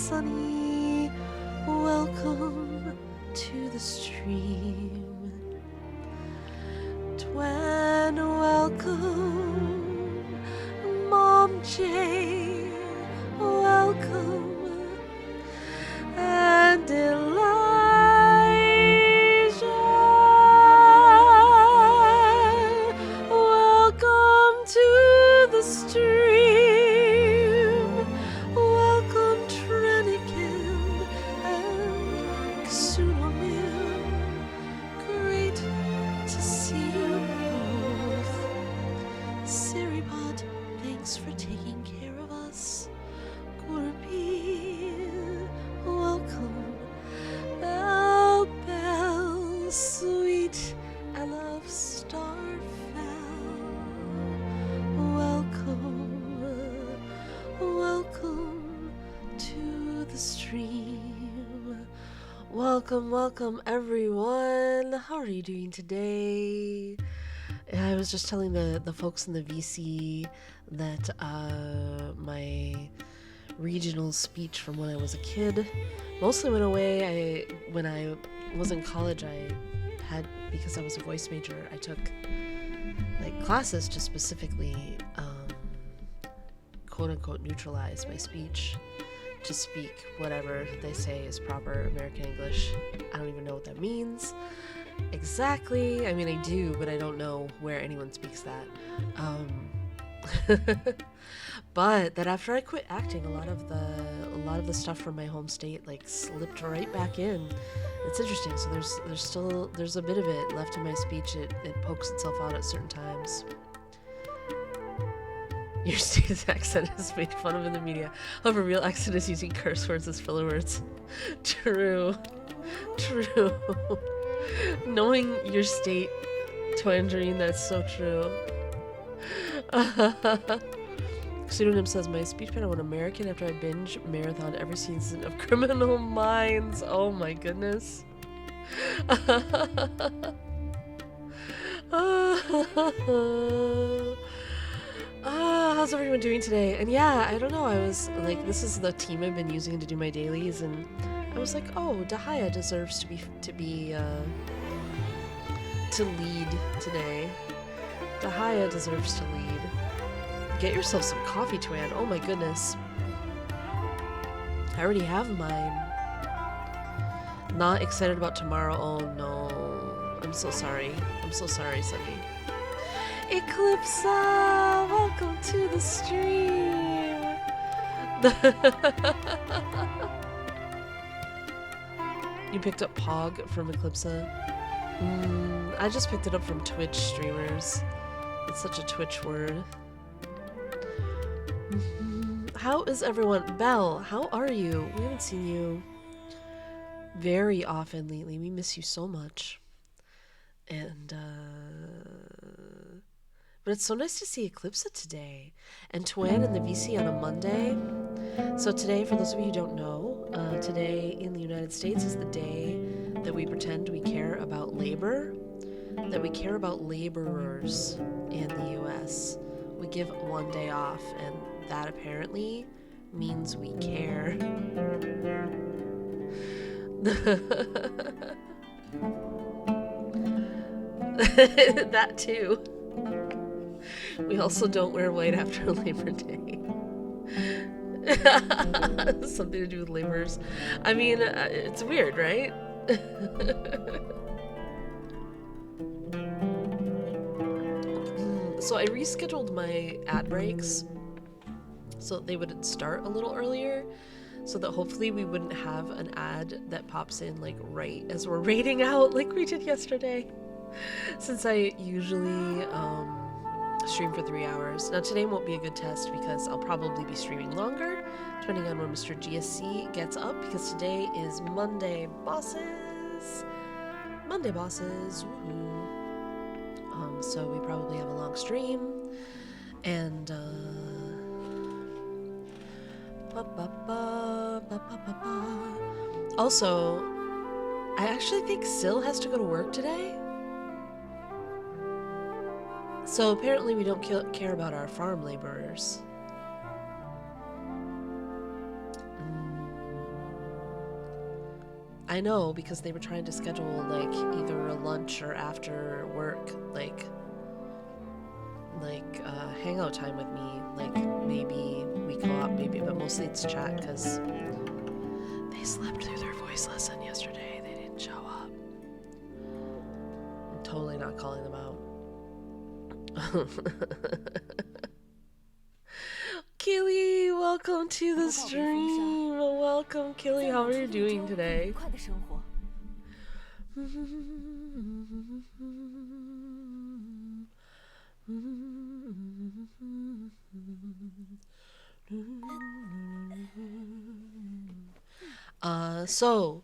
sunny. Welcome to the stream. Twen, welcome. Mom J, welcome. And Elijah, welcome to the stream. Welcome Trenikin and Ksunomil. Great to see you both. Siripod, thanks for taking care of us. Gurbi, welcome. Bell, Bell, sweet Ella of Starfell. Welcome, welcome to the stream. Welcome, welcome everyone. How are you doing today? I was just telling the folks in the VC that my regional speech from when I was a kid mostly went away. When I was in college, because I was a voice major, I took like classes to specifically quote unquote neutralize my speech to speak whatever they say is proper American English. I don't even know what that means exactly. I mean, I do, but I don't know where anyone speaks that. But that after I quit acting, a lot of the stuff from my home state like slipped right back in. It's interesting. So there's a bit of it left in my speech. It pokes itself out at certain times. Your state's accent is made fun of in the media. However, real accent is using curse words as filler words. True. Knowing your state, Twandrine, that's so true. Pseudonym says, my speech pattern went American after I binge marathon every season of Criminal Minds. Oh my goodness. How's everyone doing today? And yeah, I don't know, I was like, this is the team I've been using to do my dailies, and I was like, oh, Dahaya deserves to lead today. Dahaya deserves to lead. Get yourself some coffee, Twan. Oh my goodness. I already have mine. Not excited about tomorrow. Oh no. I'm so sorry. I'm so sorry, Sunny. Eclipsa! Welcome to the stream! You picked up Pog from Eclipsa? I just picked it up from Twitch streamers. It's such a Twitch word. How is everyone? Belle, how are you? We haven't seen you very often lately. We miss you so much. And, but it's so nice to see Eclipsa today. And Twan in the VC on a Monday. So today, for those of you who don't know, today in the United States is the day that we pretend we care about labor, that we care about laborers in the US. We give one day off, and that apparently means we care. That too. We also don't wear white after Labor Day. Something to do with laborers. I mean, it's weird, right? So I rescheduled my ad breaks so they would start a little earlier, so that hopefully we wouldn't have an ad that pops in like right as we're raiding out like we did yesterday. Since I usually stream for 3 hours. Now today won't be a good test because I'll probably be streaming longer, depending on when Mr. GSC gets up, because today is Monday Bosses. Monday Bosses, woohoo. So we probably have a long stream, and also, I actually think Syl has to go to work today. So apparently we don't care about our farm laborers. I know, because they were trying to schedule like either a lunch or after work, like hangout time with me. Like maybe we co-op, maybe, but mostly it's chat because they slept through their voice lesson yesterday. They didn't show up. I'm totally not calling them out. Killy, welcome to the stream. Welcome, Killy. How are you doing today? So,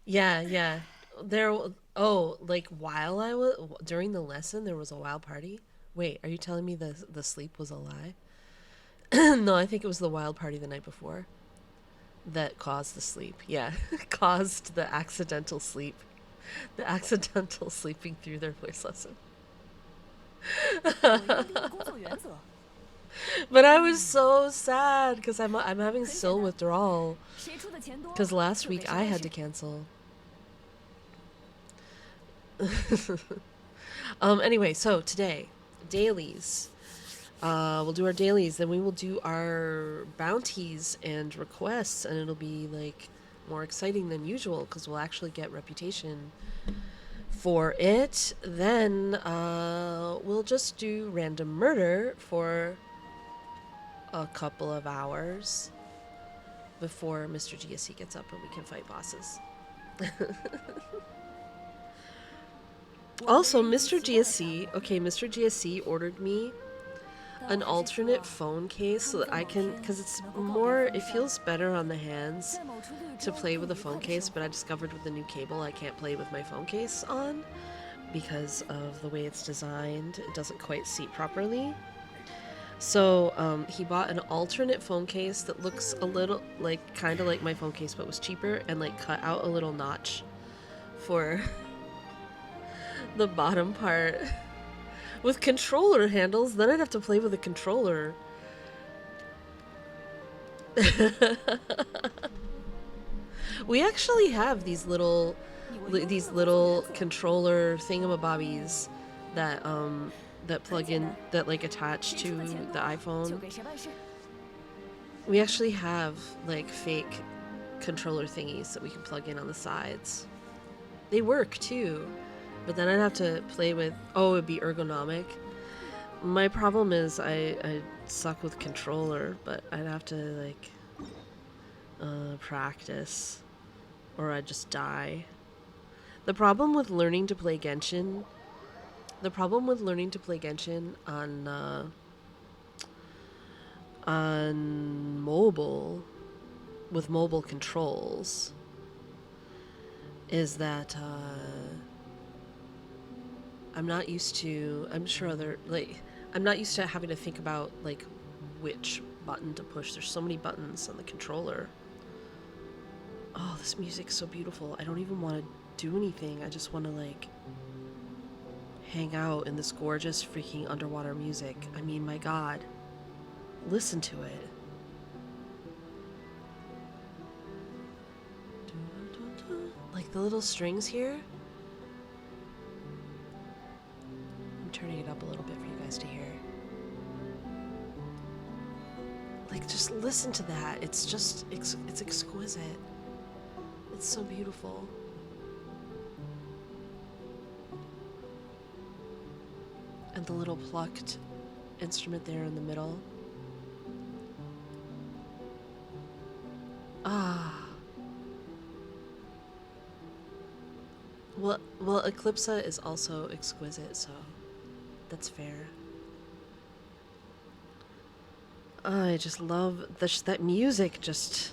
yeah. There, oh, like while I was during the lesson, there was a wild party. Wait, are you telling me the sleep was a lie? No, I think it was the wild party the night before that caused the sleep. Yeah, caused the accidental sleep. The accidental sleeping through their voice lesson. But I was so sad because I'm having still withdrawal because last week I had to cancel. Anyway, so today, dailies. We'll do our dailies, then we will do our bounties and requests, and it'll be like more exciting than usual because we'll actually get reputation for it. Then we'll just do random murder for a couple of hours before Mr. GSC gets up and we can fight bosses. Also, Mr. GSC ordered me an alternate phone case so that I can, because it feels better on the hands to play with a phone case, but I discovered with the new cable I can't play with my phone case on because of the way it's designed. It doesn't quite seat properly. So he bought an alternate phone case that looks a little like kind of like my phone case but was cheaper, and like cut out a little notch for the bottom part with controller handles. Then I'd have to play with a controller. We actually have these little controller thingamabobbies that that plug in, that like attach to the iPhone. We actually have like fake controller thingies that we can plug in on the sides. They work too, but then I'd have to play with, it'd be ergonomic. My problem is I suck with controller, but I'd have to like practice or I'd just die. The problem with learning to play Genshin on mobile with mobile controls is that I'm not used to having to think about like which button to push. There's so many buttons on the controller. Oh, this music's so beautiful. I don't even want to do anything. I just want to like hang out in this gorgeous freaking underwater music. I mean, my God. Listen to it. Like the little strings here. I'm turning it up a little bit for you guys to hear. Like, just listen to that. It's just, it's exquisite. It's so beautiful. And the little plucked instrument there in the middle. Ah. Well, Eclipsa is also exquisite, so that's fair. I just love that music. Just.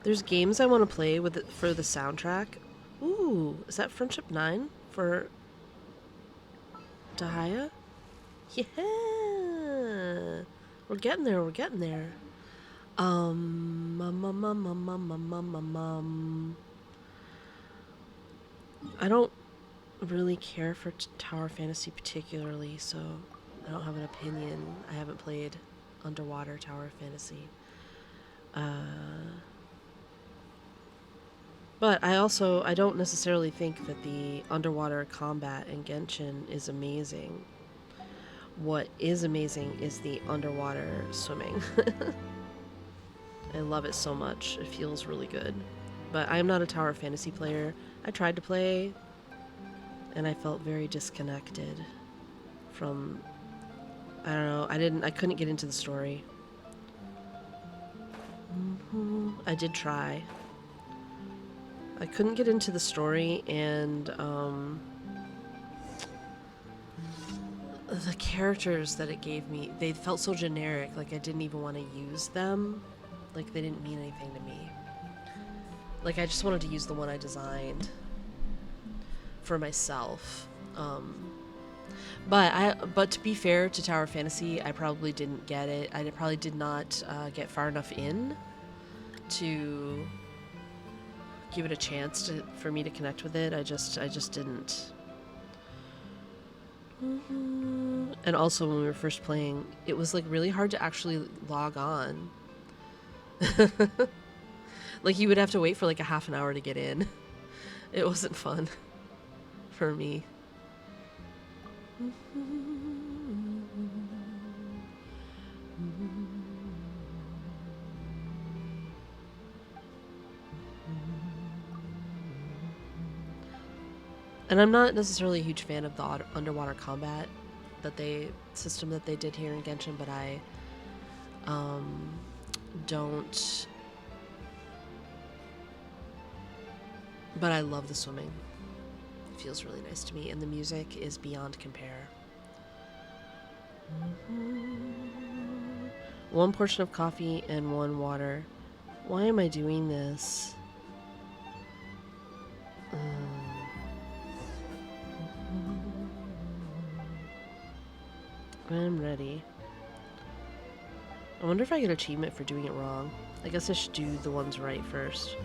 There's games I want to play with it for the soundtrack. Ooh, is that Friendship 9 for Dahaya? Yeah! We're getting there. Um, um, um, um, um, um, um, um, I don't really care for tower fantasy particularly, so I don't have an opinion. I haven't played underwater tower fantasy. But I don't necessarily think that the underwater combat in Genshin is amazing. What is amazing is the underwater swimming. I love it so much. It feels really good. But I am not a tower fantasy player. I tried to play, and I felt very disconnected from, I don't know, I couldn't get into the story. I did try. I couldn't get into the story, and the characters that it gave me, they felt so generic, like I didn't even want to use them. Like they didn't mean anything to me. Like I just wanted to use the one I designed for myself. But to be fair to Tower Fantasy, I probably didn't get it. I probably did not get far enough in to give it a chance for me to connect with it. I just didn't. And also when we were first playing, it was like really hard to actually log on. Like you would have to wait for like a half an hour to get in. It wasn't fun for me. And I'm not necessarily a huge fan of the underwater combat system that they did here in Genshin, but I don't. But I love the swimming. It feels really nice to me, and the music is beyond compare. 1 portion of coffee and 1 water. Why am I doing this? I'm ready. I wonder if I get achievement for doing it wrong. I guess I should do the ones right first.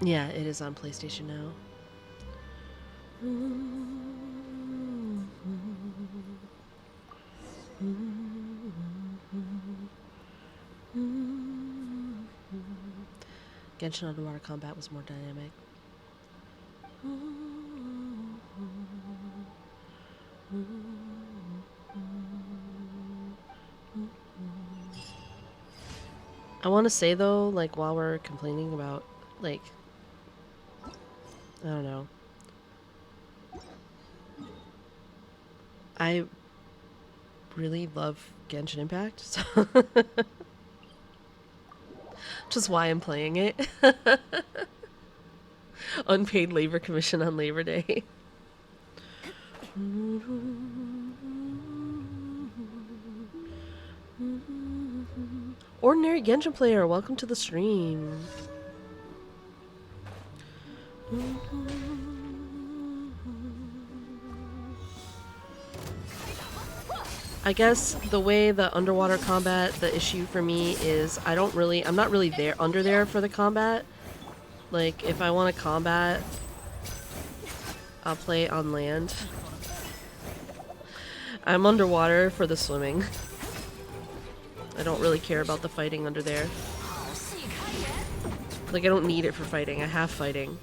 Yeah, it is on PlayStation now. Genshin Underwater Combat was more dynamic. I want to say though, like while we're complaining about, like, I don't know. I really love Genshin Impact, so which is why I'm playing it. Unpaid labor commission on Labor Day. Ordinary Genshin player, welcome to the stream. I guess the way the underwater combat, the issue for me is I'm not really under there for the combat. Like, if I want to combat, I'll play on land. I'm underwater for the swimming. I don't really care about the fighting under there. Like, I don't need it for fighting. I have fighting.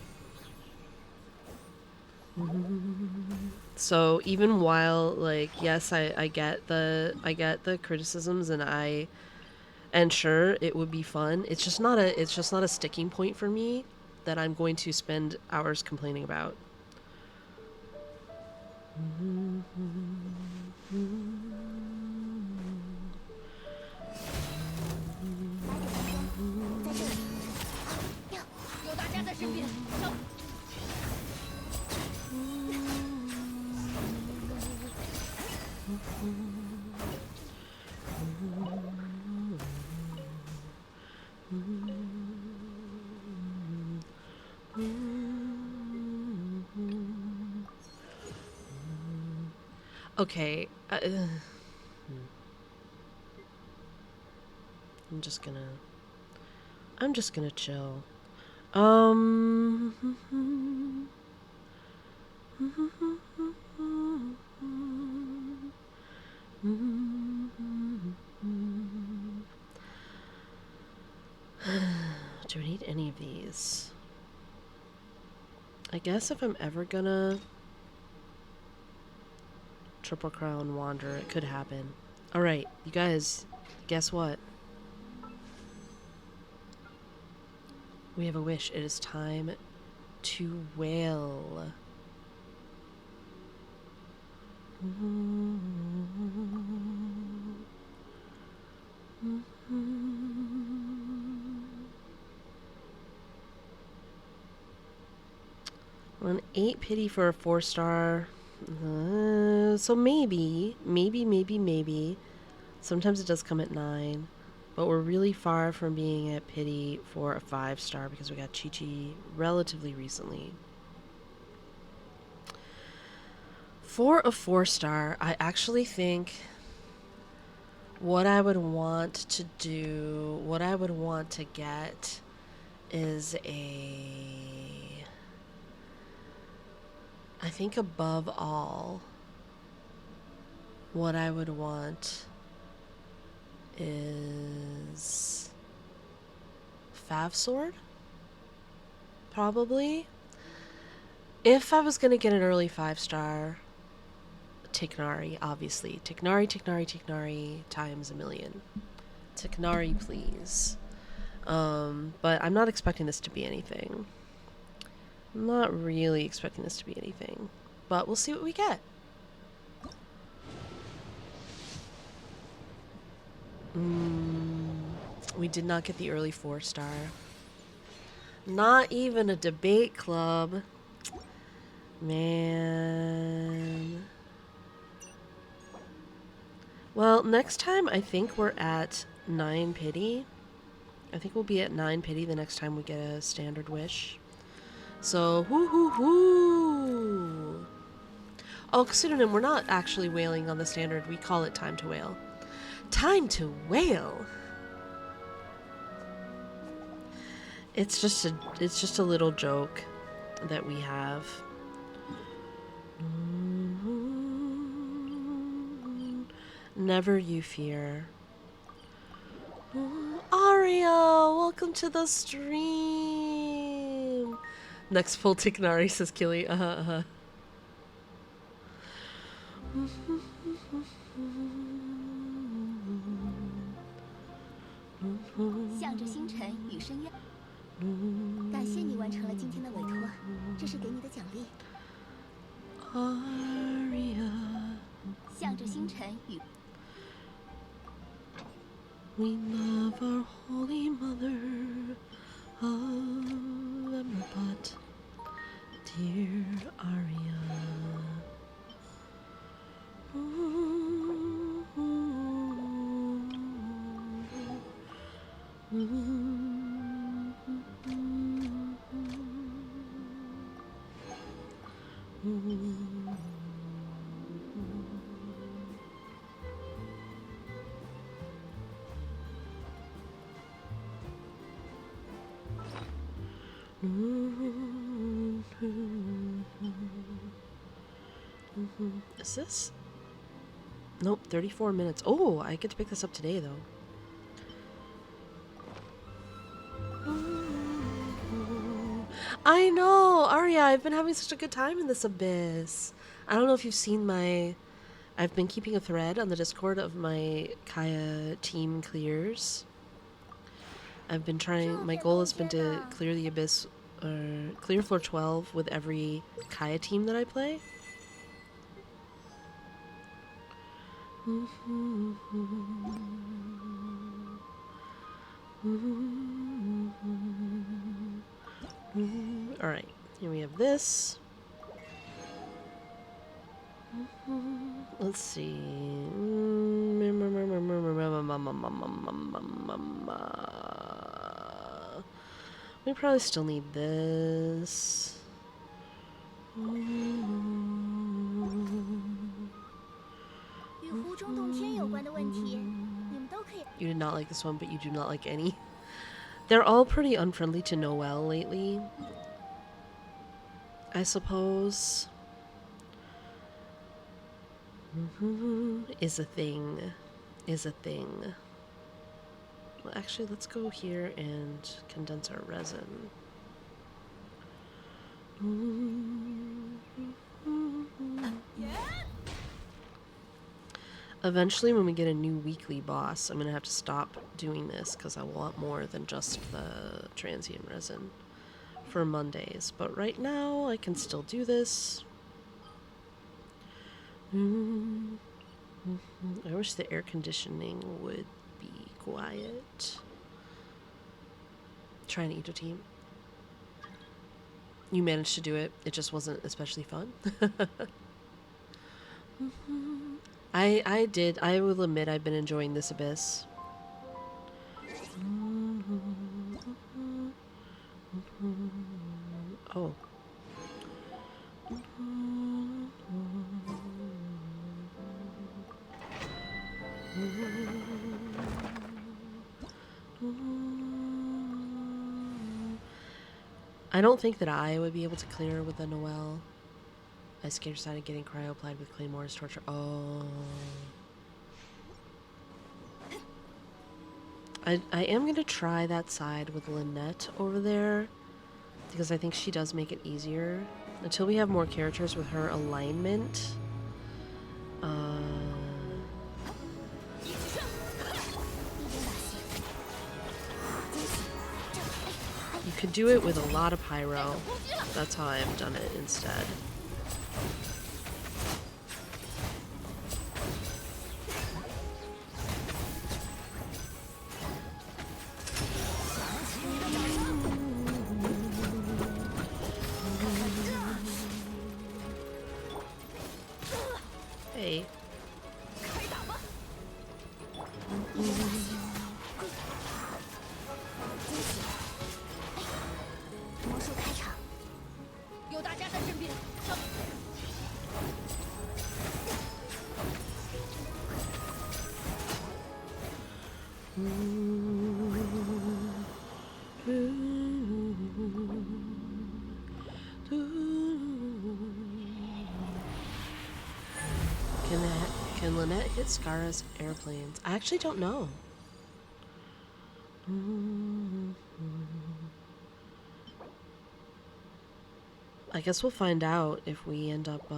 So even while, like, yes, I get the criticisms, and sure, it would be fun. It's just not a sticking point for me that I'm going to spend hours complaining about. Okay. I'm just gonna chill. Do I need any of these? I guess if I'm ever gonna Triple Crown Wander, it could happen. Alright, you guys, guess what? We have a wish. It is time to wail. An 8 pity for a 4-star. So maybe. Sometimes it does come at 9. But we're really far from being at pity for a 5-star because we got Chi-Chi relatively recently. For a 4-star, I actually think what I would want to do, what I would want to get is I think above all, what I would want is Fav Sword, probably. If I was going to get an early 5-star, Tiknari, obviously. Tiknari times a million. Tiknari, please. But I'm not expecting this to be anything. I'm not really expecting this to be anything. But we'll see what we get. We did not get the early 4-star. Not even a debate club. Man. Well, next time I think we're at 9 pity. I think we'll be at 9 pity the next time we get a standard wish. So, hoo. Oh, pseudonym, we're not actually wailing on the standard. We call it time to wail. Time to wail! It's just a little joke that we have. Never you fear. Aria, welcome to the stream. Next full Tiknari, says Killy. Aria. We love our holy mother of Emerald, dear Aria. Is this? Nope, 34 minutes. Oh, I get to pick this up today, though. I know! Arya, I've been having such a good time in this abyss. I don't know if you've seen my... I've been keeping a thread on the Discord of my Kaya team clears. I've been trying... My goal has been to clear the abyss... clear floor 12 with every Kaya team that I play. Alright, here we have this. Let's see. We probably still need this. You did not like this one, but you do not like any. They're all pretty unfriendly to Noelle lately, I suppose. Is a thing. Is a thing. Well, actually, let's go here and condense our resin. Eventually, when we get a new weekly boss, I'm going to have to stop doing this because I want more than just the transient resin for Mondays. But right now, I can still do this. I wish the air conditioning would be quiet. Trying to eat a team. You managed to do it. It just wasn't especially fun. I did. I will admit I've been enjoying this abyss. Oh. I don't think that I would be able to clear with a Noelle. I scared decided getting cryo applied with Claymore's torture. Oh. I am going to try that side with Lynette over there, because I think she does make it easier. Until we have more characters with her alignment. You could do it with a lot of pyro. That's how I've done it instead. Hey. Can Lynette hit Skara's airplanes? I actually don't know. I guess we'll find out if we end up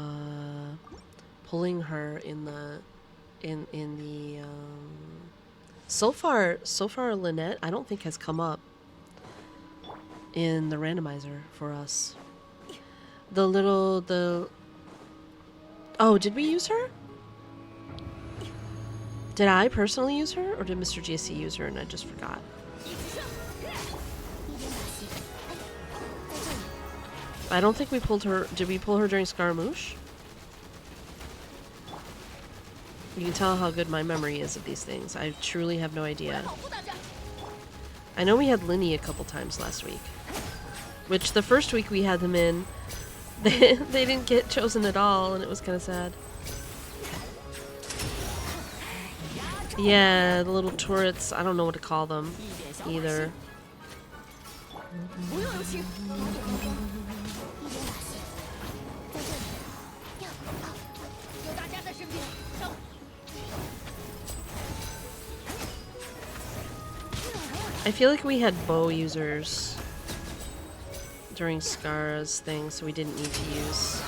pulling her in the so far Lynette I don't think has come up in the randomizer for us. Oh, did we use her? Did I personally use her, or did Mr. GSC use her and I just forgot? I don't think we pulled her. Did we pull her during Scaramouche? You can tell how good my memory is of these things. I truly have no idea. I know we had Linny a couple times last week. Which, the first week we had them in, they didn't get chosen at all, and it was kind of sad. Yeah, the little turrets, I don't know what to call them either. I feel like we had bow users during Skara's thing, so we didn't need to use.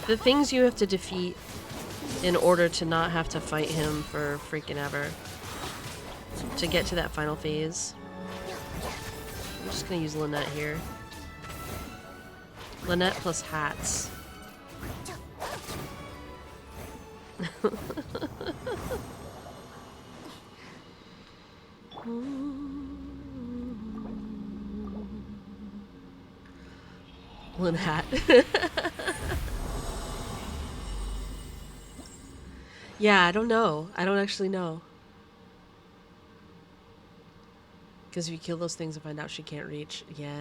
The things you have to defeat in order to not have to fight him for freaking ever. To get to that final phase. I'm just gonna use Lynette here. Lynette plus hats. One hat. Yeah, I don't know. I don't actually know. Because if you kill those things and find out she can't reach, yeah.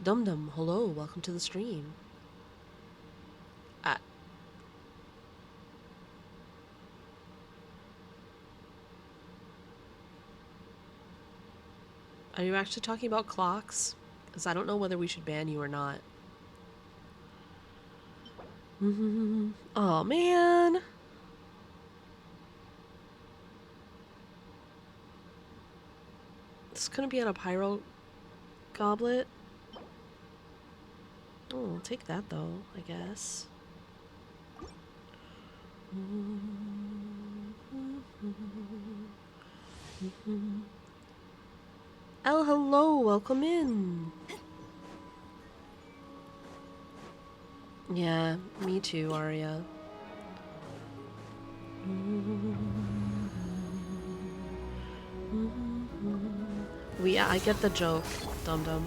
Dum Dum, hello, welcome to the stream. Are you actually talking about clocks? Because I don't know whether we should ban you or not. Oh man. This is gonna be on a pyro goblet. Oh, I'll take that though, I guess. Oh, hello, welcome in. Yeah, me too, Arya. I get the joke, Dum Dum.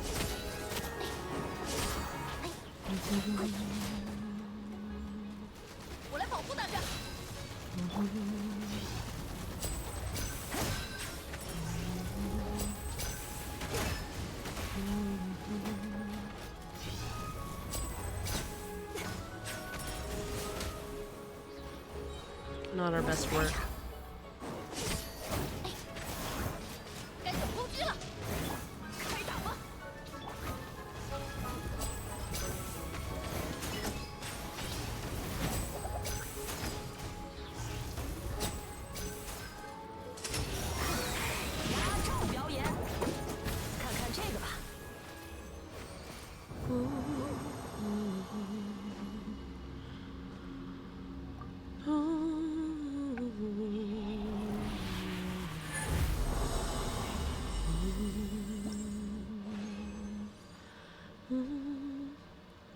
Not our best work.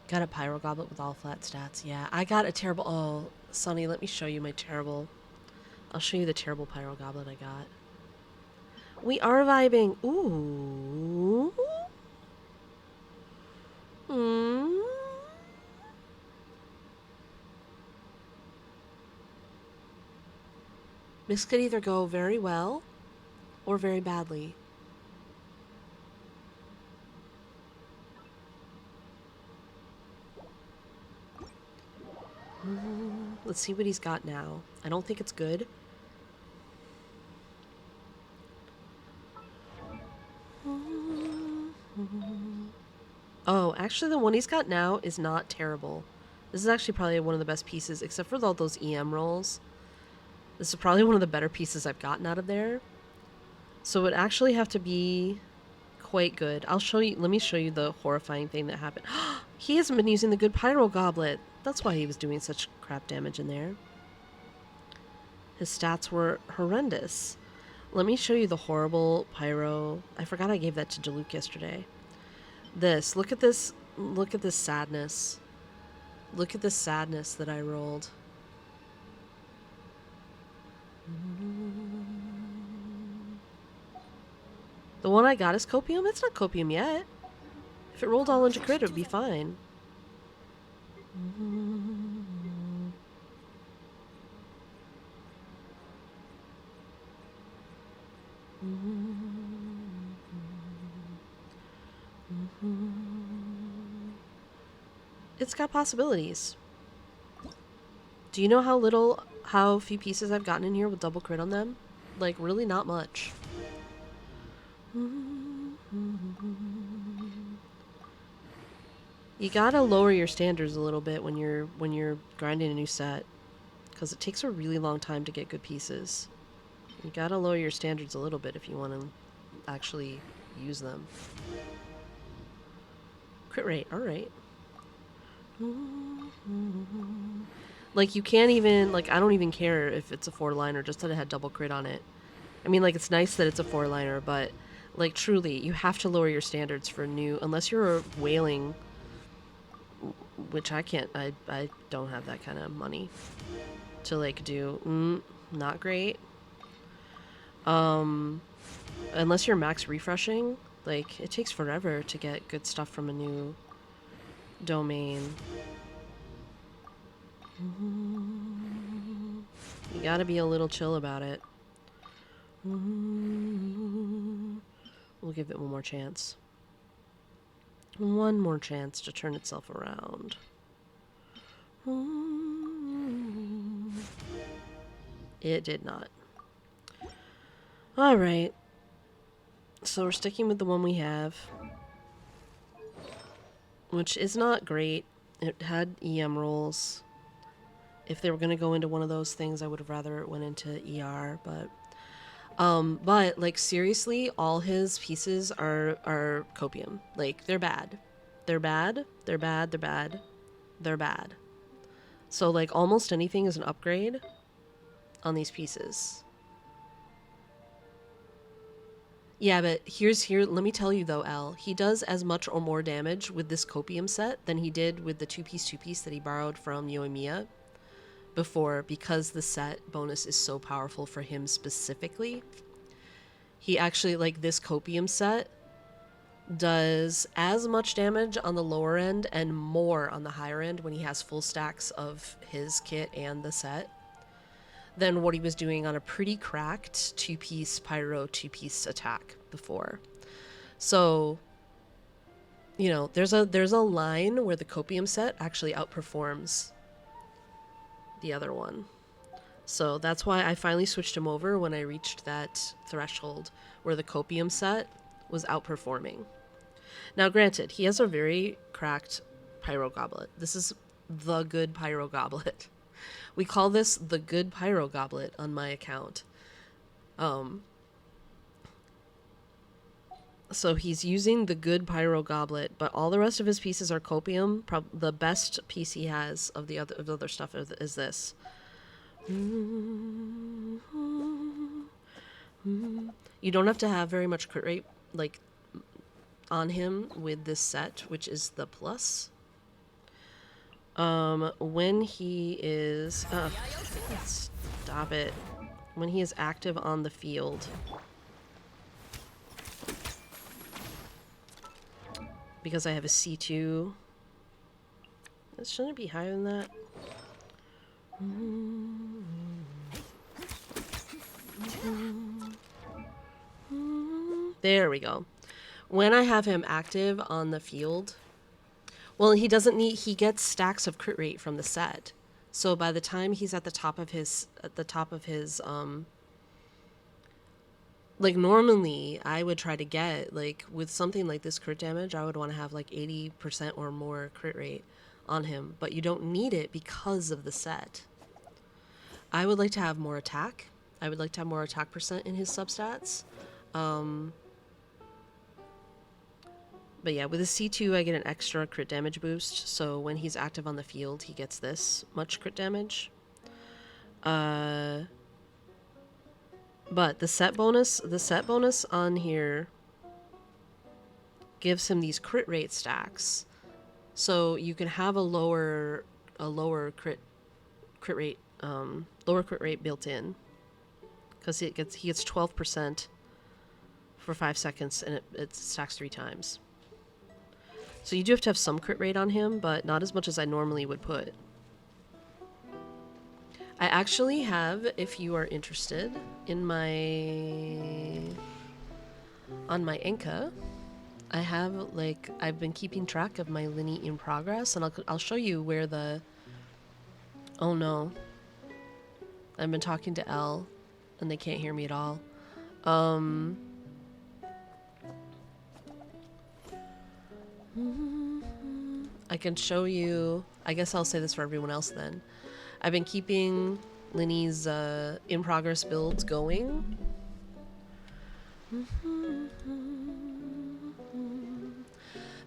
Got a pyro goblet with all flat stats. Yeah, I got a terrible. Oh, Sonny, let me show you my terrible. I'll show you the terrible pyro goblet I got. We are vibing. Ooh. This could either go very well or very badly. Let's see what he's got now. I don't think it's good. Oh, actually the one he's got now is not terrible. This is actually probably one of the best pieces, except for all those EM rolls. This is probably one of the better pieces I've gotten out of there. So it would actually have to be quite good. I'll show you, let me show you the horrifying thing that happened. He hasn't been using the good pyro goblet. That's why he was doing such crap damage in there. His stats were horrendous. Let me show you the horrible pyro. I forgot I gave that to Jaluk yesterday. This, look at this sadness. Look at this sadness that I rolled. The one I got is copium? It's not copium yet. If it rolled all into crit, it would be fine. It's got possibilities. Do you know how few pieces I've gotten in here with double crit on them? Like, really not much. You gotta lower your standards a little bit when you're grinding a new set, because it takes a really long time to get good pieces. You gotta lower your standards a little bit if you want to actually use them. Crit rate, alright. Like, you can't even, like, I don't even care if it's a 4-liner, just that it had double crit on it. I mean, like, it's nice that it's a 4-liner, but, like, truly, you have to lower your standards for new, unless you're whaling, which I can't, I don't have that kind of money to, like, do. Not great. Unless you're max refreshing, like, it takes forever to get good stuff from a new domain. You You gotta be a little chill about it. We'll give it one more chance. One more chance to turn itself around. It did not. Alright. So we're sticking with the one we have. Which is not great. It had EM rolls. If they were going to go into one of those things, I would have rather it went into ER, but like seriously, all his pieces are copium. Like they're bad. They're bad. They're bad. They're bad. They're bad. So like almost anything is an upgrade on these pieces. Yeah, but let me tell you though, Al, he does as much or more damage with this copium set than he did with the two-piece that he borrowed from Yoimiya before, because the set bonus is so powerful for him specifically. He actually, like, this copium set does as much damage on the lower end and more on the higher end when he has full stacks of his kit and the set than what he was doing on a pretty cracked two-piece pyro two-piece attack before. So, you know, there's a line where the copium set actually outperforms the other one. So that's why I finally switched him over when I reached that threshold where the copium set was outperforming. Now granted, he has a very cracked pyro goblet. This is the good pyro goblet. We call this the good pyro goblet on my account. So he's using the good pyro goblet, but all the rest of his pieces are copium. The best piece he has of the other stuff is this. You don't have to have very much crit rate like on him with this set, which is the plus. When he is stop it. When he is active on the field, because I have a C2. Shouldn't it be higher than that? There we go. When I have him active on the field, well, he gets stacks of crit rate from the set. So by the time he's at the top of his like normally I would try to get, like with something like this crit damage, I would want to have like 80% or more crit rate on him, but you don't need it because of the set. I would like to have more attack. I would like to have more attack percent in his substats. But yeah, with a C2 I get an extra crit damage boost, so when he's active on the field he gets this much crit damage. But the set bonus on here gives him these crit rate stacks. So you can have a lower crit rate built in, because he gets 12% for 5 seconds and it stacks 3 times. So you do have to have some crit rate on him, but not as much as I normally would put. I actually have, if you are interested, on my Enka, I have, like, I've been keeping track of my Linny in progress, and I'll show you where the... Oh no. I've been talking to Elle, and they can't hear me at all. I can show you... I guess I'll say this for everyone else then. I've been keeping Linny's in-progress builds going.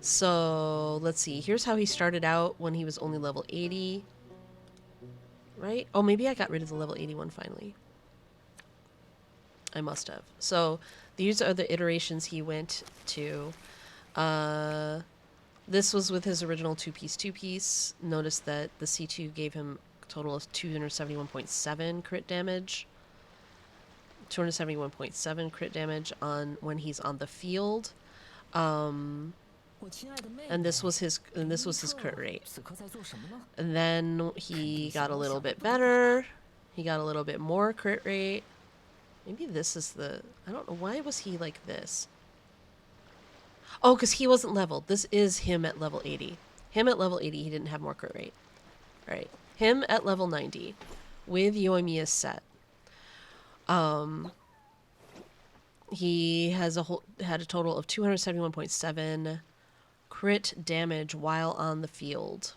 So, let's see. Here's how he started out when he was only level 80. Right? Oh, maybe I got rid of the level 81 finally. I must have. So, these are the iterations he went to. This was with his original two-piece. Notice that the C2 gave him a total of 271.7 crit damage. 271.7 crit damage on when he's on the field. And this was his crit rate. And then he got a little bit better. He got a little bit more crit rate. Maybe this is the... I don't know. Why was he like this? Oh, because he wasn't leveled. This is him at level 80. Him at level 80, he didn't have more crit rate. All right. Him at level 90 with Yoimiya's set. He has had a total of 271.7 crit damage while on the field.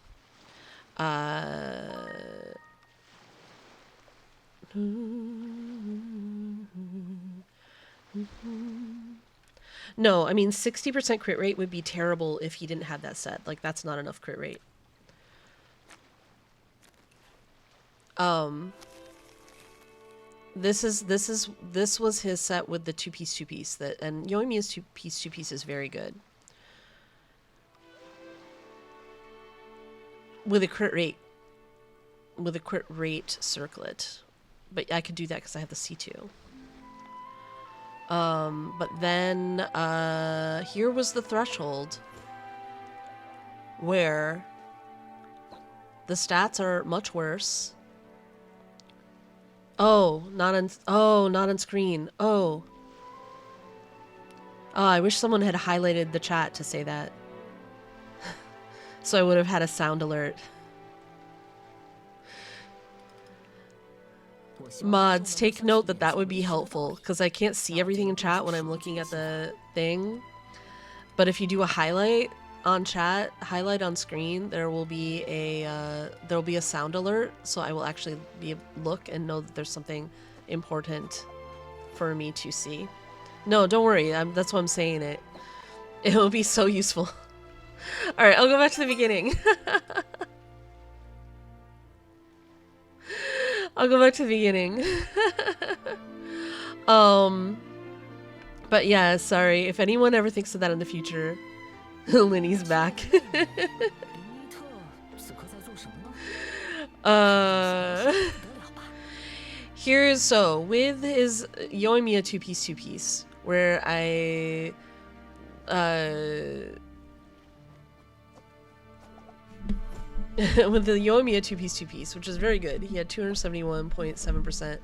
No, I mean 60% crit rate would be terrible if he didn't have that set. Like, that's not enough crit rate. This was his set with the two-piece that, and Yoimiya's two-piece is very good. With a crit rate circlet. But I could do that because I have the C2. But then here was the threshold where the stats are much worse. Oh, not on screen. Oh. Oh, I wish someone had highlighted the chat to say that. So I would have had a sound alert. Mods, take note that that would be helpful, because I can't see everything in chat when I'm looking at the thing. But if you do a highlight on chat, highlight on screen, there will be a sound alert, so I will actually be able to look and know that there's something important for me to see. No, don't worry. That's why I'm saying it. It will be so useful. All right, I'll go back to the beginning. I'll go back to the beginning. But yeah, sorry. If anyone ever thinks of that in the future, Linny's back. Here's so with his Yoimiya two-piece, where I with the Yoimiya two-piece, which is very good. He had 271.7%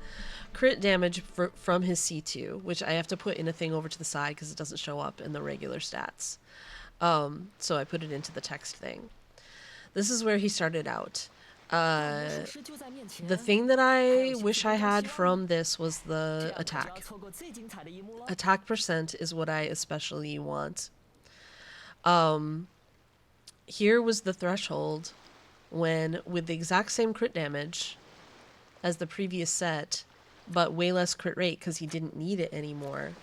crit damage from his C2, which I have to put in a thing over to the side because it doesn't show up in the regular stats. So I put it into the text thing. This is where he started out. The thing that I wish I had from this was the attack. Attack percent is what I especially want. Here was the threshold when, with the exact same crit damage as the previous set, but way less crit rate because he didn't need it anymore,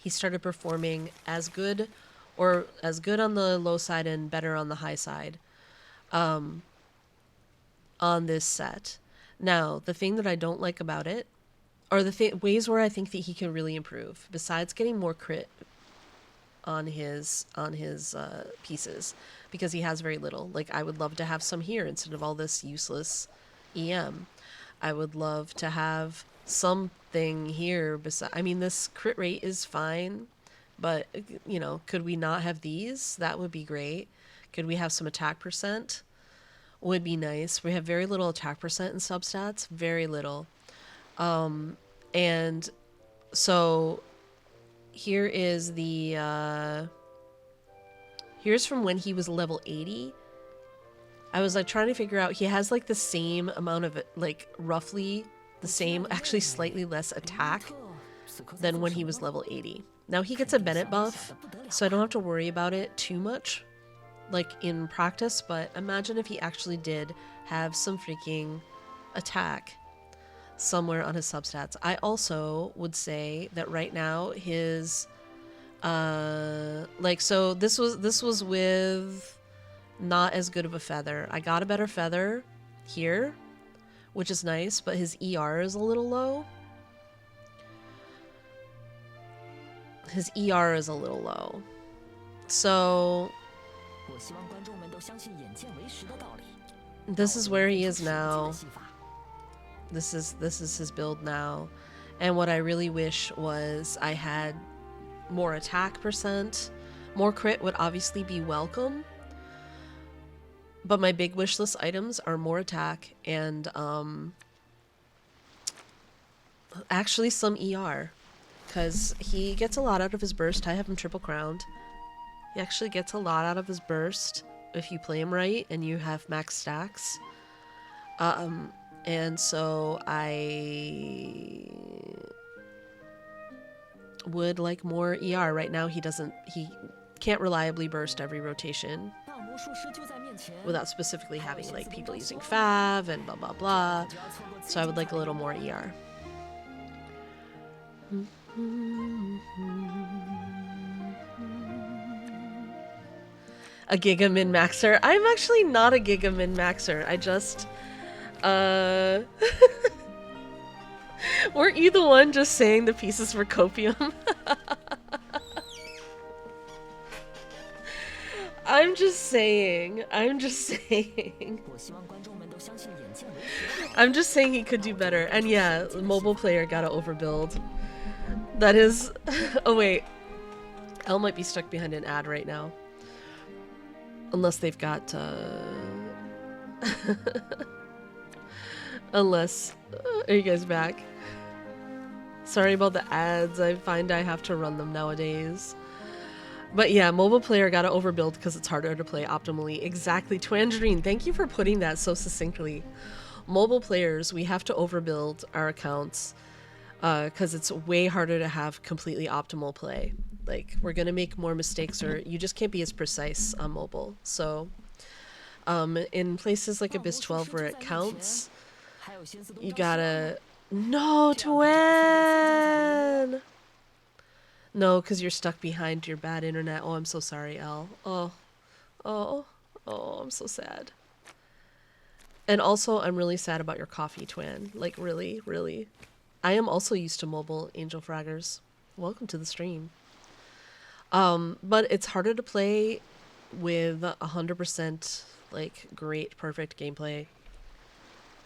he started performing as good or as good on the low side and better on the high side on this set. Now, the thing that I don't like about it, or the ways where I think that he can really improve, besides getting more crit on his pieces, because he has very little. Like, I would love to have some here instead of all this useless EM. I would love to have something here besides. I mean, this crit rate is fine, but, you know, could we not have these? That would be great. Could we have some attack percent? Would be nice. We have very little attack percent in substats. Very little. And so here is the here's from when he was level 80. I was like trying to figure out, he has like the same amount of, like, roughly the same, actually slightly less attack than when he was level 80. Now he gets a Bennett buff, so I don't have to worry about it too much, like in practice, but imagine if he actually did have some freaking attack somewhere on his substats. I also would say that right now his like, so this was with not as good of a feather. I got a better feather here, which is nice, but his ER is a little low. His ER is a little low. So this is where he is now. This is his build now. And what I really wish was I had more attack percent. More crit would obviously be welcome. But my big wish list items are more attack and Actually, some ER. Because he gets a lot out of his burst. I have him triple crowned. He actually gets a lot out of his burst if you play him right and you have max stacks. And so I would like more ER. Right now he can't reliably burst every rotation without specifically having like people using Fav and blah blah blah. So I would like a little more ER. A Giga Min Maxer? I'm actually not a Giga Min Maxer. I just weren't you the one just saying the pieces were copium? I'm just saying. I'm just saying he could do better. And yeah, mobile player gotta overbuild. That is... Oh wait. Elle might be stuck behind an ad right now. Unless they've got, Unless... Are you guys back? Sorry about the ads. I find I have to run them nowadays. But yeah, mobile player gotta overbuild because it's harder to play optimally. Exactly. Twangerine, thank you for putting that so succinctly. Mobile players, we have to overbuild our accounts because it's way harder to have completely optimal play. Like, we're gonna make more mistakes, or you just can't be as precise on mobile. So, in places like Abyss 12 where it counts, you gotta... No, Twan! No, because you're stuck behind your bad internet. Oh, I'm so sorry, Elle. Oh, I'm so sad. And also, I'm really sad about your coffee, Twan. Like, really, really. I am also used to mobile, Angel Fraggers. Welcome to the stream. But it's harder to play with 100% like great, perfect gameplay.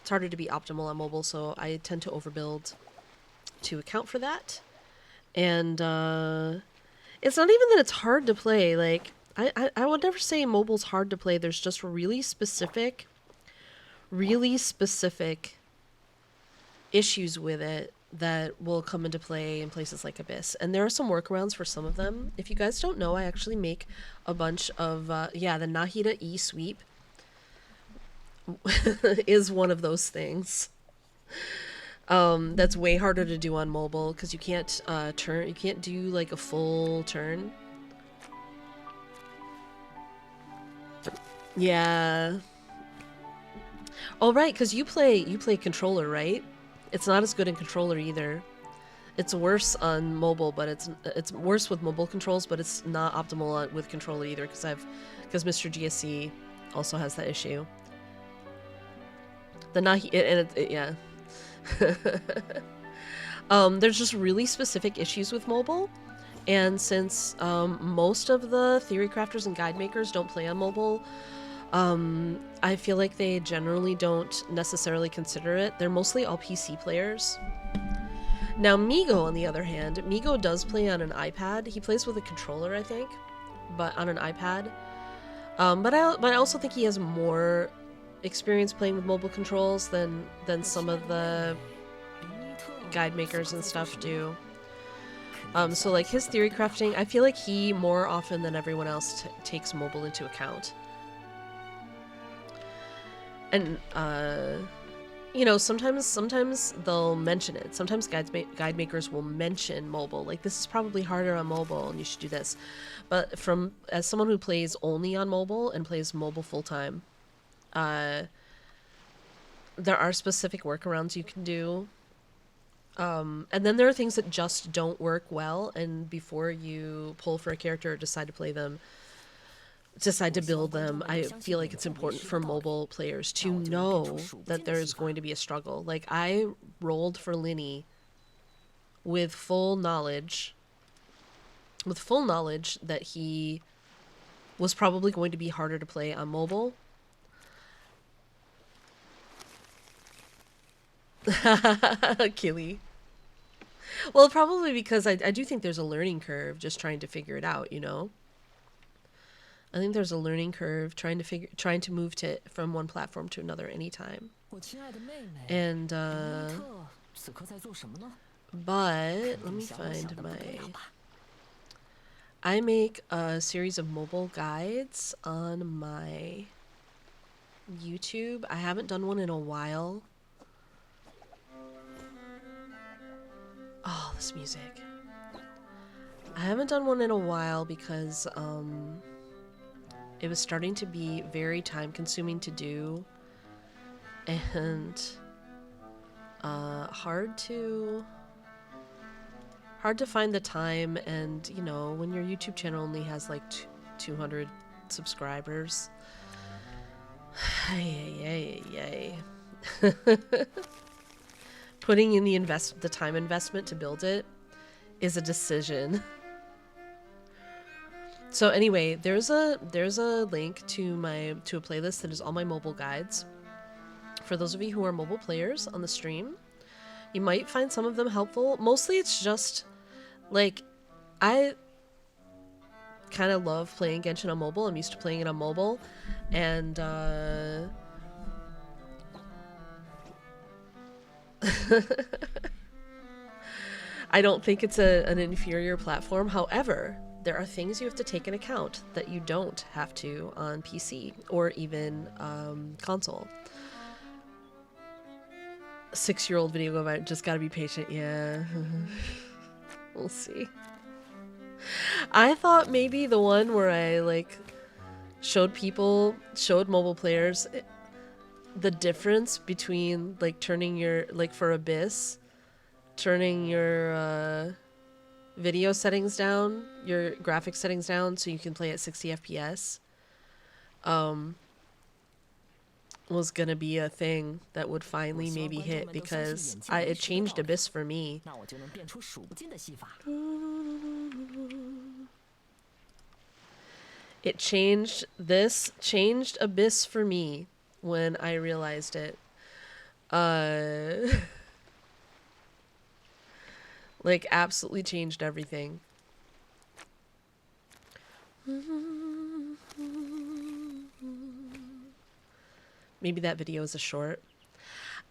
It's harder to be optimal on mobile, so I tend to overbuild to account for that. And it's not even that it's hard to play. Like, I would never say mobile's hard to play. There's just really specific issues with it that will come into play in places like Abyss. And there are some workarounds for some of them. If you guys don't know, I actually make a bunch of, the Nahida E sweep is one of those things. That's way harder to do on mobile because you can't you can't do like a full turn. Yeah. Oh right, because you play controller, right? It's not as good in controller either. It's worse on mobile, but it's worse with mobile controls, but it's not optimal with controller either because Mr. GSC also has that issue. The yeah. There's just really specific issues with mobile, and since most of the theory crafters and guide makers don't play on mobile, I feel like they generally don't necessarily consider it. They're mostly all PC players. Now Migo, on the other hand, Migo does play on an iPad. He plays with a controller, I think, but on an iPad. But I also think he has more experience playing with mobile controls than some of the guide makers and stuff do. So like his theory crafting, I feel like he more often than everyone else takes mobile into account. And you know, sometimes they'll mention it. Sometimes guide makers will mention mobile, like this is probably harder on mobile and you should do this. But as someone who plays only on mobile and plays mobile full time, there are specific workarounds you can do. And then there are things that just don't work well, and before you pull for a character or decide to build them, I feel like it's important for mobile players to know that there's going to be a struggle. Like, I rolled for Linny with full knowledge that he was probably going to be harder to play on mobile. Killy. Well, probably because I do think there's a learning curve just trying to figure it out, you know? I think there's a learning curve trying to move from one platform to another anytime. And But let me find my... I make a series of mobile guides on my YouTube. I haven't done one in a while. Oh, this music. I haven't done one in a while because it was starting to be very time consuming to do and hard to find the time, and you know, when your YouTube channel only has like 200 subscribers. Yay. Putting in the time investment to build it is a decision. So anyway, there's a link to a playlist that is all my mobile guides. For those of you who are mobile players on the stream, you might find some of them helpful. Mostly it's just like, I kind of love playing Genshin on mobile. I'm used to playing it on mobile, and I don't think it's an inferior platform. However, there are things you have to take into account that you don't have to on PC or even console. 6-year-old video go viral. Just gotta be patient. Yeah. We'll see. I thought maybe the one where I like showed mobile players the difference between like turning your, like for Abyss, turning your video settings down, your graphics settings down so you can play at 60 FPS was gonna be a thing that would finally maybe hit, because it changed Abyss for me. It changed Abyss for me when I realized it. Like absolutely changed everything. Maybe that video is a short.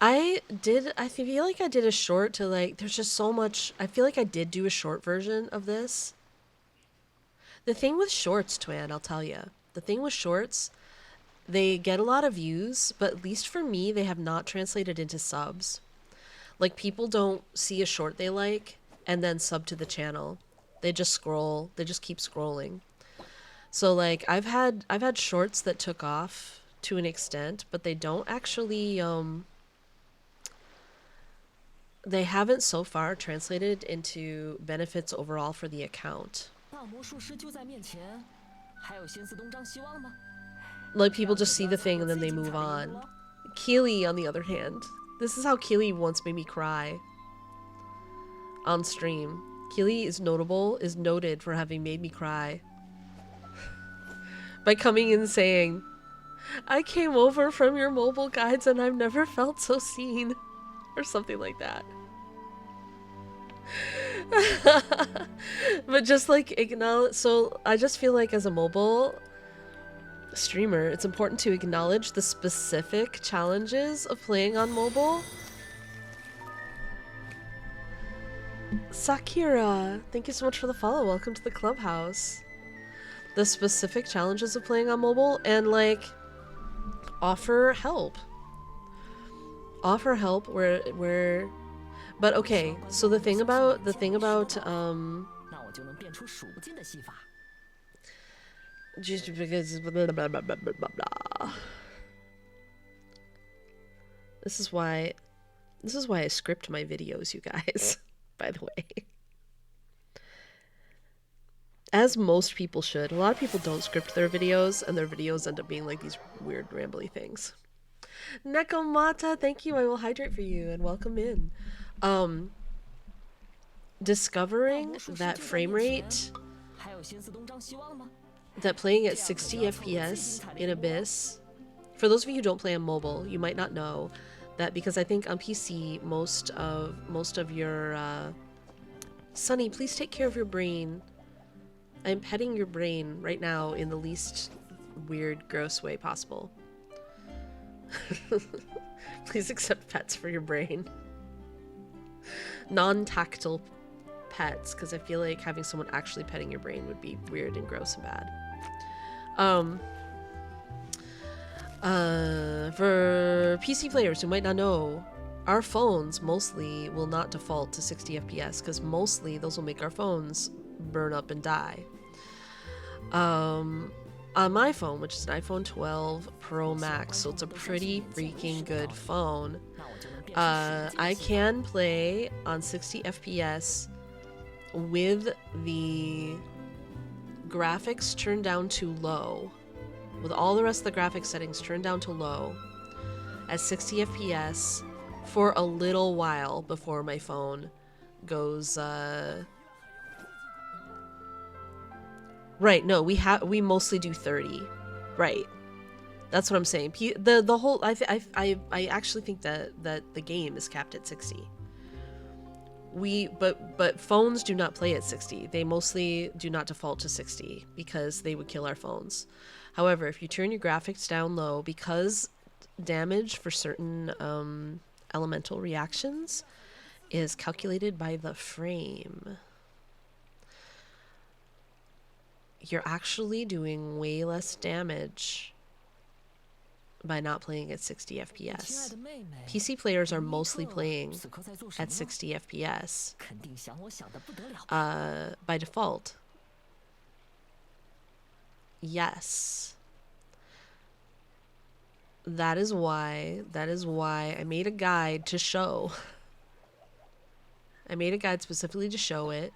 I feel like I did a short to like, there's just so much. I feel like I did do a short version of this. The thing with shorts, Twan, I'll tell you. The thing with shorts, they get a lot of views, but at least for me, they have not translated into subs. Like, people don't see a short they like and then sub to the channel. They just scroll. They just keep scrolling. So like, I've had shorts that took off to an extent, but they don't actually they haven't so far translated into benefits overall for the account. Like, people just see the thing and then they move on. Keely, on the other hand, this is how Keely once made me cry on stream. Keely is noted for having made me cry by coming in saying, "I came over from your mobile guides and I've never felt so seen," or something like that. But just like acknowledge, so I just feel like as a mobile streamer, it's important to acknowledge the specific challenges of playing on mobile. Sakira, thank you so much for the follow. Welcome to the clubhouse. The specific challenges of playing on mobile, and like offer help. Offer help where but okay, so the thing about just because blah, blah, blah, blah, blah, blah. This is why I script my videos, you guys. By the way, as most people should. A lot of people don't script their videos, and their videos end up being like these weird rambly things. Nekomata, thank you. I will hydrate for you and welcome in. Discovering that frame rate, that playing at 60 FPS in Abyss, for those of you who don't play on mobile, you might not know that, because I think on PC most of your Sunny, please take care of your brain. I'm petting your brain right now in the least weird, gross way possible. Please accept pets for your brain. non-tactile pets, because I feel like having someone actually petting your brain would be weird and gross and bad. For PC players who might not know, our phones mostly will not default to 60 FPS because mostly those will make our phones burn up and die. On my phone, which is an iPhone 12 Pro Max, so it's a pretty freaking good phone, I can play on 60 FPS with the graphics turned down to low, with all the rest of the graphics settings turned down to low, at 60 FPS for a little while before my phone goes, Right, no, we mostly do 30. Right. That's what I'm saying. The whole I actually think that the game is capped at 60. But phones do not play at 60. They mostly do not default to 60 because they would kill our phones. However, if you turn your graphics down low, because damage for certain elemental reactions is calculated by the frame, you're actually doing way less damage by not playing at 60 FPS. PC players are mostly playing at 60 FPS by default. Yes. That is why I made a guide to show. I made a guide specifically to show it.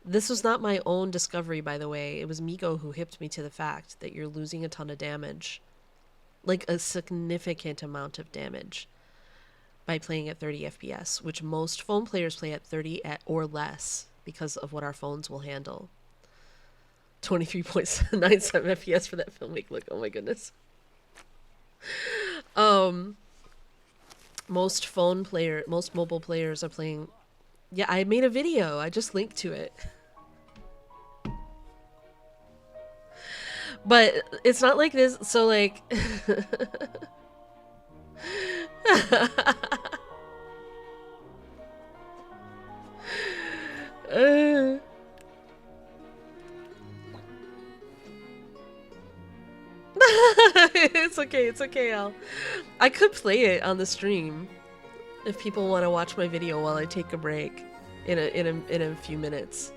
This was not my own discovery, by the way. It was Migo who hipped me to the fact that you're losing a ton of damage. Like a significant amount of damage by playing at 30 FPS, which most phone players play at 30 or less because of what our phones will handle. 23.97 FPS for that film make look. Oh my goodness. Most mobile players are playing. Yeah, I made a video. I just linked to it. But it's not like this, so like it's okay, I could play it on the stream if people want to watch my video while I take a break in a few minutes.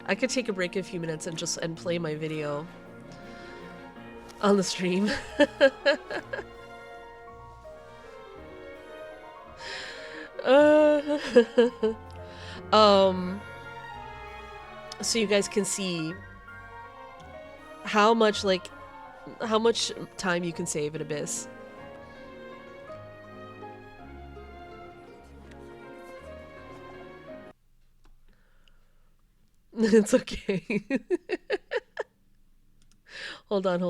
I could take a break in a few minutes and play my video on the stream. So you guys can see how much time you can save at Abyss. It's okay. Hold on.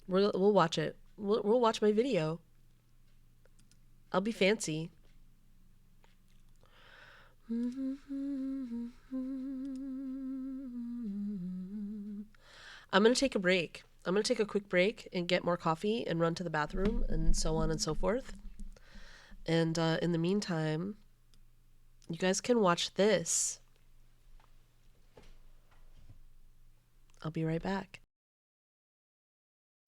We'll watch it. We'll watch my video. I'll be fancy. I'm gonna take a break. I'm gonna take a quick break and get more coffee and run to the bathroom and so on and so forth. And in the meantime, you guys can watch this. I'll be right back.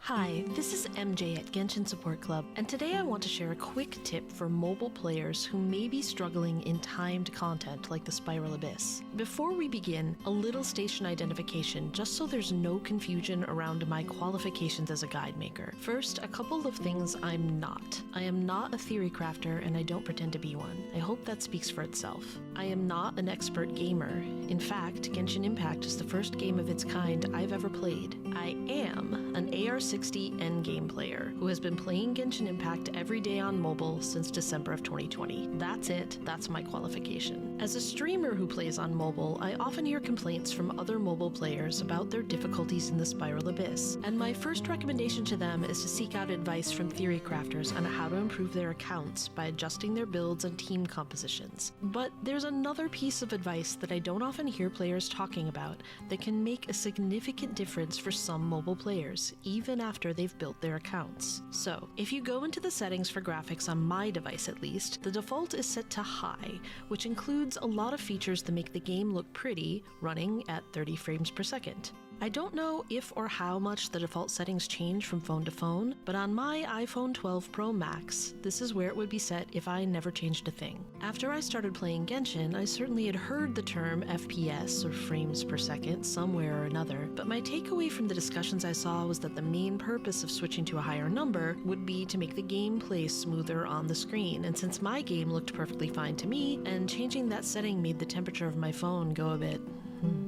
Hi, this is MJ at Genshin Support Club, and today I want to share a quick tip for mobile players who may be struggling in timed content like the Spiral Abyss. Before we begin, a little station identification just so there's no confusion around my qualifications as a guide maker. First, a couple of things I'm not. I am not a theory crafter and I don't pretend to be one. I hope that speaks for itself. I am not an expert gamer. In fact, Genshin Impact is the first game of its kind I've ever played. I am an AR60 endgame player who has been playing Genshin Impact every day on mobile since December of 2020. That's it. That's my qualification. As a streamer who plays on mobile, I often hear complaints from other mobile players about their difficulties in the Spiral Abyss, and my first recommendation to them is to seek out advice from theory crafters on how to improve their accounts by adjusting their builds and team compositions. But there's another piece of advice that I don't often hear players talking about that can make a significant difference for some mobile players, even even after they've built their accounts. So, if you go into the settings for graphics on my device at least, the default is set to high, which includes a lot of features that make the game look pretty, running at 30 frames per second. I don't know if or how much the default settings change from phone to phone, but on my iPhone 12 Pro Max, this is where it would be set if I never changed a thing. After I started playing Genshin, I certainly had heard the term FPS, or frames per second, somewhere or another, but my takeaway from the discussions I saw was that the main purpose of switching to a higher number would be to make the gameplay smoother on the screen, and since my game looked perfectly fine to me, and changing that setting made the temperature of my phone go a bit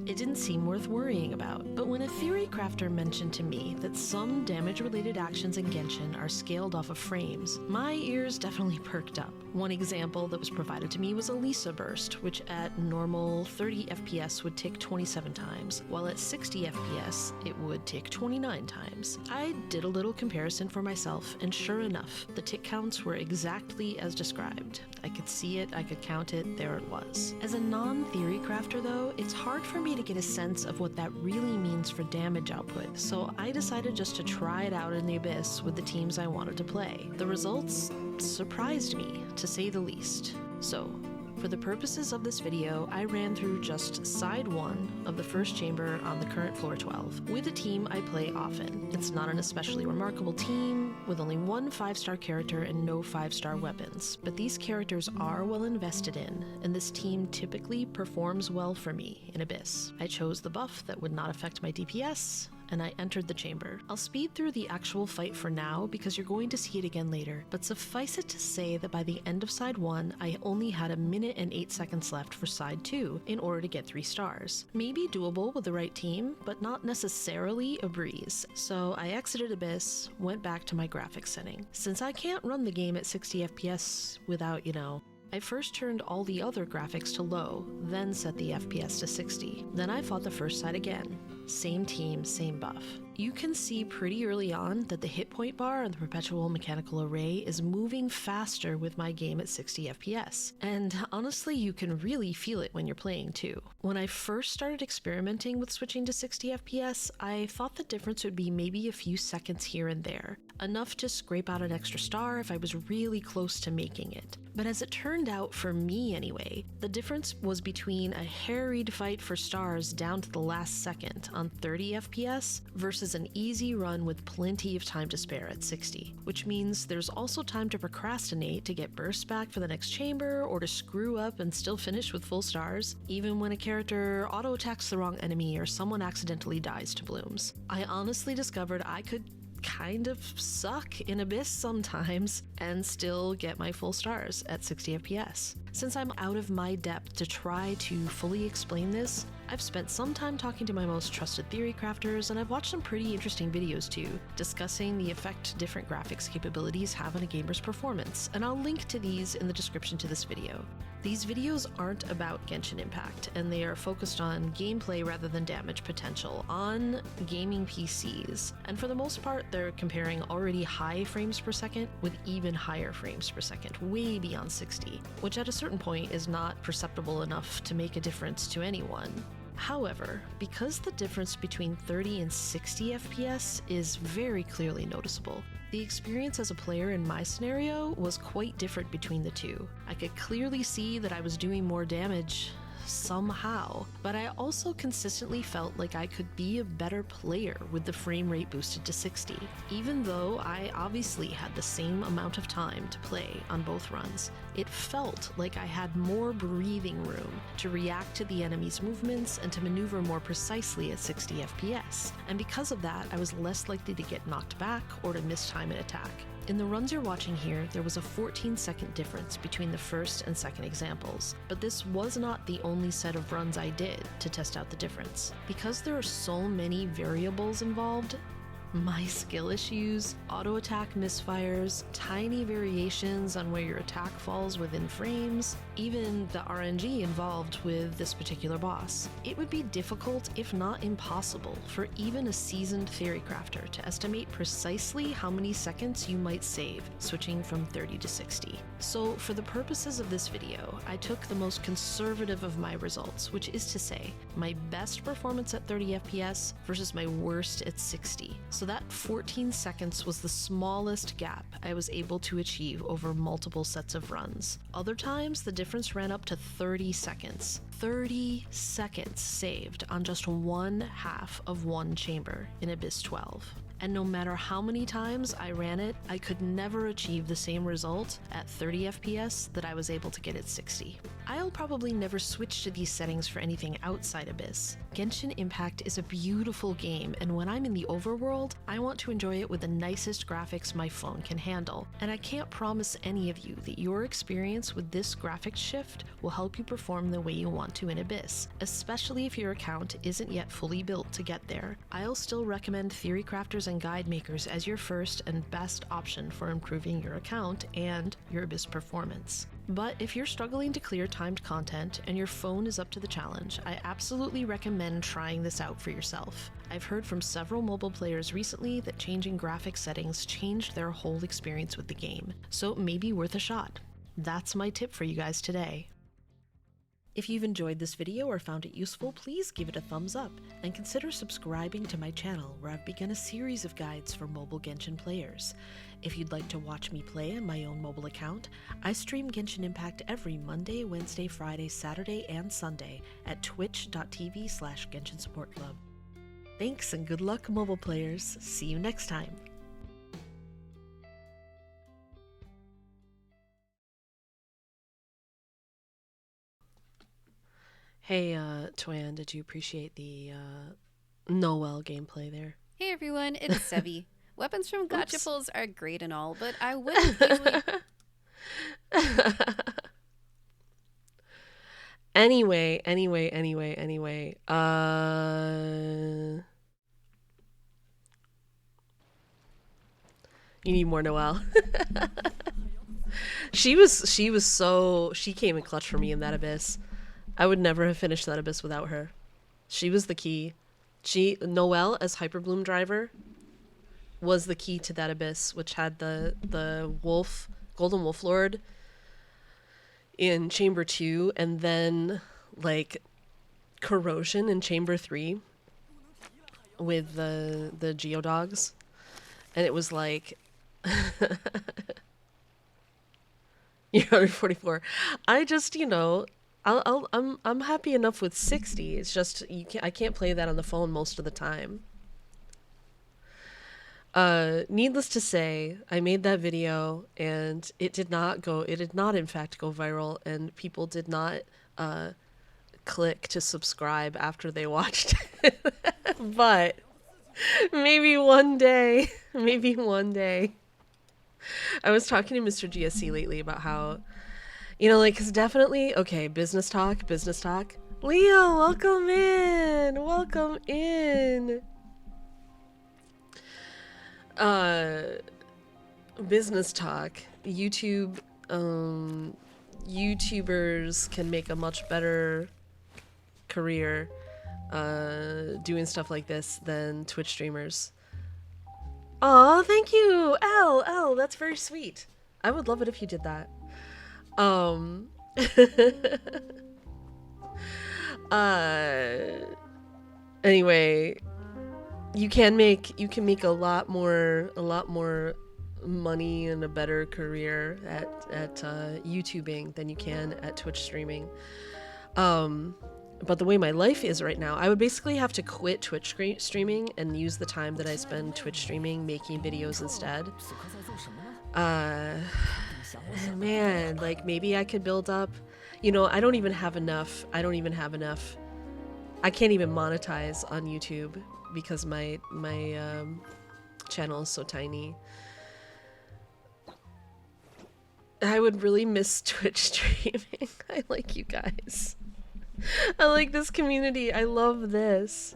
it didn't seem worth worrying about. But when a theory crafter mentioned to me that some damage-related actions in Genshin are scaled off of frames, my ears definitely perked up. One example that was provided to me was a Lisa burst, which at normal 30 FPS would tick 27 times, while at 60 FPS it would tick 29 times. I did a little comparison for myself, and sure enough, the tick counts were exactly as described. I could see it, I could count it, there it was. As a non-theory crafter though, it's hard for me to get a sense of what that really means for damage output, so I decided just to try it out in the Abyss with the teams I wanted to play. The results surprised me, to say the least. So, for the purposes of this video, I ran through just side 1 of the first chamber on the current floor 12, with a team I play often. It's not an especially remarkable team, with only one 5-star character and no 5-star weapons, but these characters are well invested in, and this team typically performs well for me in Abyss. I chose the buff that would not affect my DPS, and I entered the chamber. I'll speed through the actual fight for now because you're going to see it again later, but suffice it to say that by the end of side 1, I only had 1 minute and 8 seconds left for side 2 in order to get 3 stars. Maybe doable with the right team, but not necessarily a breeze. So I exited Abyss, went back to my graphics setting. Since I can't run the game at 60 FPS without, I first turned all the other graphics to low, then set the FPS to 60. Then I fought the first side again. Same team, same buff. You can see pretty early on that the hit point bar on the perpetual mechanical array is moving faster with my game at 60 FPS. And honestly, you can really feel it when you're playing too. When I first started experimenting with switching to 60 FPS, I thought the difference would be maybe a few seconds here and there, enough to scrape out an extra star if I was really close to making it. But as it turned out, for me anyway, the difference was between a harried fight for stars down to the last second on 30 FPS versus an easy run with plenty of time to spare at 60, which means there's also time to procrastinate to get burst back for the next chamber or to screw up and still finish with full stars, even when a character auto-attacks the wrong enemy or someone accidentally dies to blooms. I honestly discovered I could kind of suck in Abyss sometimes and still get my full stars at 60 FPS. Since I'm out of my depth to try to fully explain this, I've spent some time talking to my most trusted theory crafters, and I've watched some pretty interesting videos too, discussing the effect different graphics capabilities have on a gamer's performance, and I'll link to these in the description to this video. These videos aren't about Genshin Impact, and they are focused on gameplay rather than damage potential on gaming PCs, and for the most part they're comparing already high frames per second with even higher frames per second, way beyond 60, which at a certain point is not perceptible enough to make a difference to anyone. However, because the difference between 30 and 60 FPS is very clearly noticeable, the experience as a player in my scenario was quite different between the two. I could clearly see that I was doing more damage somehow, but I also consistently felt like I could be a better player with the frame rate boosted to 60, even though I obviously had the same amount of time to play on both runs. It felt like I had more breathing room to react to the enemy's movements and to maneuver more precisely at 60 FPS, and because of that, I was less likely to get knocked back or to miss time an attack. In the runs you're watching here, there was a 14-second difference between the first and second examples, but this was not the only set of runs I did to test out the difference. Because there are so many variables involved, my skill issues, auto-attack misfires, tiny variations on where your attack falls within frames, even the RNG involved with this particular boss. It would be difficult, if not impossible, for even a seasoned theory crafter to estimate precisely how many seconds you might save switching from 30 to 60. So for the purposes of this video, I took the most conservative of my results, which is to say, my best performance at 30 FPS versus my worst at 60. So that 14 seconds was the smallest gap I was able to achieve over multiple sets of runs. Other times, the difference ran up to 30 seconds. 30 seconds saved on just one half of one chamber in Abyss 12. And no matter how many times I ran it, I could never achieve the same result at 30 FPS that I was able to get at 60. I'll probably never switch to these settings for anything outside Abyss. Genshin Impact is a beautiful game, and when I'm in the overworld, I want to enjoy it with the nicest graphics my phone can handle. And I can't promise any of you that your experience with this graphics shift will help you perform the way you want to in Abyss, especially if your account isn't yet fully built to get there. I'll still recommend Theory Crafters and Guide Makers as your first and best option for improving your account and your Abyss performance. But if you're struggling to clear timed content and your phone is up to the challenge, I absolutely recommend trying this out for yourself. I've heard from several mobile players recently that changing graphics settings changed their whole experience with the game, so it may be worth a shot. That's my tip for you guys today. If you've enjoyed this video or found it useful, please give it a thumbs up and consider subscribing to my channel, where I've begun a series of guides for mobile Genshin players. If you'd like to watch me play on my own mobile account, I stream Genshin Impact every Monday, Wednesday, Friday, Saturday, and Sunday at twitch.tv/Genshin Support Club. Thanks and good luck, mobile players. See you next time. Hey, Twan, did you appreciate the Noel gameplay there? Hey everyone, it's Sevi. Weapons from Gacha Pulls are great and all, but I wouldn't usually... Anyway. You need more Noelle. She came in clutch for me in that Abyss. I would never have finished that Abyss without her. She was the key. Noelle as Hyperbloom driver was the key to that Abyss, which had the Golden Wolf Lord in Chamber 2, and then like Corrosion in Chamber 3 with the Geodogs. And it was like you're 144. I just, I'm happy enough with 60. It's just I can't play that on the phone most of the time. Needless to say, I made that video and it did not in fact go viral, and people did not click to subscribe after they watched it. But maybe one day. I was talking to Mr. GSC lately about how, cause definitely, okay, business talk. Leo, welcome in. Business talk. YouTubers can make a much better career doing stuff like this than Twitch streamers. Aw, thank you, L, that's very sweet. I would love it if you did that. Anyway, you can make a lot more money and a better career at YouTubing than you can at Twitch streaming. But the way my life is right now, I would basically have to quit Twitch streaming and use the time that I spend Twitch streaming making videos instead. Man, like maybe I could build up, I don't even have enough. I can't even monetize on YouTube because my channel is so tiny. I would really miss Twitch streaming. I like you guys. I like this community. I love this.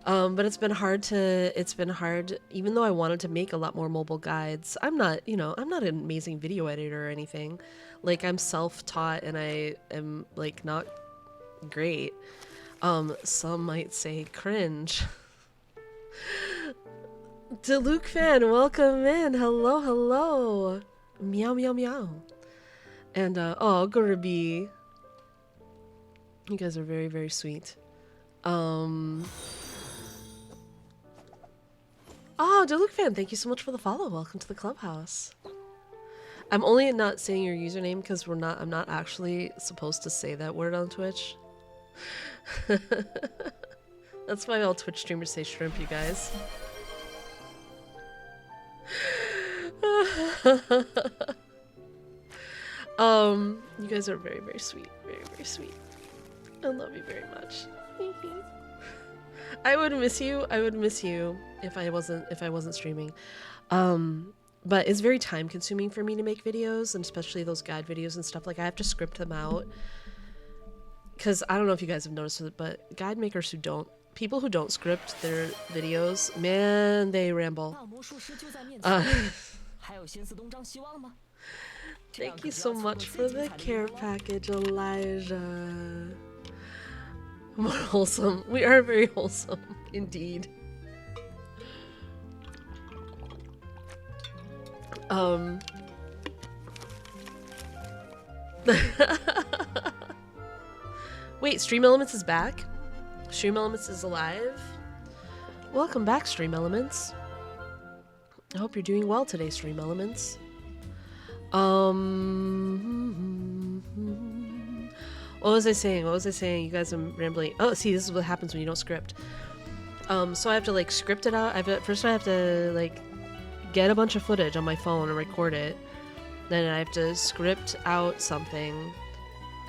But it's been hard, even though I wanted to make a lot more mobile guides. I'm not an amazing video editor or anything. Like, I'm self-taught and I am, like, not great. Some might say cringe. Luke fan, welcome in. Hello. Meow, meow, meow. And, oh, Gurby. You guys are very, very sweet. Oh, Diluc fan, thank you so much for the follow. Welcome to the clubhouse. I'm only not saying your username because I'm not actually supposed to say that word on Twitch. That's why all Twitch streamers say shrimp, you guys. You guys are very, very sweet. Very, very sweet. I love you very much. I would miss you. I would miss you if I wasn't streaming. But it's very time consuming for me to make videos, and especially those guide videos and stuff. Like I have to script them out. Cause I don't know if you guys have noticed it, but guide makers people who don't script their videos, man, they ramble. Thank you so much for the care package, Elijah. More wholesome. We are very wholesome, indeed. Wait, Stream Elements is back? Stream Elements is alive? Welcome back, Stream Elements. I hope you're doing well today, Stream Elements. What was I saying? You guys are rambling. Oh, see, this is what happens when you don't script. So I have to like script it out. First I have to like get a bunch of footage on my phone and record it. Then I have to script out something.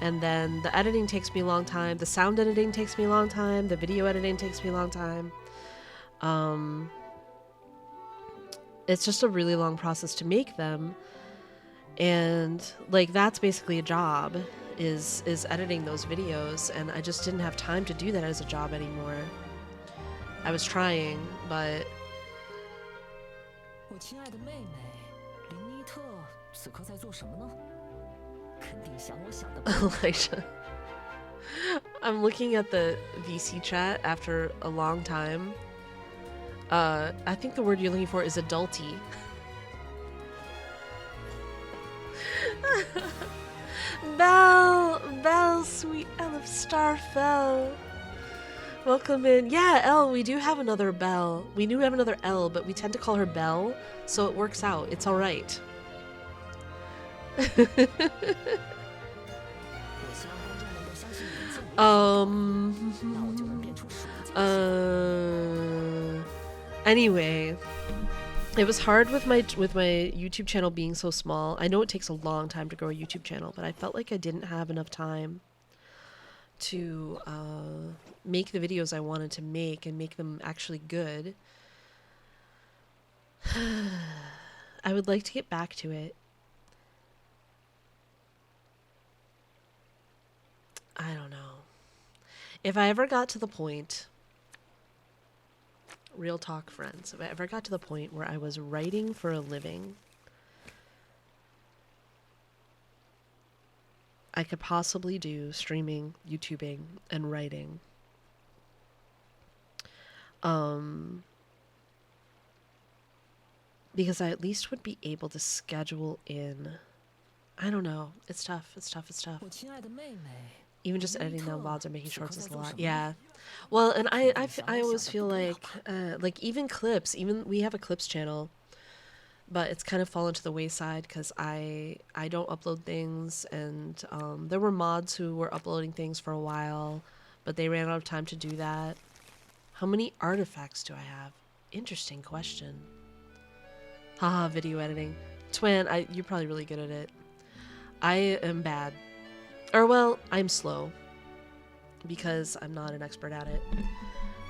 And then the editing takes me a long time. The sound editing takes me a long time. The video editing takes me a long time. It's just a really long process to make them. And like that's basically a job is editing those videos, and I just didn't have time to do that as a job anymore. I was trying, but Elijah. I'm looking at the VC chat after a long time. I think the word you're looking for is adulty. Belle, sweet Elle of Starfell. Welcome in. Yeah, Elle, we do have another Belle. We do have another Elle, but we tend to call her Belle, so it works out. It's alright. Anyway, it was hard with my YouTube channel being so small. I know it takes a long time to grow a YouTube channel, but I felt like I didn't have enough time to make the videos I wanted to make and make them actually good. I would like to get back to it. I don't know. If I ever got to the point, real talk friends, if I ever got to the point where I was writing for a living, I could possibly do streaming, YouTubing, and writing. Because I at least would be able to schedule in. I don't know. It's tough. Even just editing down VODs or making shorts is a lot. Yeah. Well, and I always feel like even clips, we have a clips channel, but it's kind of fallen to the wayside because I don't upload things, and there were mods who were uploading things for a while, but they ran out of time to do that. How many artifacts do I have? Interesting question. Haha, video editing. Twin, you're probably really good at it. I am bad. Or, well, I'm slow. Because I'm not an expert at it.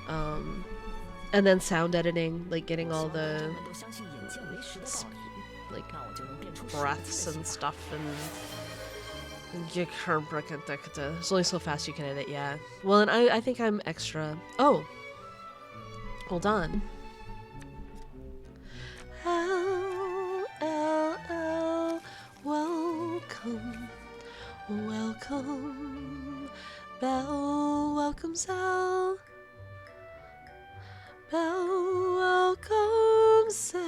And then sound editing, like getting all the like breaths and stuff, and there's only so fast you can edit, yeah. Well, and I think I'm extra. Oh, hold on. Welcome, Belle, welcome, Sal. Belle, welcome, Sal,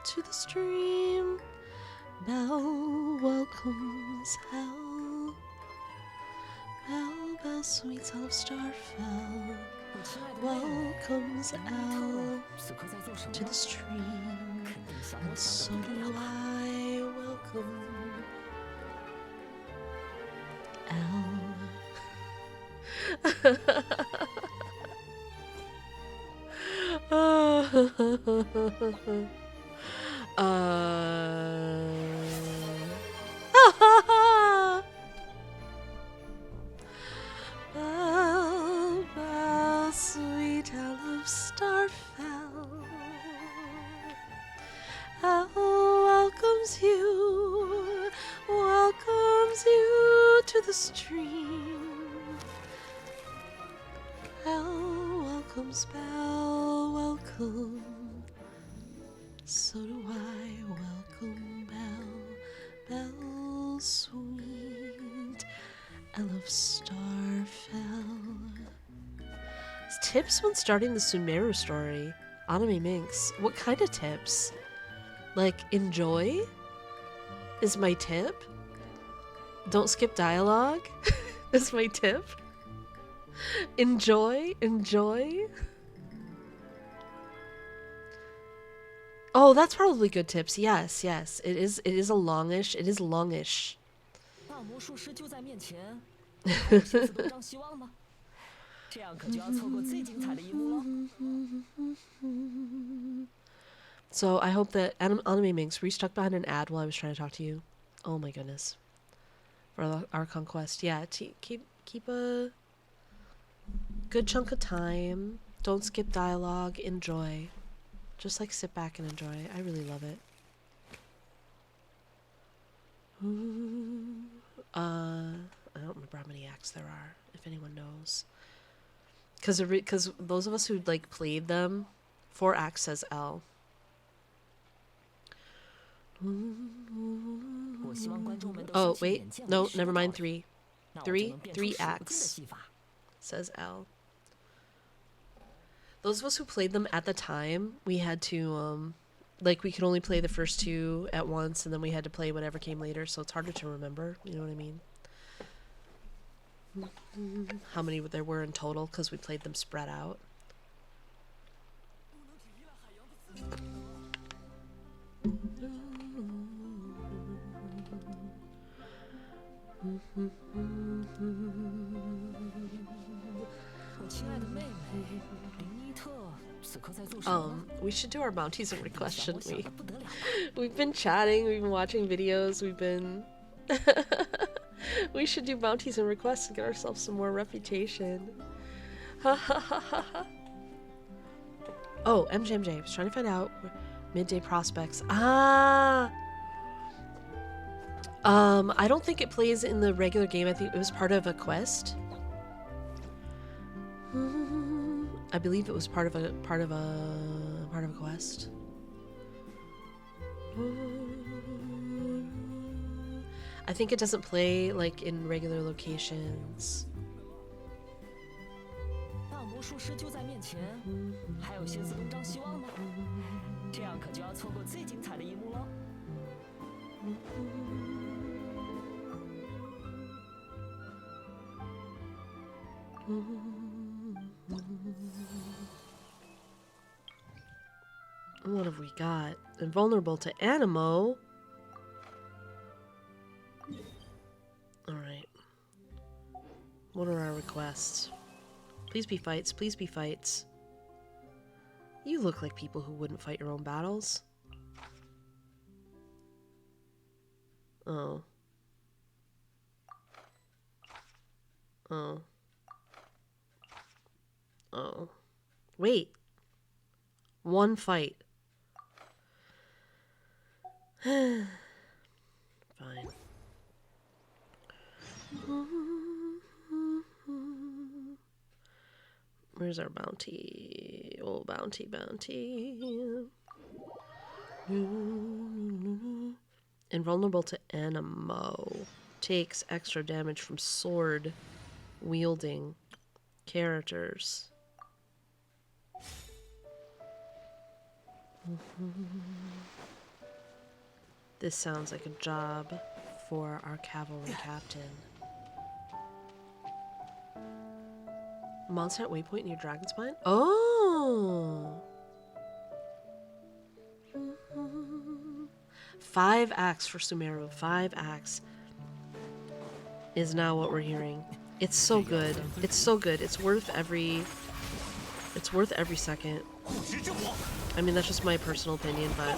to the stream. Belle, welcome, Sal. Belle, sweet Sal of Starfell. welcomes L to the stream, and so do I welcome L. Bell, bell, sweet owl of Starfell, welcomes you to the stream. Bell welcomes Bell, welcome. So do I welcome Bell, Bell sweet, I love Starfell. Tips when starting the Sumeru story. Anime Minx. What kind of tips? Like, enjoy? Is my tip? Don't skip dialogue? Is my tip? Enjoy? Oh, that's probably good tips. Yes. It is longish. 大魔术师就在面前，还有些自动张希望吗？这样可就要错过最精彩的一幕喽。So I hope that Anime Minx, were you stuck behind an ad while I was trying to talk to you? Oh my goodness. For our conquest. Yeah, keep a good chunk of time. Don't skip dialogue. Enjoy. Just like sit back and enjoy. I really love it. I don't remember how many acts there are, if anyone knows. Because those of us who like played them, 4 acts says L. Oh wait, no, never mind. 3 acts says L. Those of us who played them at the time, we had to like we could only play the first 2 at once, and then we had to play whatever came later, so it's harder to remember, you know what I mean? How many there were in total, because we played them spread out. We should do our bounties and requests, shouldn't we? We've been chatting, we've been watching videos, we've been... We should do bounties and requests and get ourselves some more reputation. Oh, MJ, I was trying to find out midday prospects. I don't think it plays in the regular game. I think it was part of a quest. I believe it was part of a quest. I think it doesn't play like in regular locations. What have we got? Invulnerable to Animo. Alright. What are our requests? Please be fights. Please be fights. You look like people who wouldn't fight your own battles. Oh. Oh. Oh. Wait. 1 fight. Fine. Where's our bounty? Oh, bounty. Invulnerable to Animo. Takes extra damage from sword wielding characters. This sounds like a job for our cavalry captain. Monster at waypoint near Dragon's Spine? Oh! 5 acts for Sumeru. 5 acts is now what we're hearing. It's so good. It's so good. It's worth every second. I mean, that's just my personal opinion, but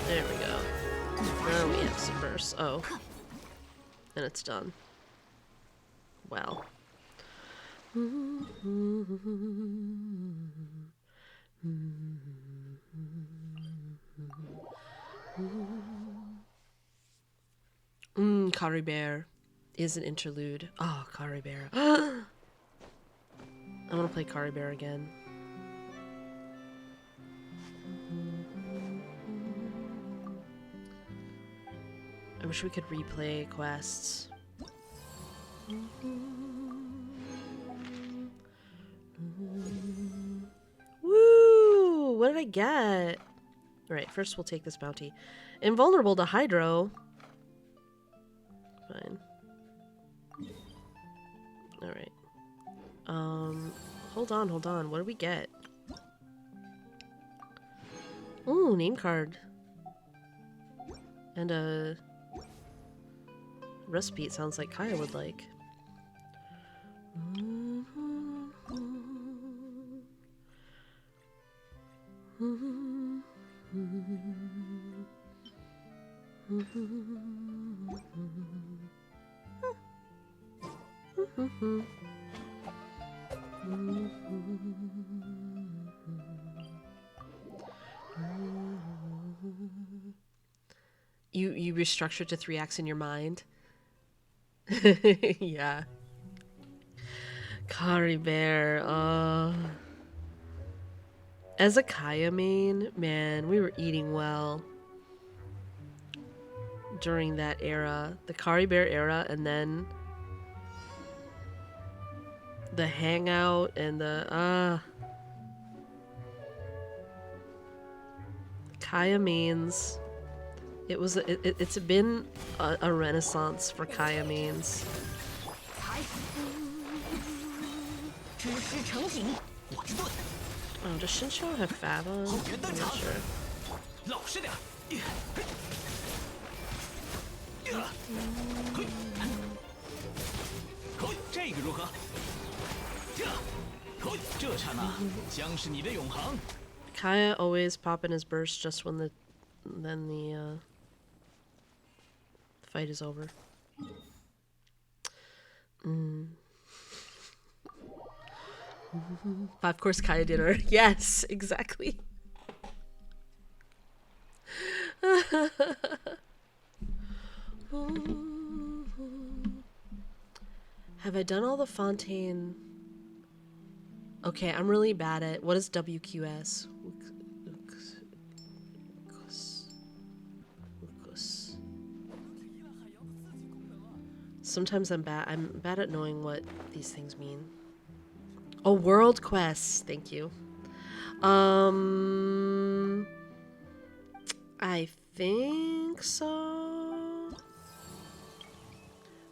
there we go. Now we have some bursts. Oh. And it's done. Well. Kari Bear is an interlude. Oh, Kari Bear. I want to play Kari Bear again. I wish we could replay quests. Woo! What did I get? Alright, first we'll take this bounty. Invulnerable to Hydro. Fine. Alright. Hold on. What do we get? Ooh, name card. And a recipe it sounds like Kaya would like. You restructured to 3 acts in your mind. Yeah. Kari Bear. As a Kaya main, man, we were eating well during that era, the Kari Bear era, and then the Hangout and the Kaya mains. It's been a renaissance for Kaya mains. Oh, does Shinsho have Fathom? I'm not sure. Kaya always pop in his burst just when the fight is over. Five-course Kaya dinner. Yes, exactly. Have I done all the Fontaine? Okay, I'm really bad at... What is WQS? Sometimes I'm bad at knowing what these things mean. Oh, world quests. Thank you. I think so.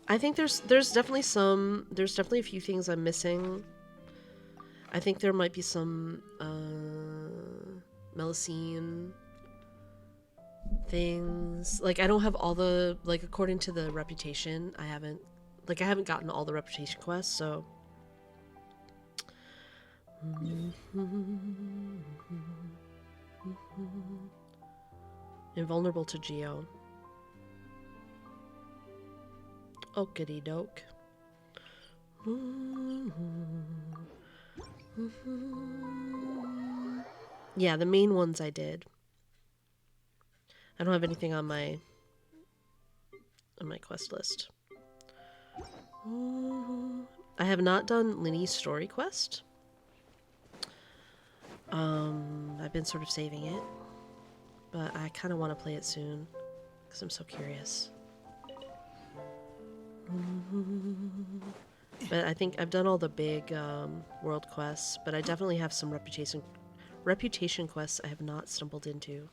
I think there's definitely a few things I'm missing. I think there might be some Melusine things. Like, I don't have all the, like, according to the reputation, I haven't gotten all the reputation quests, so invulnerable to Geo. Okity doke. Yeah, the main ones I did. I don't have anything on my quest list. I have not done Linny's story quest. I've been sort of saving it, but I kind of want to play it soon because I'm so curious. But I think I've done all the big world quests, but I definitely have some Reputation quests I have not stumbled into.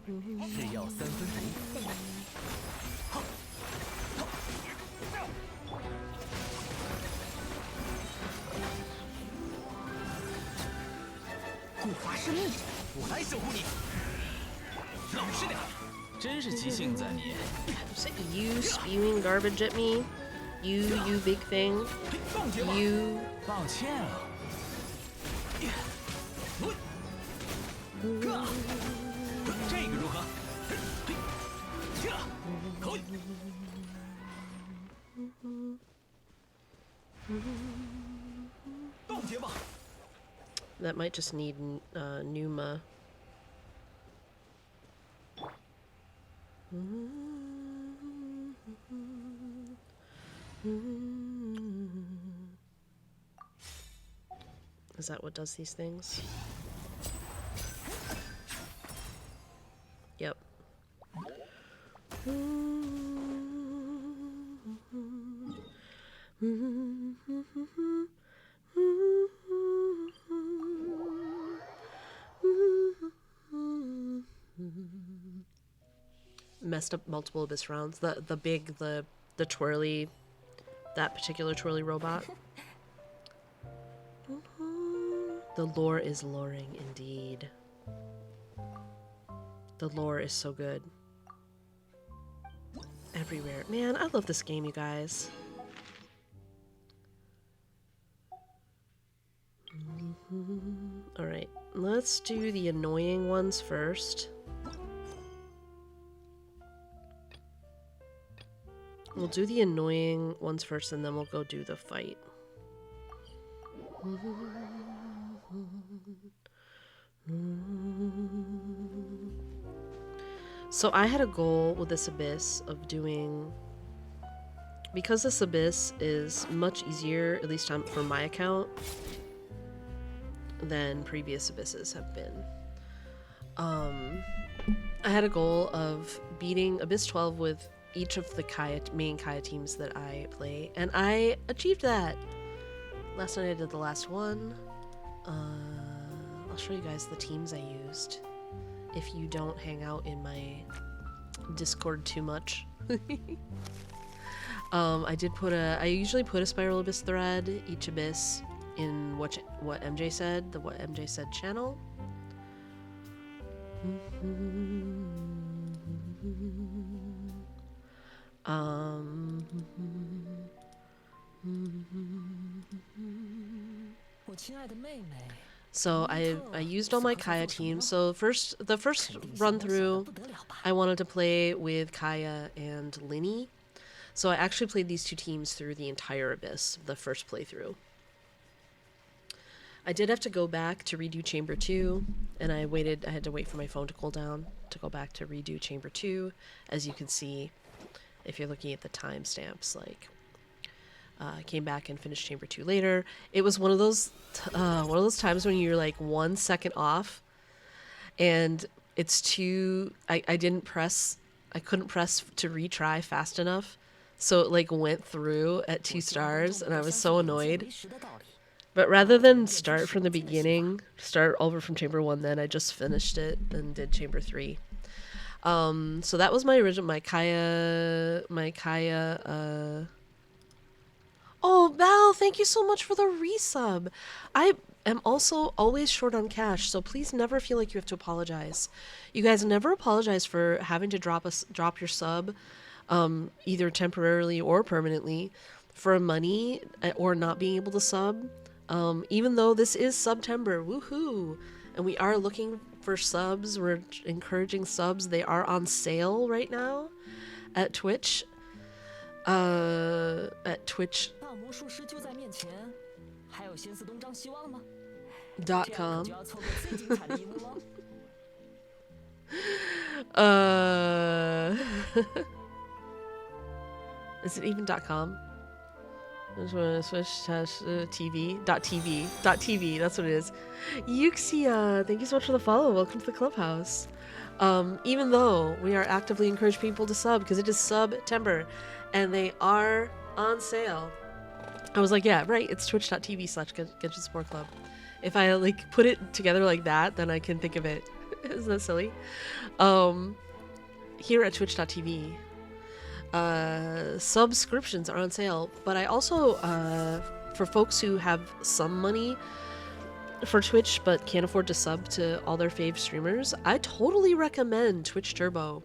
只要3分钟。护法是密，我来守护你。老实点，真是急性子啊你。 Is it you spewing garbage at me? You big thing. You. 抱歉啊。这个如何？冻结吧。 That might just need Numa. Is that what does these things? Yep. Messed up multiple abyss rounds. The twirly, that particular twirly robot. The lore is loring indeed. The lore is so good. Everywhere. Man, I love this game, you guys. Alright, let's do the annoying ones first. We'll do the annoying ones first and then we'll go do the fight. So I had a goal with this abyss of doing, because this abyss is much easier, at least for my account, than previous abysses have been. I had a goal of beating Abyss 12 with each of the main Kaya teams that I play, and I achieved that. Last night I did the last one. I'll show you guys the teams I used if you don't hang out in my Discord too much. I usually put a Spiral Abyss thread, each abyss, in what MJ said, the What MJ Said channel. So I used all my Kaya teams. So the first run through, I wanted to play with Kaya and Linny. So I actually played these two teams through the entire Abyss, the first playthrough. I did have to go back to redo Chamber 2, and I had to wait for my phone to cool down to go back to redo Chamber 2. As you can see, if you're looking at the timestamps, like, I came back and finished Chamber 2 later. It was one of those times when you're like 1 second off, and it's too, I couldn't press to retry fast enough, so it like went through at 2 stars, and I was so annoyed. But rather than start from the beginning, start over from Chamber 1, then I just finished it and did Chamber 3. So that was my Kaya. Oh, Val, thank you so much for the resub. I am also always short on cash, so please never feel like you have to apologize. You guys never apologize for having to drop your sub, either temporarily or permanently, for money or not being able to sub. Even though this is September, woohoo! And we are looking for subs, we're encouraging subs. They are on sale right now at Twitch. At twitch.com. Is it even .com? TV. That's what it is. Yuxia, thank you so much for the follow. Welcome to the clubhouse. Even though we are actively encouraging people to sub because it is September and they are on sale. I was like, yeah, right, it's twitch.tv/Genshin Support Club. If I like put it together like that, then I can think of it. Isn't that silly? Here at twitch.tv, subscriptions are on sale, but I also, for folks who have some money for Twitch but can't afford to sub to all their fave streamers, I totally recommend Twitch Turbo.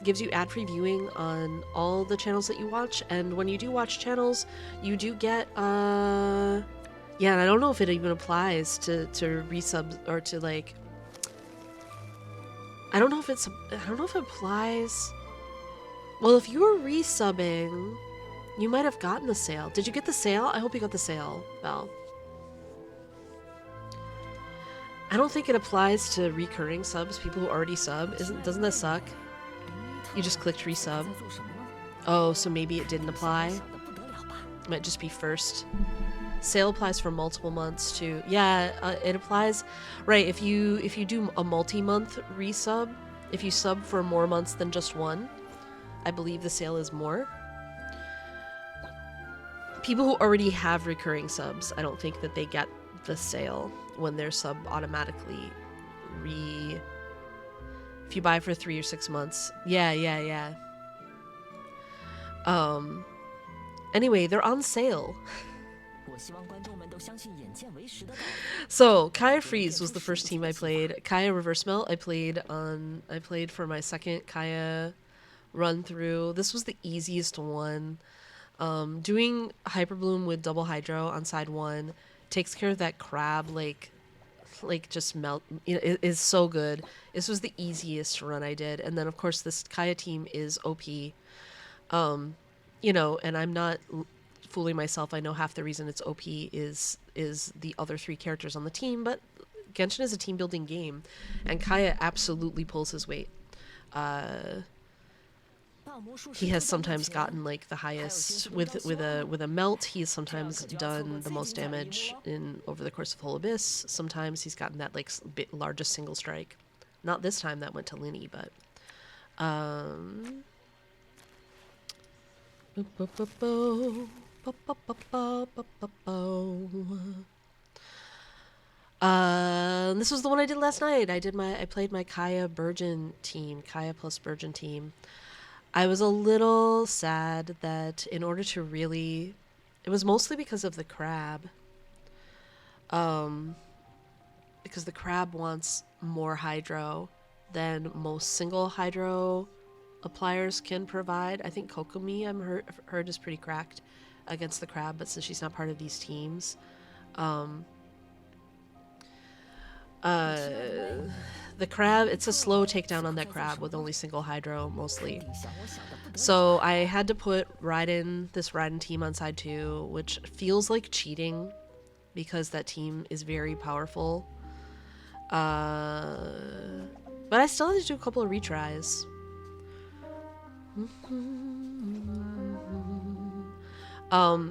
Gives you ad-free viewing on all the channels that you watch, and when you do watch channels, you do get, yeah, and I don't know if it even applies to resubs or to like, I don't know if it applies. Well, if you were resubbing, you might have gotten the sale. Did you get the sale? I hope you got the sale, Val. I don't think it applies to recurring subs, people who already sub. Doesn't that suck? You just clicked resub. Oh, so maybe it didn't apply. It might just be first. Sale applies for multiple months too. Yeah, it applies. Right, if you do a multi-month resub, if you sub for more months than just one, I believe the sale is more. People who already have recurring subs, I don't think that they get the sale when their sub automatically if you buy for 3 or 6 months. Yeah. Anyway, they're on sale. So, Kaya Freeze was the first team I played. Kaya Reverse Melt I played for my second Kaya run through. This was the easiest one. Doing Hyper Bloom with double Hydro on side 1 takes care of that crab like just melt, you know, it is so good. This was the easiest run I did, and then of course this Kaya team is OP. You know, and I'm not fooling myself. I know half the reason it's OP is the other 3 characters on the team, but Genshin is a team building game, and Kaya absolutely pulls his weight. He has sometimes gotten like the highest with a melt. He's sometimes done the most damage over the course of whole abyss. Sometimes he's gotten that like largest single strike. Not this time, that went to Linny, but this was the one I did last night. I played my Kaya Burgeon team, Kaya plus Burgeon team. I was a little sad that in order to really... It was mostly because of the crab. Because the crab wants more hydro than most single hydro appliers can provide. I think Kokomi, heard is pretty cracked against the crab, but since she's not part of these teams... the crab, it's a slow takedown on that crab with only single hydro mostly. So I had to put this Raiden team on side 2, which feels like cheating because that team is very powerful. But I still had to do a couple of retries.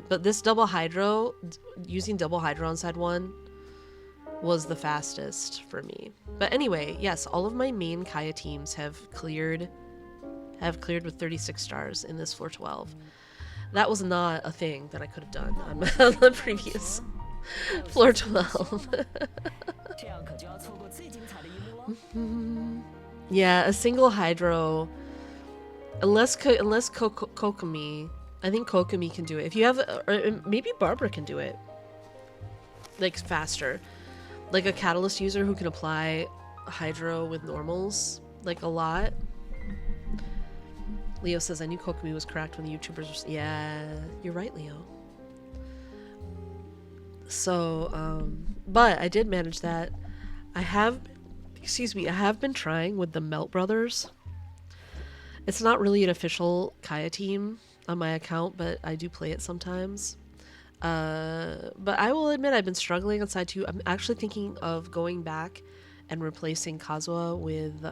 But this double hydro, using double hydro on side 1 was the fastest for me. But anyway, yes, all of my main Kaya teams have cleared with 36 stars in this floor 12. That was not a thing that I could have done on the previous floor 12. Yeah, a single hydro, unless Kokomi, I think Kokomi can do it. If you have, or maybe Barbara can do it, like faster. Like a catalyst user who can apply hydro with normals, like a lot. Leo says, I knew Kokomi was cracked when the YouTubers were... Yeah, you're right, Leo. So, but I did manage that. I have been trying with the Melt Brothers. It's not really an official Kaya team on my account, but I do play it sometimes. But I will admit I've been struggling on side 2. I'm actually thinking of going back and replacing Kazuha with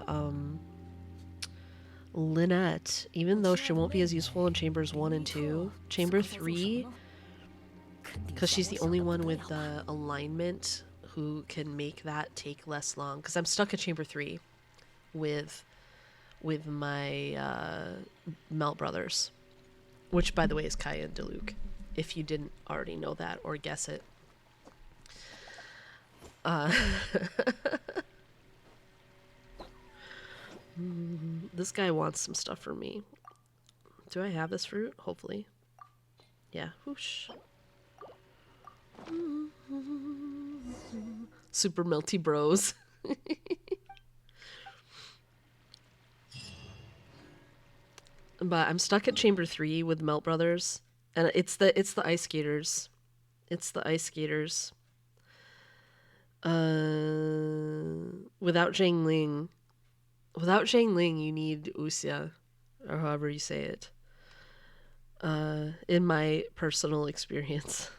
Lynette, even though she won't be as useful in chambers 1 and 2, chamber 3, because she's the only one with the alignment who can make that take less long. Because I'm stuck at chamber 3 with my Melt brothers, which by the way is Kaya and Diluc, if you didn't already know that or guess it. This guy wants some stuff from me. Do I have this fruit? Hopefully. Yeah. Whoosh. Super melty bros. But I'm stuck at chamber 3 with Melt Brothers, and it's the ice skaters. It's the ice skaters. Without Zhangling, you need Uxia, or however you say it. In my personal experience.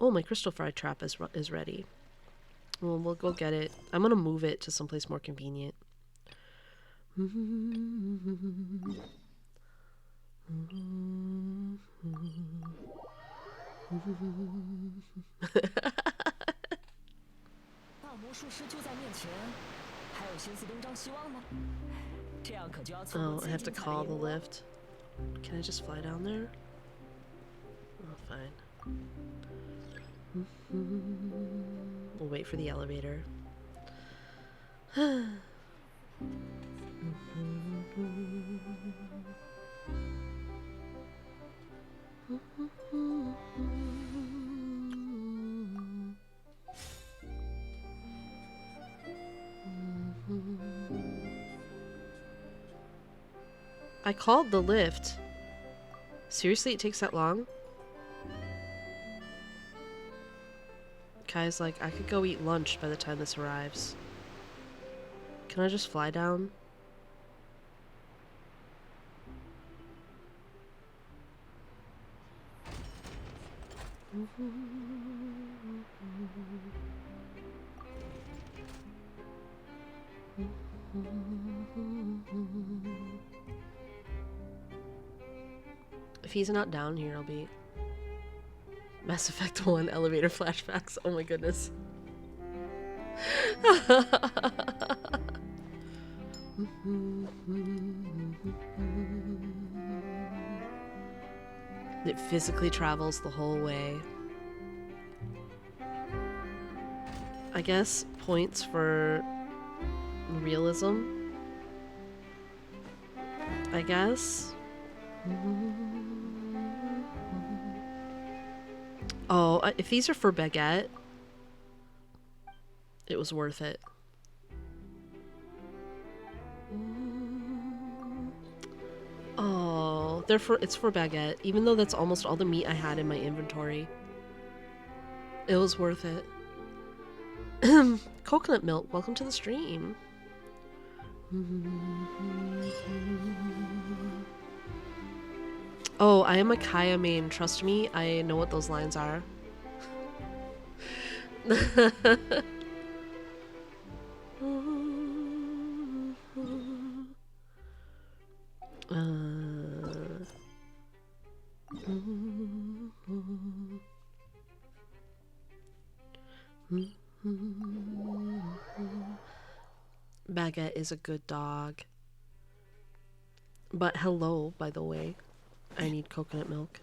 Oh, my crystal fry trap is ready. Well, we'll go get it. I'm gonna move it to someplace more convenient. Oh, I have to call the lift. Can I just fly down there? Oh, fine. We'll wait for the elevator. I called the lift. Seriously, it takes that long? Kai's like, I could go eat lunch by the time this arrives. Can I just fly down? If he's not down here, I'll be... Mass Effect 1 elevator flashbacks. Oh my goodness. It physically travels the whole way. I guess points for realism. I guess. Oh, if these are for Baguette, it was worth it. Oh, it's for Baguette, even though that's almost all the meat I had in my inventory. It was worth it. Coconut milk, welcome to the stream. Oh, I am a Kaya main. Trust me, I know what those lines are. Baguette is a good dog. But hello, by the way. I need coconut milk.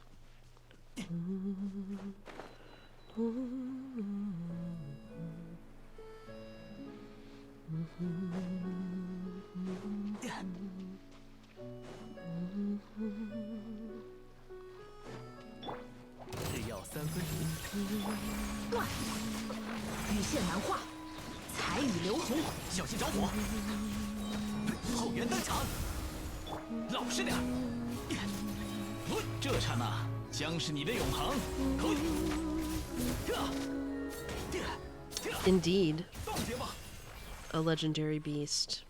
Indeed. A legendary beast.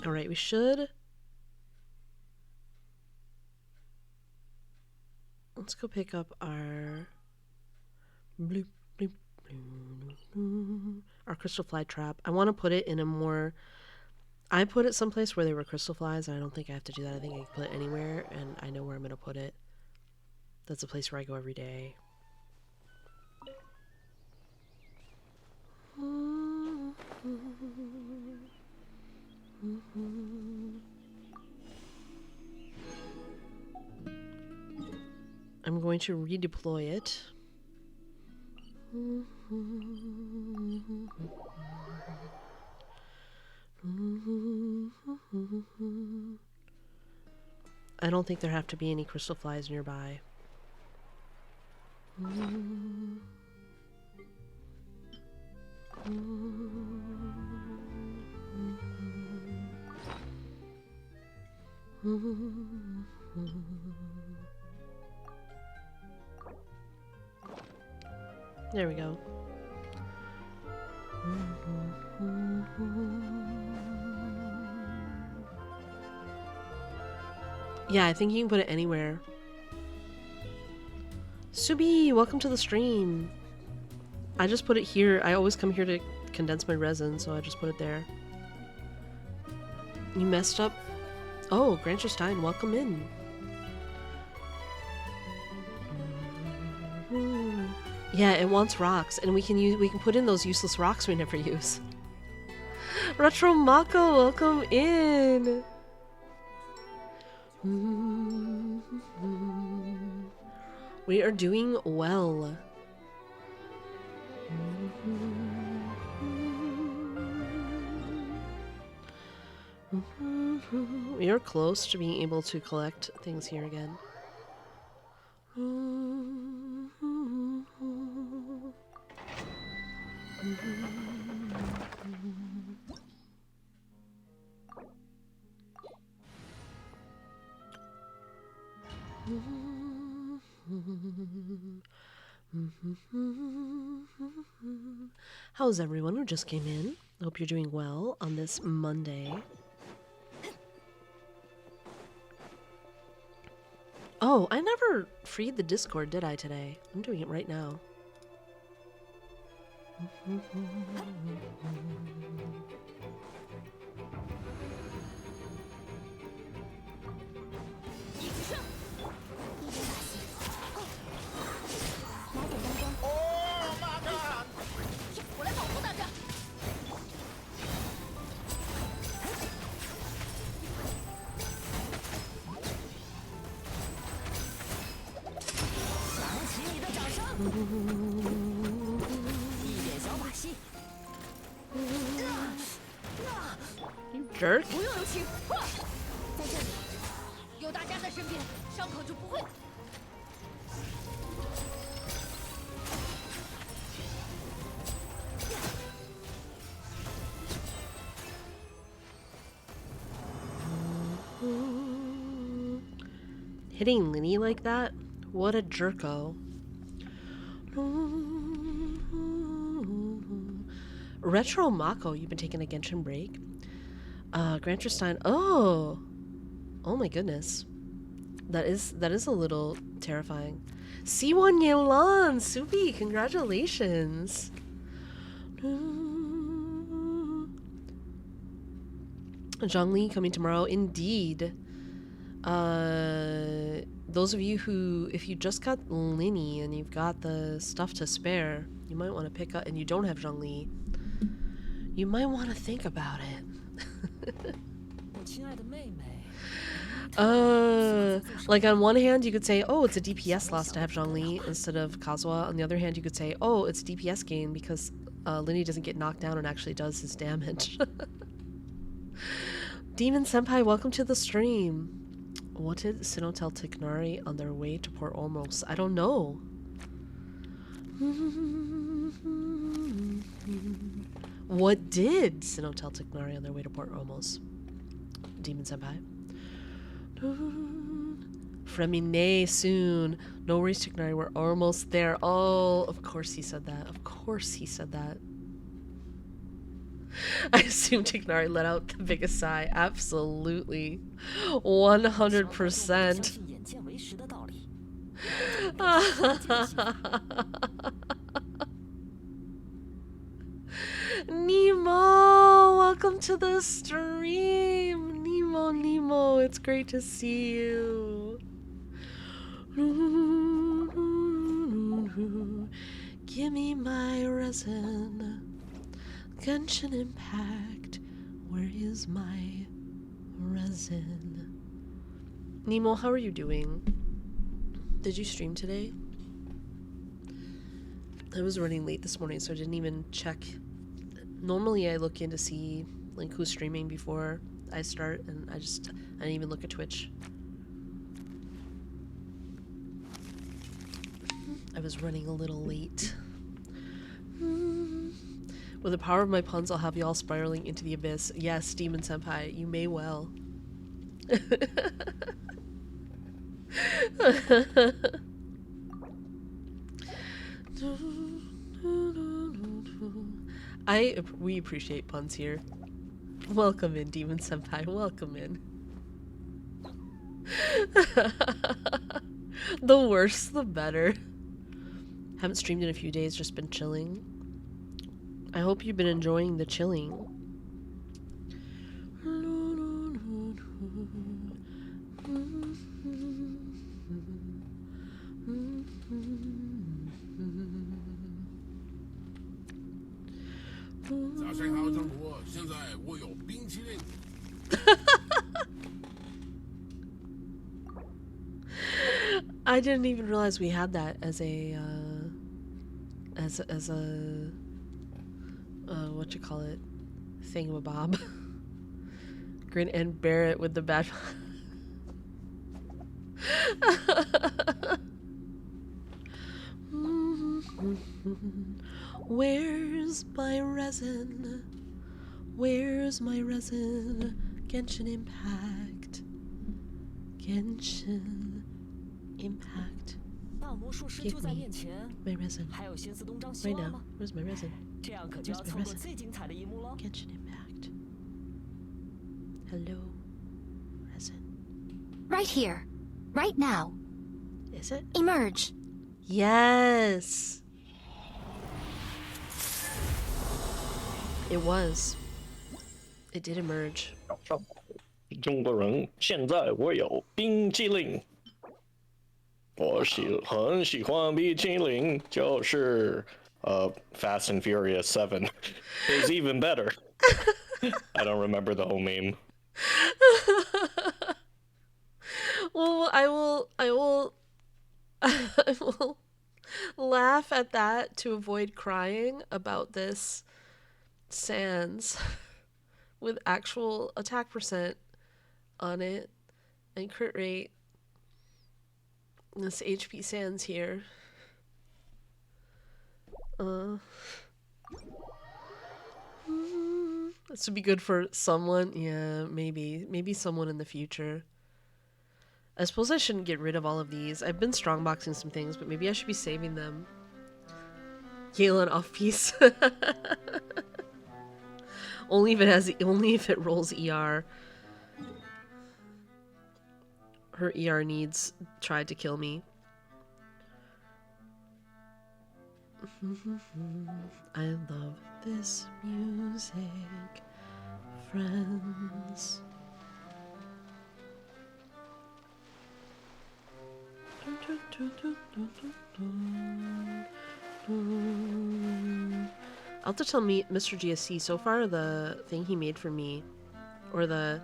Alright, we should... Let's go pick up our bloop, bloop, bloop, our crystal fly trap. I want to put it in a more... I put it someplace where there were crystal flies, and I don't think I have to do that. I think I can put it anywhere, and I know where I'm going to put it. That's a place where I go every day. I'm going to redeploy it. I don't think there have to be any crystal flies nearby. There we go. Yeah, I think you can put it anywhere. Subi, welcome to the stream. I just put it here. I always come here to condense my resin, so I just put it there. You messed up. Oh, Grancherstein, welcome in. Yeah, it wants rocks, and we can put in those useless rocks we never use. Retro Mako, welcome in. We are doing well. We are close to being able to collect things here again. How's everyone who just came in? I hope you're doing well on this Monday. Oh, I never freed the Discord, did I, today? I'm doing it right now. You jerk. Hitting Linny like that? What a jerko. Retro Mako, you've been taking a Genshin break. Grancherstein, oh my goodness. That is a little terrifying. C1 Yelan, Subi, congratulations. Zhongli coming tomorrow, indeed. Those of you who, if you just got Linny and you've got the stuff to spare, you might want to pick up, and you don't have Zhongli, you might want to think about it. Like on one hand you could say, oh, it's a DPS loss to have Zhongli instead of Kazuha. On the other hand you could say, oh, it's a DPS gain because Linny doesn't get knocked down and actually does his damage. Demon Senpai, welcome to the stream. What did Sinnoh tell Tignari on their way to Port Ormos? I don't know. What did Sinnoh tell Tignari on their way to Port Ormos? Demon Senpai. Fremine soon. No worries, Tignari. We're almost there. Oh, of course he said that. Of course he said that. I assume Tignari let out the biggest sigh. Absolutely. 100%. Nemo, welcome to the stream. Nemo, it's great to see you. Give me my resin. Genshin Impact. Where is my resin? Nemo, how are you doing? Did you stream today? I was running late this morning, so I didn't even check. Normally I look in to see like who's streaming before I start, and I didn't even look at Twitch. I was running a little late. With the power of my puns, I'll have you all spiraling into the abyss. Yes, Demon Senpai, you may well. We appreciate puns here. Welcome in, Demon Senpai. Welcome in. The worse, the better. Haven't streamed in a few days, just been chilling. I hope you've been enjoying the chilling. I didn't even realize we had that as a what you call it, thingamabob. Grin and bear it with the bad. Where's my resin? Where's my resin? Genshin Impact. Genshin Impact. Give me my resin. Right now. Where's my resin? Where's my resin? Genshin Impact. Hello, resin. Right here. Right now. Is it? Emerge. Yes! It was. It did emerge. 中国人，现在我有冰激凌。我很喜欢冰淇淋，就是Fast and Furious 7 is even better. I don't remember the whole meme. Well, I will laugh at that to avoid crying about this Sans with actual attack percent on it and crit rate. This HP Sans here. This would be good for someone. Yeah, maybe someone in the future. I suppose I shouldn't get rid of all of these. I've been strongboxing some things, but maybe I should be saving them. Galen off piece. only if it rolls ER. Her ER needs tried to kill me. I love this music, friends. I'll have to tell me, Mr. GSC, so far the thing he made for me, or the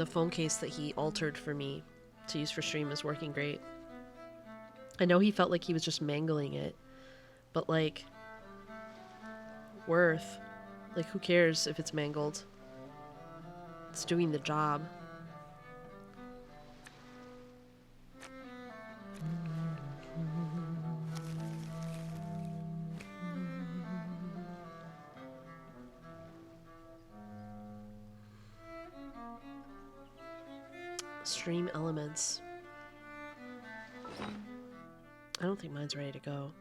phone case that he altered for me to use for stream is working great. I know he felt like he was just mangling it, but like, worth. Like, who cares if it's mangled? It's doing the job. Stream elements. I don't think mine's ready to go.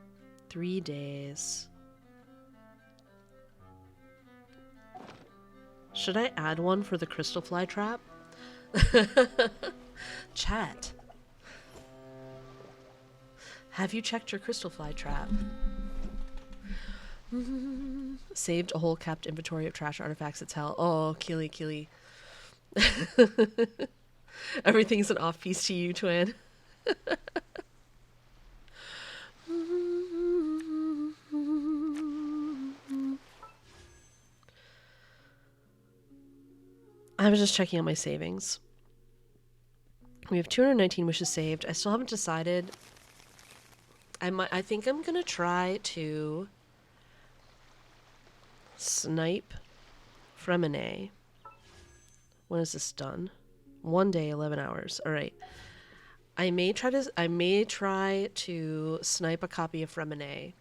3 days. Should I add one for the crystal fly trap? Chat. Have you checked your crystal fly trap? Saved a whole capped inventory of trash artifacts. It's hell. Oh, Keely. Everything's an off-piece to you, twin. I was just checking out my savings. We have 219 wishes saved. I still haven't decided. I think I'm gonna try to snipe Fremine. When is this done? 1 day, 11 hours. All right. I may try to snipe a copy of Fremine.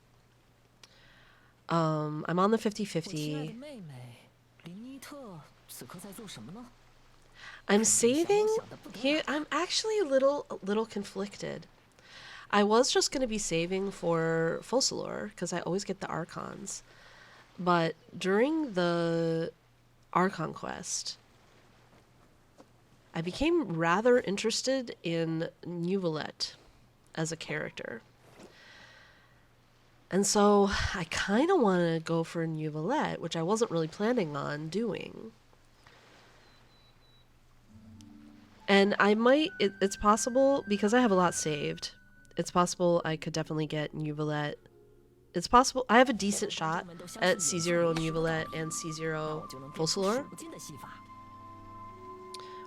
I'm on the 50-50. I'm saving here. I'm actually a little conflicted. I was just going to be saving for Focalor because I always get the Archons. But during the Archon quest, I became rather interested in Nuvolette as a character. And so I kind of want to go for Nuvolette, which I wasn't really planning on doing. And I might, it's possible, because I have a lot saved, it's possible I could definitely get Nuvolette. It's possible, I have a decent shot at C0 Nuvolette and C0 Focalor.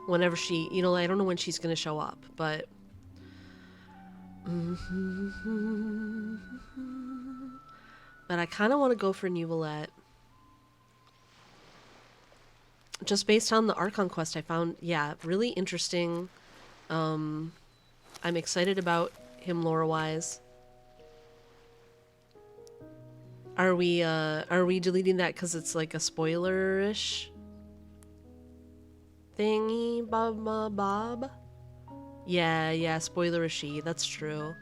Whenever she, you know, I don't know when she's going to show up, but... But I kind of want to go for Nuvolette. Just based on the Archon quest I found, yeah, really interesting. I'm excited about him lore-wise. Are we deleting that because it's like a spoiler-ish thingy, Bob? Yeah, spoiler-ishy, that's true.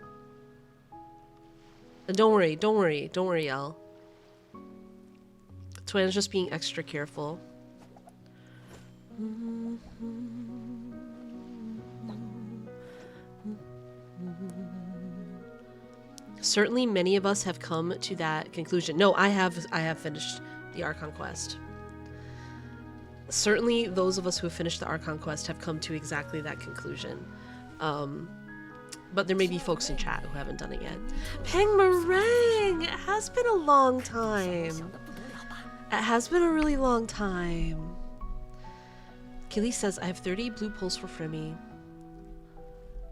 Don't worry, Elle. Twin's just being extra careful. Certainly many of us have come to that conclusion. No, I have finished the Archon quest. Certainly those of us who have finished the Archon quest have come to exactly that conclusion. But there may be folks in chat who haven't done it yet. Peng Meringue! It has been a long time. It has been a really long time. Keely says, I have 30 blue pulls for Frimmy.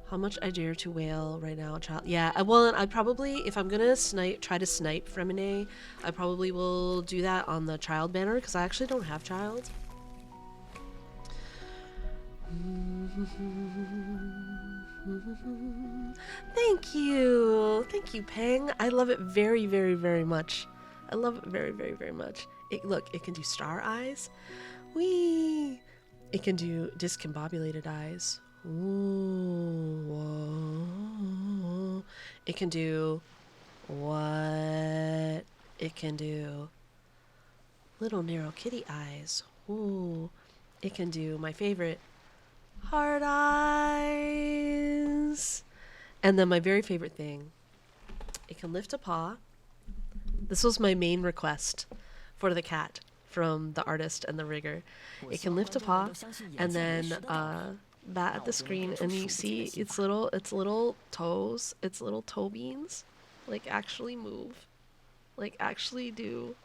How much I dare to wail right now, child. Yeah, well, I probably, if I'm gonna try to snipe Fremine, I probably will do that on the child banner, because I actually don't have child. Thank you, Peng. I love it very, very, very much. I love it very, very, very much. Look, it can do star eyes. Whee! It can do discombobulated eyes. Ooh, whoa. It can do what? It can do little narrow kitty eyes. Ooh. It can do my favorite, hard eyes. And then my very favorite thing, it can lift a paw. This was my main request for the cat from the artist and the rigger. It can lift a paw and then bat at the screen, and you see its little toes, its little toe beans, like actually move, like actually do.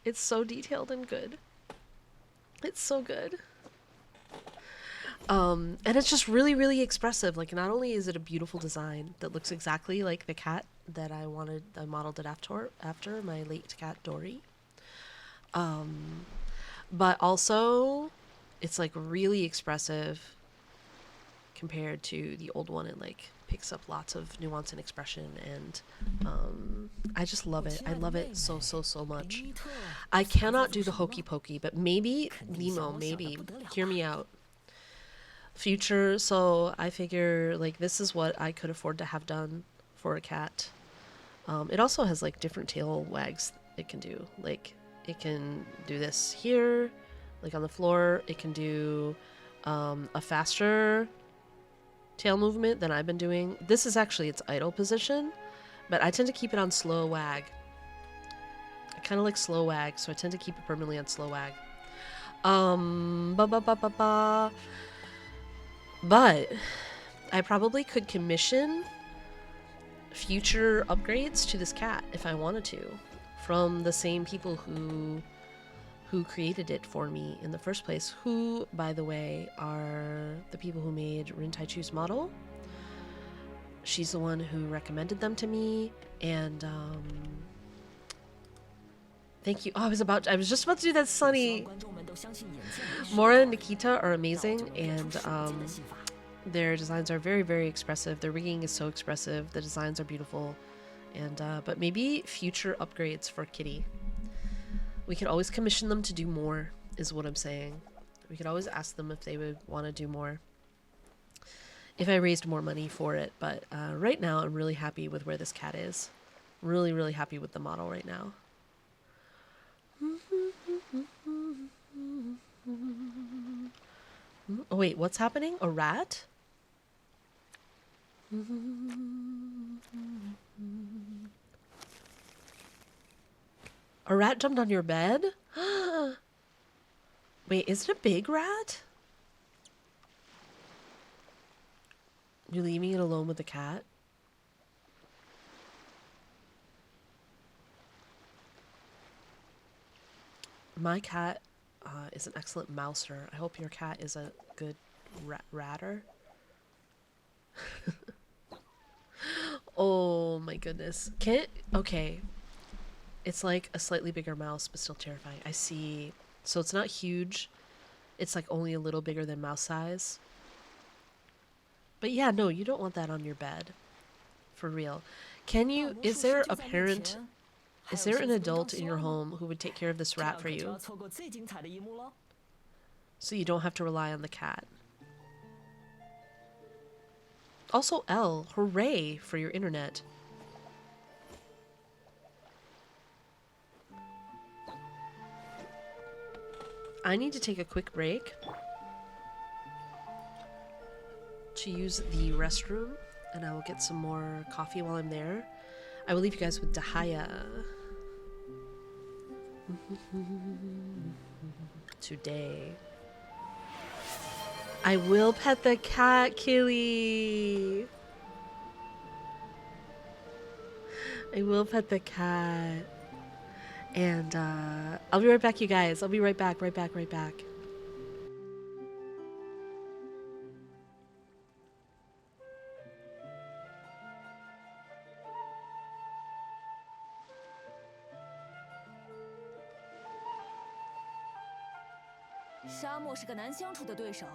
It's so detailed and good. It's so good. And it's just really, really expressive. Like, not only is it a beautiful design that looks exactly like the cat that I modeled it after my late cat Dory. But also it's like really expressive compared to the old one. It like picks up lots of nuance and expression, and I just love it. I love it so much. I cannot do the hokey pokey, but maybe Nemo, maybe hear me out. Future, so I figure like this is what I could afford to have done for a cat. It also has like different tail wags it can do. Like it can do this here, like on the floor. It can do a faster tail movement than I've been doing. This is actually its idle position, but I tend to keep it on slow wag. I kind of like slow wag, so I tend to keep it permanently on slow wag. But I probably could commission future upgrades to this cat if I wanted to, from the same people who created it for me in the first place, who, by the way, are the people who made Rin Tai Chu's model. She's the one who recommended them to me, and thank you. Oh, I was just about to do that, Sunny. Mora and Nikita are amazing, and their designs are very, very expressive. Their rigging is so expressive. The designs are beautiful, and but maybe future upgrades for Kitty. We could always commission them to do more, is what I'm saying. We could always ask them if they would want to do more, if I raised more money for it. But right now, I'm really happy with where this cat is. Really, really happy with the model right now. Oh wait, what's happening? A rat? A rat jumped on your bed? Wait, is it a big rat? You're leaving it alone with the cat? My cat is an excellent mouser. I hope your cat is a good ratter. Oh my goodness. Okay. It's like a slightly bigger mouse, but still terrifying. I see. So it's not huge. It's like only a little bigger than mouse size. But yeah, no, you don't want that on your bed. For real. Is there a parent, is there an adult in your home who would take care of this rat for you? So you don't have to rely on the cat. Also, Elle, hooray for your internet. I need to take a quick break to use the restroom, and I will get some more coffee while I'm there. I will leave you guys with Dahaya. Today. I will pet the cat, Killy. I will pet the cat. And I'll be right back, you guys. I'll be right back, right back. 沙漠是个难相处的对手，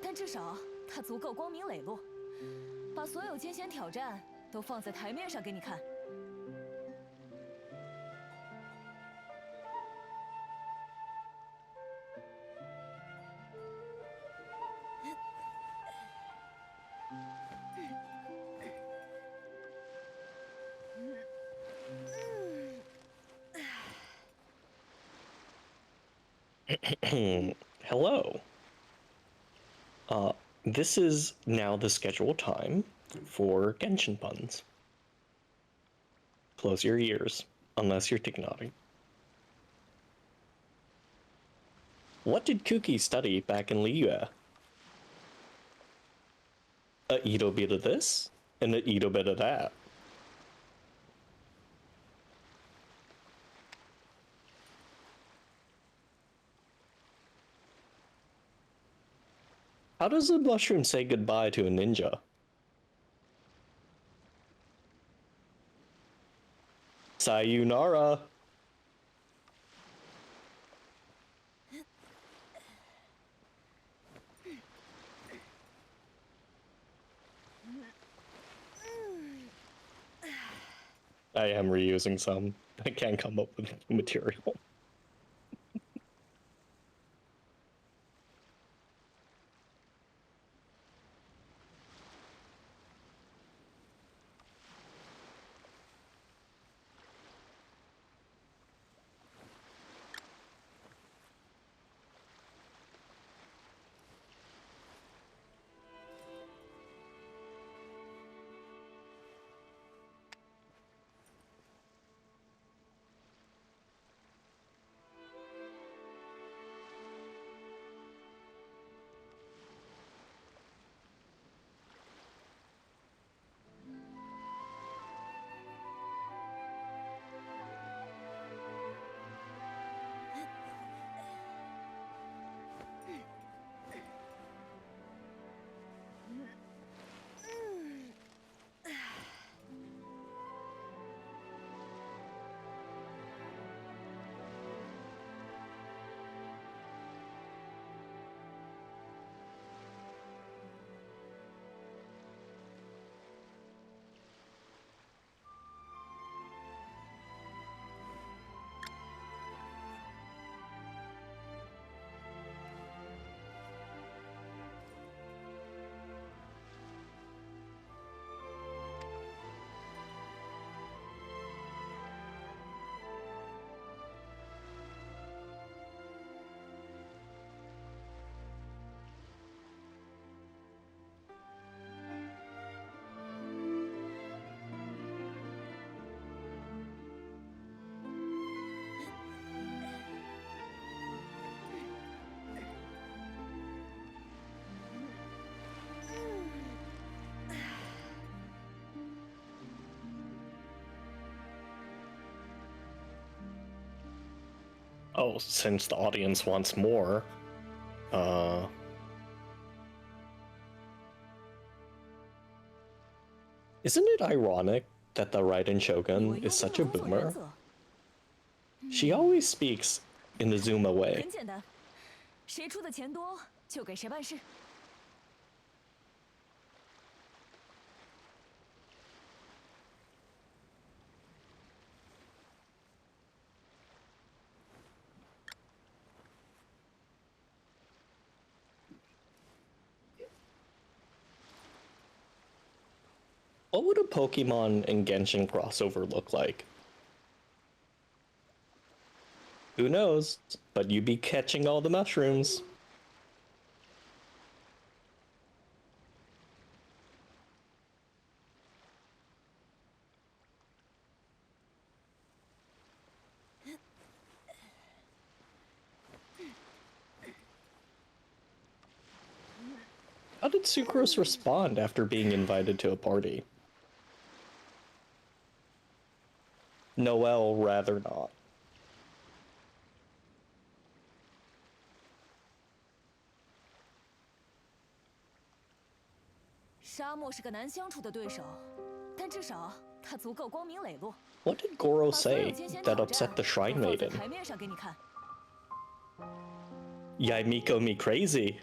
但至少他足够光明磊落，把所有艰险挑战都放在台面上给你看。Hello. This is now the scheduled time for Genshin puns. Close your ears, unless you're Tignati. What did Kuki study back in Liyue? A Edo bit of this, and a Edo bit of that. How does a mushroom say goodbye to a ninja? Sayonara. I am reusing some. I can't come up with material. Oh, since the audience wants more, isn't it ironic that the Raiden Shogun is such a boomer? She always speaks in the Zuma way. 很简单，谁出的钱多就给谁办事。 What would a Pokemon and Genshin crossover look like? Who knows? But you'd be catching all the mushrooms. How did Sucrose respond after being invited to a party? Noelle rather not. 沙漠是个难相处的对手，但至少他足够光明磊落。 What did Goro 把所有 say 艰险 that 挑 upset 战 the 都 Shrine 放在 Maiden? 台面上给你看。 Yaimiko me crazy.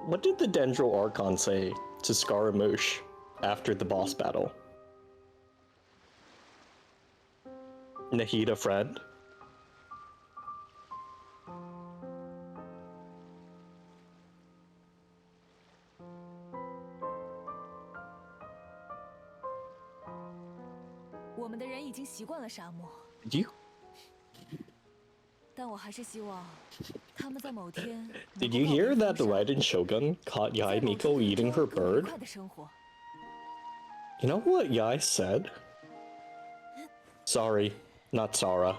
What did the Dendro Archon say to Scaramouche after the boss battle? Nahida friend? 我们的人已经习惯了沙漠， Did you 但我还是希望他们在某天 Did you hear that the Raiden Shogun caught Yai Miko eating her bird? 快的生活。 You know what Yai said? Sorry, not Sara.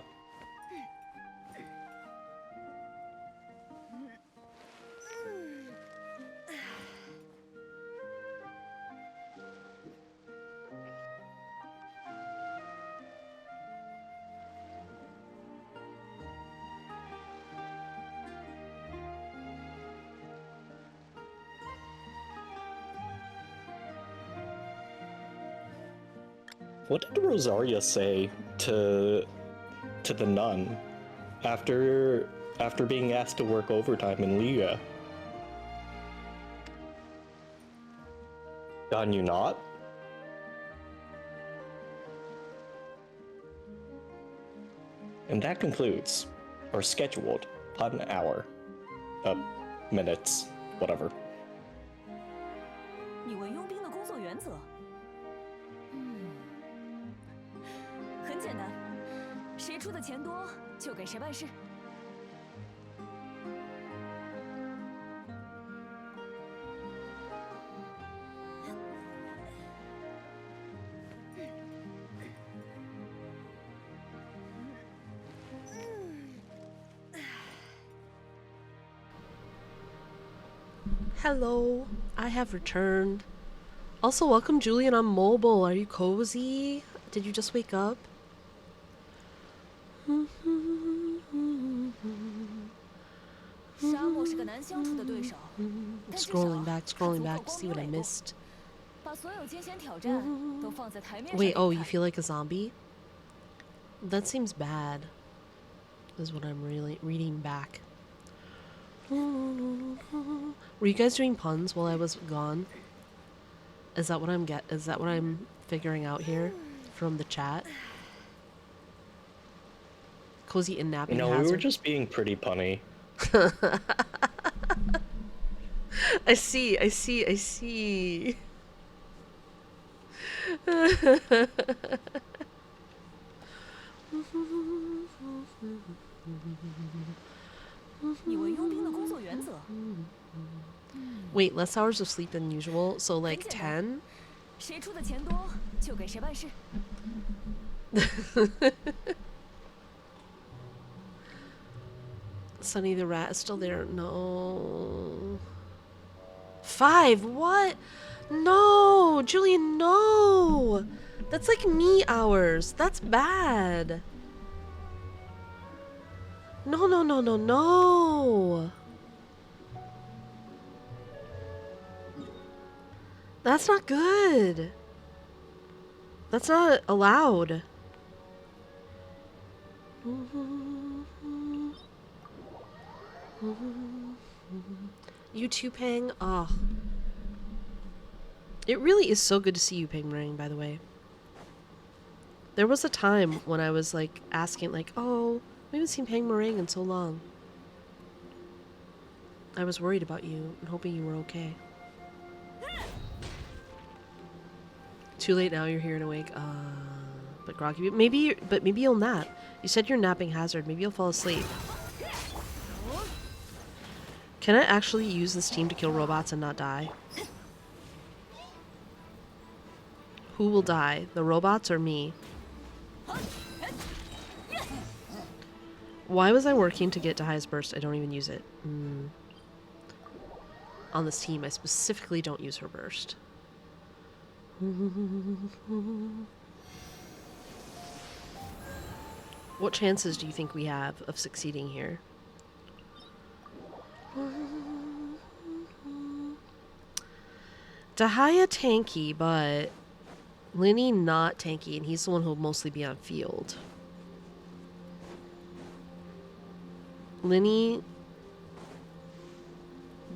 What did Rosaria say to the nun after being asked to work overtime in Liga? Can you not? And that concludes our scheduled an hour, minutes, whatever. 你问佣兵的工作原则？很简单，谁出的钱多就给谁办事。 Hello, I have returned. Also, welcome Julian on mobile. Are you cozy? Did you just wake up? Scrolling back to see what I missed. Wait, oh, you feel like a zombie? That seems bad. Is what I'm really reading back. Were you guys doing puns while I was gone? Is that what I'm figuring out here from the chat? Cozy and napping No, hazard. we were just being pretty punny. I see. Wait, less hours of sleep than usual, so like 10? Sunny the rat is still there. No. 5. What? No, Julian, no. That's like me hours. That's bad. No, no, no, no, no. That's not good. That's not allowed. You too, Pang? Oh. It really is so good to see you, Pang Ring, by the way. There was a time when I was like asking, like, oh, we haven't seen Pang Meringue in so long. I was worried about you and hoping you were okay. Too late now, you're here and awake. But groggy. Maybe you'll nap. You said you're napping hazard. Maybe you'll fall asleep. Can I actually use this team to kill robots and not die? Who will die? The robots or me? Why was I working to get to highest burst? I don't even use it. On this team, I specifically don't use her burst. What chances do you think we have of succeeding here? Dahaya tanky, but Linny not tanky, and he's the one who'll mostly be on field. Linny,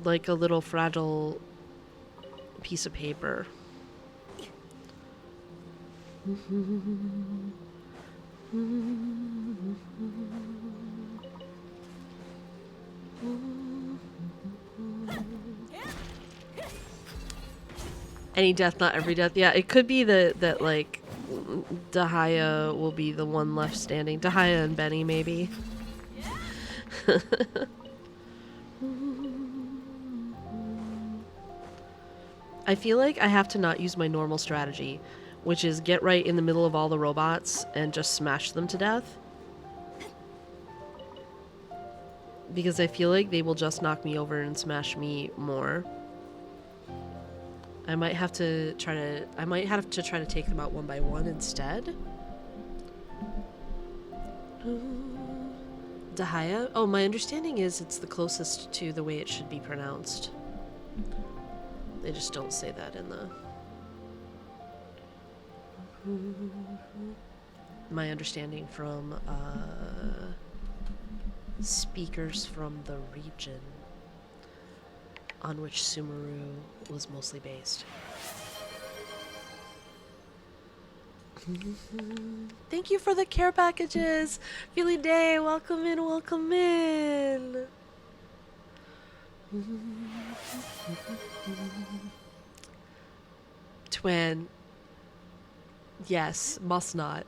like a little fragile piece of paper. Any death, not every death. Yeah, it could be that like Dahaya will be the one left standing. Dahaya and Benny, maybe. I feel like I have to not use my normal strategy, which is get right in the middle of all the robots and just smash them to death. Because I feel like they will just knock me over and smash me more. I might have to try to take them out one by one instead. Dahaya? Oh, my understanding is it's the closest to the way it should be pronounced. They just don't say that in the... My understanding from speakers from the region on which Sumeru was mostly based. Thank you for the care packages! Feely Day, welcome in, welcome in! Twin. Yes, must not.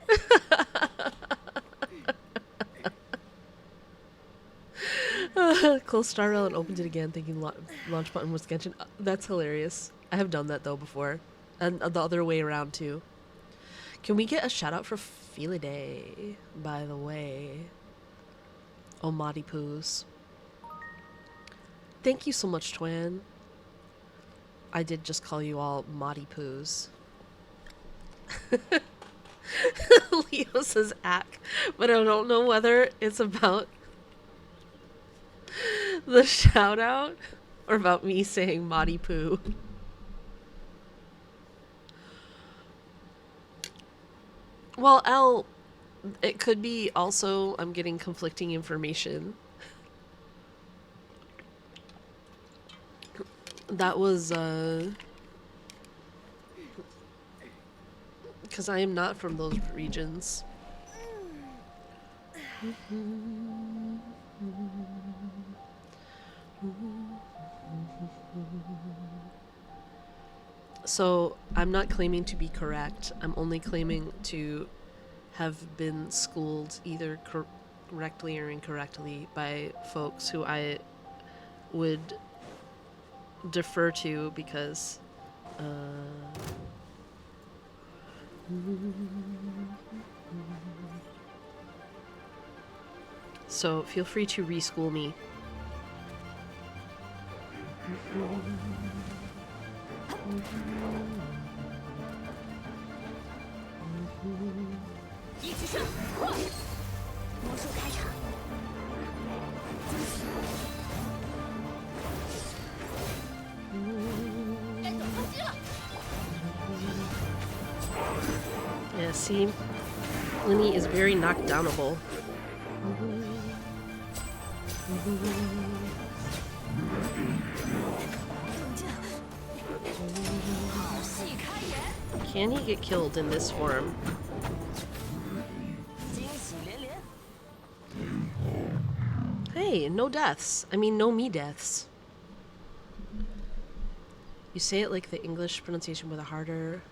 Closed star rail and opened it again thinking launch button was Genshin. That's hilarious. I have done that though before. And the other way around too. Can we get a shout out for Feely Day, by the way? Oh, Madi Poos. Thank you so much, Twin. I did just call you all Madi Poos. Leo says ack, but I don't know whether it's about the shout out or about me saying Madi Poo. Well, L, it could be also I'm getting conflicting information. That was, because I am not from those regions. So, I'm not claiming to be correct. I'm only claiming to have been schooled either correctly or incorrectly by folks who I would defer to because So feel free to reschool me. Yeah, see? Linny is very knockdownable. Can he get killed in this form? Hey, no deaths. I mean, no me deaths. You say it like the English pronunciation with a harder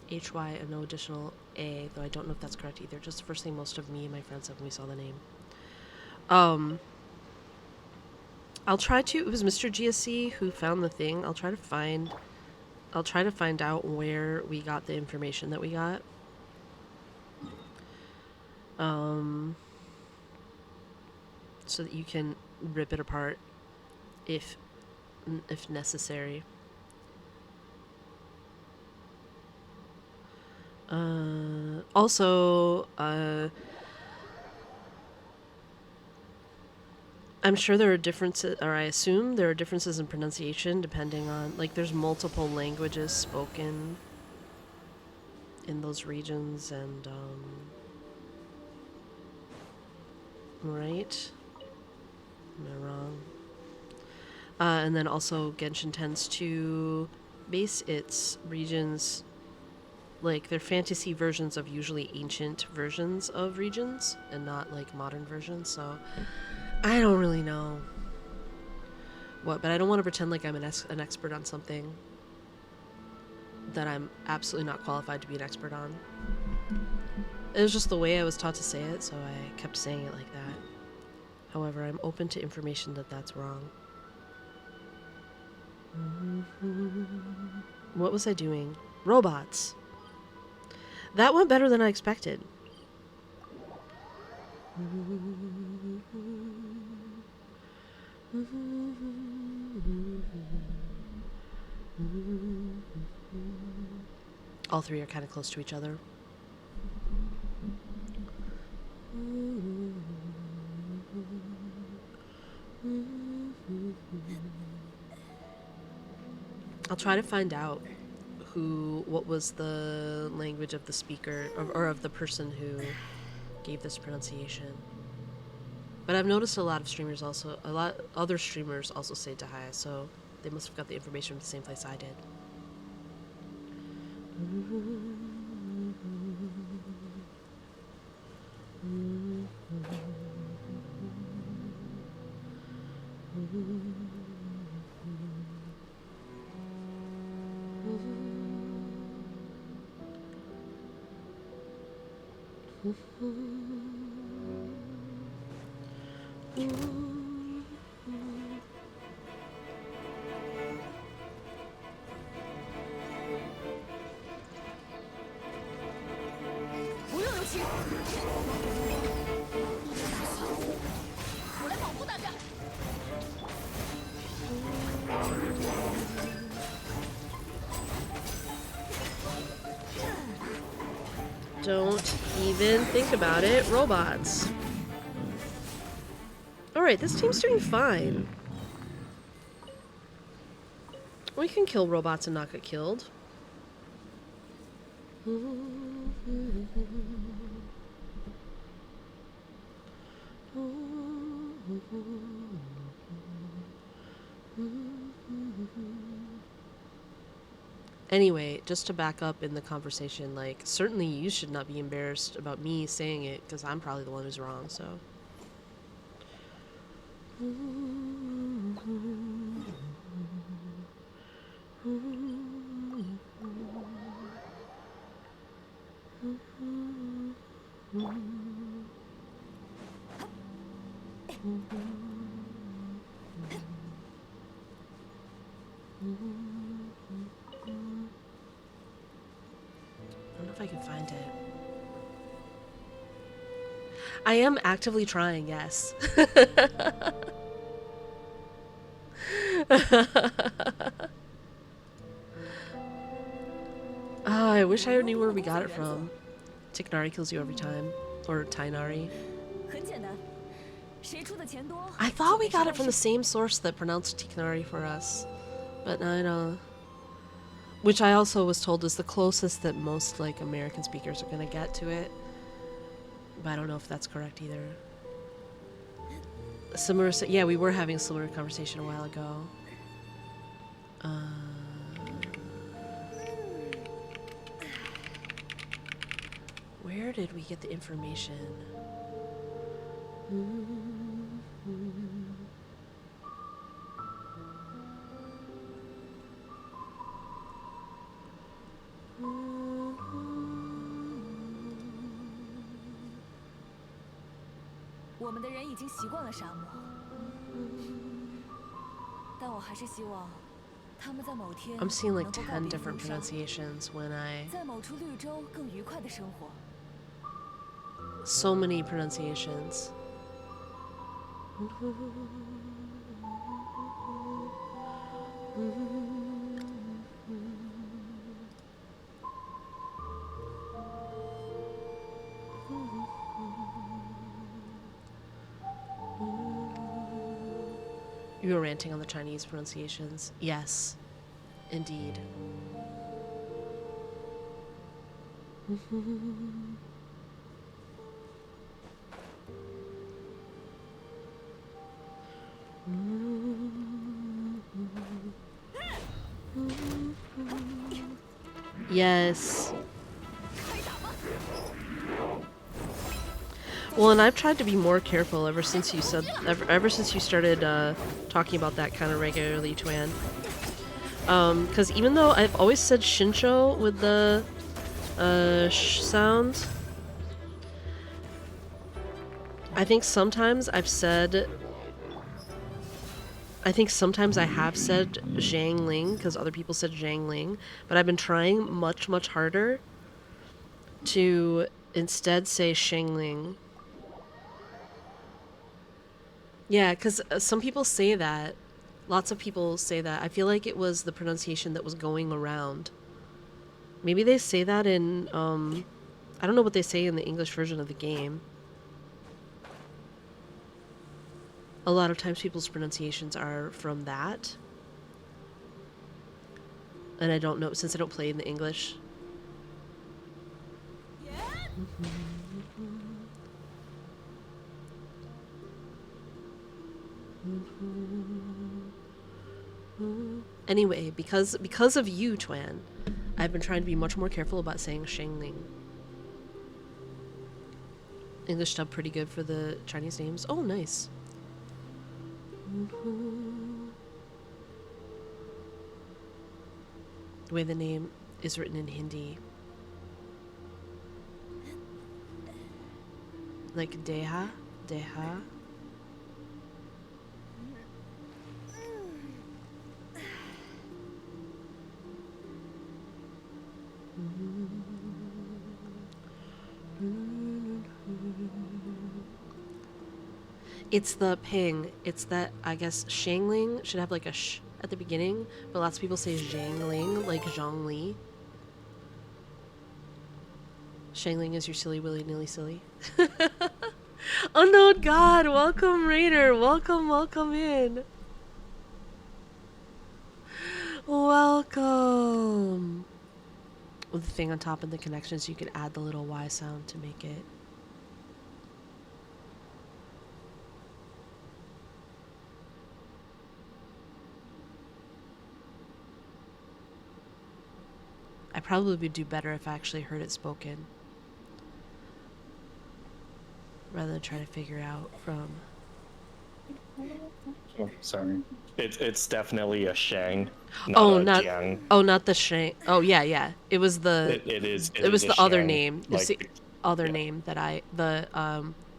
HY and no additional A, though I don't know if that's correct either. Just the first thing most of me and my friends said when we saw the name. I'll try to. It was Mr. GSC who found the thing. I'll try to find out where we got the information that we got. So that you can rip it apart if necessary. Also, I'm sure there are differences, or I assume there are differences in pronunciation depending on, like, there's multiple languages spoken in those regions, and, right? Am I wrong? And then also Genshin tends to base its regions, like, they're fantasy versions of usually ancient versions of regions, and not, like, modern versions, so I don't really know what, but I don't want to pretend like I'm an expert on something that I'm absolutely not qualified to be an expert on. It was just the way I was taught to say it, so I kept saying it like that. However, I'm open to information that's wrong. What was I doing? Robots. That went better than I expected. All three are kind of close to each other. I'll try to find out what was the language of the speaker, or of the person who gave this pronunciation. But I've noticed other streamers also say Dahaya, so they must have got the information from the same place I did. Don't even think about it, robots. Alright, this team's doing fine. We can kill robots and not get killed. Anyway, just to back up in the conversation, like, certainly you should not be embarrassed about me saying it, because I'm probably the one who's wrong, so. I don't know if I can find it. I am actively trying, yes. I wish I knew where we got it from. Tiknari kills you every time. Or Tainari. 很简单，谁出的钱多， I thought we got it from the same source that pronounced Tiknari for us. But I know. Which I also was told is the closest that most like American speakers are gonna get to it. But I don't know if that's correct either. Similar, yeah, we were having a similar conversation a while ago. Where did we get the information? I'm seeing like 10 different pronunciations when I... So many pronunciations. You were ranting on the Chinese pronunciations. Yes, indeed. Yes. Well, and I've tried to be more careful ever since you said, ever since you started talking about that kind of regularly, Twan. Because even though I've always said Shincho with the sh sound, I think sometimes I have said Zhangling because other people said Zhangling, but I've been trying much, much harder to instead say Shangling. Yeah, because some people say that. Lots of people say that. I feel like it was the pronunciation that was going around. Maybe they say that in, I don't know what they say in the English version of the game. A lot of times people's pronunciations are from that. And I don't know, since I don't play in the English. Anyway, because of you, Twan, I've been trying to be much more careful about saying Shangling. English dub pretty good for the Chinese names. Oh, nice. The way the name is written in Hindi. Like Deha? Deha? It's the ping. It's that, I guess, Shangling should have like a sh at the beginning, but lots of people say Zhangling, like Zhongli. Shangling is your silly willy-nilly silly. Unknown God, welcome Raider, welcome in. Welcome. With the thing on top of the connections, you can add the little Y sound to make it. I probably would do better if I actually heard it spoken, rather than try to figure out from... Oh, sorry. It's definitely a Shang, not Jiang. Oh, not the Shang. Oh, yeah. It was the... It was the other name. It's the other name that I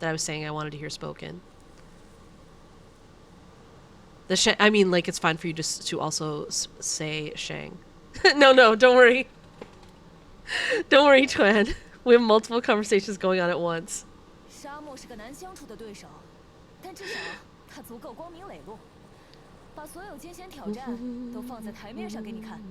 was saying I wanted to hear spoken. The Shang... I mean, like, it's fine for you just to also say Shang. No, don't worry. Don't worry, Twan. We have multiple conversations going on at once. 沙漠是个难相处的对手，但至少他足够光明磊落，把所有艰险挑战都放在台面上给你看。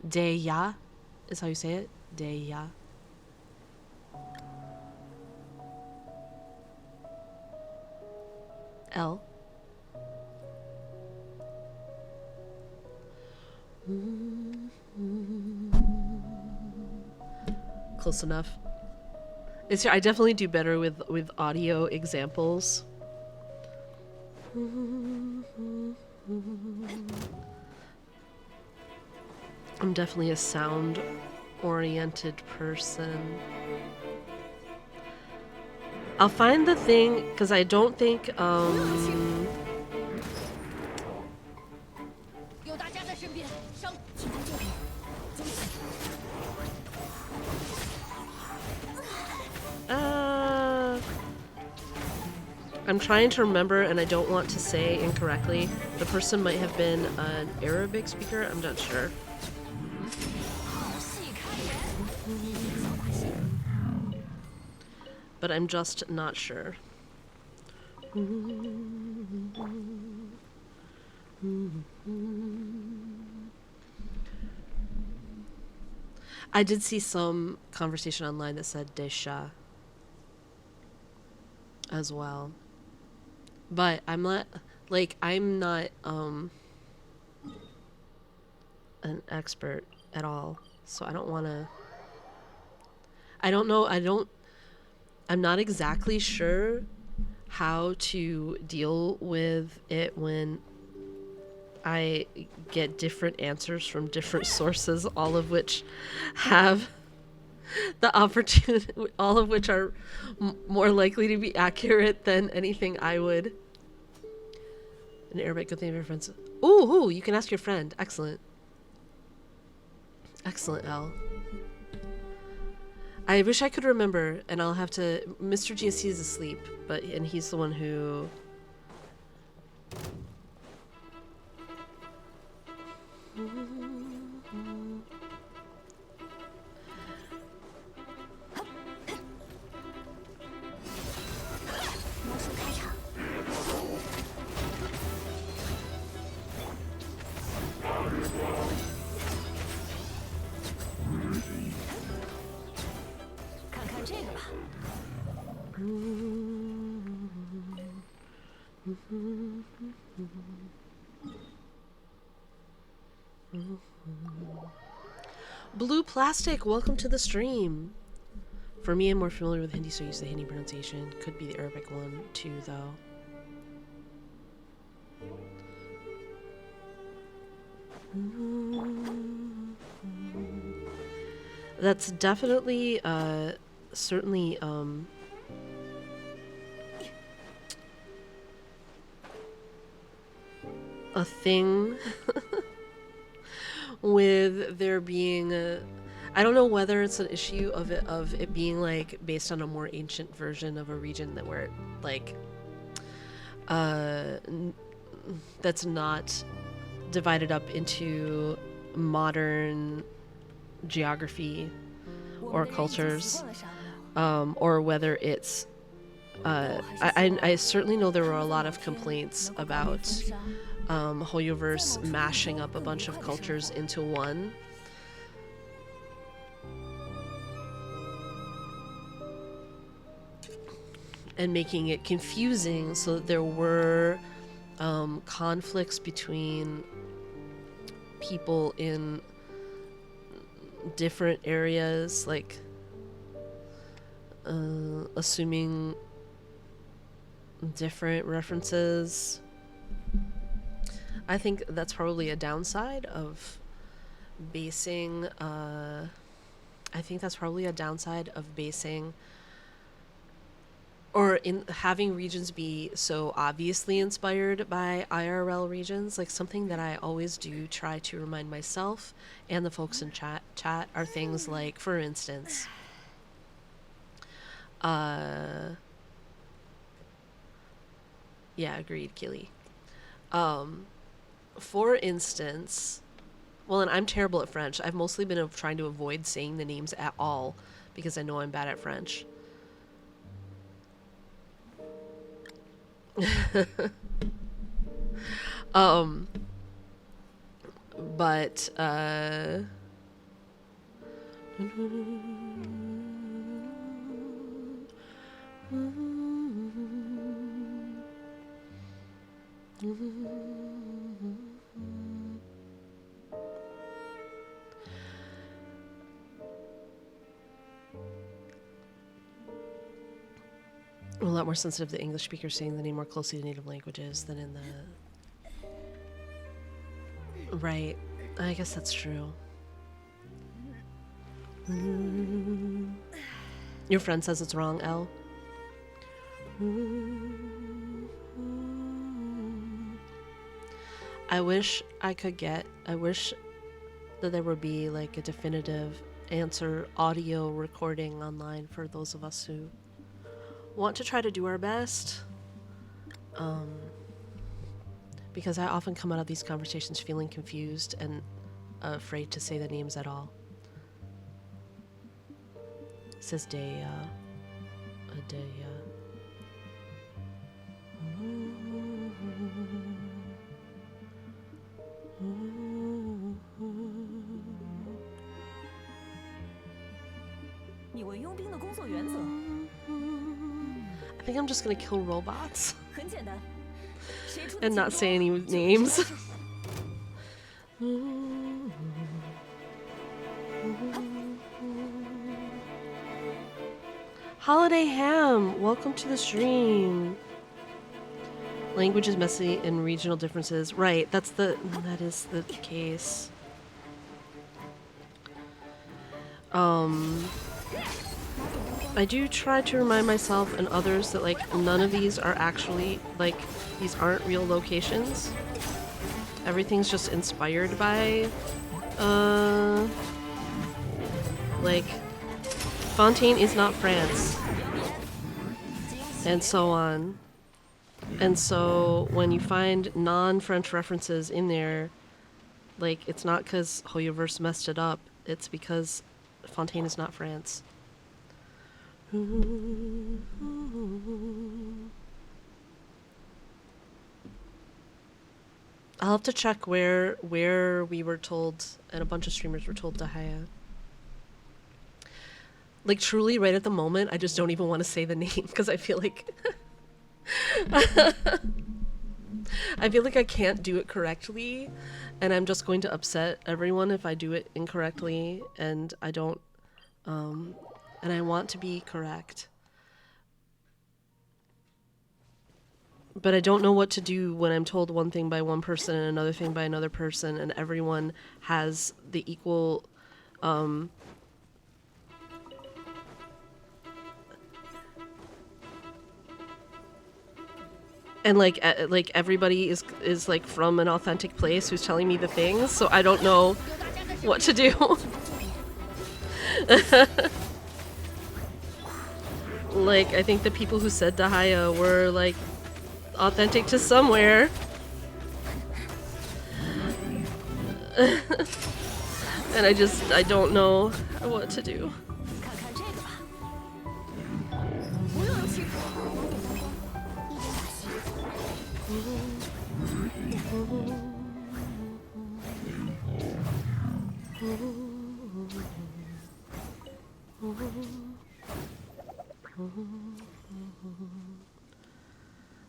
Deya is how you say it. Deya. L. Close enough. I definitely do better with audio examples. I'm definitely a sound-oriented person. I'll find the thing, because I don't think, I'm trying to remember, and I don't want to say incorrectly. The person might have been an Arabic speaker, I'm not sure. But I'm just not sure. I did see some conversation online that said Desha as well. But I'm not an expert at all. So I don't want to I'm not exactly sure how to deal with it when I get different answers from different sources, all of which have the opportunity, all of which are more likely to be accurate than anything I would. In Arabic, good thing of your friends. Ooh, you can ask your friend. Excellent. Excellent, L. I wish I could remember, and I'll have to. Mr. GSC is asleep, and he's the one who. Blue Plastic, welcome to the stream. For me, I'm more familiar with Hindi, so I use the Hindi pronunciation. Could be the Arabic one too, though. That's definitely, certainly, a thing with there being I don't know whether it's an issue of it being like based on a more ancient version of a region that where like that's not divided up into modern geography or cultures, or whether it's I certainly know there were a lot of complaints about Hoyoverse mashing up a bunch of cultures into one. And making it confusing so that there were conflicts between people in different areas, like assuming different references. I think that's probably a downside of basing, I think that's probably a downside of basing or in having regions be so obviously inspired by IRL regions. Like something that I always do try to remind myself and the folks in chat are things like, for instance, yeah, agreed, Killy. for instance, well, and I'm terrible at French. I've mostly been trying to avoid saying the names at all because I know I'm bad at French. But I'm a lot more sensitive to English speakers saying the name more closely to native languages than in the... Right. I guess that's true. Your friend says it's wrong, Elle. I wish that there would be like a definitive answer audio recording online for those of us who want to try to do our best. Because I often come out of these conversations feeling confused and afraid to say the names at all. Says Daya. I think I'm just gonna kill robots and not say any names. Holiday Ham, welcome to the stream. Language is messy and regional differences. Right, that is the case. I do try to remind myself and others that like none of these are actually like these aren't real locations. Everything's just inspired by like Fontaine is not France and so on. And so when you find non-French references in there, like it's not because Hoyoverse messed it up, it's because Fontaine is not France. I'll have to check where we were told, and a bunch of streamers were told Dahaya. Like truly right at the moment, I just don't even want to say the name because I feel like I feel like I can't do it correctly and I'm just going to upset everyone if I do it incorrectly, and I don't and I want to be correct. But I don't know what to do when I'm told one thing by one person and another thing by another person, and everyone has the equal and like everybody is like from an authentic place who's telling me the things, so I don't know what to do. Like I think the people who said Dahaya were like authentic to somewhere. And I don't know what to do.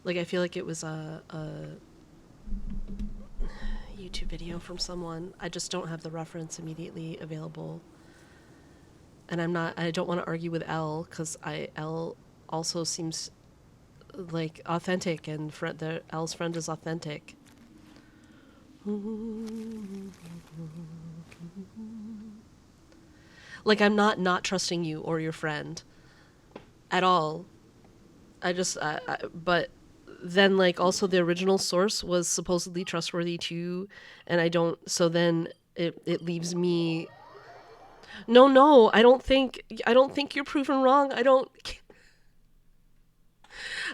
Like I feel like it was a YouTube video from someone. I just don't have the reference immediately available. And I don't want to argue with Elle because Elle also seems like authentic, and Elle's friend is authentic. Like I'm not trusting you or your friend at all. But then like also the original source was supposedly trustworthy too, and I don't, so then it leaves me. No, I don't think you're proven wrong.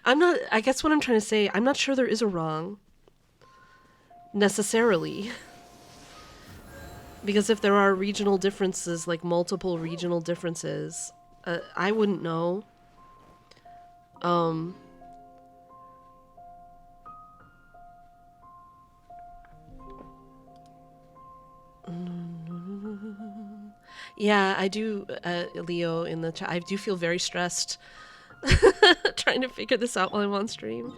I guess what I'm trying to say, I'm not sure there is a wrong. necessarily. Because if there are regional differences, like multiple regional differences, I wouldn't know. Yeah, I do, Leo in the chat. I do feel very stressed trying to figure this out while I'm on stream.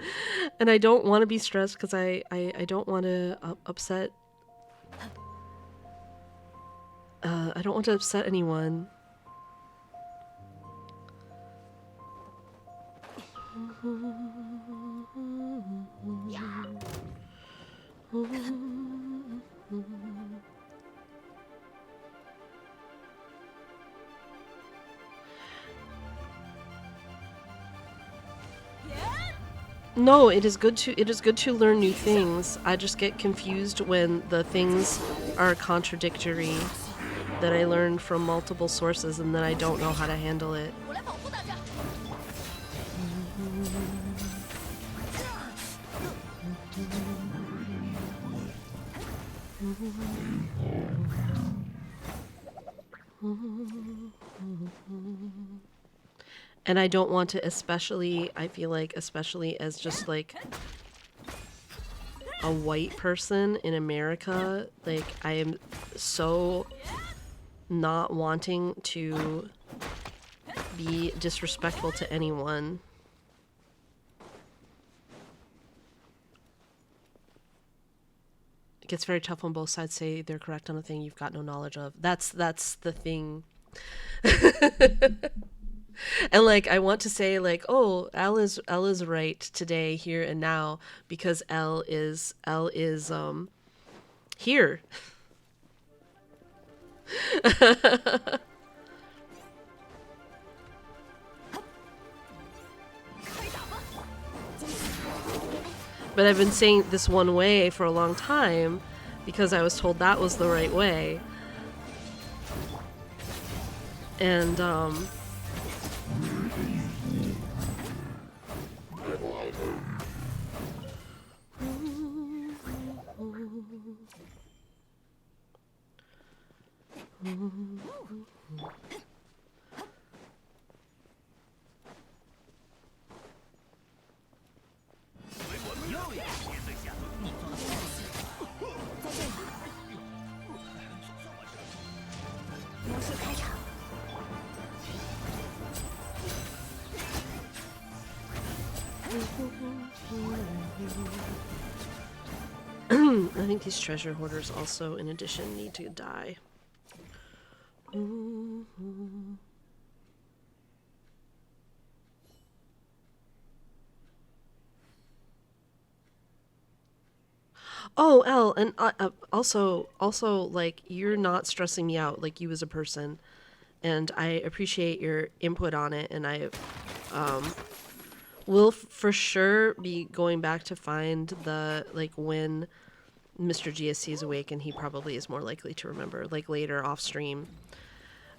And I don't want to be stressed because I don't want to upset. I don't want to upset anyone. No, it is good to learn new things. I just get confused when the things are contradictory that I learned from multiple sources and then I don't know how to handle it. And I don't want to, especially, I feel like, especially as just like a white person in America, like I am so not wanting to be disrespectful to anyone. It gets very tough when both sides say they're correct on a thing you've got no knowledge of. That's the thing. And like I want to say like, oh, L is right today, here and now, because L is here. But I've been saying this one way for a long time because I was told that was the right way. And I think these treasure hoarders also, in addition, need to die. Oh, Elle, and also, like, you're not stressing me out, like, you as a person. And I appreciate your input on it, and I will for sure be going back to find the, like, when Mr. GSC is awake, and he probably is more likely to remember, like, later off stream.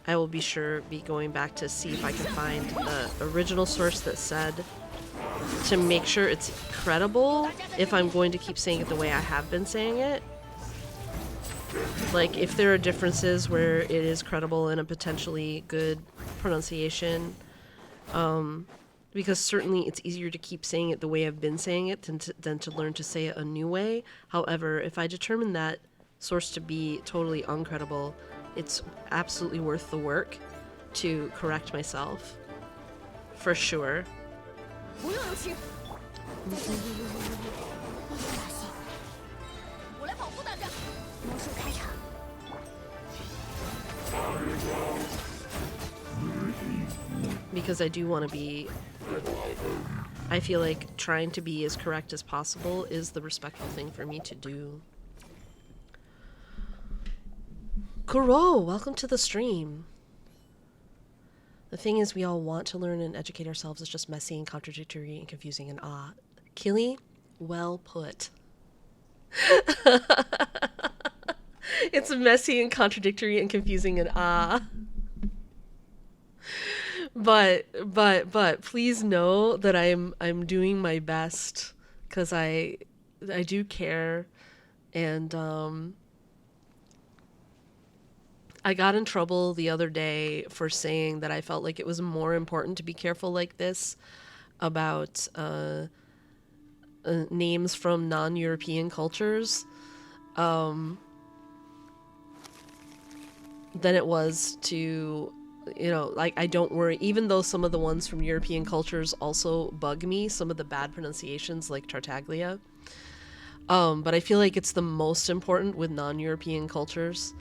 I will be sure be going back to see if I can find the original source that said, to make sure it's credible if I'm going to keep saying it the way I have been saying it. Like, if there are differences where it is credible and a potentially good pronunciation, because certainly it's easier to keep saying it the way I've been saying it than to learn to say it a new way. However, if I determine that source to be totally uncredible, it's absolutely worth the work to correct myself. For sure. Because I do want to be... I feel like trying to be as correct as possible is the respectful thing for me to do. Kuro, welcome to the stream. The thing is, we all want to learn and educate ourselves. It's just messy and contradictory and confusing and Killy, well put. It's messy and contradictory and confusing and But please know that I'm doing my best, because I do care, And I got in trouble the other day for saying that I felt like it was more important to be careful like this about names from non-European cultures than it was to, you know, like, I don't worry, even though some of the ones from European cultures also bug me, some of the bad pronunciations like Tartaglia. But I feel like it's the most important with non-European cultures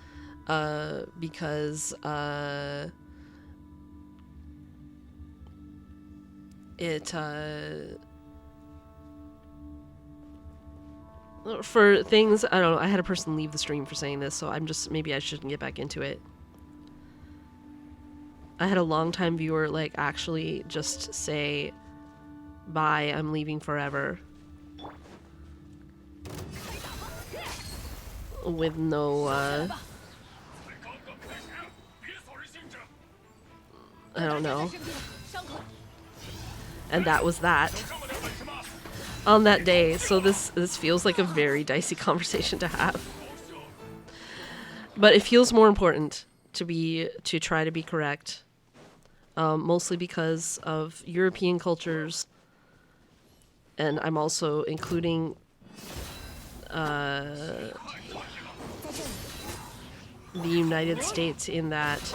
because it for things, I don't know, I had a person leave the stream for saying this, so I'm just, maybe I shouldn't get back into it. I had a longtime viewer like actually just say, bye, I'm leaving forever. With no, I don't know. And that was that. On that day, so this feels like a very dicey conversation to have. But it feels more important to try to be correct. Mostly because of European cultures, and I'm also including the United States in that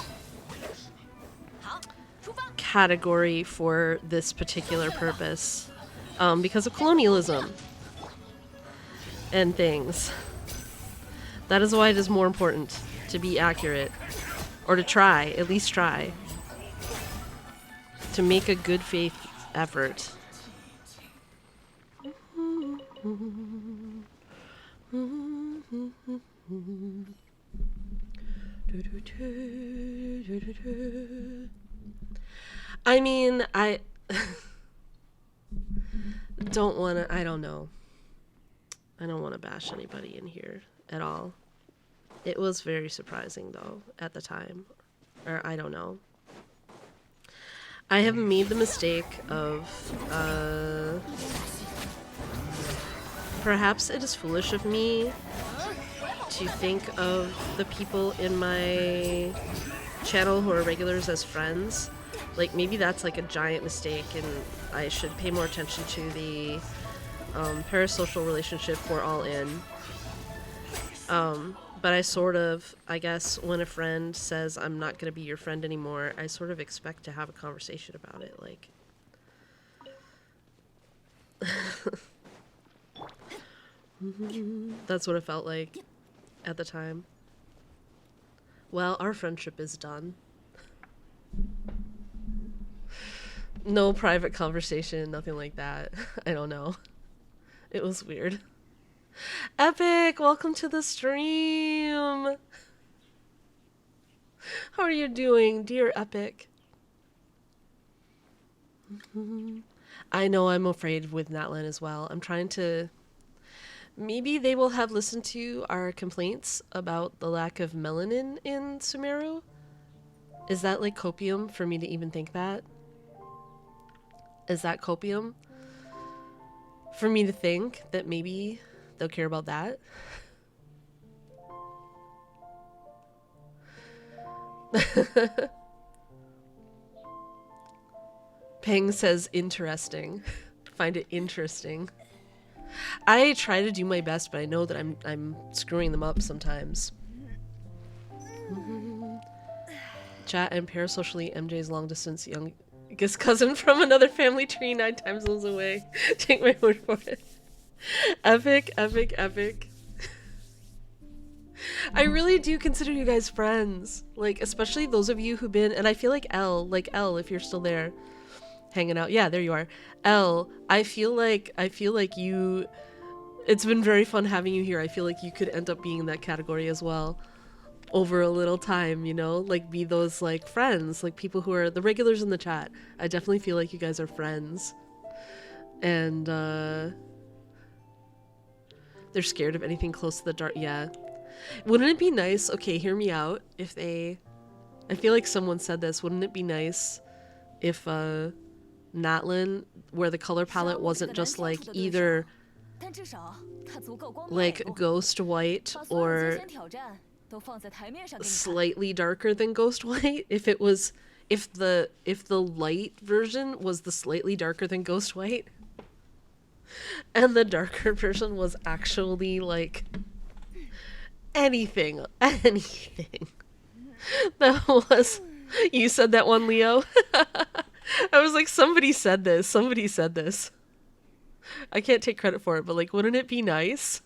category for this particular purpose, because of colonialism and things. That is why it is more important to be accurate, or to try, at least try, to make a good faith effort. I mean, I don't want to, I don't know. I don't want to bash anybody in here at all. It was very surprising, though, at the time. Or, I don't know. I have made the mistake of, perhaps it is foolish of me to think of the people in my channel who are regulars as friends. Like, maybe that's like a giant mistake, and I should pay more attention to the parasocial relationship we're all in. But I sort of, I guess, when a friend says, I'm not going to be your friend anymore, I sort of expect to have a conversation about it, like... That's what it felt like at the time. Well, our friendship is done. No private conversation, nothing like that. I don't know. It was weird. Epic, welcome to the stream. How are you doing, dear Epic? I know, I'm afraid with Natlan as well. I'm trying to... Maybe they will have listened to our complaints about the lack of melanin in Sumeru. Is that like copium for me to even think that? Is that copium for me to think that maybe they'll care about that? Peng says interesting. Find it interesting. I try to do my best, but I know that I'm screwing them up sometimes. Chat and parasocially, MJ's long distance youngest cousin from another family tree 9 time zones away. Take my word for it. Epic, epic, epic. I really do consider you guys friends. Like, especially those of you who've been, and I feel like Elle, if you're still there, hanging out. Yeah, there you are. Elle, I feel like you, it's been very fun having you here. I feel like you could end up being in that category as well over a little time, you know? Like, be those, like, friends, like, people who are the regulars in the chat. I definitely feel like you guys are friends. And, they're scared of anything close to the dark. Yeah. Wouldn't it be nice, okay, hear me out, if they, I feel like someone said this, wouldn't it be nice if, Natlan, where the color palette wasn't just like either 但至少它足够光明磊 like 落， Ghost White 把所有艰 or 险挑战都放在台面上给你看。 slightly darker than Ghost White. If the light version was the slightly darker than Ghost White, and the darker version was actually like anything. That was, you said that one, Leo. I was like, somebody said this. I can't take credit for it, but like, wouldn't it be nice?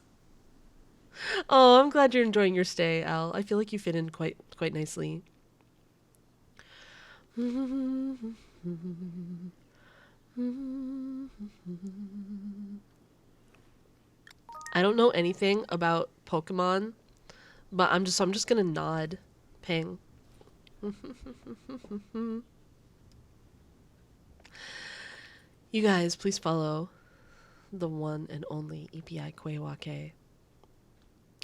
Oh, I'm glad you're enjoying your stay, Al. I feel like you fit in quite nicely. I don't know anything about Pokemon, but I'm just gonna nod. Ping. You guys, please follow the one and only EPI Kwewake,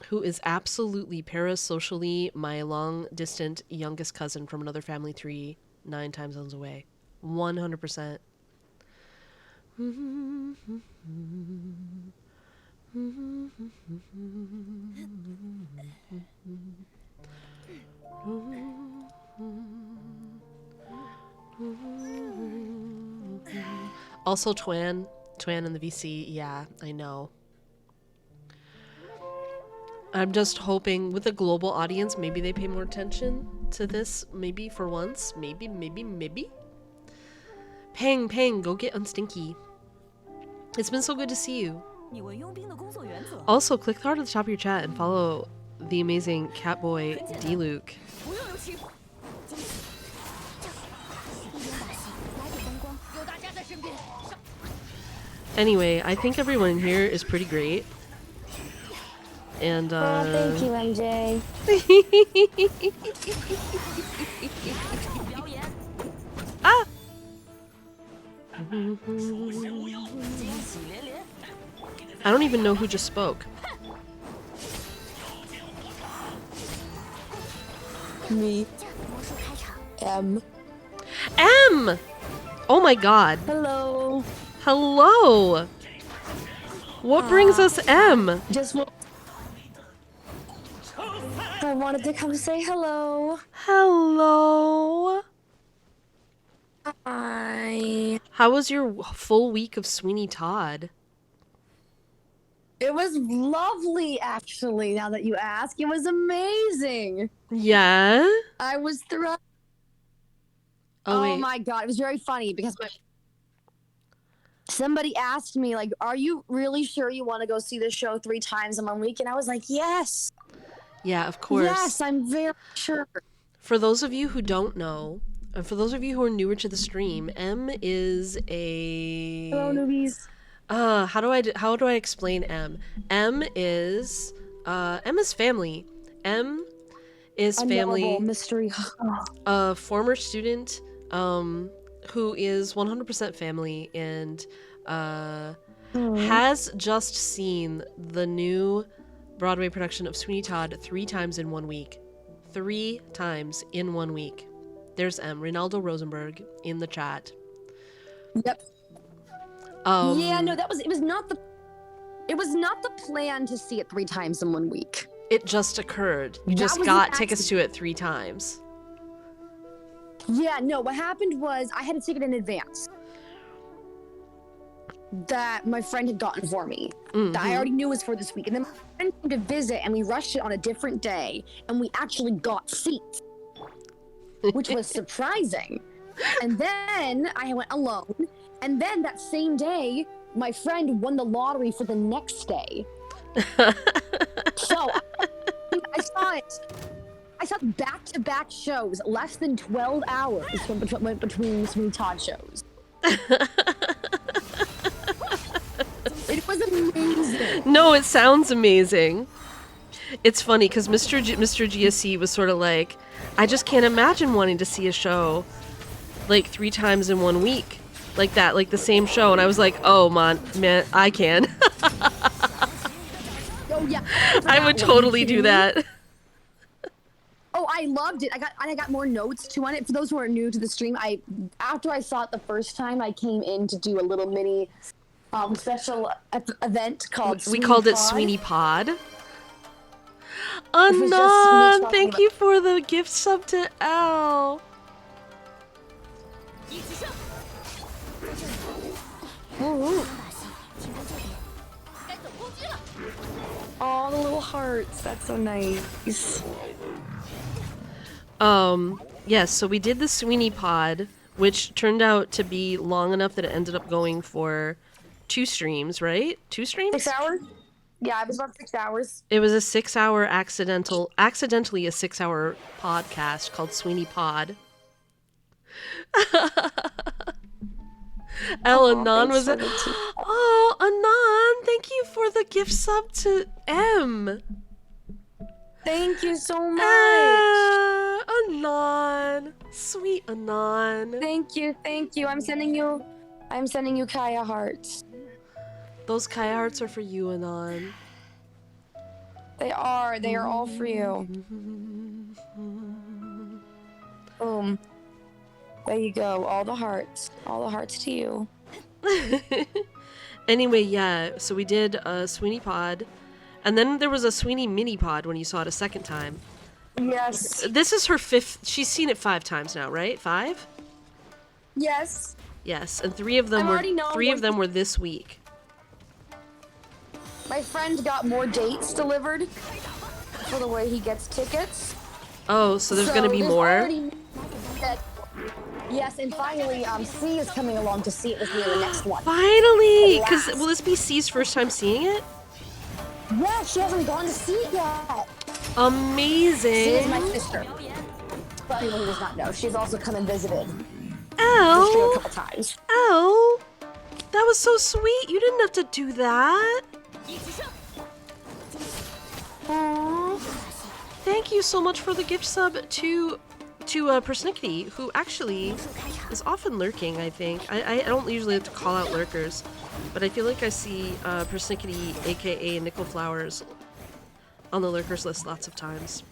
who is absolutely parasocially my long-distant youngest cousin from another family tree 9 time zones away. 100%. Also Twan in the VC, yeah, I know. I'm just hoping with a global audience, maybe they pay more attention to this, maybe for once, maybe. Pang, go get Unstinky. It's been so good to see you. 你问佣兵的工作原则， Also, click hard at the top of your chat and follow the amazing Catboy D Luke. 不用留情。有大家在身边。 Anyway, I think everyone in here is pretty great. And thank you, MJ. 表演。 Ah! 惊喜连连。 I don't even know who just spoke. Me. M. M! Oh my god. Hello. Hello! What brings us M? Just I wanted to come say hello. Hello! Hi. How was your full week of Sweeney Todd? It was lovely, actually, now that you ask. It was amazing. Yeah? I was thrilled. Oh, wait. Oh my god, it was very funny because somebody asked me, like, are you really sure you want to go see this show 3 times in 1 week? And I was like, yes. Yeah, of course. Yes, I'm very sure. For those of you who don't know, and for those of you who are newer to the stream, M is a... Hello, newbies. How do I explain M? M is family. M is family. Unknowable mystery. A former student who is 100% family and has just seen the new Broadway production of Sweeney Todd 3 times in 1 week. 3 times in 1 week. There's M. Ronaldo Rosenberg in the chat. Yep. Yeah, no, it was not the plan to see it 3 times in 1 week. It just occurred. You That just was got an tickets to it 3 times. Yeah, no, what happened was I had a ticket in advance that my friend had gotten for me. That I already knew was for this week. And then my friend came to visit and we rushed it on a different day and we actually got seats, which was surprising. And then I went alone. And then that same day, my friend won the lottery for the next day. So I saw it. I saw back-to-back shows, less than 12 hours between Sweeney Todd shows. It was amazing. No, it sounds amazing. It's funny because Mr. GSC was sort of like, I just can't imagine wanting to see a show like 3 times in 1 week. Like that, like the same show. And I was like, oh, man, I can. Oh, yeah. I would totally do that. Oh, I loved it. I got more notes too on it. For those who are new to the stream, after I saw it the first time, I came in to do a little mini special event called We called it Pod. Sweeney Pod. was just me Anon, talking thank about- you for the gift sub to L. Oh, the little hearts. That's so nice. Yes, so we did the Sweeney Pod, which turned out to be long enough that it ended up going for 2 streams, right? 2 streams? 6 hours? Yeah, it was about 6 hours. It was a 6-hour accidentally a 6-hour podcast called Sweeney Pod. Anon was it? Oh, Anon, thank you for the gift sub to M. Thank you so much. Anon, sweet Anon. Thank you. I'm sending you Kaya hearts. Those Kaya hearts are for you, Anon. They are all for you. Boom. There you go. All the hearts to you. Anyway, yeah, so we did a Sweeney Pod, and then there was a Sweeney Mini Pod when you saw it a second time. Yes. This is her 5th. She's seen it 5 times now, right? 5? Yes. Yes, and 3 of them were this week. My friend got more dates delivered for the way he gets tickets. Oh, so there's gonna be more? Yes, and finally, C is coming along to see it with me in the next one. Finally! At Because last. will this be C's first time seeing it? Yeah, she hasn't gone to see it yet. C Amazing! is my sister. For anyone who does not know, she's also come and visited the stream a Ow! couple times. Ow! That was so sweet. You didn't have to do that. Aww. Thank you so much for the gift sub to Persnickety, who actually is often lurking, I think. I don't usually have to call out lurkers, but I feel like I see Persnickety, aka Nickel Flowers, on the lurkers list lots of times.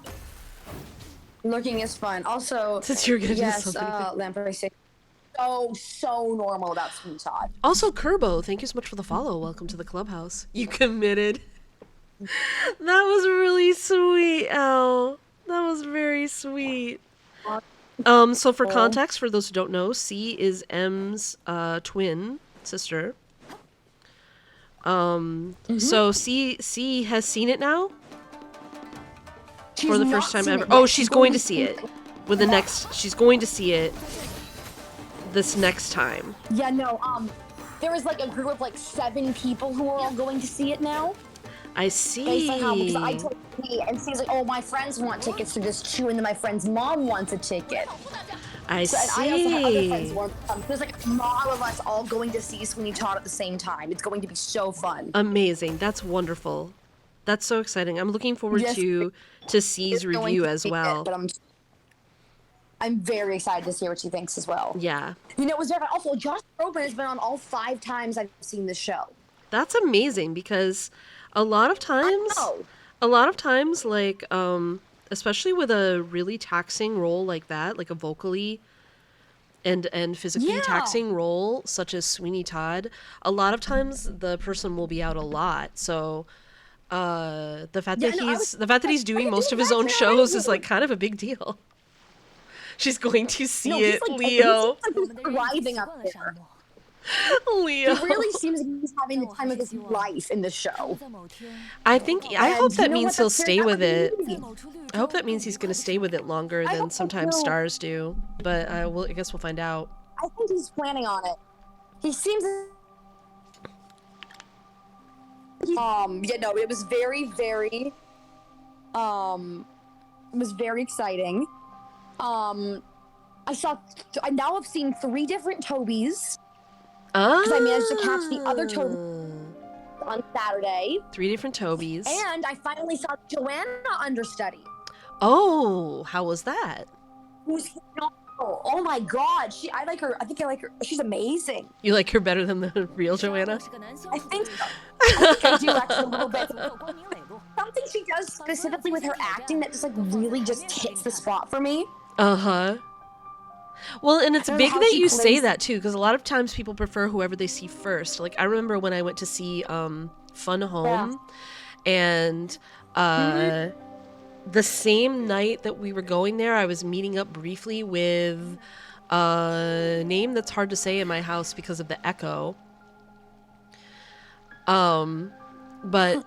Lurking is fun. Also, Since you're gonna do yes, something. Lamprey so normal about Sweeney Todd. Also, Kerbo, thank you so much for the follow. Welcome to the clubhouse. You committed. That was really sweet, Elle. That was very sweet. So for context, for those who don't know, C is M's twin sister. So C has seen it now for the first time ever. Oh, she's going to see it with the next. She's going to see it this next time. Yeah, no, there was like a group of like 7 people who are all going to see it now. I see. Based on how, because I told me, and she's like, oh, my friends want tickets to this too, and then my friend's mom wants a ticket. I So, and I also have other friends see. who want to come. There's like a mob of us all going to see Sweeney Todd at the same time. It's going to be so fun. Amazing. That's wonderful. That's so exciting. I'm looking forward Yes. to C's It's going review to as be well. it, but I'm very excited to hear what she thinks as well. Yeah. You know, it was different. Also, Josh Groban has been on all 5 times I've seen this show. That's amazing because a lot of times like especially with a really taxing role like that, like a vocally and physically Yeah. taxing role such as Sweeney Todd, a lot of times the person will be out a lot. So the fact Yeah, that no, I he's doing I most didn't of his own imagine shows that. is like kind of a big deal. She's going to see No, he's it, like, Leo. He's thriving up there. Leo. It really seems like he's having the time of his life in the show. I hope And that you know means what? he'll That's stay that with would it. be- I hope that means he's going to stay with it longer I than hope so, sometimes too. stars do. But I guess we'll find out. I think he's planning on it. He seems. Yeah, no, it was very, very. It was very exciting. I now have seen 3 different Tobys Because I managed to catch the other Toby on Saturday, 3 different Tobys. and I finally saw Joanna understudy. Oh, how was that? Who's oh my god, I like her. I think I like her. She's amazing. You like her better than the real Joanna? I think so. I think I do actually a little bit. Something she does specifically with her acting that just like really just hits the spot for me. Uh-huh. Well, and it's I don't know big how that she you say plays- that too, because a lot of times people prefer whoever they see first. Like I remember when I went to see Fun Home, and the same night that we were going there, I was meeting up briefly with a name that's hard to say in my house because of the echo. But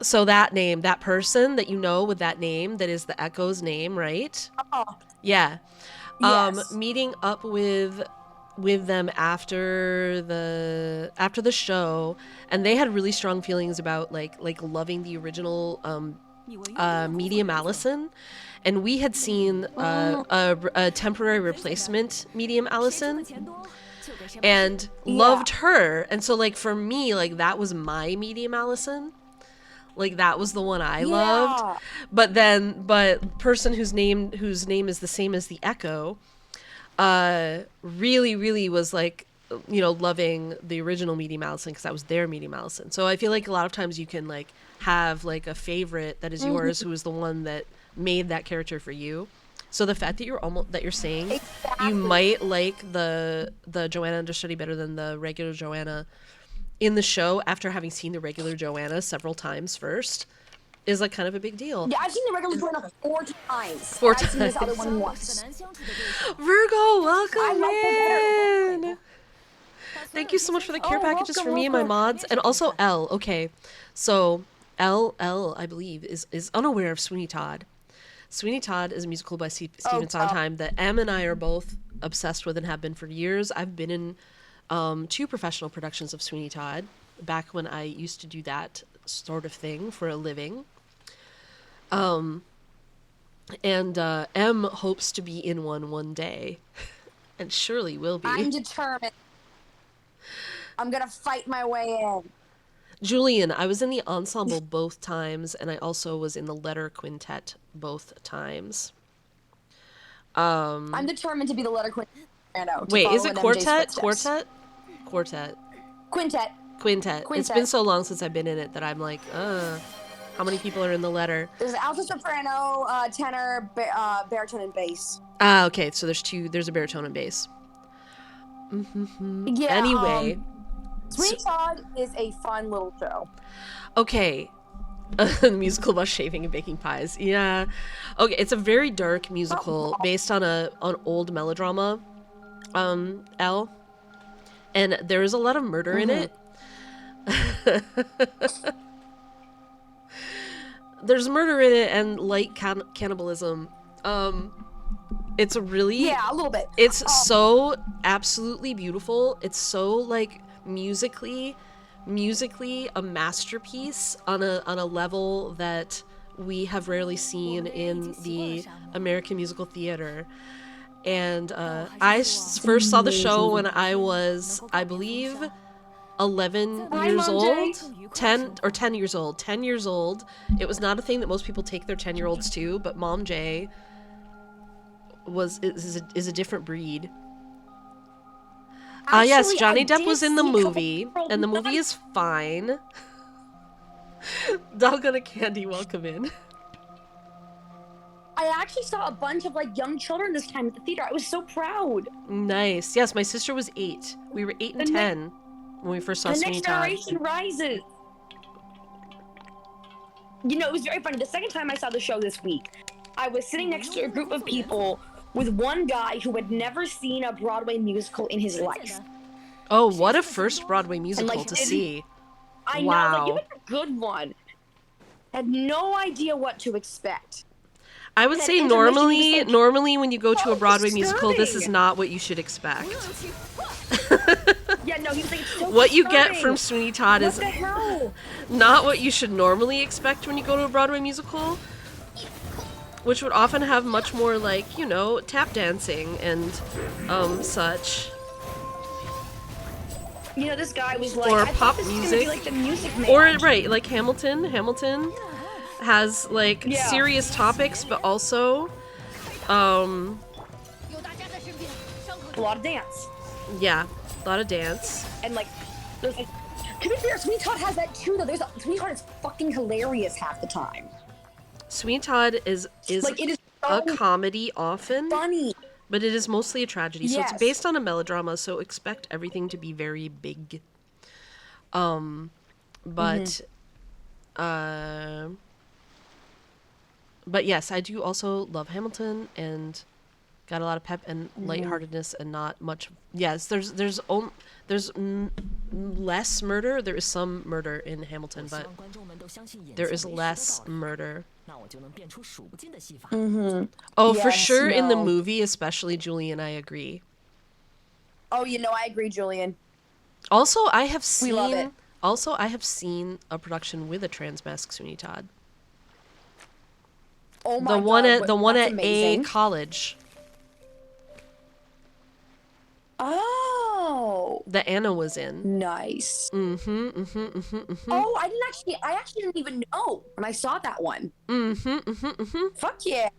so that name, that person that you know with that name, that is the echo's name, right? Yeah. Yes. Meeting up with them after the show, and they had really strong feelings about like loving the original Medium Allison, and we had seen a temporary replacement Medium Allison and loved her. And so like for me, like that was my Medium Allison. Like that was the one I loved. But person whose name is the same as the Echo, really was like, you know, loving the original Medium Allison because that was their Medium Allison. So I feel like a lot of times you can like have like a favorite that is yours who is the one that made that character for you. So the fact that you're saying you might like the Joanna understudy better than the regular Joanna in the show after having seen the regular Joanna several times first is like kind of a big deal. Yeah, I've seen the regular Joanna 4 times. Four I've seen this other times. one once. Virgo, welcome I like in. Thank you so much for the care Oh, packages welcome, for me and my welcome. mods, and also L. Okay, so L I believe is unaware of Sweeney Todd. Sweeney Todd is a musical by Stephen Sondheim that Em and I are both obsessed with and have been for years. I've been in 2 professional productions of Sweeney Todd back when I used to do that sort of thing for a living. And Em hopes to be in one day, and surely will be. I'm determined. I'm gonna fight my way in. Julian, I was in the ensemble both times, and I also was in the letter quintet both times. I'm determined to be the letter quintet. Wait, is it quartet? Quartet? Quartet. Quintet. Quintet. It's Quintet. been so long since I've been in it that I'm like, how many people are in the letter? There's alto, soprano, tenor, baritone, and bass. Ah, okay, so there's a baritone and bass. Yeah. Anyway. Sweet Todd is a fun little show. Okay. The musical about shaving and baking pies. Yeah. Okay, it's a very dark musical based on an old melodrama. L. And there is a lot of murder in it. There's murder in it and light cannibalism. It's a really Yeah, a little bit. It's so absolutely beautiful. It's so like musically a masterpiece on a level that we have rarely seen in the American musical theater. And I first saw the show when I was, I believe, 11 years old. 10 years old. 10 years old. It was not a thing that most people take their 10-year-olds to, but Mom J is a different breed. Yes, Actually, Johnny I Depp did was in the see a couple movie, people and the movie is fine. Doggone Candy, welcome in. I actually saw a bunch of like young children this time at the theater. I was so proud. Nice. Yes, my sister was 8. We were 8 and 10 when we first saw The Sweeney next Todd. generation rises. You know, it was very funny. The second time I saw the show this week, I was sitting next to a group of people with one guy who had never seen a Broadway musical in his life. Oh, what a first Broadway musical to see. I know, like, it was a good one. Had no idea what to expect. I would That say intermission was like, normally when you go to a so Broadway musical, this is disturbing. not what you should expect. Yeah, no, he was like, it's so What you get disturbing. from Sweeney Todd What is the hell? not what you should normally expect when you go to a Broadway musical, which would often have much more like, you know, tap dancing and such. You know, this guy was like, Or I pop thought this was music. gonna be like the Music Man. Or right, like Hamilton. Hamilton has like Yeah. serious topics, but also a lot of dance. yeah, a lot of dance. And like, there's like, to be fair, Sweet Todd has that too, though. Sweet Todd is fucking hilarious half the time. Sweeney Todd is Like, it is a so comedy often, funny. But it is mostly a tragedy. So it's Yes. based on a melodrama, so expect everything to be very big. But but yes, I do also love Hamilton and got a lot of pep and lightheartedness and not much. Yes, there's less murder. There is some murder in Hamilton, but there is less murder. Oh, for Yes, sure in the no. movie, especially Julian, I agree. Oh, I agree, Julian. Also, I have We love it. seen I have seen a production with a transmasc Sweeney Todd. Oh my The one god, at the one that's at amazing. a college Oh, that Anna was in. nice. Mm-hmm. Oh, I actually didn't even know when I saw that one. Fuck yeah.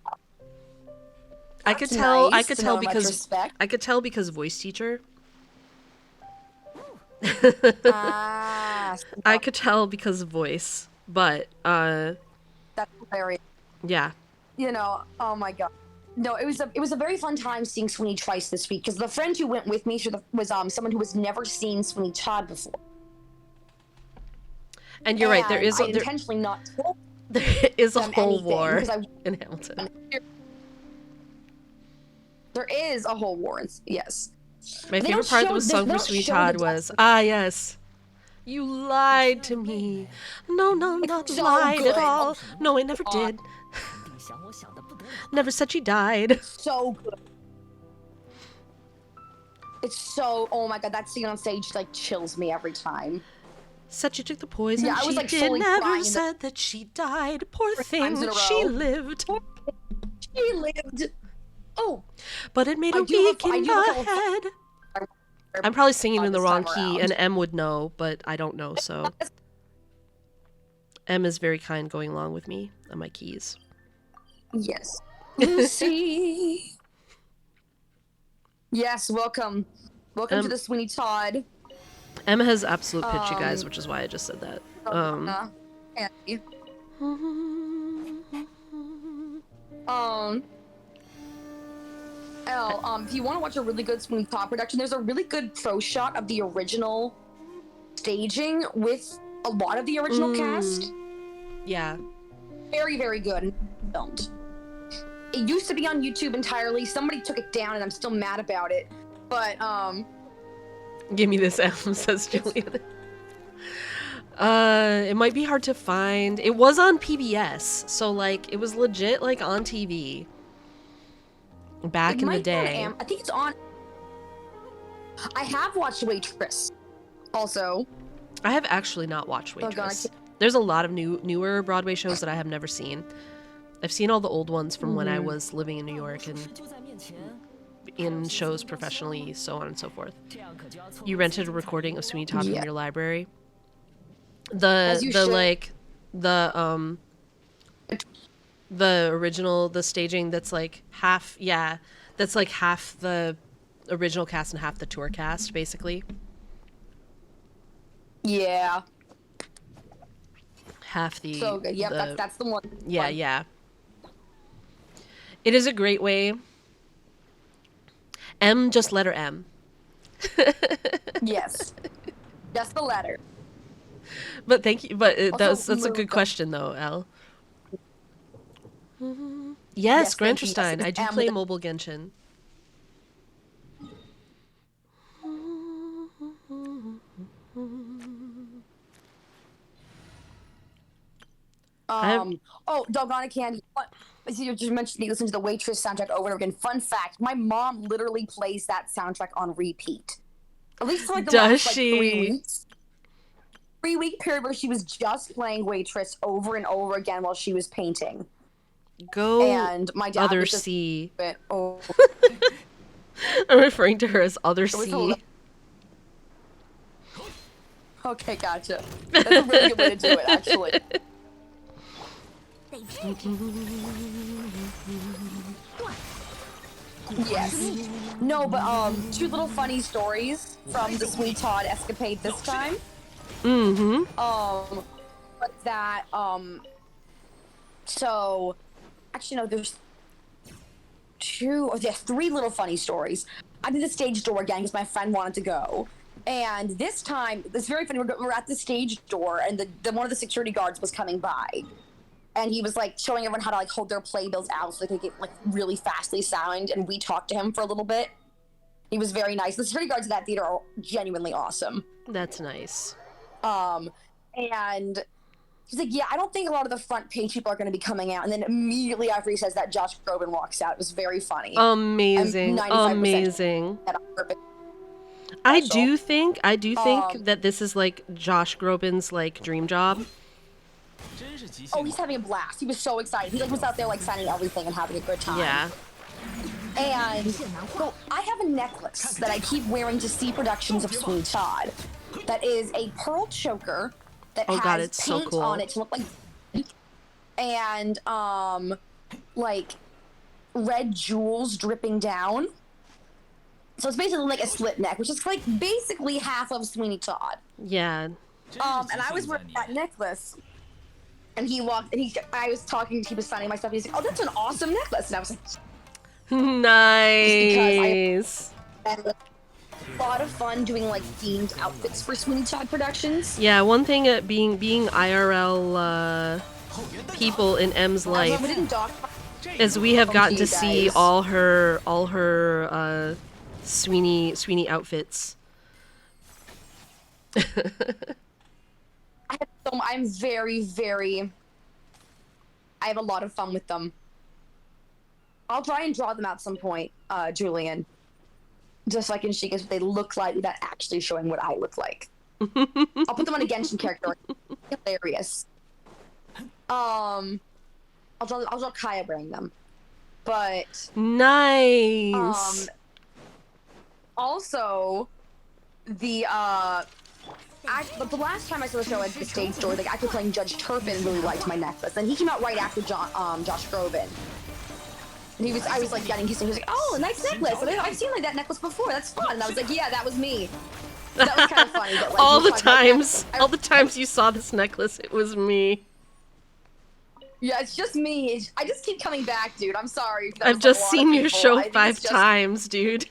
I could That's tell nice to know in because retrospect. I could tell because voice teacher. Ah, I could tell because of voice, but that's hilarious. yeah. Oh my god. No, it was a very fun time seeing Sweeney twice this week because the friend who went with me was someone who has never seen Sweeney Todd before. And you're right. There And is I there, intentionally not told there is a them whole anything, war 'cause in Hamilton. there is a whole war. Yes. My They favorite don't part that show- was they sung for don't Sweeney show Todd the was death. yes. You lied to me. No, not so lied good. at all. No, I never did. Never said she died. So good. It's so, oh my god, that scene on stage like chills me every time. Said she took the poison. Yeah, I was, she like, did. fully Never crying the said that she died. Poor 3 times thing. in a She row. lived. She lived. Oh, But it made I her do weak have- I in do have the a couple- head. I'm probably singing in the this wrong time key, around. and M would know, but I don't know, so. M is very kind going along with me on my keys. yes. Lucy. Yes, welcome. Welcome to the Sweeney Todd. M has absolute pitch, you guys, which is why I just said that. Andy. If you want to watch a really good Sweeney Todd production, there's a really good pro shot of the original staging with a lot of the original cast. Yeah. Very, very good and filmed. It used to be on YouTube entirely. Somebody took it down, and I'm still mad about it. But Give me this M, says Julian. It might be hard to find. It was on PBS, so like it was legit like on TV. Back it in the might be on day. I think it's on. I have watched Waitress. Also, I have actually not watched God, I Waitress. can't- There's a lot of newer Broadway shows that I have never seen. I've seen all the old ones from when I was living in New York and in shows professionally, so on and so forth. You rented a recording of Sweeney Todd from your library. As you should. The original, the staging that's like half the original cast and half the tour cast, basically. yeah, Half the so good. Yep, the- that's the one. Yeah. It is a great way. M, just letter M. Yes, just the letter. But thank you. But Also, that's a good Luca. question though, L. Yes, Yes, thank you. Yes, Granterstein. it's I do M play with a- mobile Genshin. Oh, doggone candy. What? You just mentioned you listen to the Waitress soundtrack over and over again. Fun fact: my mom literally plays that soundtrack on repeat. At least for like the Does last like, she? 3 weeks. 3-week period where she was just playing Waitress over and over again while she was painting. Go And my dad other was just C. oh, I'm referring to her as other was a C. little- okay, gotcha. That's a really good way to do it, actually. Yes. No, but two little funny stories from the Sweeney Todd escapade this time. Was that so actually no, there's three little funny stories. I did the stage door again because my friend wanted to go. And this time, it's very funny. We're at the stage door, and the one of the security guards was coming by, and he was like showing everyone how to like hold their playbills out so they could get like really fastly sound. And we talked to him for a little bit. He was very nice. The security guards at that theater are genuinely awesome. That's nice. And he's like, yeah, I don't think a lot of the front page people are going to be coming out. And then immediately after he says that, Josh Groban walks out. It was very funny. Amazing. Amazing. I do think that this is like Josh Groban's like dream job. Oh, he's having a blast. He was so excited. He like was out there like signing everything and having a good time. Yeah. And so I have a necklace that I keep wearing to see productions of Sweeney Todd. That is a pearl choker that has it's paint so cool. on it to look like, and like red jewels dripping down. So it's basically like a slip neck, which is like basically half of Sweeney Todd. Yeah. And I was wearing that necklace, and he walked, and I was talking, he was signing my stuff. He's like, "Oh, that's an awesome necklace," and I was like, nice. I had a lot of fun doing like themed outfits for Sweeney Todd productions. Yeah, one thing at being IRL people in M's life is we have gotten to see all her Sweeney outfits. I'm very I have a lot of fun with them. I'll try and draw them out some point, Julian. Just so I can see what they look like without actually showing what I look like. I'll put them on a Genshin character. Hilarious. I'll draw Kaya wearing them. But nice. Also, the last time I saw the show at the stage door, like actor playing Judge Turpin really liked my necklace, and he came out right after Josh Groban. And I was like getting his, he was like, "Oh, a nice necklace! I've seen like that necklace before. That's fun." And I was like, "Yeah, that was me." That was kind of funny. That, like, all the times you saw this necklace, it was me. Yeah, it's just me. I just keep coming back, dude. I'm sorry. I've just seen your show 5 times, dude.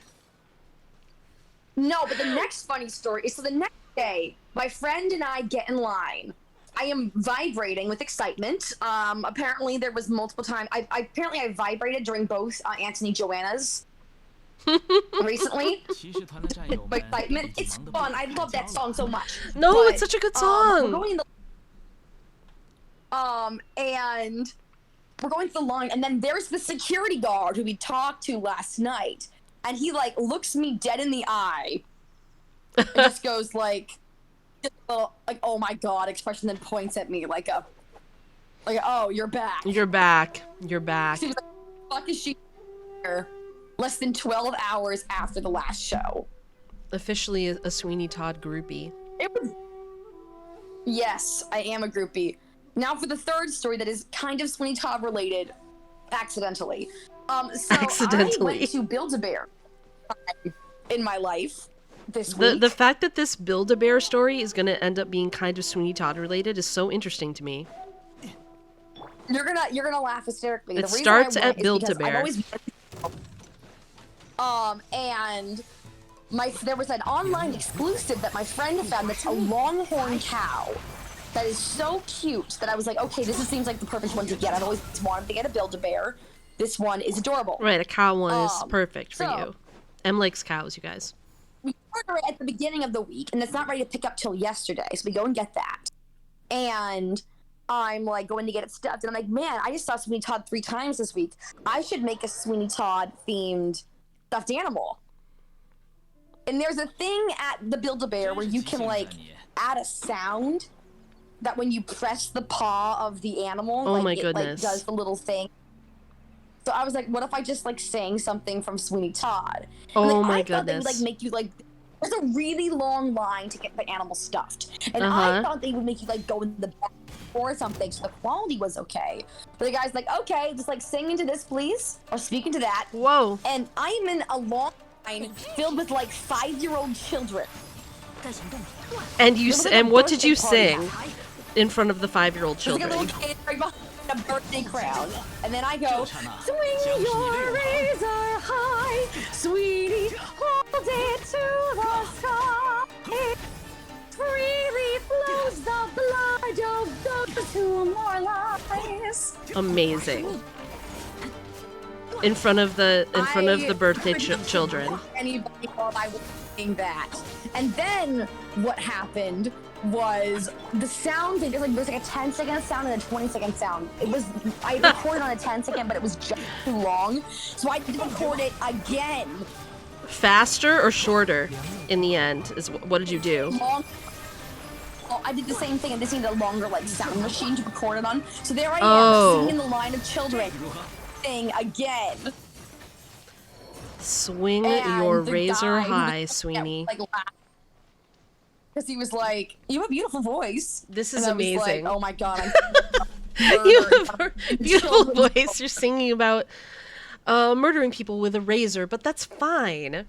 No, but the next funny story is, so the next day, my friend and I get in line. I am vibrating with excitement. Apparently there was multiple times. I vibrated during both Anthony Joanna's recently. My excitement. It's fun. I love that song so much. No, but, it's such a good song. We're going and we're going to the line, and then there's the security guard who we talked to last night, and he like looks me dead in the eye and just goes like "Oh my god" expression, then points at me like "Oh, you're back. You're back. You're back." She was like, "Fuck is she here?" Less than 12 hours after the last show. Officially a Sweeney Todd groupie. It was. Yes, I am a groupie. Now for the third story that is kind of Sweeney Todd related, accidentally. So accidentally. I went to Build-A-Bear in my life this week. The fact that this Build-A-Bear story is going to end up being kind of Sweeney Todd related is so interesting to me. You're gonna laugh hysterically. It starts at Build-A-Bear. And there was an online exclusive that my friend found that's a longhorn cow that is so cute that I was like, okay, seems like the perfect one to get. I've always wanted to get a Build-A-Bear. This one is adorable. Right, a cow one is perfect for you. Em likes cows, you guys. We order it at the beginning of the week, and it's not ready to pick up till yesterday, so we go and get that. And I'm like going to get it stuffed, and I'm like, man, I just saw Sweeney Todd 3 times this week. I should make a Sweeney Todd themed stuffed animal. And there's a thing at the Build-A-Bear where you can like add a sound that when you press the paw of the animal, it like does the little thing. So I was like, what if I just like sang something from Sweeney Todd? And, I thought they would like make you like, there's a really long line to get the animal stuffed, and I thought they would make you like go in the back or something, so the quality was okay. But the guy's like, okay, just like sing into this, please, or speak into that. Whoa! And I'm in a long line filled with like 5-year-old children. And what did you sing in front of the 5-year-old children? Like a little kid right behind. a birthday crown, and then I go, swing your razor high, sweetie, hold it to the sky. Freely flows the blood of those who are more lives. Amazing. In front of the birthday children. Anybody while I was saying that, and then what happened was the sound thing. There's like a 10-second sound and a 20-second sound. I recorded on a 10-second, but it was just too long, so I had to record it again. Faster or shorter? In the end, what did you do? Long. Well, I did the same thing, and this needed a longer like sound machine to record it on. So there I am, singing the line of children. Thing again. Swing your razor high, Sweeney. Because he was like, "You have a beautiful voice." This is and amazing. I was like, oh my god! You have a beautiful voice. You're singing about murdering people with a razor, but that's fine.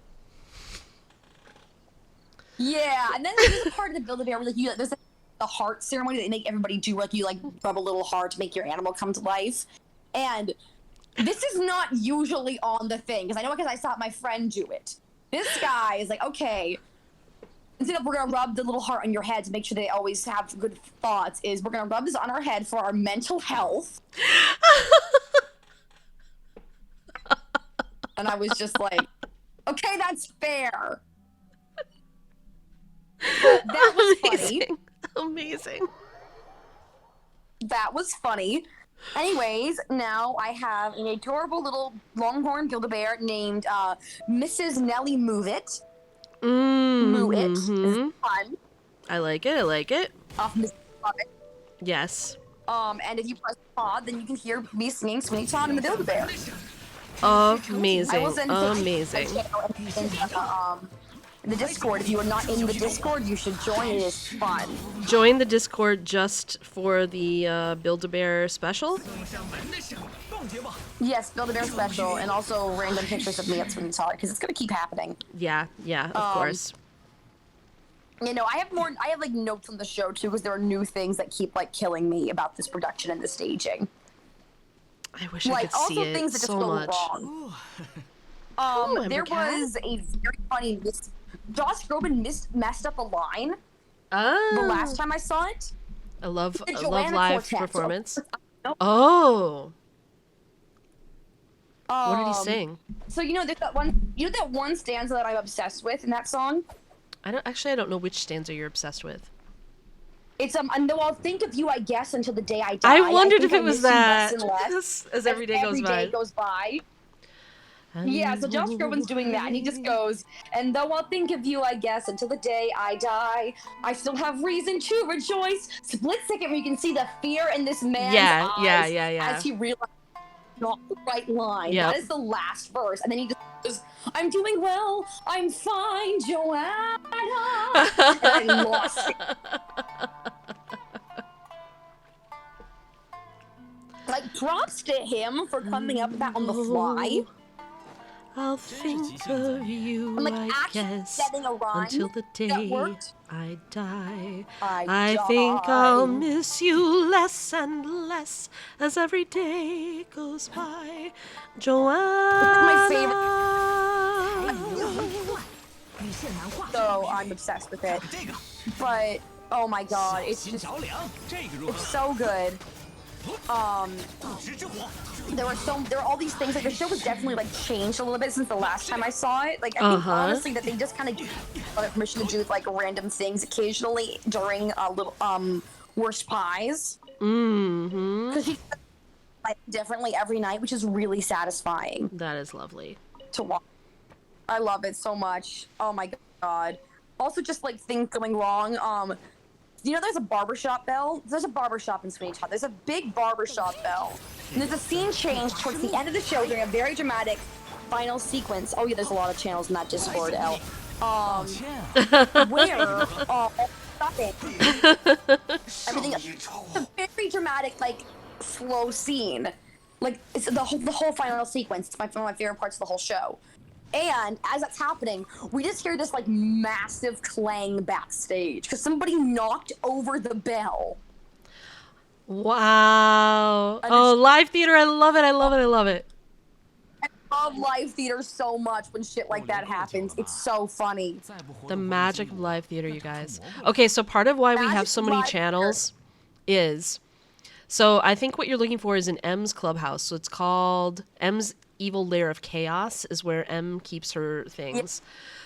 Yeah, and then there's a part of the Build-A-Bear where like there's the heart ceremony that they make everybody do, like you like rub a little heart to make your animal come to life, and this is not usually on the thing, because I know because I saw my friend do it. This guy is like, okay, instead of we're going to rub the little heart on your head to make sure they always have good thoughts, is we're going to rub this on our head for our mental health. And I was just like, okay, that's fair. That was Amazing. funny. Amazing. That was funny. Anyways, now I have an adorable little longhorn Build-A-Bear named Mrs. Nellie Move It. Move It is fun. I like it. I like it. Off Mrs. Muppet. Yes. And if you press pause, then you can hear me singing Sweeney Todd and the Build-A-Bear. Amazing. I will send Amazing. In the Discord. If you are not in the Discord, you should join. It is fun. Join the Discord just for the Build-A-Bear special? Yes, Build-A-Bear special, and also random pictures of me at Sweeney Todd, because it's going to keep happening. Yeah, of course. You know, I have like notes on the show too, because there are new things that keep like killing me about this production and the staging. I wish I Like could see also it things that just so go much. wrong. There was a very funny Josh Groban messed up a line the last time I saw it. I love Joanna live Quartet. performance. Nope. Oh. What did he sing? So you know that one stanza that I'm obsessed with in that song? I don't know which stanza you're obsessed with. It's and though I'll think of you, I guess, until the day I die. I wondered if think it I was miss you that. less and less As every day goes by. Every day goes by. Yeah, so Josh Groban's doing that, and he just goes, and though I'll think of you, I guess, until the day I die, I still have reason to rejoice. Split second where you can see the fear in this man's eyes as he realizes not the right line. Yep. That is the last verse, and then he just goes, I'm doing well, I'm fine, Joanna. And I lost it. Like, props to him for coming up with that on the fly. I'll think of you, And, like, I actually guess, setting a rhyme until the that day worked. I die. I think I'll die. miss you less and less as every day goes by. Joanna. My So I'm obsessed with it. But, oh my god, it's so good. There are all these things, like the show has definitely like changed a little bit since the last time I saw it. Like I think honestly that they just kind of give permission to do like random things occasionally during little worst pies. Because he like differently every night, which is really satisfying That is lovely. to watch. I love it so much. Oh my god. Also just like things going wrong. You know, there's a barbershop bell. There's a barbershop in Sweeney Todd. There's a big barbershop bell. And there's a scene change towards the end of the show during a very dramatic final sequence. Oh yeah, there's a lot of channels in that Discord, L. Where stopping. Everything. It's a very dramatic, like, slow scene. Like, it's the whole final sequence. It's one of my favorite parts of the whole show. And as that's happening, we just hear this like massive clang backstage because somebody knocked over the bell. Wow. Oh, live theater. I love it. I love it. I love it. I love live theater so much when shit like that happens. It's so funny. The magic of live theater, you guys. Okay, so part of why we have so many channels is... So I think what you're looking for is an M's clubhouse. So it's called M's Evil Lair of Chaos is where M keeps her things.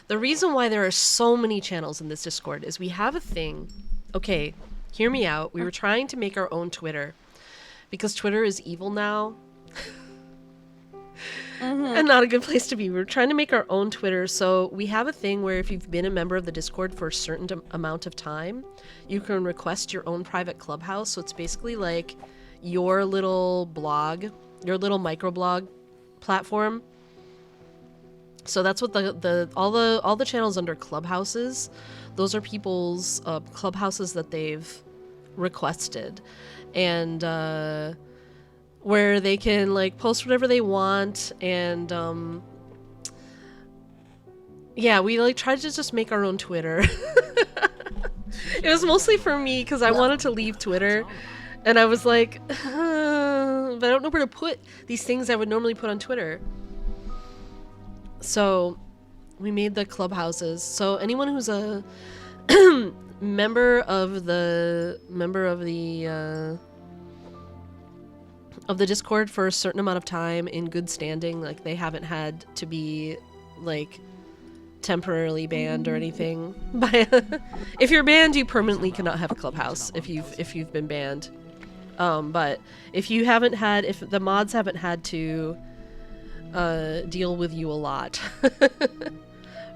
The reason why there are so many channels in this Discord is we have a thing. Okay, hear me out. We were trying to make our own Twitter because Twitter is evil now. And not a good place to be. We're trying to make our own Twitter. So we have a thing where if you've been a member of the Discord for a certain amount of time, you can request your own private clubhouse. So it's basically like your little blog, your little microblog platform. So that's what all the channels under clubhouses, those are people's clubhouses that they've requested. And where they can like post whatever they want, and yeah, we like tried to just make our own Twitter. It was mostly for me because I wanted to leave Twitter, and I was like, but I don't know where to put these things I would normally put on Twitter. So we made the clubhouses. So anyone who's a member of the Discord for a certain amount of time in good standing, like they haven't had to be like temporarily banned or anything. If you're banned, you permanently cannot have a clubhouse if you've been banned. But if the mods haven't had to deal with you a lot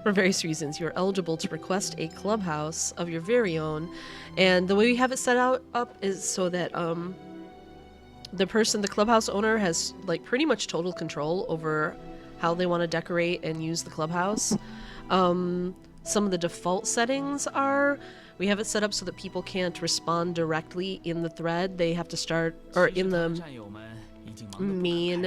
for various reasons, you're eligible to request a clubhouse of your very own. And the way we have it set up is so that the clubhouse owner has like pretty much total control over how they want to decorate and use the clubhouse. Some of the default settings are, we have it set up so that people can't respond directly in the thread. They have to start, or in the main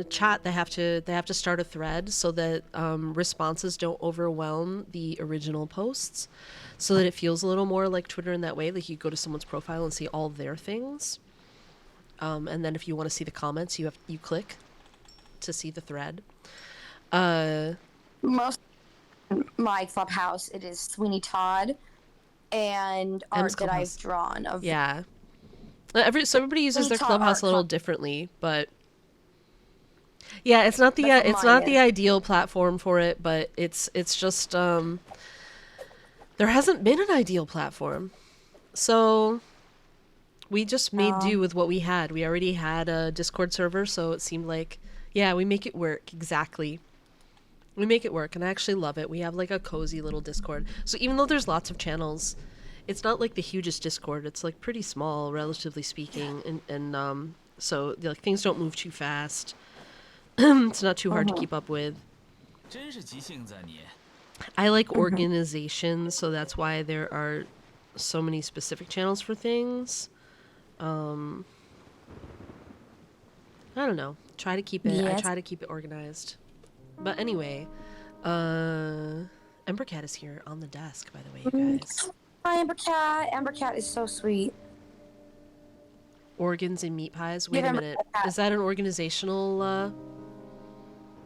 chat, they have to start a thread so that responses don't overwhelm the original posts, so that it feels a little more like Twitter in that way. Like you go to someone's profile and see all their things, and then if you want to see the comments, you click to see the thread. Most my clubhouse, it is Sweeney Todd and art that I've drawn of. Yeah. So everybody uses their clubhouse a little differently, but yeah, it's not the ideal platform for it, but it's just there hasn't been an ideal platform, so we just made do with what we had. We already had a Discord server, so it seemed like, yeah, we make it work. Exactly. We make it work, and I actually love it. We have like a cozy little Discord. So even though there's lots of channels, it's not like the hugest Discord. It's like pretty small, relatively speaking, and so like things don't move too fast. It's not too hard to keep up with. I like organization, so that's why there are so many specific channels for things. I don't know. Try to keep it. Yes. I try to keep it organized. But anyway, Embercat is here on the desk, by the way, you guys. Hi, Embercat. Embercat is so sweet. Organs and meat pies. Wait a minute. Is that an organizational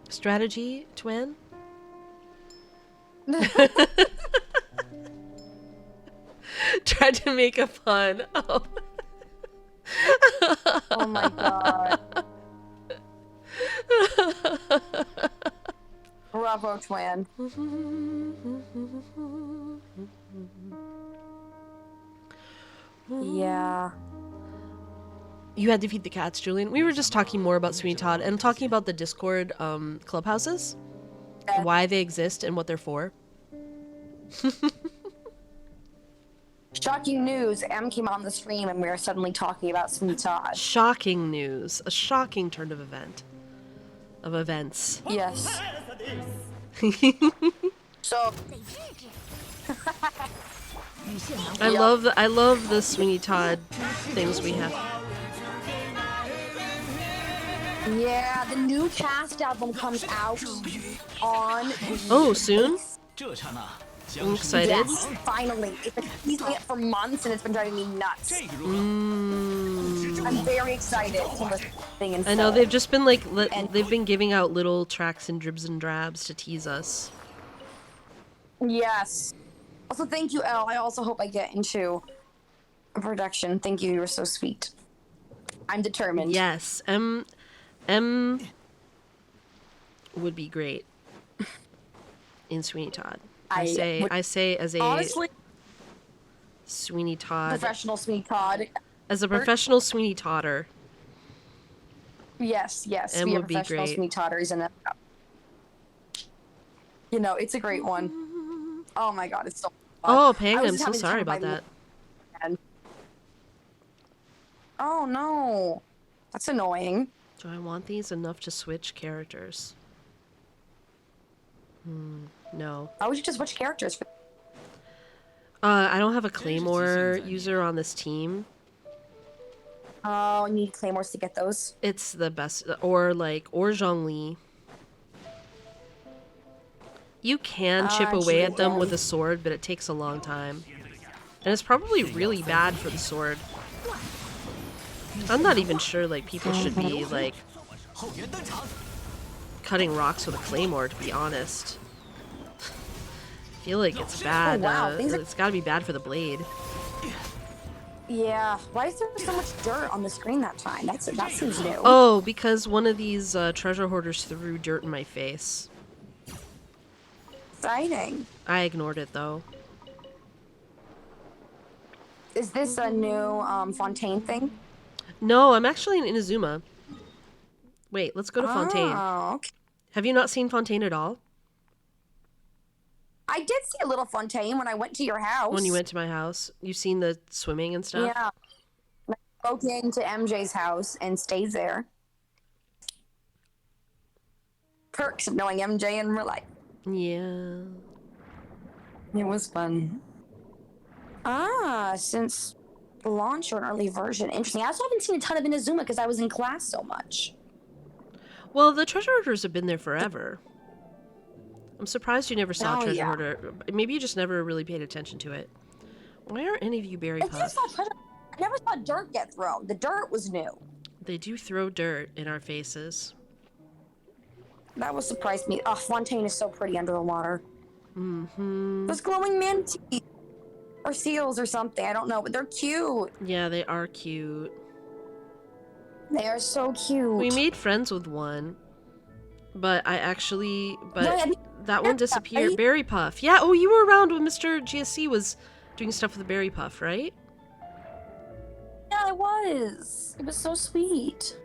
strategy, Twin? Tried to make a pun. Oh, oh my god. Bravo, Twin. Yeah. You had to feed the cats, Julian. We were just talking more about Sweeney Todd and talking about the Discord clubhouses, why they exist and what they're for. Shocking news. Em came on the stream and we were suddenly talking about Sweeney Todd. Shocking news. A shocking turn of events. Yes. So I love the Sweeney Todd things we have. Yeah, the new cast album comes out on soon? I'm excited. Yes, finally. It's been teasing it for months and it's been driving me nuts. I'm very excited to listen and I know they've just been like And- they've been giving out little tracks and dribs and drabs to tease us. Yes. Also, thank you, Elle. I also hope I get into a production. Thank you. You were so sweet. I'm determined. Yes, M would be great in Sweeney Todd. I say as a Honestly, Sweeney Todd, professional Sweeney Todd. as a professional Sweeney Todder. Yes, yes. M Be a would be professional great. Sweeney Todders and you know, it's a great one. Oh my god, it's so fun. Oh, I Pang, was I'm just so having sorry time about with my that. man. Oh no. That's annoying. Do I want these enough to switch characters? No. Why would you just switch characters for I don't have a Claymore user on this team. Oh, you need claymores to get those. It's the best, or Zhongli. You can chip away at them with a sword, but it takes a long time. And it's probably really bad for the sword. I'm not even sure, like, people should be, like, cutting rocks with a claymore, to be honest. I feel like it's bad. wow, things are- It's gotta be bad for the blade. Yeah. Why is there so much dirt on the screen that time? That seems new. Oh, because one of these treasure hoarders threw dirt in my face. Exciting. I ignored it, though. Is this a new Fontaine thing? No, I'm actually in Inazuma. Wait, let's go to Fontaine. Oh, okay. Have you not seen Fontaine at all? I did see a little Fontaine when I went to your house. When you went to my house? You've seen the swimming and stuff? Yeah. I broke into MJ's house and stayed there. Perks of knowing MJ in real life. Yeah. It was fun. Since launch or an early version. Interesting. I also haven't seen a ton of Inazuma because I was in class so much. Well, the treasure hoarders have been there forever. I'm surprised you never saw Oh, treasure yeah. hoarder. Maybe you just never really paid attention to it. Why aren't any of you berry I just puff? saw treasure. I never saw dirt get thrown. The dirt was new. They do throw dirt in our faces. That was surprised me. Oh, Fontaine is so pretty under the water. Mm-hmm. Those glowing manatees. Or seals or something. I don't know, but they're cute. Yeah, they are cute. They are so cute. We made friends with one. But Yeah, I think- that one disappeared. right? Berry Puff. Yeah, oh, you were around when Mr. GSC was doing stuff with the Berry Puff, right? Yeah, I was. It was so sweet.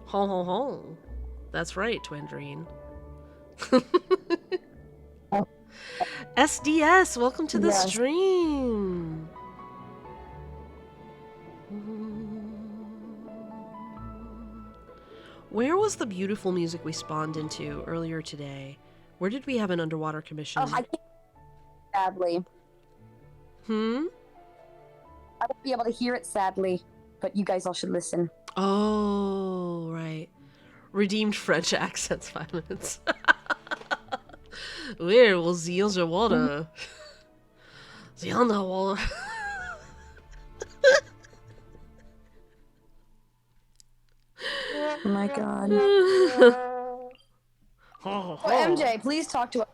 Ho ho ho. That's right, Twendrine. SDS, welcome to the Yes. stream. Where was the beautiful music we spawned into earlier today? Where did we have an underwater commission? Oh, I can't. Sadly. Hmm? I won't be able to hear it, sadly. But you guys all should listen. Oh, right. Redeemed French accents, 5 minutes. Where was the underwater? The underwater. Oh my god. Oh, MJ, please talk to us.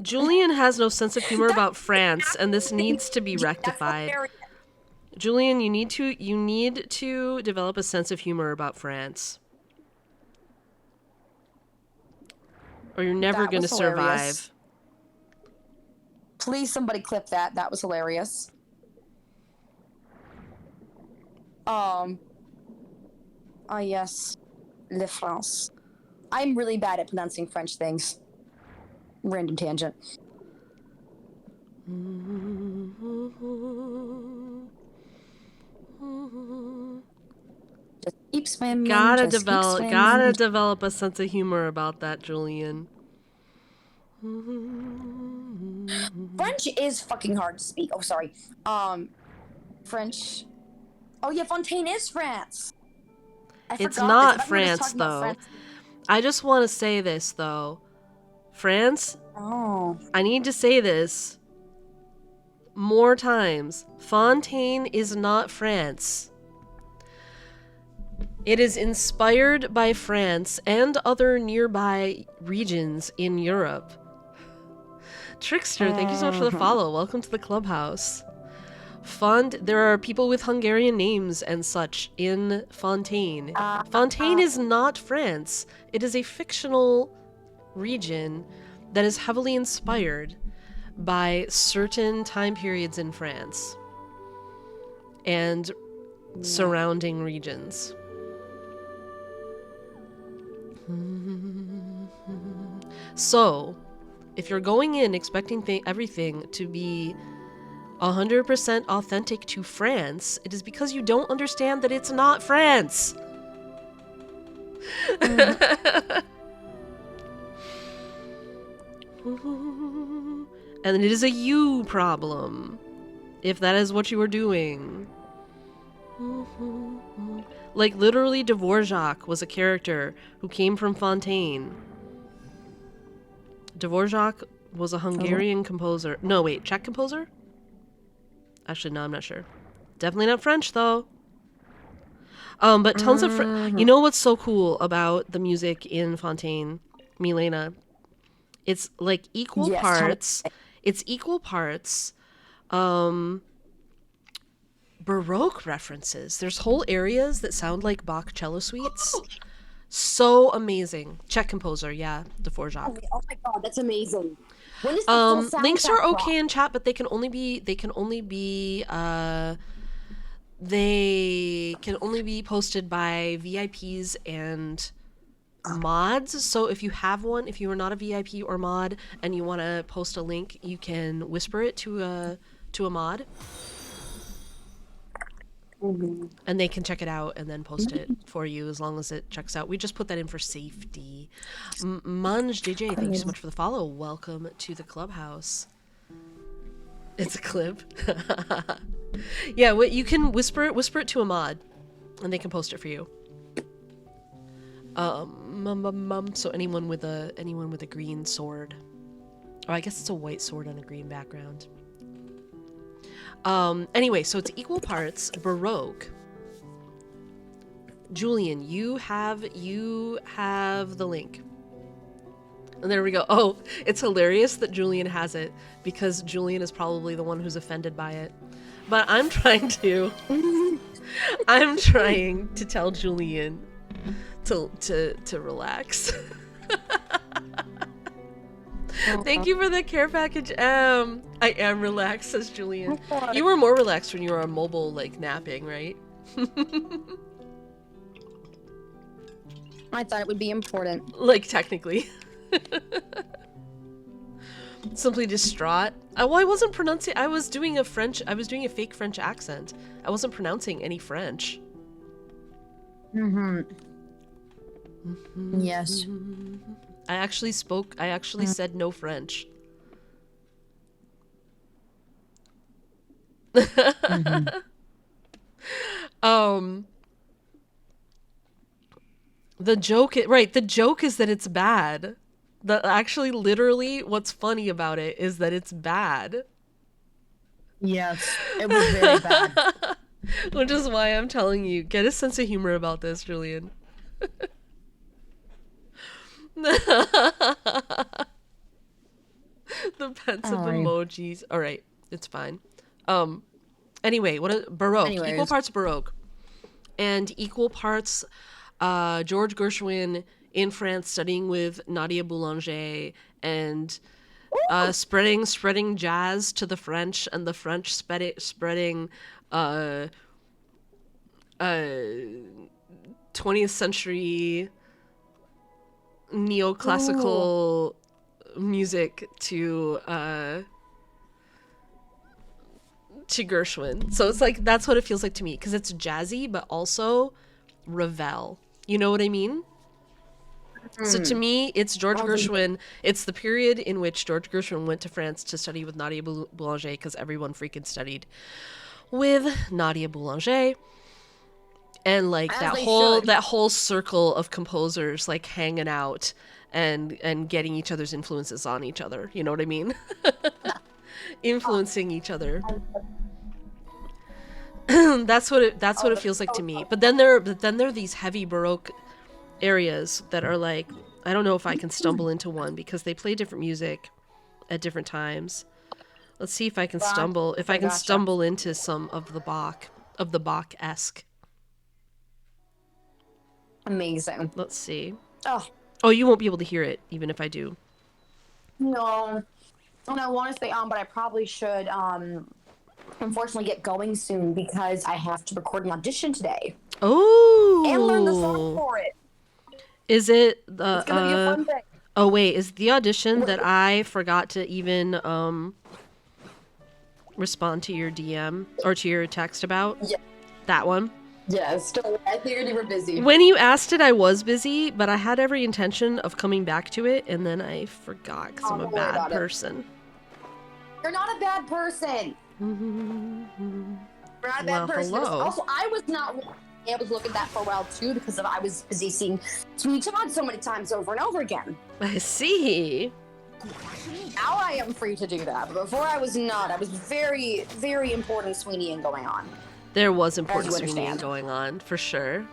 Julian has no sense of humor about France, and this needs to be rectified. Julian, you need to develop a sense of humor about France, or you're never That going to was hilarious. survive. Please, somebody clip that. That was hilarious. Oh yes. Le France. I'm really bad at pronouncing French things. Random tangent. Just keep swimming. Gotta just keep swimming. develop a sense of humor about that, Julian. French is fucking hard to speak. Oh, sorry. French. Oh yeah, Fontaine is France. I It's forgot not this. I thought we were just France, talking about though. France. I just want to say this, though. France, Oh. I need to say this more times. Fontaine is not France. It is inspired by France and other nearby regions in Europe. Trickster, thank you so much for the follow. Welcome to the clubhouse. There are people with Hungarian names and such in Fontaine. Fontaine is not France. It is a fictional region that is heavily inspired by certain time periods in France and surrounding regions. So, if you're going in expecting everything to be 100% authentic to France, it is because you don't understand that it's not France. And it is a you problem, if that is what you are doing. Like, literally, Dvorak was a character who came from Fontaine. Dvorak was a Hungarian composer. No, wait, Czech composer? Actually, no, I'm not sure. Definitely not French, though. But tons of You know what's so cool about the music in Fontaine, Milena? It's like equal parts. It's equal parts Baroque references. There's whole areas that sound like Bach cello suites. So amazing. Czech composer, yeah, Dvorak. Oh my god, that's amazing. When is the full soundtrack Links are okay drop? in chat, but they can only be posted by VIPs and mods. So if you have one, if you are not a VIP or mod and you want to post a link, you can whisper it to a mod. And they can check it out and then post it for you as long as it checks out. We just put that in for safety. Munj DJ, thank you so much for the follow. Welcome to the clubhouse. It's a clip. Yeah, you can whisper it to a mod, and they can post it for you. So anyone with a green sword, or I guess it's a white sword on a green background. Anyway, so it's equal parts Baroque. Julian, you have the link. And there we go. Oh, it's hilarious that Julian has it because Julian is probably the one who's offended by it. But I'm trying to tell Julian to relax. Thank you for the care package. I am relaxed, says Julian. You were more relaxed when you were on mobile, like napping, right? I thought it would be important. Like technically. Simply distraught. Well, I wasn't pronouncing. I was doing a fake French accent. I wasn't pronouncing any French. Yes. I actually said no French. The joke is that it's bad. Actually, literally, what's funny about it is that it's bad. Yes, it was very bad. Which is why I'm telling you, get a sense of humor about this, Julian. The pensive emojis. All right, it's fine. Anyway, Baroque? Anyways. Equal parts Baroque, and equal parts George Gershwin in France, studying with Nadia Boulanger, and spreading jazz to the French, and the French spreading 20th century neoclassical music to Gershwin. So it's like that's what it feels like to me, because it's jazzy but also Ravel. You know what I mean? So to me, it's George Gershwin. It's the period in which George Gershwin went to France to study with Nadia Boulanger, because everyone freaking studied with Nadia Boulanger. And like that whole circle of composers like hanging out and getting each other's influences on each other. You know what I mean? Influencing each other. That's what it feels like to me. But then there are these heavy Baroque areas that are like, I don't know if I can stumble into one because they play different music at different times. Let's see if I can stumble into some of the Bach-esque. Amazing. Let's see. Oh, you won't be able to hear it even if I do. no. And I want to stay on, but I probably should unfortunately get going soon because I have to record an audition today. Oh. And learn the song for it. Is it the It's gonna be a fun thing. Oh wait, is the audition that I forgot to even respond to your DM or to your text about? Yeah. That one? Yes, I figured you were busy. When you asked it, I was busy, but I had every intention of coming back to it, and then I forgot because I'm a bad person. You're not a bad person. You're not a bad person. Hello. Also, I was not really able to look at that for a while too because I was busy seeing Sweeney Todd so many times over and over again. I see. Now I am free to do that, but before I was not. I was very, very important Sweeneying going on. There was important you swinging understand. going on, for sure.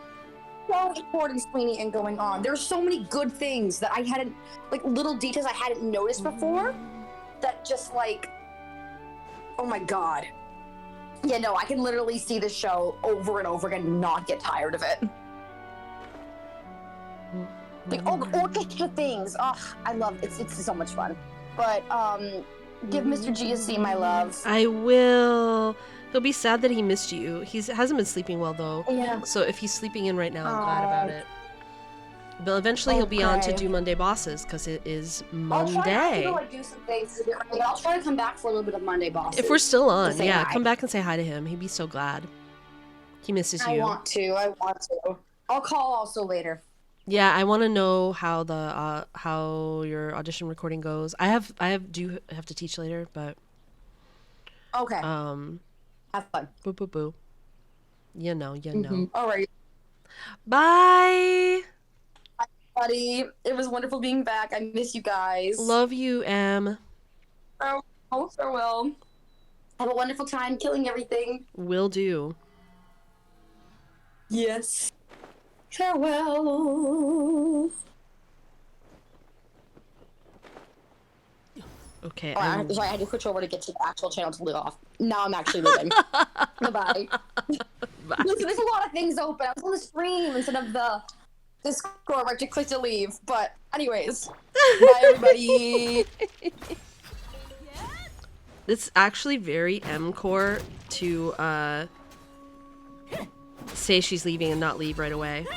So important Sweeneying going on. There's so many good things that I hadn't, like little details I hadn't noticed before that just like, oh my god. Yeah, no, I can literally see this show over and over again and not get tired of it. Like orchestra things. Oh, I love it. It's so much fun. But give Mr. G a C, my love. I will. He'll be sad that he missed you. He hasn't been sleeping well though. Yeah. So if he's sleeping in right now, I'm glad about it. But eventually he'll be on to do Monday Bosses because it is Monday. I'll try to like do some things. But I'll try to come back for a little bit of Monday Bosses. If we're still on, say yeah, hi. come back and say hi to him. He'd be so glad. He misses you. I want to. I'll call also later. Yeah, I want to know how the how your audition recording goes. I have to teach later, but Okay. Have fun. boo boo boo. You know. All right, Bye. buddy. It was wonderful being back. I miss you guys. Love you, Em. Farewell. Have a wonderful time killing everything. Will do. Yes. Farewell. Okay. Oh, sorry, I had to switch over to get to the actual channel to live off. Now I'm actually leaving. Bye-bye. Listen, there's a lot of things open. I was on the stream instead of the Discord where I had to click to leave. But anyways, bye everybody. It's actually very M-core to say she's leaving and not leave right away.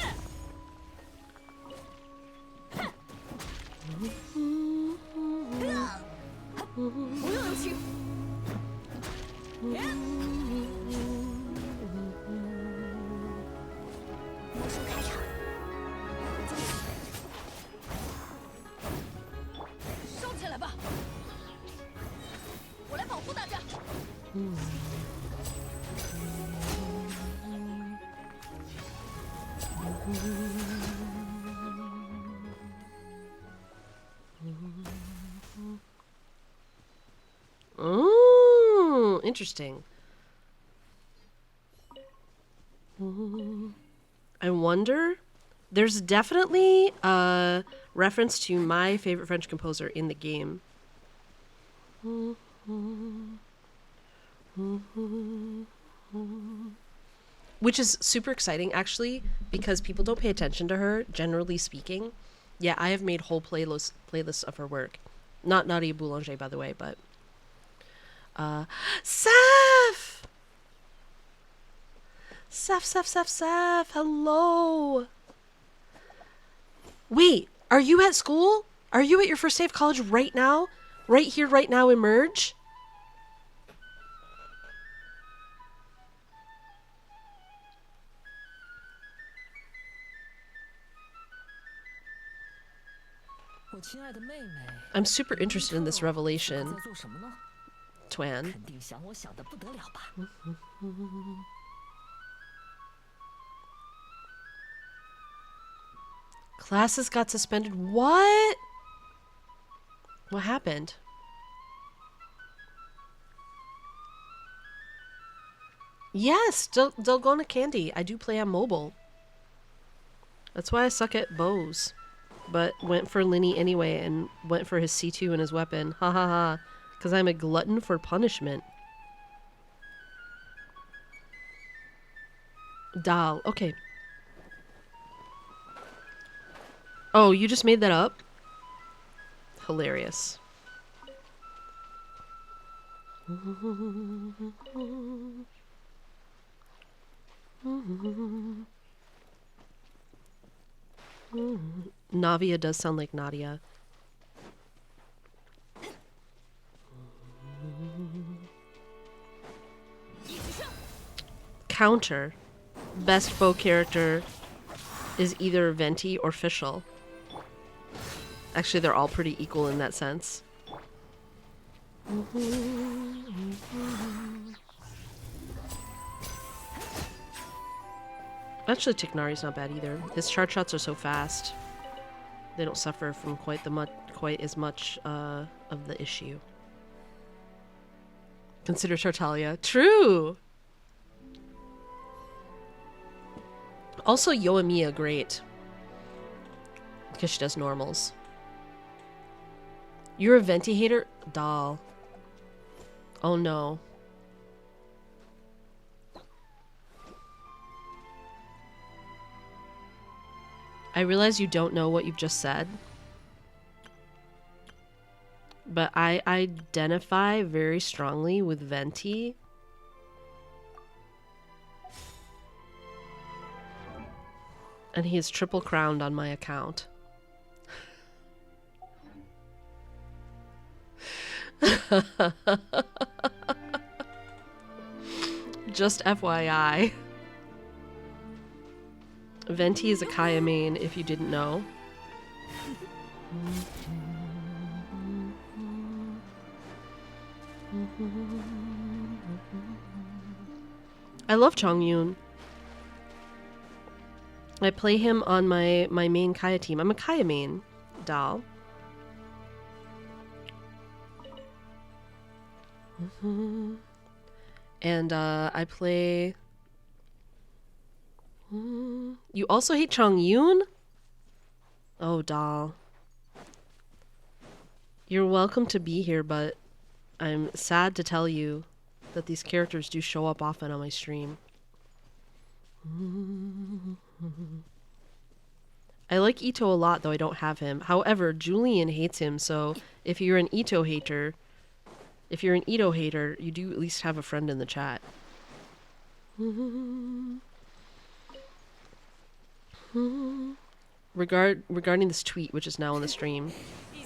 Oh, interesting. I wonder. There's definitely a reference to my favorite French composer in the game. Which is super exciting, actually, because people don't pay attention to her, generally speaking. Yeah, I have made whole playlists of her work. Not Nadia Boulanger, by the way, but... Seth! Seth, hello! Wait, are you at school? Are you at your first day of college right now? Right here, right now, in Merge? I'm super interested in this revelation, Twan. Classes got suspended. What? What happened? Yes, Dalgona Candy. I do play on mobile. That's why I suck at bows. But went for Linny anyway and went for his C2 and his weapon. Ha ha ha. Because I'm a glutton for punishment. Dal. Okay. Oh, you just made that up? Hilarious. Navia does sound like Nadia. Counter. Best bow character is either Venti or Fischl. Actually, they're all pretty equal in that sense. Actually, Tignari's not bad either. His charge shots are so fast. They don't suffer from quite as much of the issue. Consider Tartaglia. True! Also, Yoimiya, great. Because she does normals. You're a Venti hater? Doll. Oh no. I realize you don't know what you've just said. But I identify very strongly with Venti. And he is triple crowned on my account. Just FYI. Venti is a Kaya main, if you didn't know. I love Chongyun. I play him on my main Kaya team. I'm a Kaya main, Dal. And I play... You also hate Chongyun? Oh, Dal. You're welcome to be here, but I'm sad to tell you that these characters do show up often on my stream. I like Ito a lot, though I don't have him. However, Julian hates him, so if you're an Ito hater, you do at least have a friend in the chat. Regarding this tweet, which is now on the stream,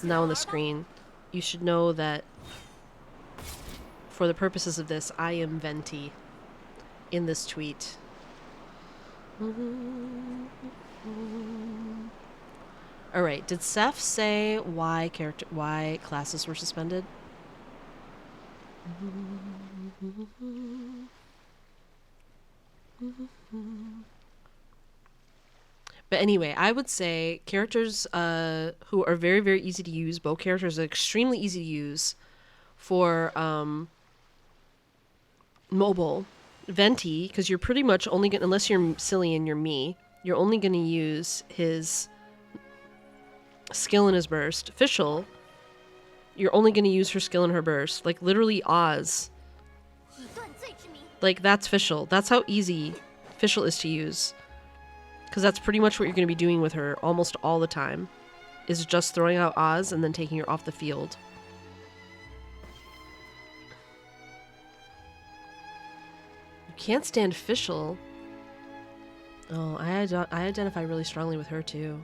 now on the screen, you should know that for the purposes of this, I am Venti in this tweet. Alright, did Seth say why classes were suspended? But anyway, I would say characters who are very, very easy to use, bow characters are extremely easy to use for mobile. Venti, because you're pretty much only going to, unless you're silly and you're me, you're only going to use his skill and his burst. Fischl, you're only going to use her skill and her burst. Like, literally Oz. Like, that's Fischl. That's how easy Fischl is to use. Because that's pretty much what you're going to be doing with her almost all the time. Is just throwing out Oz and then taking her off the field. You can't stand Fischl. Oh, I identify really strongly with her too.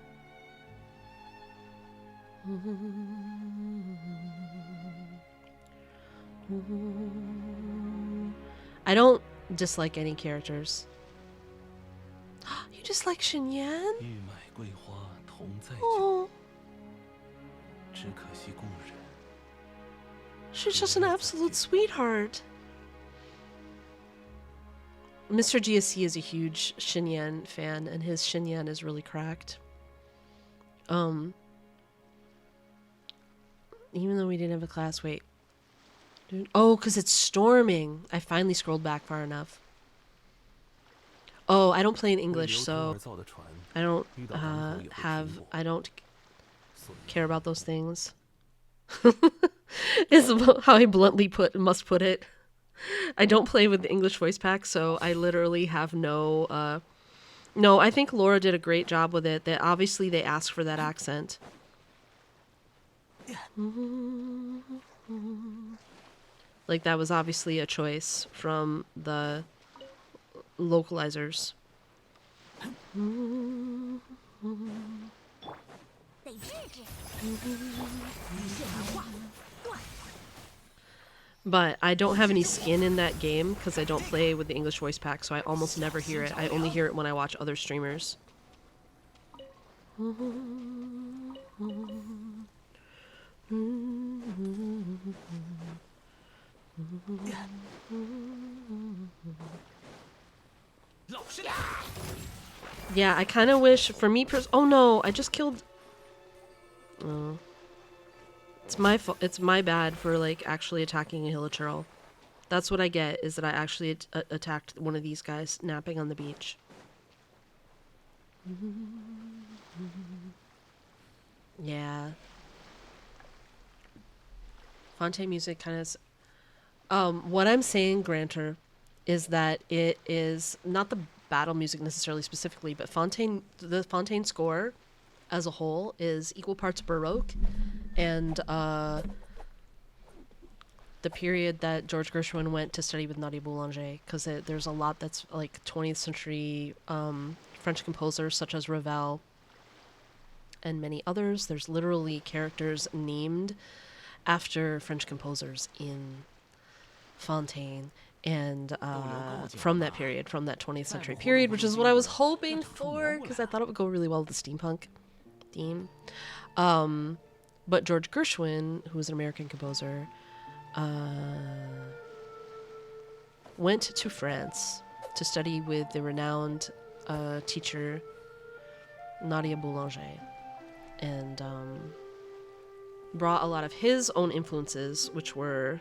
I don't dislike any characters. You dislike Xinyan? Oh. She's just an absolute sweetheart. Mr. GSC is a huge Xinyan fan, and his Xinyan is really cracked. Even though we didn't have a class, wait. Oh, because it's storming. I finally scrolled back far enough. Oh, I don't play in English, so I don't I don't care about those things. Is how I bluntly must put it. I don't play with the English voice pack, so I literally have no no, I think Laura did a great job with it. That obviously they asked for that accent. Like that was obviously a choice from the localizers. But I don't have any skin in that game because I don't play with the English voice pack, so I almost never hear it. I only hear it when I watch other streamers. Yeah, I kind of wish, for me, oh no, I just killed... Oh. It's my fault. It's my bad for, like, actually attacking a hilichurl. That's what I get, is that I actually attacked one of these guys napping on the beach. Yeah. Fontaine music kind of... what I'm saying, Granter, is that it is not the battle music necessarily specifically, but the Fontaine score as a whole is equal parts Baroque and the period that George Gershwin went to study with Nadia Boulanger, because there's a lot that's like 20th century French composers such as Ravel and many others. There's literally characters named after French composers in Fontaine and from that period, from that 20th century period, which is what I was hoping for because I thought it would go really well with the steampunk theme. But George Gershwin, who was an American composer, went to France to study with the renowned teacher Nadia Boulanger, and brought a lot of his own influences, which were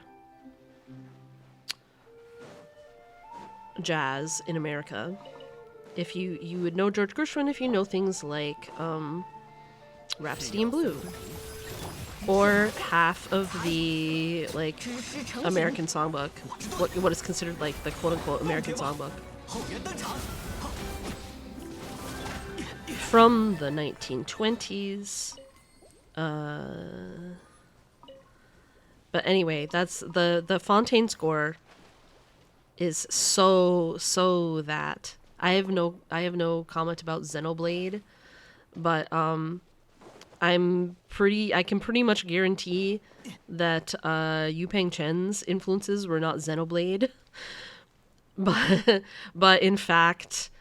jazz in America. If you would know George Gershwin if you know things like Rhapsody in Blue, or half of the like American songbook, what is considered like the quote-unquote American songbook from the 1920s. But anyway, that's the Fontaine score is so that I have no comment about Xenoblade, but I can pretty much guarantee that Yu Peng Chen's influences were not Xenoblade, but in fact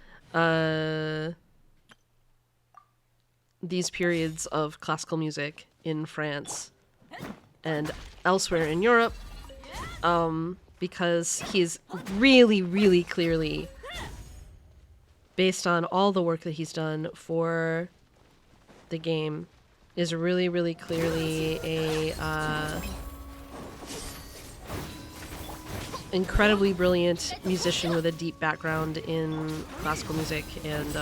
these periods of classical music in France and elsewhere in Europe, because he's really, really clearly, based on all the work that he's done for the game, is really, really clearly a incredibly brilliant musician with a deep background in classical music and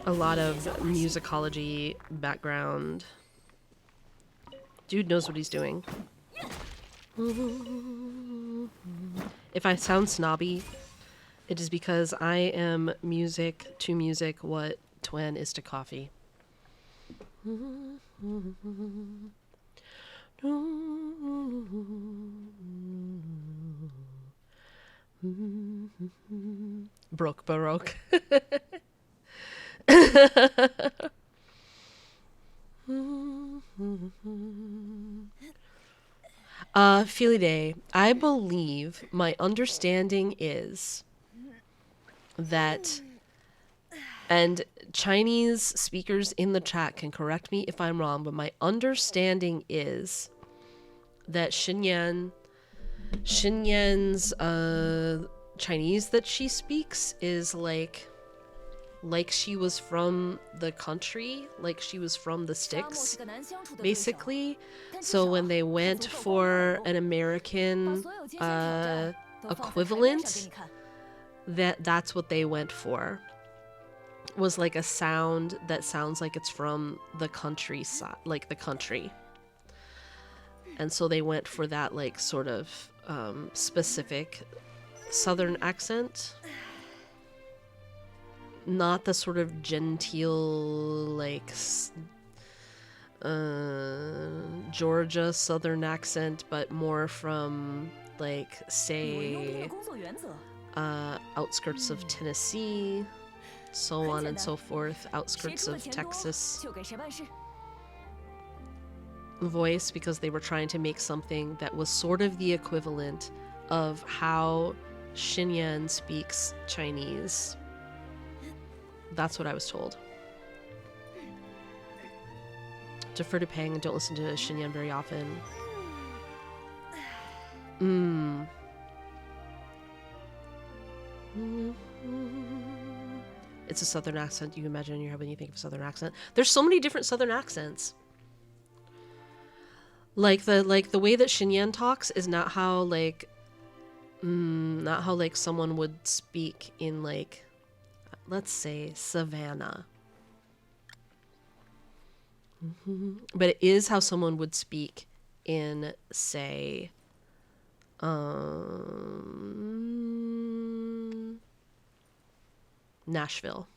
a lot of musicology background. Dude knows what he's doing. If I sound snobby, it is because I am music to music what Twen is to coffee. Broke Baroque. Filiday, I believe my understanding is that, and Chinese speakers in the chat can correct me if I'm wrong, but my understanding is that Xinyan's Chinese that she speaks is like like she was from the country, like she was from the 沙漠 sticks, 是个难相处的对手， basically. 但至 So 少 when they 他 went 足够光 for 明磊 an 落，把 American 所有艰险挑战都放在台面上给 equivalent, 你看。 that's what they went for. Was like a sound that sounds like it's from the countryside, like the country. And so they went for that like sort of specific southern accent. Not the sort of genteel like Georgia southern accent, but more from like 你们佣兵的 say 工作原则 outskirts of Tennessee, so on and so forth, 谁 outskirts 出的 of 钱多 Texas 就给谁办事。 voice, because they were trying to make something that was sort of the equivalent of how Xinyan speaks Chinese. That's what I was told. Defer to Pang and don't listen to Xinyan very often. It's a southern accent. You imagine in your head when you think of southern accent. There's so many different southern accents. Like the way that Xinyan talks is not how like someone would speak in like, let's say, Savannah. But it is how someone would speak in, say, Nashville.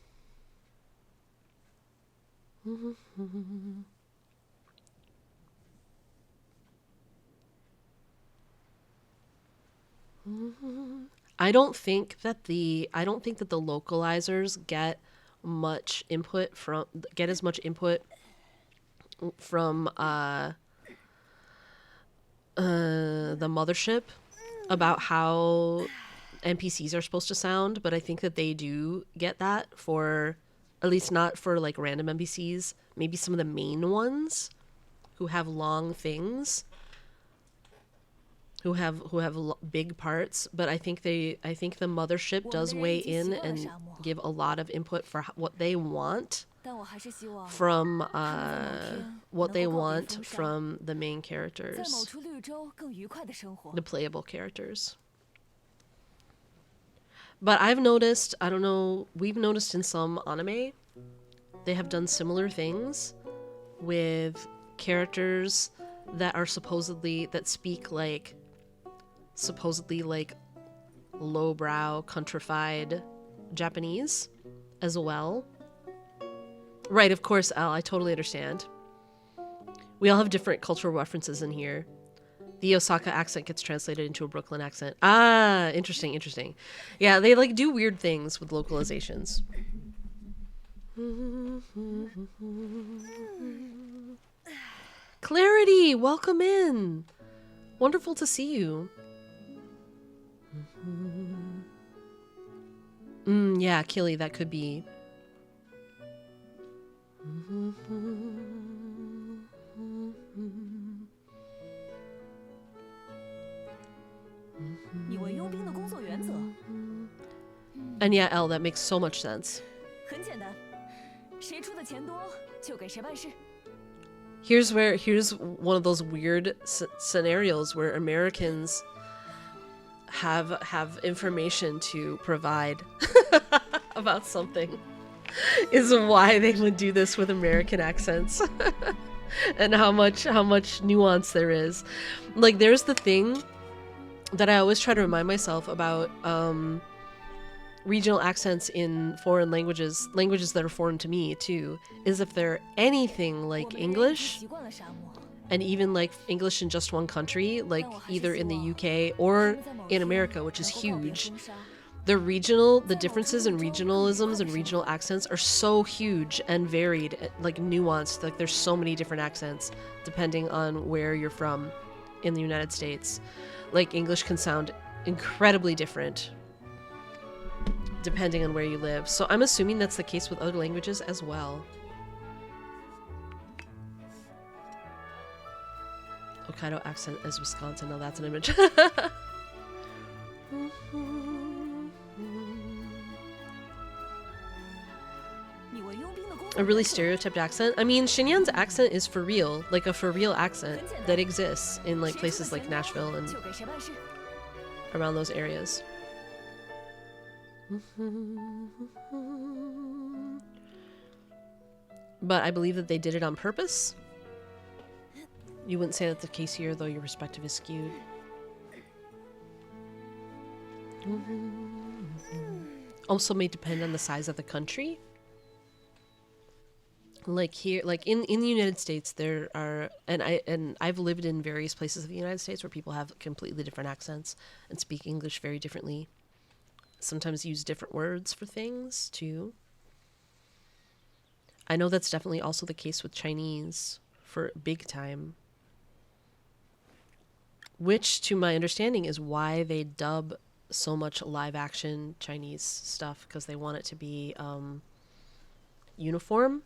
I don't think that the localizers get as much input from the mothership about how NPCs are supposed to sound, but I think that they do get that for, at least not for like random NPCs, maybe some of the main ones who have long things, who have big parts, but I think the mothership does weigh in and give a lot of input for what they want 但我还是希望 from 他们在某天 what they 能够告别 want 风沙， from the main 在 characters, 某处绿洲更愉快的生活。 the playable characters. But I've noticed, I don't know, we've noticed in some anime, they have done similar things with characters that are supposedly, that speak like, supposedly like lowbrow, countrified Japanese as well. Right, of course, Al, I totally understand. We all have different cultural references in here. The Osaka accent gets translated into a Brooklyn accent. Ah, interesting, interesting. Yeah, they like do weird things with localizations. Clarity, welcome in. Wonderful to see you. Yeah, Killy, that could be. 你问佣兵的工作原则 And yeah, L, that makes so much sense. 很简单，谁出的钱多就给谁办事。 Here's one of those weird scenarios where Americans have information to provide about something. Is why they would do this with American accents. And how much nuance there is. Like, there's the thing that I always try to remind myself about regional accents in foreign languages that are foreign to me too, is if they're anything like 我们人已经 English, 习惯了沙漠， and even like English in just one country, like 但我还是 either in the 希望 UK 他 or 们在某 in 天 America, which is 能够告别 huge. 风沙。 The differences in regionalisms and regional accents are so huge and varied, like nuanced. Like there's so many different accents depending on where you're from in the United States. Like English can sound incredibly different depending on where you live. So I'm assuming that's the case with other languages as well. Hokkaido accent is Wisconsin. Now that's an image. A really stereotyped accent. I mean, Xinyan's accent is for real, like a for real accent that exists in like places like Nashville and 就给谁办事。 around those areas. But I believe that they did it on purpose. You wouldn't say that's the case here, though your perspective is skewed. Also may depend on the size of the country. Like here, like in the United States, there are, and I've lived in various places of the United States where people have completely different accents and speak English very differently. Sometimes use different words for things too. I know that's definitely also the case with Chinese for big time. Which, to my understanding, is why they dub so much live action Chinese stuff, because they want it to be uniform.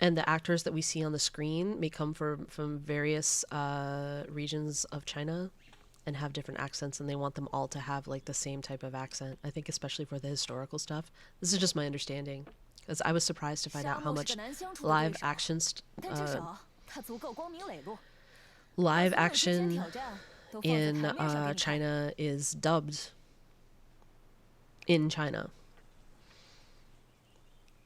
And the actors that we see on the screen may come from various regions of China and have different accents, and they want them all to have like the same type of accent. I think especially for the historical stuff. This is just my understanding, because I was surprised to find out how much live action in China is dubbed in China.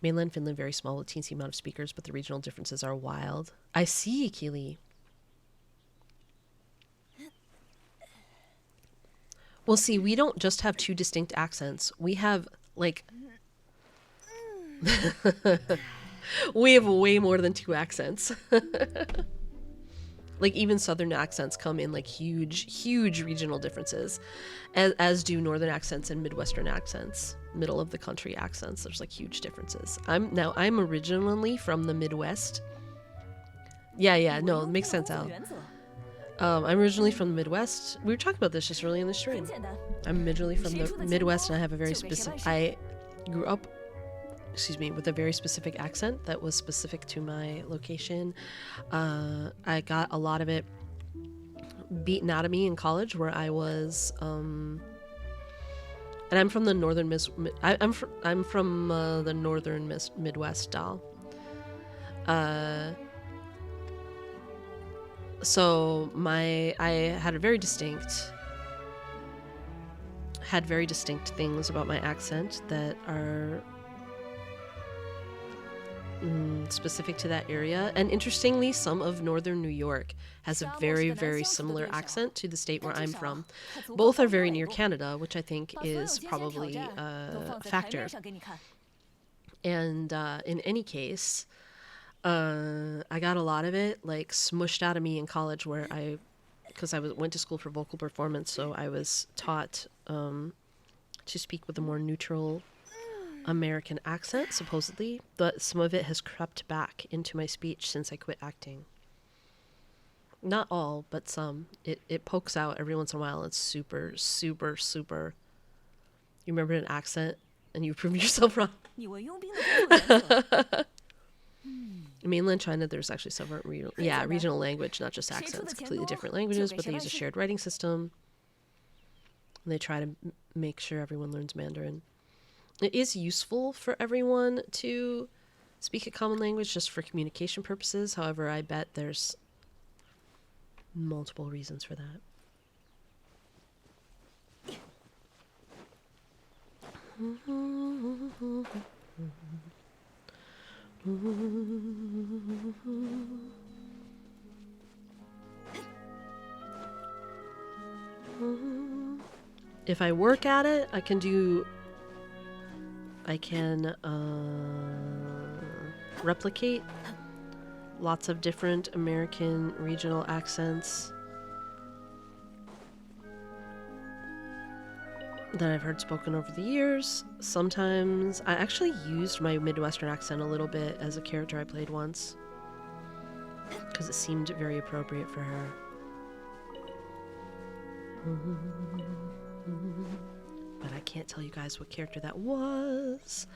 Mainland Finland very small with teensy amount of speakers, but the regional differences are wild. I see, Keely. Well, see, we don't just have two distinct accents. We have, like... we have way more than two accents. Like, even southern accents come in, like, huge regional differences, as do northern accents and midwestern accents. Middle of the country accents, there's, like, huge differences. I'm originally from the Midwest. Yeah, no, it makes sense, Al. I'm originally from the Midwest. We were talking about this just early in the stream. I'm originally from the Midwest, and I have a very specific... I grew up, with a very specific accent that was specific to my location. I got a lot of it beaten out of me in college, where I was... and I'm from the northern Midwest, Dal. So I had very distinct things about my accent that are specific to that area. And interestingly, some of northern New York has a very similar accent to the state where I'm from. Both are very near Canada, which I think is probably a factor. And in any case, I got a lot of it like smushed out of me in college, because I went to school for vocal performance, so I was taught to speak with a more neutral American accent, supposedly, but some of it has crept back into my speech since I quit acting. Not all, but some. It pokes out every once in a while. It's super. You remember an accent and you prove yourself wrong. In mainland China, there's actually several regional language, not just accents, completely different languages, but they use a shared writing system. And they try to make sure everyone learns Mandarin. It is useful for everyone to speak a common language just for communication purposes. However, I bet there's multiple reasons for that. If I work at it, I can replicate lots of different American regional accents that I've heard spoken over the years. Sometimes I actually used my Midwestern accent a little bit as a character I played once, because it seemed very appropriate for her. But I can't tell you guys what character that was,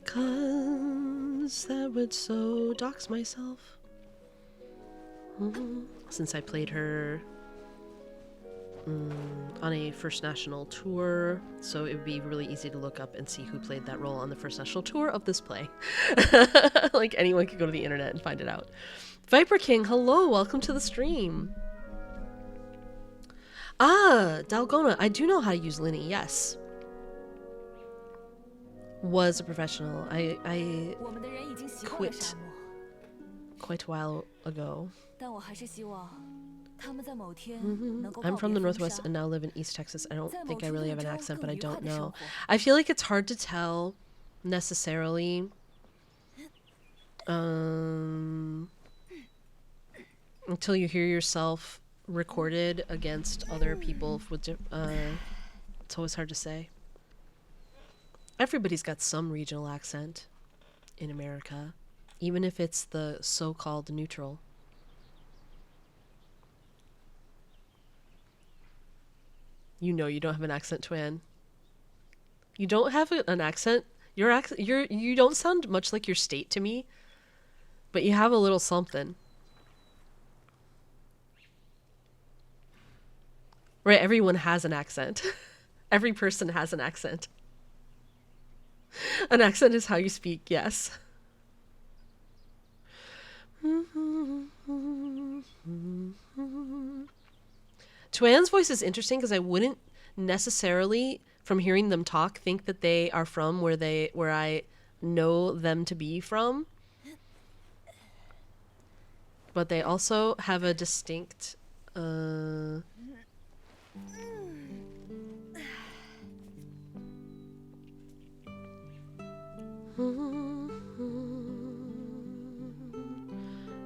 cause that would so dox myself. Since I played her on a First National tour, so it would be really easy to look up and see who played that role on the First National tour of this play. Like anyone could go to the internet and find it out. Viper King, hello, welcome to the stream. Ah, Dalgona, I do know how to use Linny, yes. Was a professional. I quit quite a while ago. I'm from the Northwest and now live in East Texas. I don't think I really have an accent, but I don't know. I feel like it's hard to tell necessarily until you hear yourself recorded against other people. It's always hard to say. Everybody's got some regional accent in America, even if it's the so-called neutral. You know you don't have an accent, Twin. You don't have an accent. You don't sound much like your state to me, but you have a little something. Right, everyone has an accent. Every person has an accent. An accent is how you speak, yes. Tuan's voice is interesting because I wouldn't necessarily, from hearing them talk, think that they are from where I know them to be from. But they also have a distinct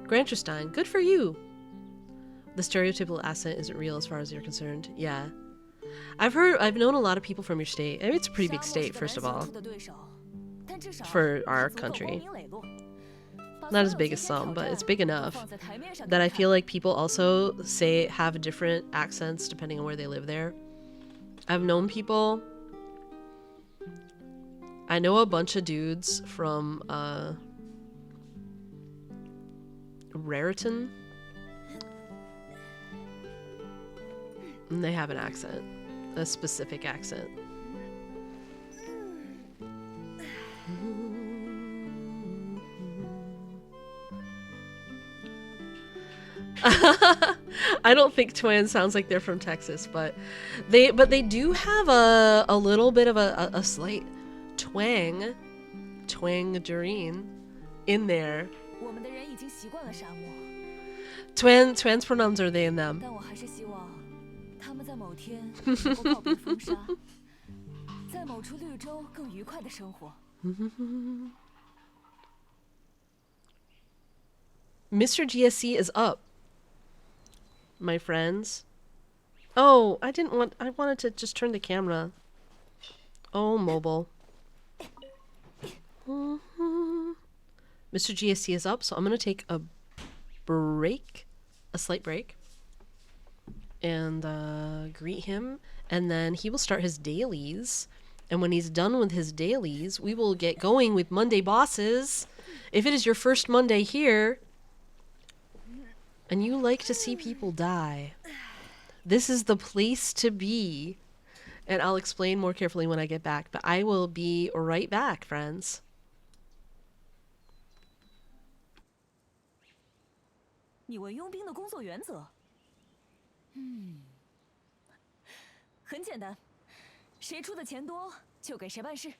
Grancherstein, good for you. The stereotypical accent isn't real as far as you're concerned. Yeah. I've known a lot of people from your state. I mean, it's a pretty big state, first of all. For our country. Not as big as some, but it's big enough that I feel like people also have different accents depending on where they live there. I've known people. I know a bunch of dudes from Raritan. And they have an accent. A specific accent. I don't think Twin sounds like they're from Texas, but they do have a little bit of a slight twang-durine in there. Twin's pronouns are they and them. Mr. GSC is up, my friends. Oh, I wanted to just turn the camera. Oh, mobile. Mr. GSC is up, so I'm going to take a slight break, and greet him, and then he will start his dailies. And when he's done with his dailies, we will get going with Monday Bosses. If it is your first Monday here, and you like to see people die, this is the place to be. And I'll explain more carefully when I get back, but I will be right back, friends. 你问佣兵的工作原则？很简单，谁出的钱多就给谁办事。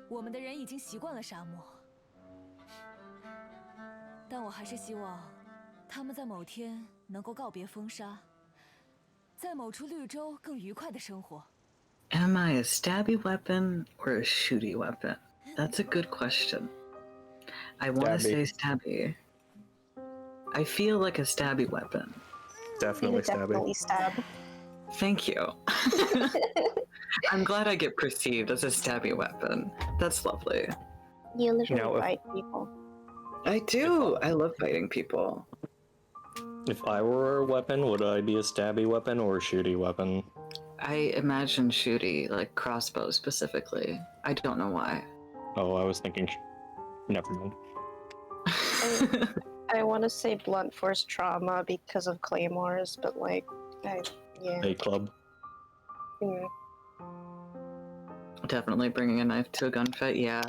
我们的人已经习惯了沙漠，但我还是希望他们在某天能够告别风沙，在某处绿洲更愉快的生活。 Am I a stabby weapon or a shooty weapon? That's a good question. I want to say stabby. I feel like a stabby weapon. Definitely stabby. Definitely stab. Thank you. I'm glad I get perceived as a stabby weapon. That's lovely. You literally Now, if- bite people. I do. I love fighting people. If I were a weapon, would I be a stabby weapon or a shooty weapon? I imagine shooty, like crossbow specifically. I don't know why. Oh, I was thinking. Never mind. I want to say blunt force trauma because of claymores, but like, yeah. A club. Mm. Definitely bringing a knife to a gunfight, yeah.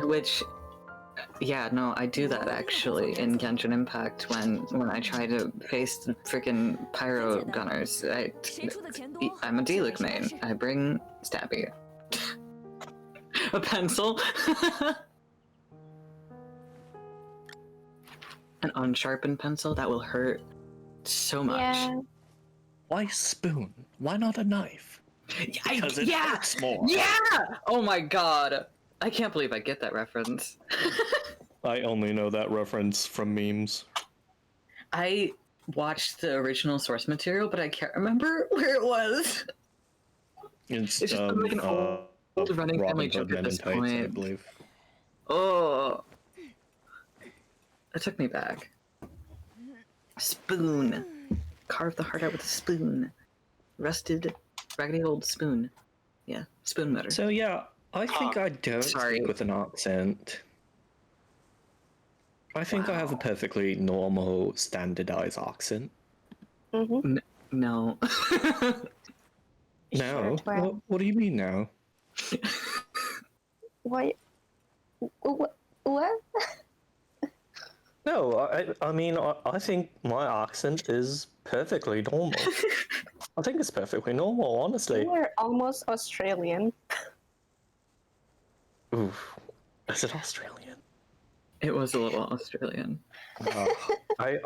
Which, yeah, no, I do that actually in Genshin Impact when I try to face the freaking pyro gunners. I'm a D-Look main. I bring Stabby. A pencil. An unsharpened pencil that will hurt so much. Yeah. Why spoon? Why not a knife? Because it hurts more. Yeah! Oh my god. I can't believe I get that reference. I only know that reference from memes. I watched the original source material, but I can't remember where it was. It's just like an old running family Robin Hood joke at Men in this Tights, I point. believe. Oh. That took me back. Spoon. Carve the heart out with a spoon. Rusted, raggedy old spoon. Yeah, spoon motor. So yeah, I think I don't sorry. speak with an accent. I think I have a perfectly normal, standardized accent. Mm-hmm. No. No? Well. What do you mean now? What? What? No, I mean, I think my accent is perfectly normal. I think it's perfectly normal, honestly. You're almost Australian. Oof. Is it Australian? It was a little Australian. I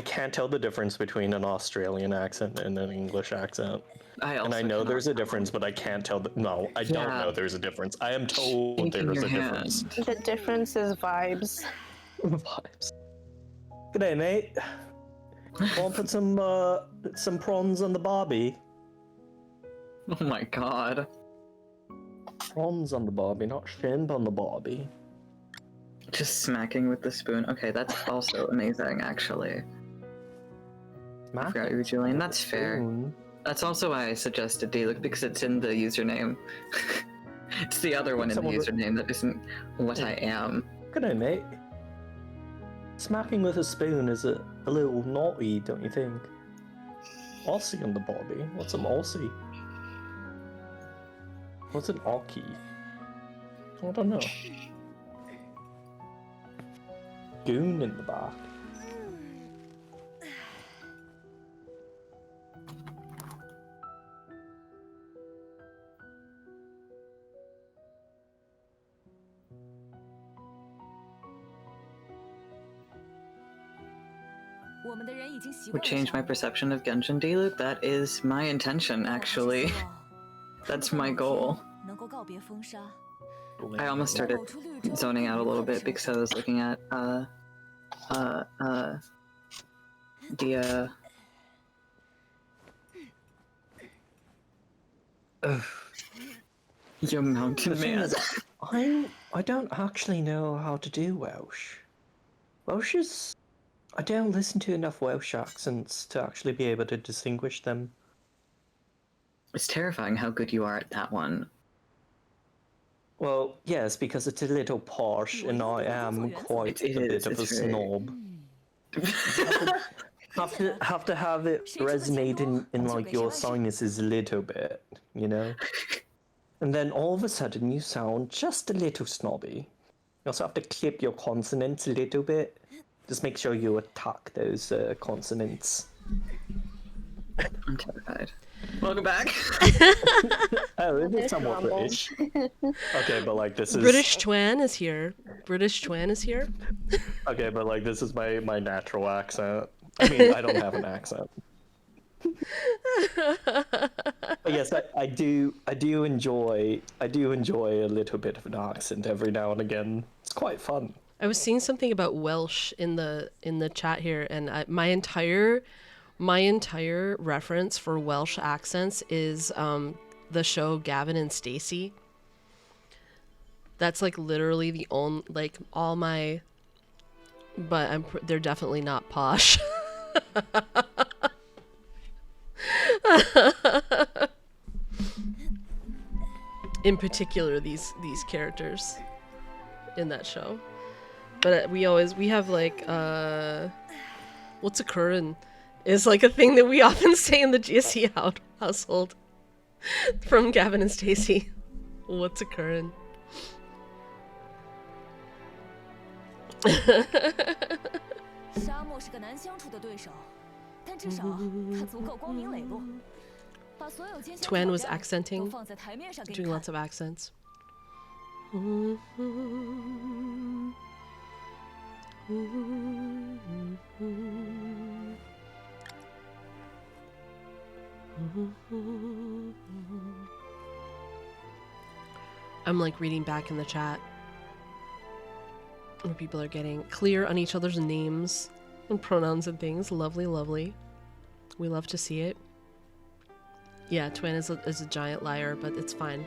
can't tell the difference between an Australian accent and an English accent. And I know cannot. there's a difference, but I can't tell. No, I don't Yeah. know there's a difference. I am told Shaking there's your a difference. hand. The difference is vibes. Vibes. G'day, mate. Want to put some prawns on the barbie? Oh my god. Prawns on the barbie, not shrimp on the barbie. Just smacking with the spoon. Okay, that's also amazing, actually. I forgot you were Julian. That's fair. That's also why I suggested D-Look, because it's in the username. It's the other one in the username that isn't what I am. G'day, mate. Smacking with a spoon is a little naughty, don't you think? Aussie on the barbie? What's an Aussie? What's an Aussie? I don't know. Goon in the back. Would change my perception of Genshin D-Look? That is my intention, actually. That's my goal. I almost started zoning out a little bit because I was looking at, Your mountain man. I don't actually know how to do Welsh. Welsh is... I don't listen to enough Welsh accents to actually be able to distinguish them. It's terrifying how good you are at that one. Well, yes, because it's a little posh, and I am quite a bit of a snob. have to have it resonate in like your sinuses a little bit, you know? And then all of a sudden you sound just a little snobby. You also have to clip your consonants a little bit. Just make sure you attack those consonants. I'm terrified. Welcome back. Oh, it is It's somewhat normal. British. Okay, but like this is British Twan is here. British Twan is here. okay, but like this is my natural accent. I mean, I don't have an accent. But yes, I do enjoy a little bit of an accent every now and again. It's quite fun. I was seeing something about Welsh in the chat here, and my entire reference for Welsh accents is the show Gavin and Stacey. That's like literally the only like all my, but they're definitely not posh. In particular, these characters in that show. But we have like what's occurring is like a thing that we often say in the GSE household from Gavin and Stacey. What's occurring? 沙漠是个难相处的对手，但至少他足够光明磊落，把所有艰险 Twan 挑 was 战 accenting, 都放在台面上给你 doing 看 lots of accents. I'm like reading back in the chat where people are getting clear on each other's names and pronouns and things. Lovely, lovely. We love to see it. Yeah, Twan is a giant liar, but it's fine.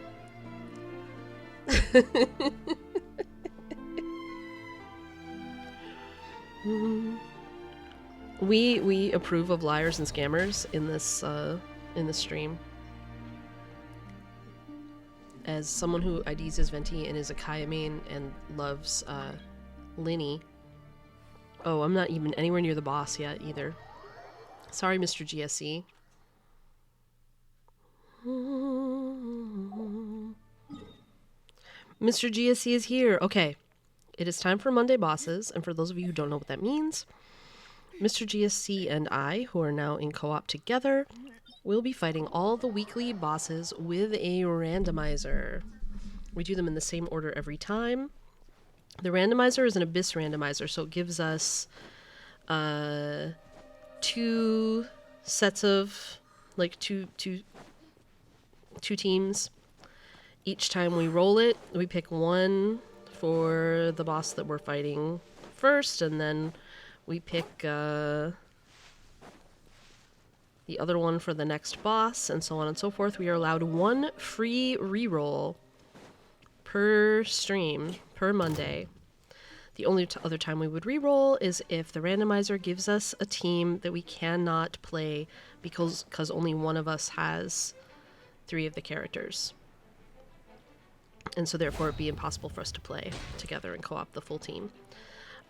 We approve of liars and scammers in this stream. As someone who IDs as Venti and is a Kaya main and loves Linny. Oh, I'm not even anywhere near the boss yet either. Sorry, Mr. GSE. Mr. GSE is here. Okay. It is time for Monday Bosses, and for those of you who don't know what that means, Mr. GSC and I, who are now in co-op together, will be fighting all the weekly bosses with a randomizer. We do them in the same order every time. The randomizer is an Abyss randomizer, so it gives us 2 sets of, like, two teams. Each time we roll it, we pick one for the boss that we're fighting first, and then we pick the other one for the next boss, and so on and so forth. We are allowed 1 free reroll per stream, per Monday. The only other time we would reroll is if the randomizer gives us a team that we cannot play because only one of us has 3 of the characters. And so therefore it'd be impossible for us to play together and co-op the full team.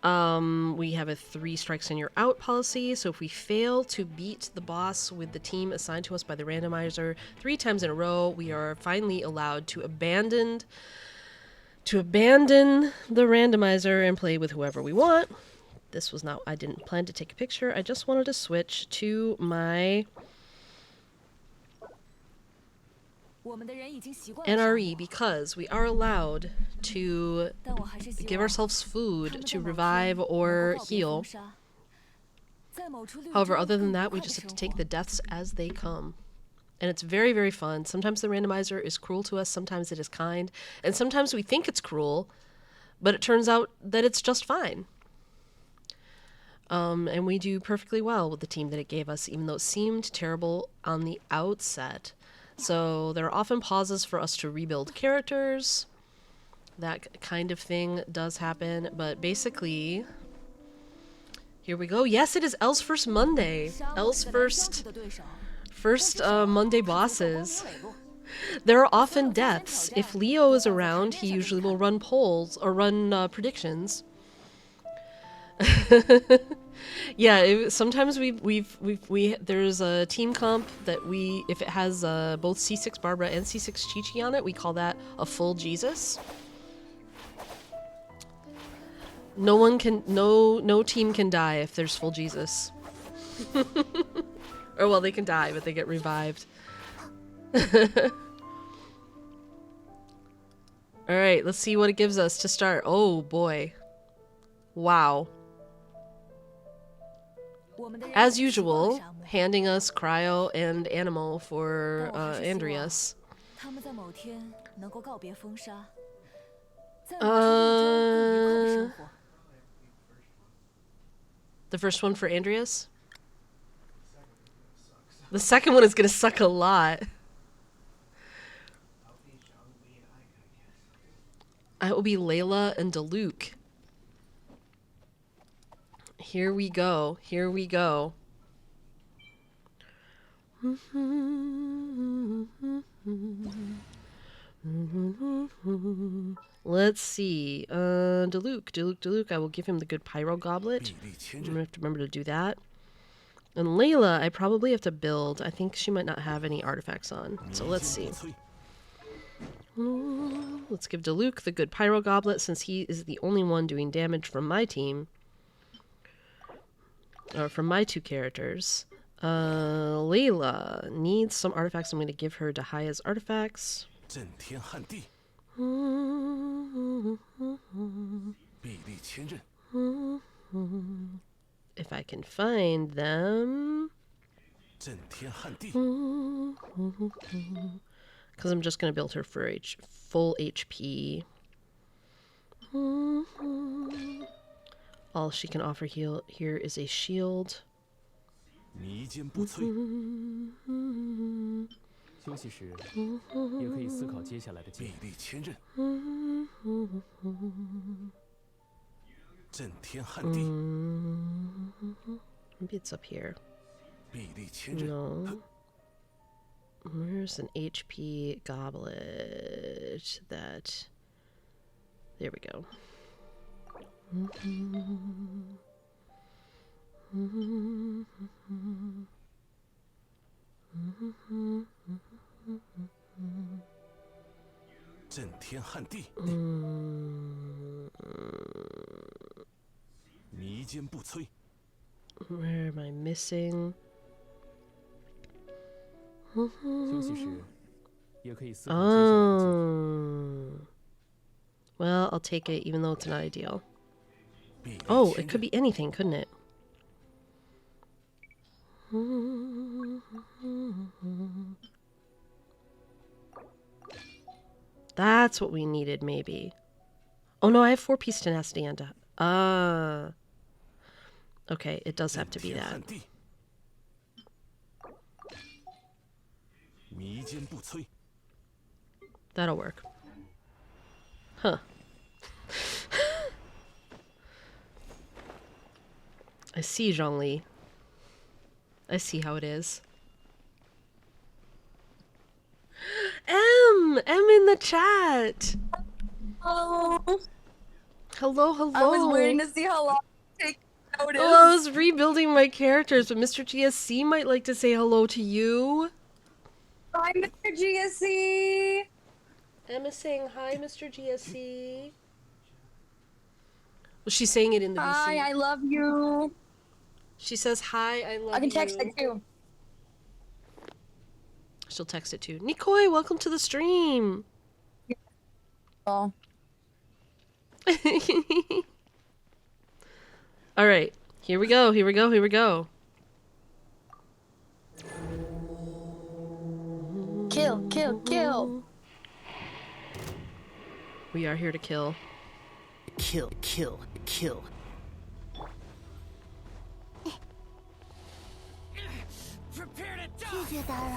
We have a 3 strikes and you're out policy, so if we fail to beat the boss with the team assigned to us by the randomizer 3 times in a row, we are finally allowed to abandon the randomizer and play with whoever we want. This was not, I didn't plan to take a picture, I just wanted to switch to my NRE because we are allowed to give ourselves food to revive or heal. However, other than that, we just have to take the deaths as they come. And it's very, very fun. Sometimes the randomizer is cruel to us, sometimes it is kind, and sometimes we think it's cruel, but it turns out that it's just fine. And we do perfectly well with the team that it gave us, even though it seemed terrible on the outset. So there are often pauses for us to rebuild characters. That kind of thing does happen, but basically, here we go. Yes, it is Elle's first Monday. Elle's first Monday Bosses. There are often deaths. If Leo is around, he usually will run polls or run predictions. Yeah, sometimes there's a team comp that if it has both C6 Barbara and C6 Chi-Chi on it, we call that a full Jesus. No team can die if there's full Jesus. Or well, they can die, but they get revived. Alright, let's see what it gives us to start. Oh boy. Wow. As usual, handing us Cryo and Animal for Andreas. The first one for Andreas? The second one is gonna suck a lot. It will be Layla and Diluc. Here we go. Here we go. Let's see. Diluc. I will give him the good Pyro Goblet. I'm gonna have to remember to do that. And Layla, I probably have to build. I think she might not have any artifacts on. So let's see. Let's give Diluc the good Pyro Goblet since he is the only one doing damage from my team. Or from my two characters. Layla needs some artifacts. I'm going to give her Dahaya's artifacts. If I can find them. Because I'm just going to build her for full HP. All she can offer here is a shield. Maybe it's up here. No. Where's an HP goblet that... There we go. Where am I missing? Oh. Well, I'll take it even though it's not ideal. Oh, it could be anything, couldn't it? That's what we needed, maybe. Oh no, I have 4-piece tenacity and okay, it does have to be that. That'll work. Huh. I see, Zhongli. I see how it is. M in the chat. Hello. Hello. I was waiting to see how long it take notice. Oh, I was rebuilding my characters, but Mr. GSC might like to say hello to you. Hi, Mr. GSC. Emma's saying hi, Mr. GSC. Well, she's saying it in the VC. Hi, I love you. She says hi, I love you. I can text it too. She'll text it too. Nikoi, welcome to the stream. Oh. All right, here we go. Kill. We are here to kill. Kill. Prepare to die. 谢谢打扰。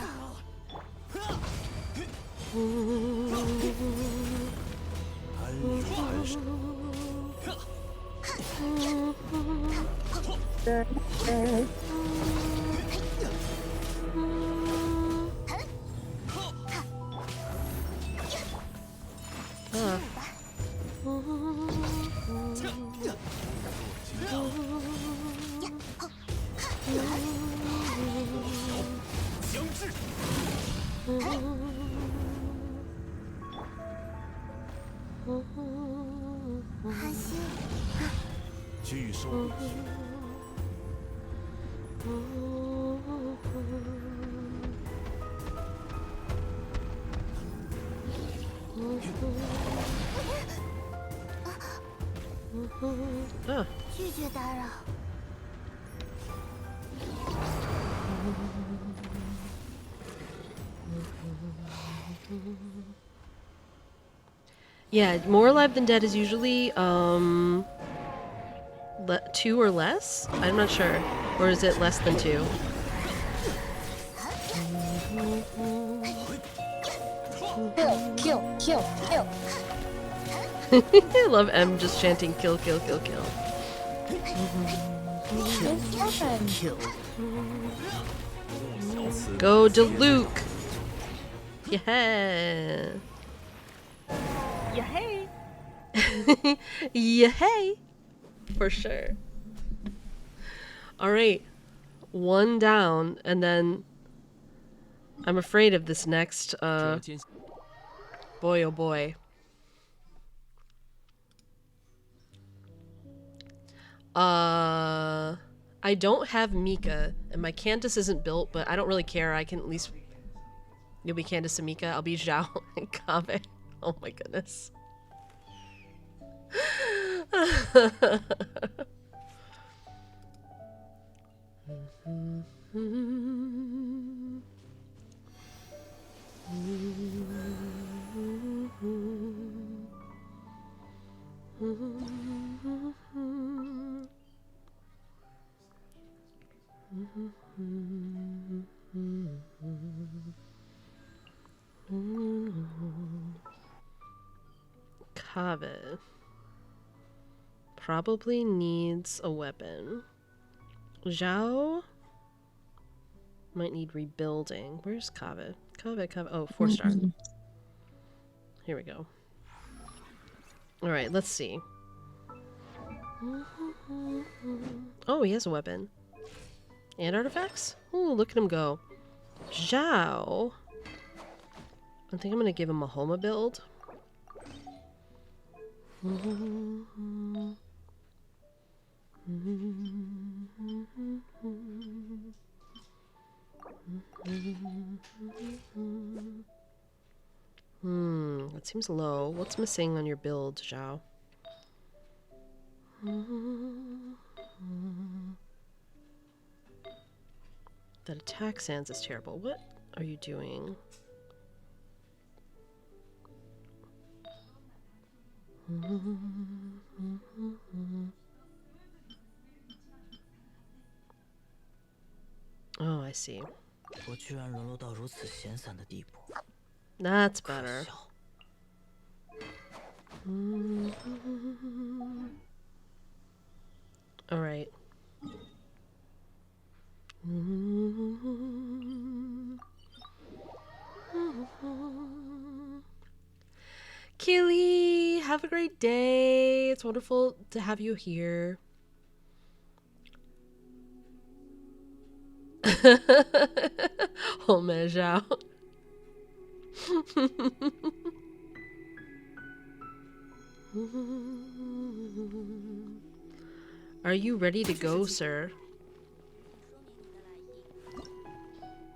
据说。Ah. Yeah, more alive than dead is usually 2 or less? I'm not sure. Or is it less than 2? Kill, kill, kill, kill. I love M just chanting kill, kill, kill, kill. Kill. Go to Luke! Yeah! Yeah, hey. Yeah, hey! For sure. Alright. 1 down, and then I'm afraid of this next, boy oh boy. I don't have Mika, and my Candace isn't built, but I don't really care. I can at least... You'll be Candace and Mika. I'll be Zhao and Kave. Oh my goodness. Kave probably needs a weapon. Zhao might need rebuilding. Where's Kave? Kave. Oh, 4-star. Here we go. Alright, let's see. Oh, he has a weapon. And artifacts? Ooh, look at him go. Zhao. I think I'm gonna give him a Homa build. That seems low. What's missing on your build, Zhao? That attack sans is terrible. What are you doing? Oh, I see. That's better. All right. Keely, have a great day. It's wonderful to have you here. Oh, man, Zhao. Are you ready to go, sir?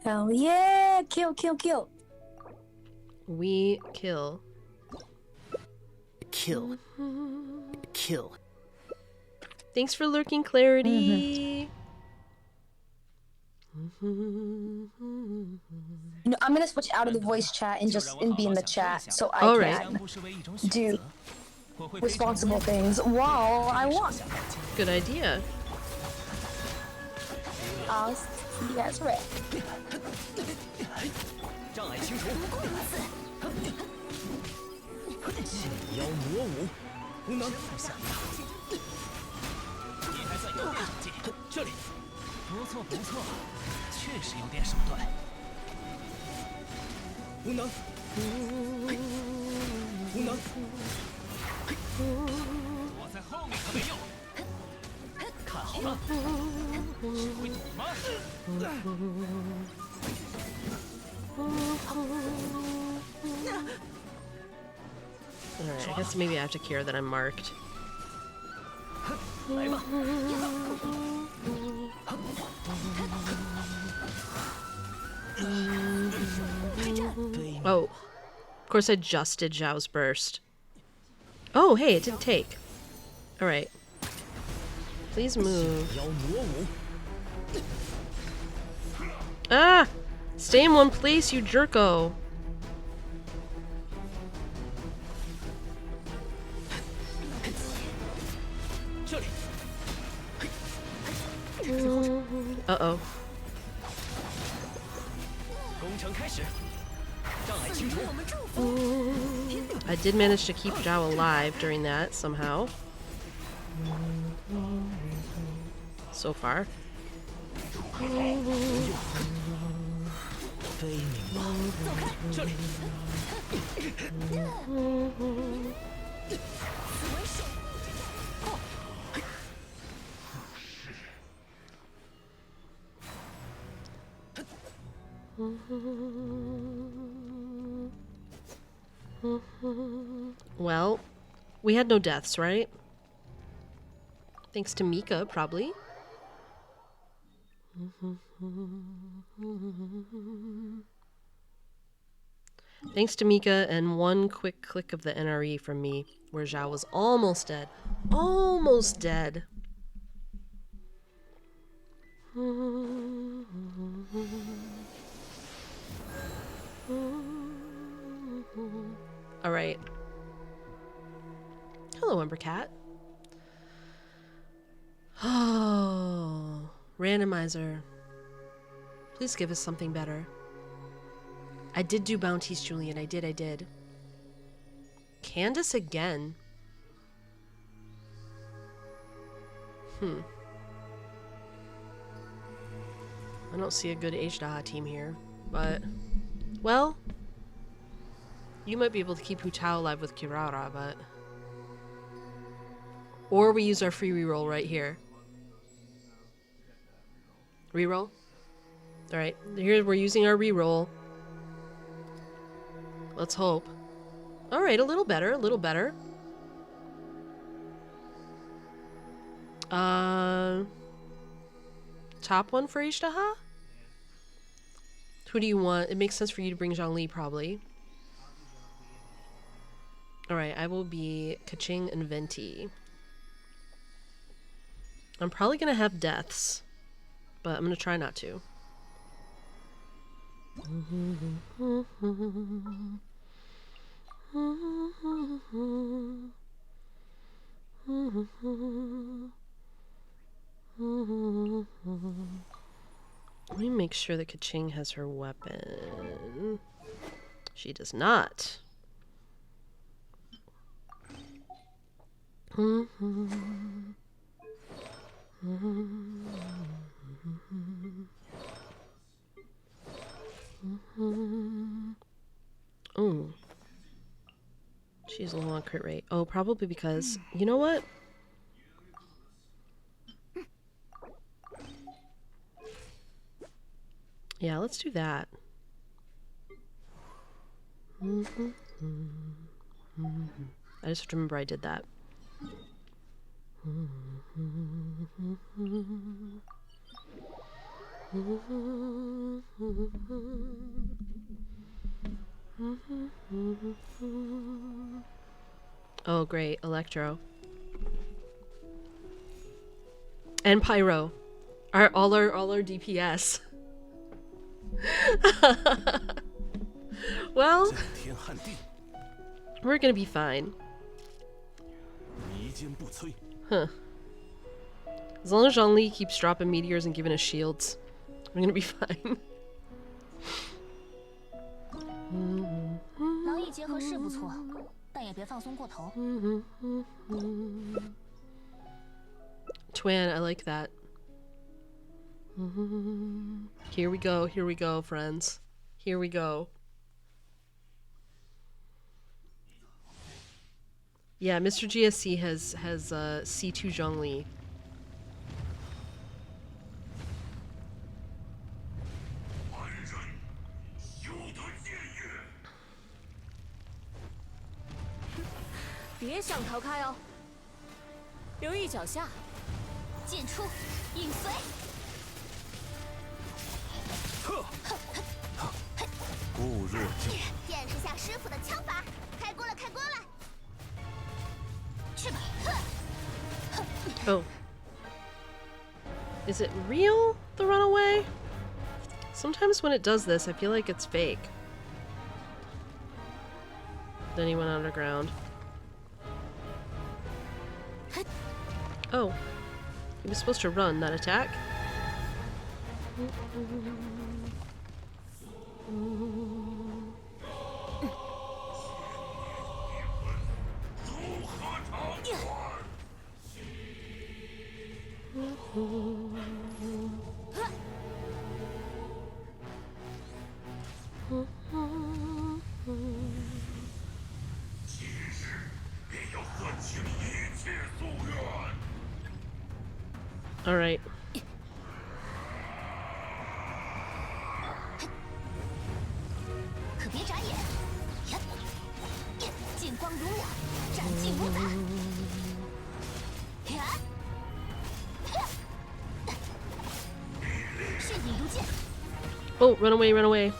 Hell yeah! Kill, kill, kill. We kill. Kill. Kill. Thanks for lurking, Clarity. You know, I'm gonna switch out of the voice chat and just be in the chat so I can do responsible things while I want. Good idea. I'll see you guys right. Alright, I guess maybe I have to care that I'm marked. Oh, of course I just did Zhao's burst. Oh, hey, it didn't take. Alright. Please move. Ah! Stay in one place, you jerko. Uh-oh. I did manage to keep Zhao alive during that, somehow. So far. Well, we had no deaths, right? Thanks to Mika, probably. Thanks to Mika and one quick click of the NRE from me, where Zhao was almost dead. Almost dead. Alright. Hello, Umbercat. Oh, randomizer. Please give us something better. I did do bounties, Julian. I did. Candace again. I don't see a good H-Daha team here, but... Well... You might be able to keep Hu Tao alive with Kirara, but... Or we use our free reroll right here. Reroll? Alright, here we're using our reroll. Let's hope. Alright, a little better, a little better. Top one for Ishtaha? Who do you want? It makes sense for you to bring Zhongli, probably. Alright, I will be Kaching and Venti. I'm probably gonna have deaths, but I'm gonna try not to. Let me make sure that Kaching has her weapon. She does not. Oh. She's low on crit rate. Oh, probably because... You know what? Yeah, let's do that. I just have to remember I did that. Oh, great. Electro. And Pyro. All our DPS. Well, we're gonna be fine. Huh. As long as Zhongli keeps dropping meteors and giving us shields, we're gonna be fine. 劳逸结合是不错，但也别放松过头。Twan, I like that. Here we go, friends. Here we go. Yeah, Mr. GSC has C2 Zhongli.别想逃开哦！留意脚下，进出，应随。固若金。见识下师傅的枪法，开锅了，开锅了！去吧！Oh. Is it real, the runaway? Sometimes when it does this, I feel like it's fake. Then he went underground. Oh. He was supposed to run, not attack. All right. Oh, run away, run away.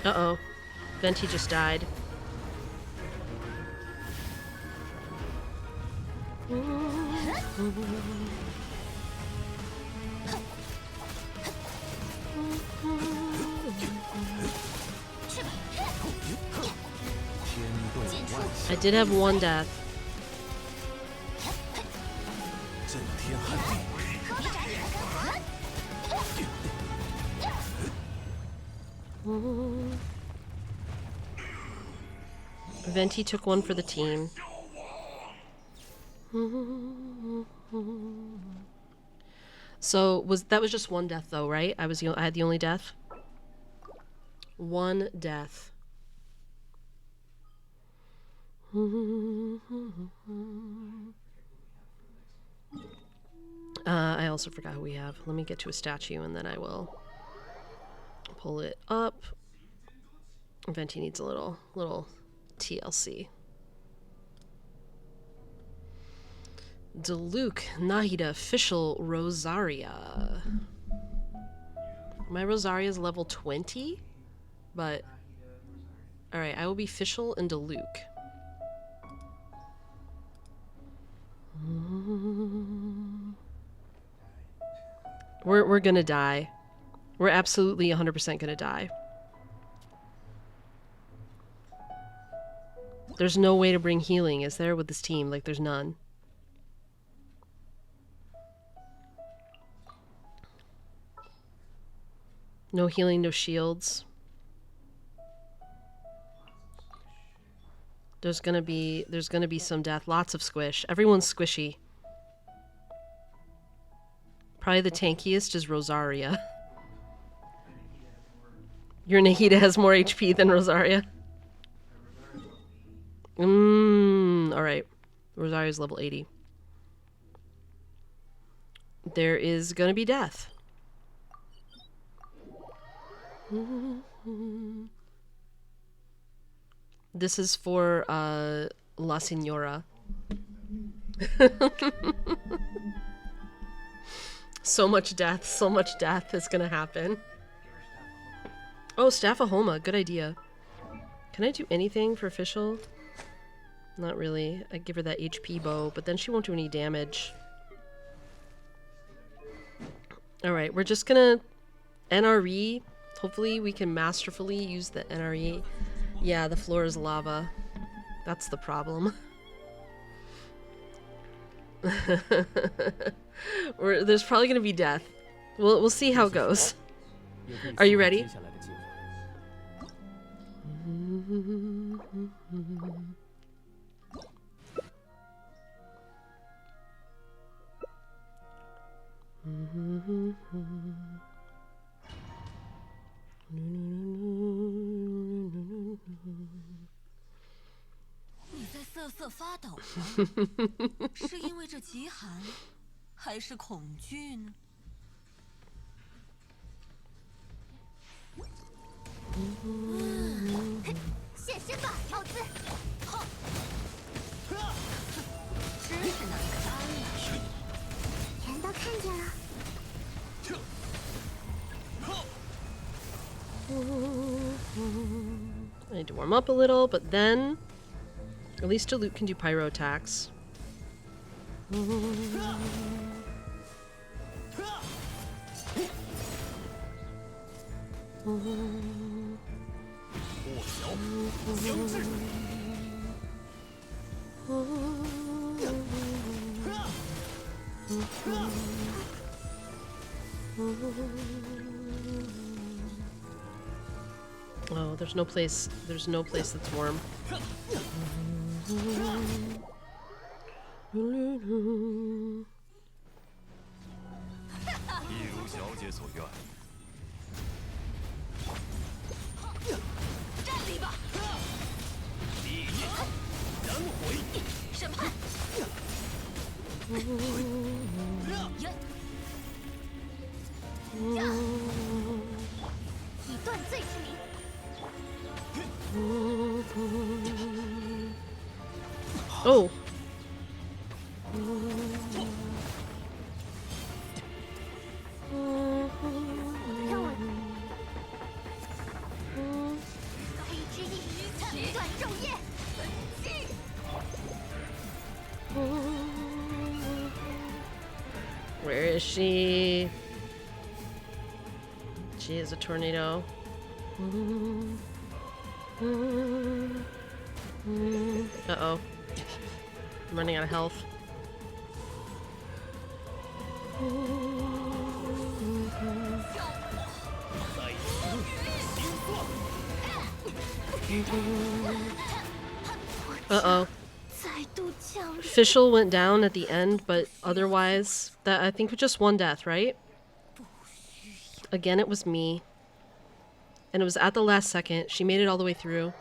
Uh-oh. Venti just died. I did have one death. Venti took one for the team. So that was just one death though, right? I had the only death. One death. I also forgot who we have. Let me get to a statue and then I will pull it up. Venti needs a little TLC. Diluc, Nahida, Fischl, Rosaria. My Rosaria is level 20, but alright, I will be Fischl and Diluc. We're gonna die. We're absolutely 100% gonna die. There's no way to bring healing, is there, with this team? Like, there's none. No healing, no shields. There's gonna be some death. Lots of squish. Everyone's squishy. Probably the tankiest is Rosaria. Your Nahida has more HP than Rosaria. Alright. Rosaria's level 80. There is gonna be death. This is for La Signora. So much death is gonna happen. Oh, Staphahoma, good idea. Can I do anything for Fischl? Not really. I give her that HP bow, but then she won't do any damage. Alright, we're just gonna NRE. Hopefully we can masterfully use the NRE. Yeah, the floor is lava. That's the problem. There's probably gonna be death. We'll see how it goes. Are you ready? 你在瑟瑟发抖吗？是因为这极寒，还是恐惧呢？现身吧，奥兹！真是难堪啊！全都看见了。I need to warm up a little, but then at least Dilute can do pyro attacks. Oh, there's no place that's warm. 一如小姐所愿。站立吧！地剑燃毁！审判！以断罪之名。Oh. Where is she? She is a tornado. Uh-oh. I'm running out of health. Uh-oh. Fischl went down at the end, but otherwise, that I think was just one death, right? Again, it was me. And it was at the last second. She made it all the way through.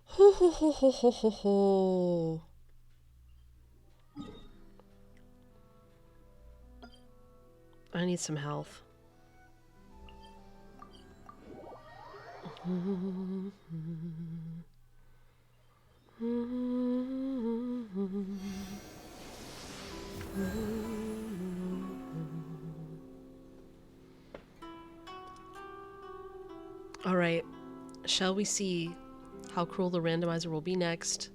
Ho ho ho ho ho ho ho. I need some health. All right, shall we see how cruel the randomizer will be next?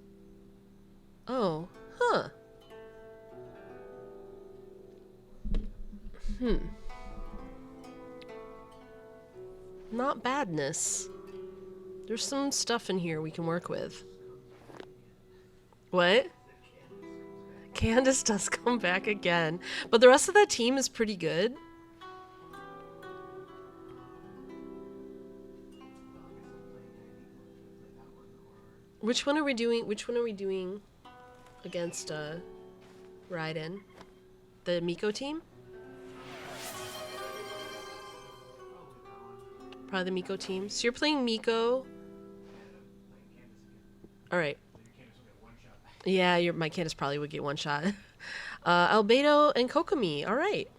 Oh, huh. Not badness. There's some stuff in here we can work with. What? Candace does come back again, but the rest of that team is pretty good. Which one are we doing? Which one are we doing against Raiden? The Miko team? Probably the Miko team. So you're playing Miko. All right. Yeah, my Candace probably would get one shot. Albedo and Kokomi. All right.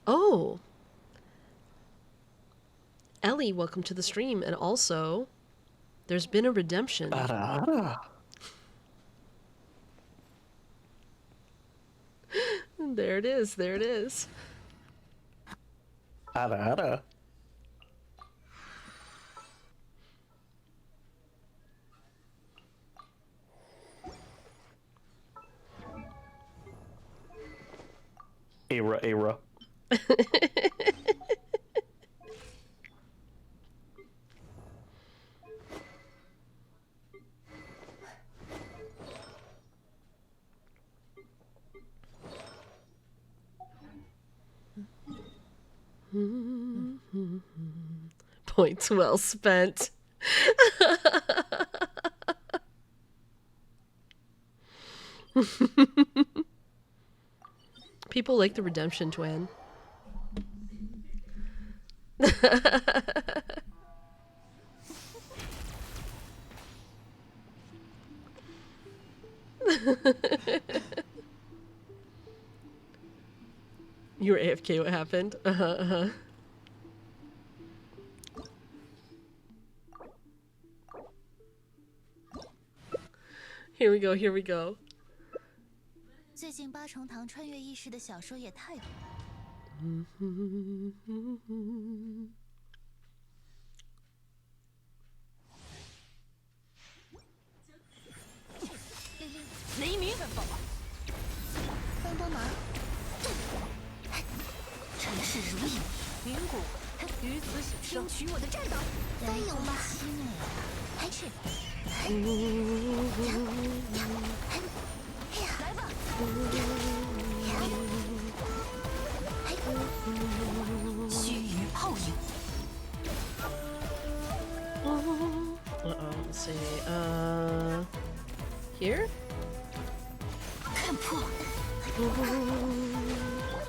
Oh. Ellie, welcome to the stream. And also, there's been a redemption. There it is. There it is. Era. Points well spent. people like the redemption twin. You were AFK, what happened? Here we go, here we go. 最近八重堂穿越异世的小说也太多。雷鸣，帮帮忙！尘世如影，云谷，于此醒生。听取我的战斗，翻涌吧！还是，来吧！须臾泡影。Let's see. Here? 看破。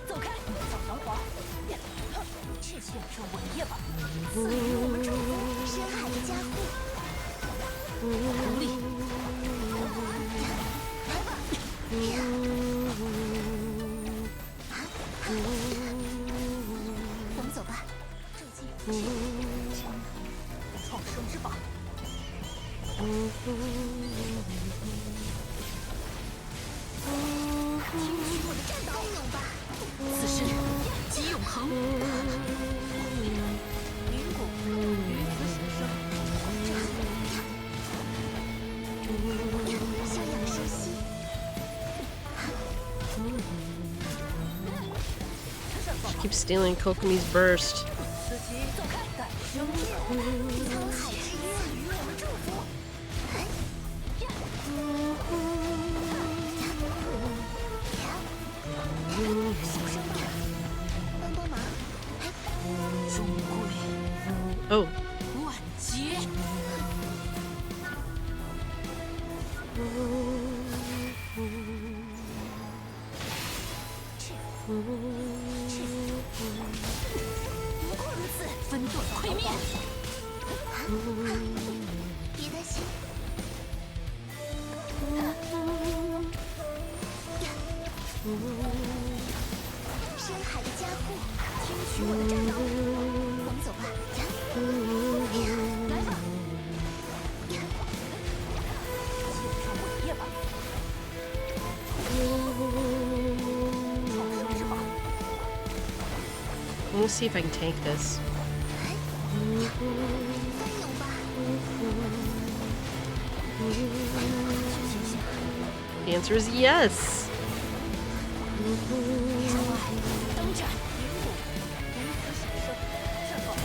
走开，小黄花！这些是文业吧？赐予我们祝福，深海的加护。狐狸，来吧！我们走吧。这记是创生之法。听取我的战斗，勇吧！此时即永恒。云谷于此醒生，休养生息。She keeps stealing Kokomi's burst. 此即走开，感生灭。沧海之渊与我们祝福。帮帮忙！终归 Oh. 万劫。无过如此，分段溃灭。别担心。深海的加护，听取我的战斗。我们走吧，来吧。接上伟业吧。创生之法。Let me see if I can tank this. 翻涌吧。The answer is yes. 灯盏，云谷，于此醒生，绽放吧。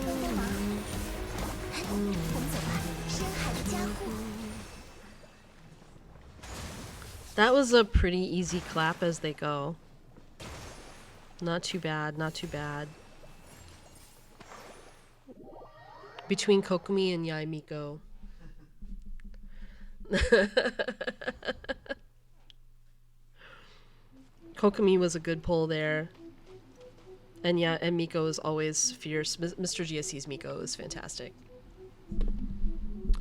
帮帮忙！我们走吧，深海的加护。 That was a pretty easy clap as they go. Not too bad, not too bad. Between Kokomi and Yai Miko. Kokomi was a good pull there. And yeah, and Miko is always fierce. Mr. GSC's Miko is fantastic.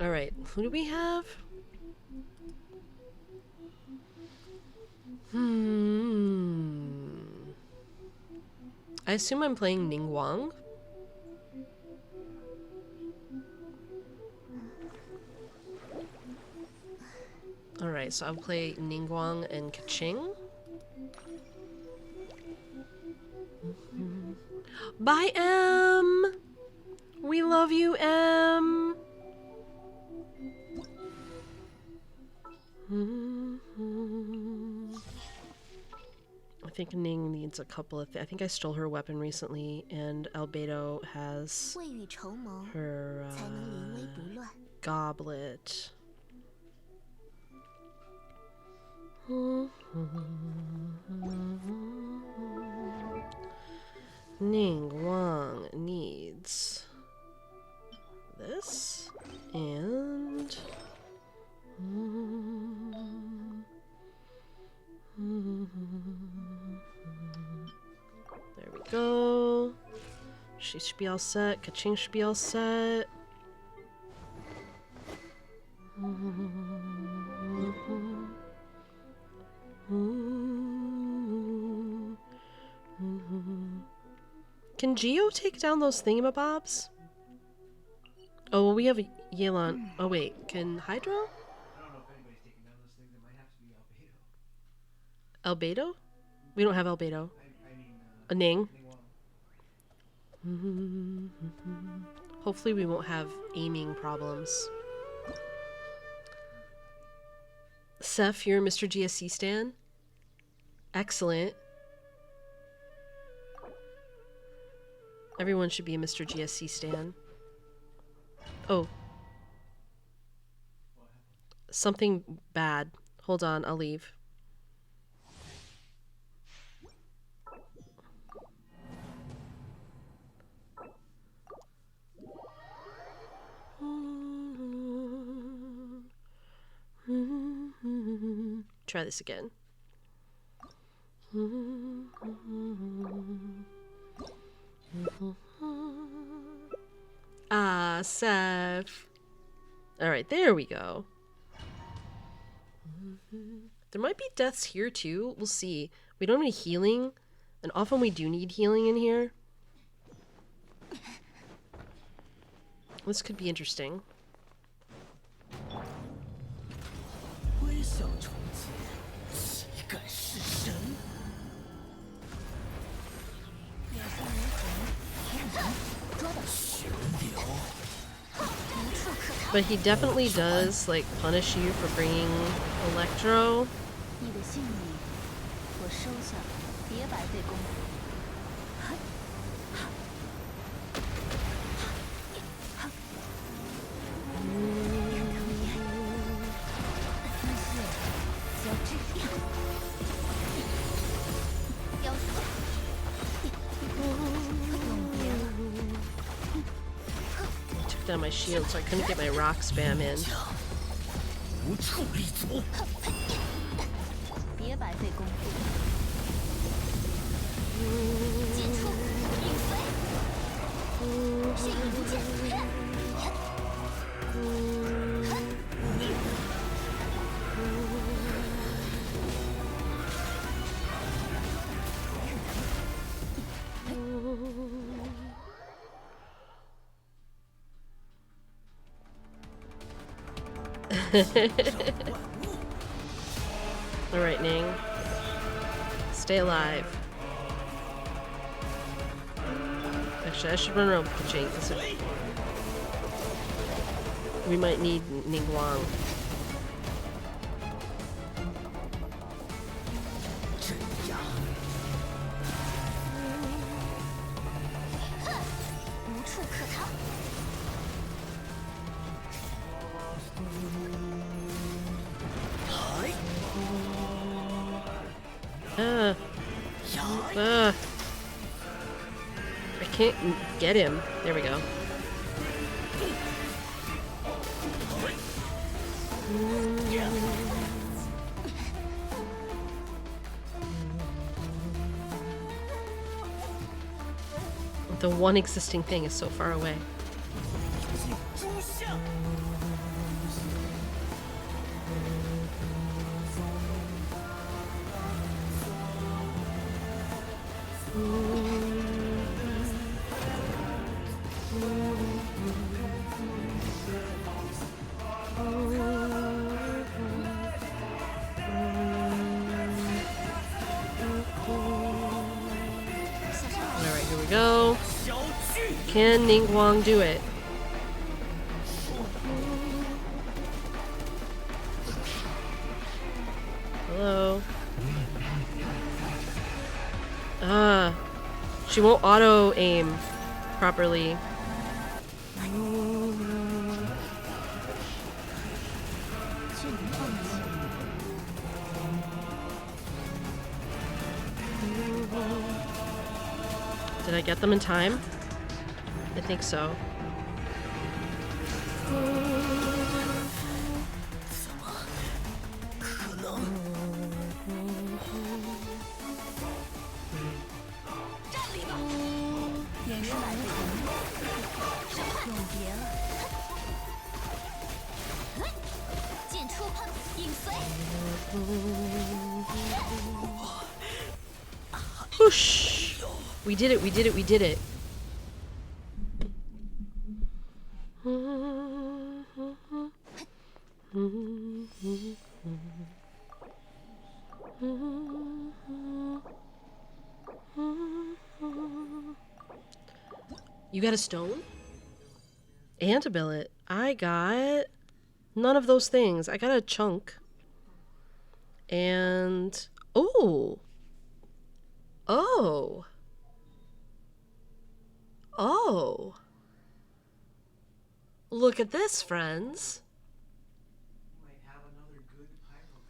Alright, who do we have? I assume I'm playing Ningguang. Alright, so I'll play Ningguang and Kaching. Bye, M! We love you, M! I think Ning needs a couple of I think I stole her weapon recently, and Albedo has her goblet. Ningguang needs this and go. She should be all set. Kaching should be all set. Can Geo take down those thingamabobs? Oh, well, we have a Yelan. Oh, wait. Can Hydro? I don't know if anybody's taking down those things. It might have to be Albedo. Albedo? We don't have Albedo. A Ning. Hopefully we won't have aiming problems. Seth, you're Mr. GSC stan? Excellent. Everyone should be a Mr. GSC stan. Oh. Something bad. Hold on, I'll leave. Try this again. Ah, Seth. Alright, there we go. There might be deaths here too. We'll see. We don't have any healing, and often we do need healing in here. This could be interesting. But he definitely does, like, punish you for bringing Electro. Down my shield, so I couldn't get my rock spam in. Alright, Ning. Stay alive. Actually, I should run around pitching because we might need Ningguang. I can't get him. There we go. The one existing thing is so far away. Can Ningguang do it? Hello? She won't auto-aim properly. Did I get them in time? I think so. Whoosh! We did it, we did it, we did it. You got a stone? And a billet. I got none of those things. I got a chunk. And oh. Oh. Oh. Look at this, friends.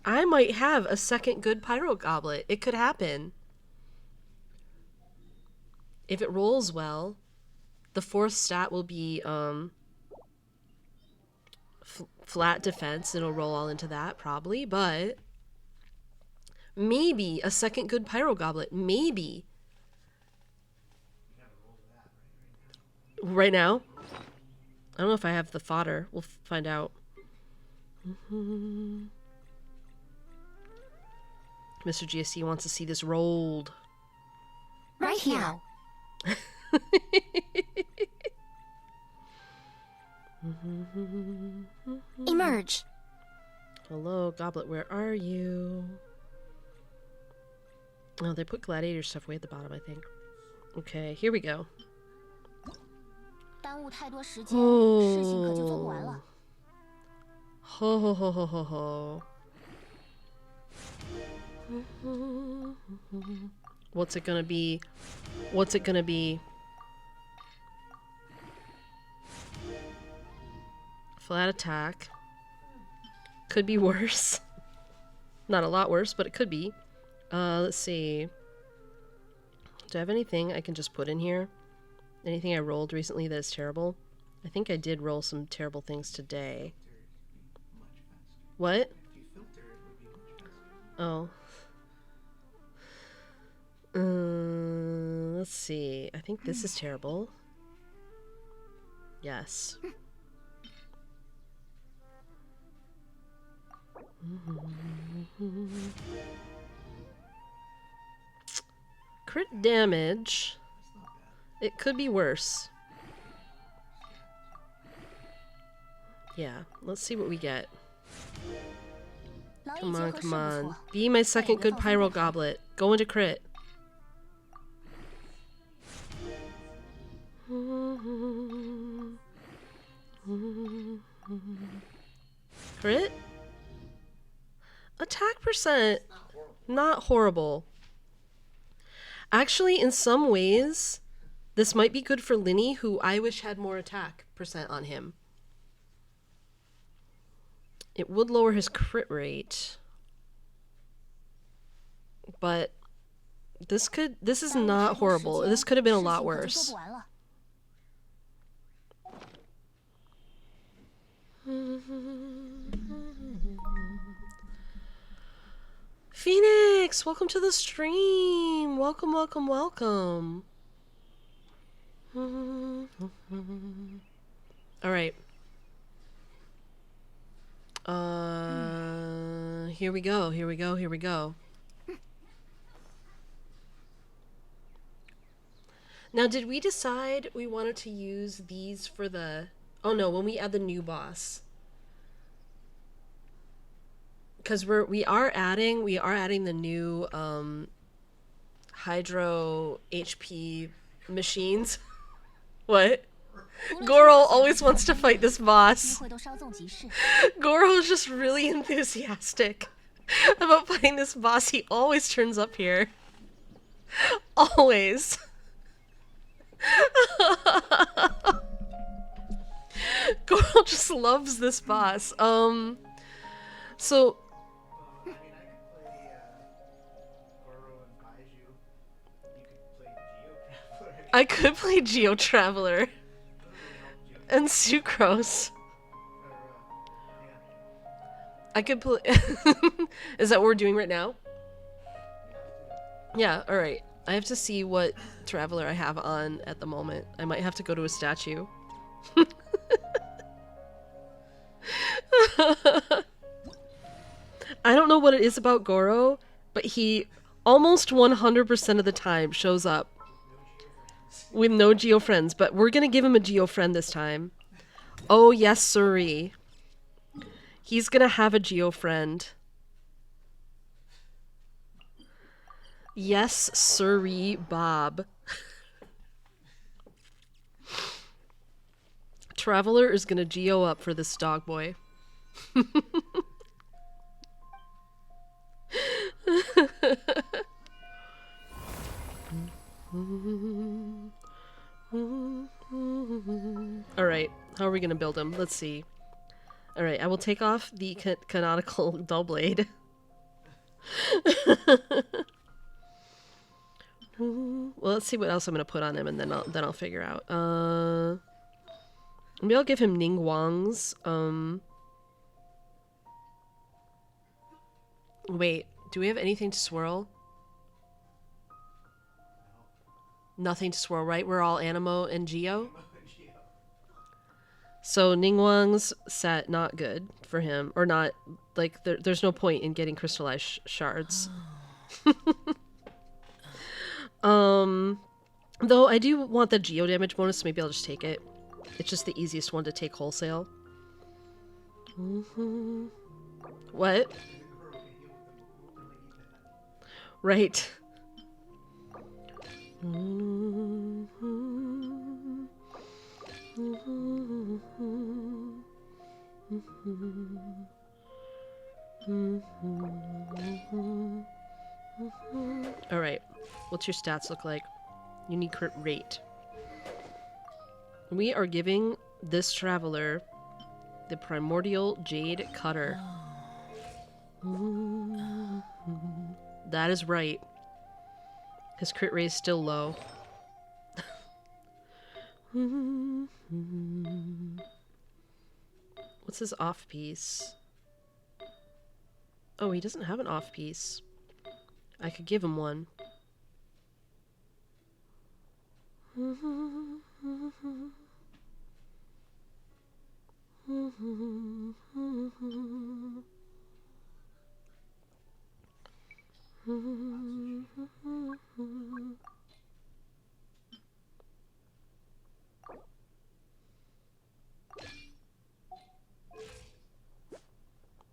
I might have a second good pyro goblet. It could happen. If it rolls well, the fourth stat will be flat defense. It'll roll all into that probably, but maybe a second good pyro goblet. Maybe. Right now? I don't know if I have the fodder. We'll find out. Mr. GSC wants to see this rolled. Right now. Emerge. Hello, Goblet, where are you? Oh, they put gladiator stuff way at the bottom, I think. Okay, here we go. Oh. Ho ho ho ho ho ho. What's it gonna be? What's it gonna be? Flat attack. Could be worse. Not a lot worse, but it could be. Let's see. Do I have anything I can just put in here? Anything I rolled recently that is terrible? I think I did roll some terrible things today. What? Oh. Let's see. I think this is terrible. Yes. Crit damage. It could be worse. Yeah, let's see what we get. Come on, come on. Be my second good pyro goblet. Go into crit. Crit? Attack percent. Not horrible. Actually, in some ways, this might be good for Linny, who I wish had more attack percent on him. It would lower his crit rate. But this is not horrible. This could have been a lot worse. Phoenix, welcome to the stream. Welcome, welcome, welcome. All right. Here we go. Here we go. Here we go. Now, did we decide we wanted to use these for the... Oh no, when we add the new boss. Because we are adding the new hydro HP machines. What? Goro always wants to fight this boss. Goro is just really enthusiastic about fighting this boss. He always turns up here. Always. Goro just loves this boss. So I could play Geo Traveler and Sucrose. I could play. Is that what we're doing right now? Yeah, alright. I have to see what Traveler I have on at the moment. I might have to go to a statue. I don't know what it is about Goro, but he almost 100% of the time shows up with no Geo friends, but we're gonna give him a Geo friend this time. Oh yes, sirree. He's gonna have a Geo friend. Yes, sirree, Bob. Traveler is gonna Geo up for this dog boy. Alright, how are we gonna build him? Let's see. Alright, I will take off the canonical dull blade. Well, let's see what else I'm gonna put on him, and then I'll figure out. Maybe I'll give him Ning Wang's. Wait, do we have anything to swirl? Nothing to swirl, right? We're all Animo and Geo. So Ningguang's set not good for him, or not like there's no point in getting crystallized shards. Though I do want the Geo damage bonus, so maybe I'll just take it. It's just the easiest one to take wholesale. What? Right. Alright. What's your stats look like? Unique crit rate. We are giving this traveler the Primordial Jade Cutter. That is right. His crit rate is still low. What's his off-piece? Oh, he doesn't have an off-piece. I could give him one.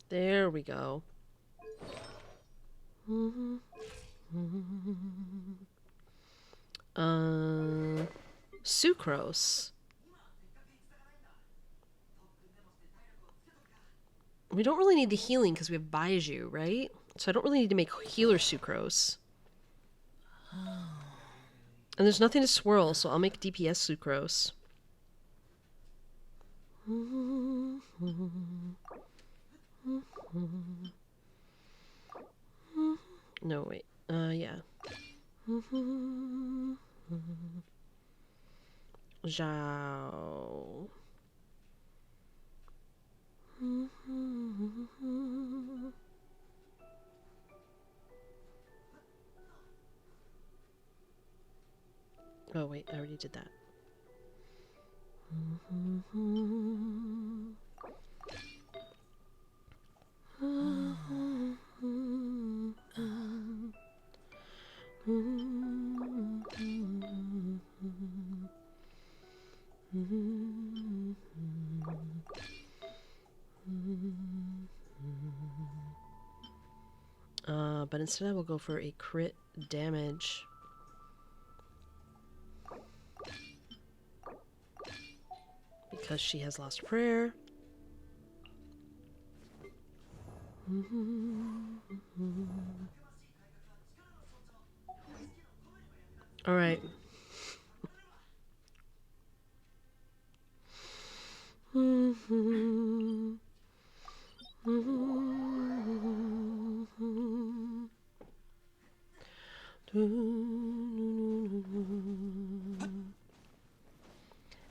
There we go. Sucrose. We don't really need the healing because we have Baiju, right? So I don't really need to make healer Sucrose. And there's nothing to swirl, so I'll make DPS Sucrose. No, wait. Yeah. Zhao. Oh wait, I already did that. But instead I will go for a crit damage. Because she has lost prayer. All right.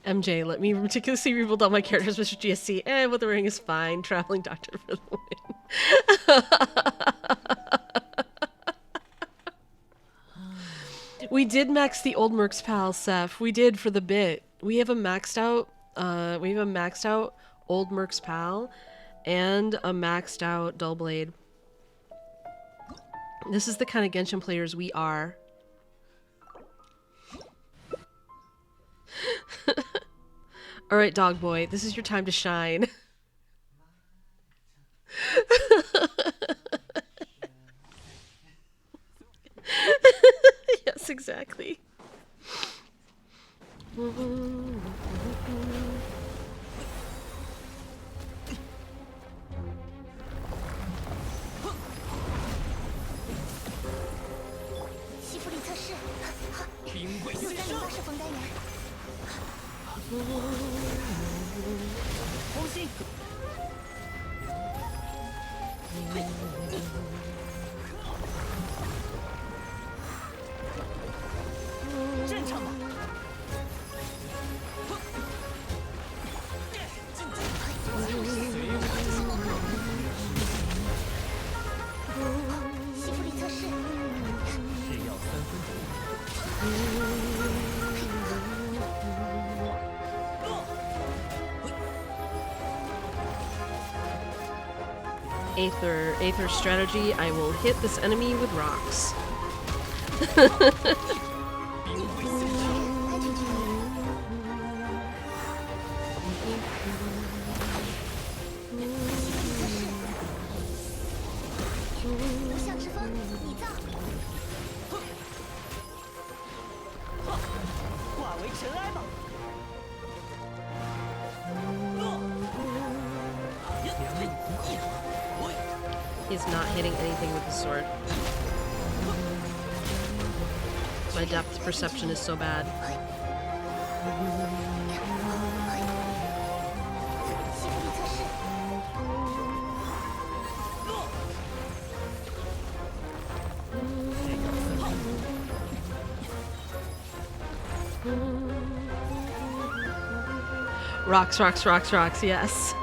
MJ, let me meticulously rebuild all my characters, Mr. GSC. Withering is fine. Traveling Doctor for the win. We did max the old Mercs pal, Seth. We did for the bit. We have a maxed out old Mercs pal and a maxed out Dull Blade. This is the kind of Genshin players we are. Alright, dog boy, this is your time to shine. Yes, exactly. Aether strategy, I will hit this enemy with rocks. He's not hitting anything with the sword. My depth perception is so bad. Rocks, rocks, rocks, rocks, yes.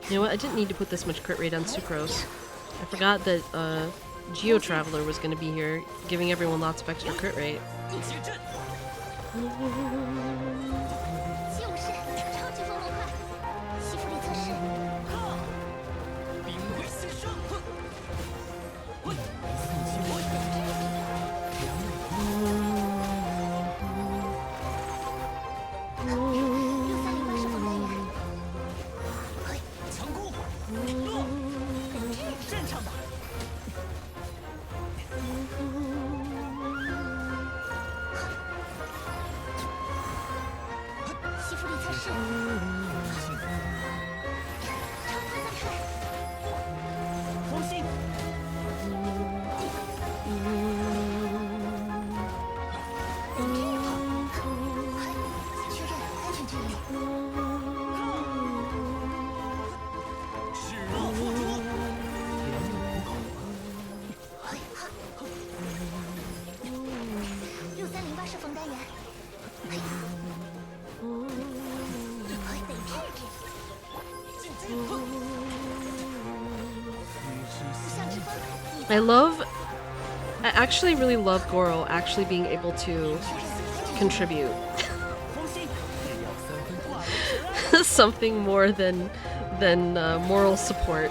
You know what? I didn't need to put this much crit rate on Sucrose. I forgot that Geo Traveler was going to be here, giving everyone lots of extra crit rate. I actually really love Goro actually being able to contribute. Something more than moral support.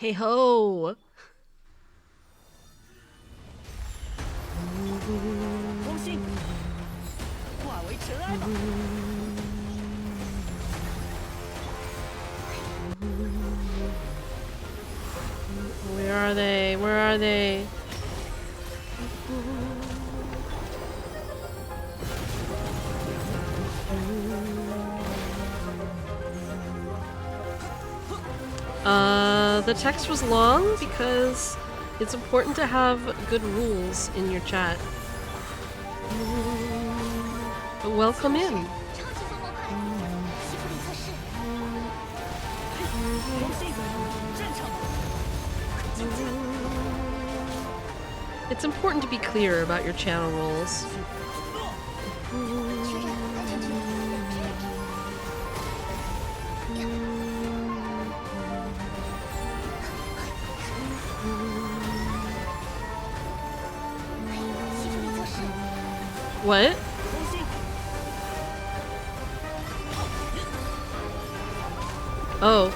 Hey ho! Where are they? Where are they? The text was long because it's important to have good rules in your chat. But welcome in. It's important to be clear about your channel rules. What? Oh.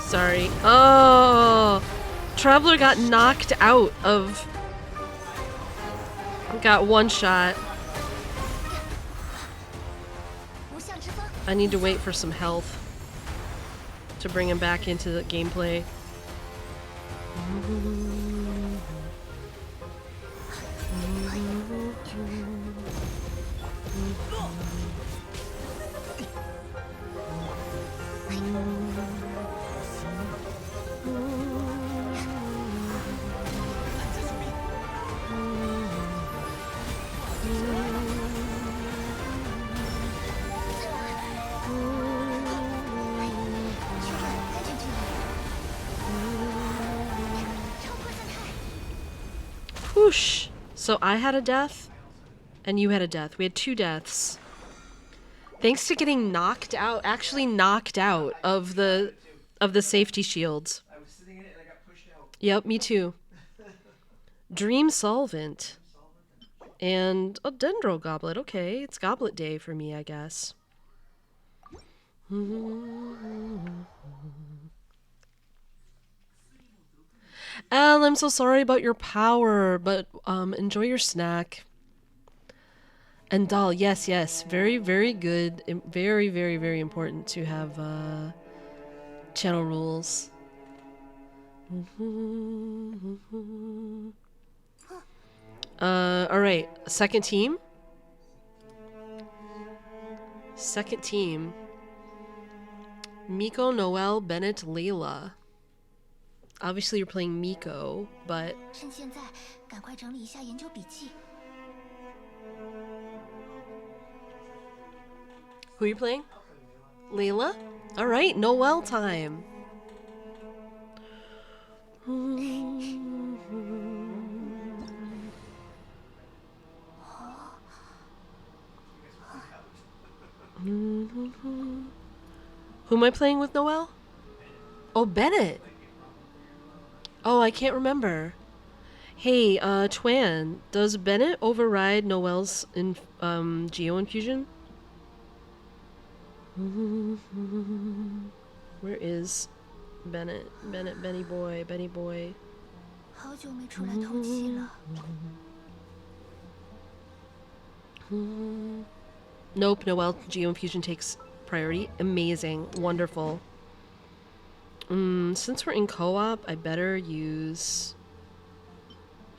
Sorry. Oh! Traveler got knocked out of... Got one shot. I need to wait for some health to bring him back into the gameplay. Whoosh! So I had a death, and you had a death. We had 2 deaths. Thanks to getting knocked out, actually knocked out of the safety shields. I was sitting in it and I got pushed out. Yep, me too. Dream Solvent. And a Dendro Goblet. Okay, it's Goblet Day for me, I guess. Al, I'm so sorry about your power, but enjoy your snack. And Dal, yes, yes, very, very good. Very, very, very important to have channel rules. Alright, second team. Second team. Miko, Noelle, Bennett, Layla. Obviously you're playing Miko, but... Who are you playing? Layla? Alright, Noelle time. Who am I playing with, Noelle? Oh, Bennett. Oh, I can't remember. Hey, Twan, does Bennett override Noelle's Geo Infusion? Where is Bennett? Benny boy, Benny boy. Nope, Noelle Geo Infusion takes priority. Amazing, wonderful. Since we're in co-op, I better use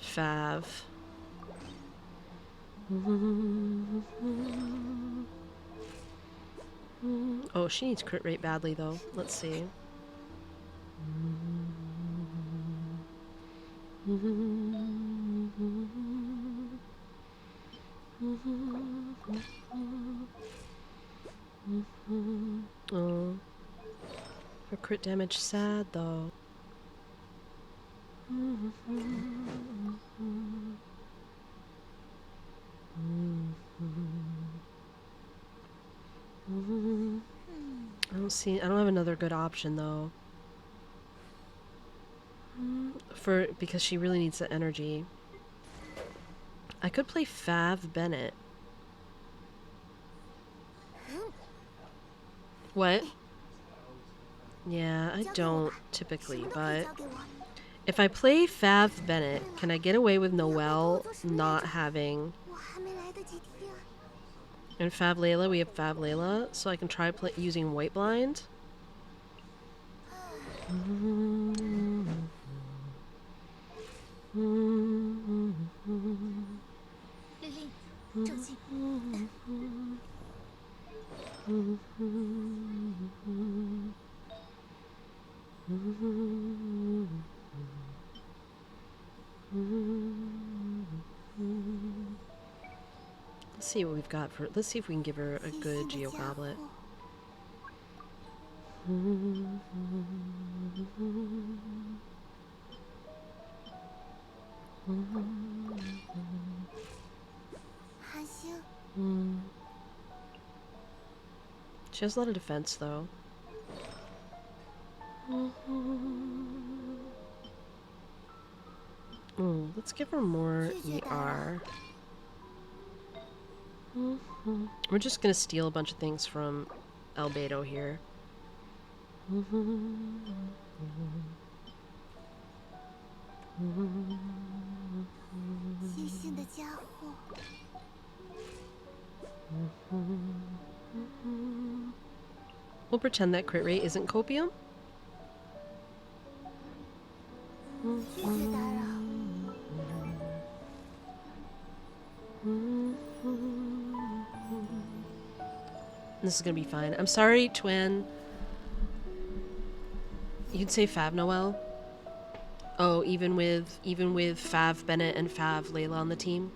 Fav. Oh, she needs crit rate badly though. Let's see. Oh. For crit damage, sad though. I don't have another good option though. Because she really needs the energy. I could play Fav Bennett. What? Yeah, I don't typically, but if I play Fav Bennett, can I get away with Noelle not having... In Fav Layla, we have Fav Layla, so I can try using White Blind. Let's see what we've got for. Let's see if we can give her a good Geo Goblet. She has a lot of defense, though. Let's give her more ER. We're just gonna steal a bunch of things from Albedo here. We'll pretend that crit rate isn't copium. This is gonna be fine. I'm sorry, Twin. You'd say Fav Noelle? Oh, even with Fav Bennett and Fav Layla on the team?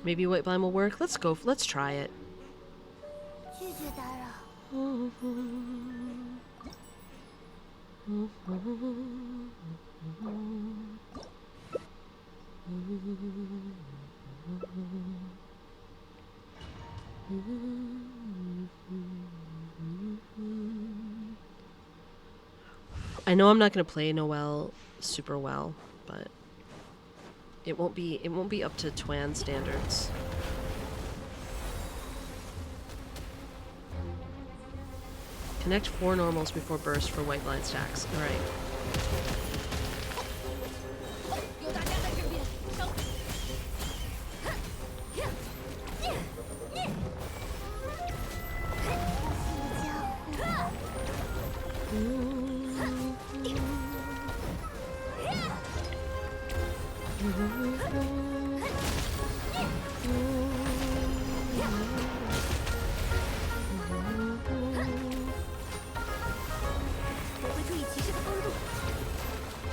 Maybe White Blind will work. Let's go. Let's try it. I know I'm not going to play Noelle super well, but it won't be up to Twan standards. Connect 4 normals before burst for White Blind stacks. All right.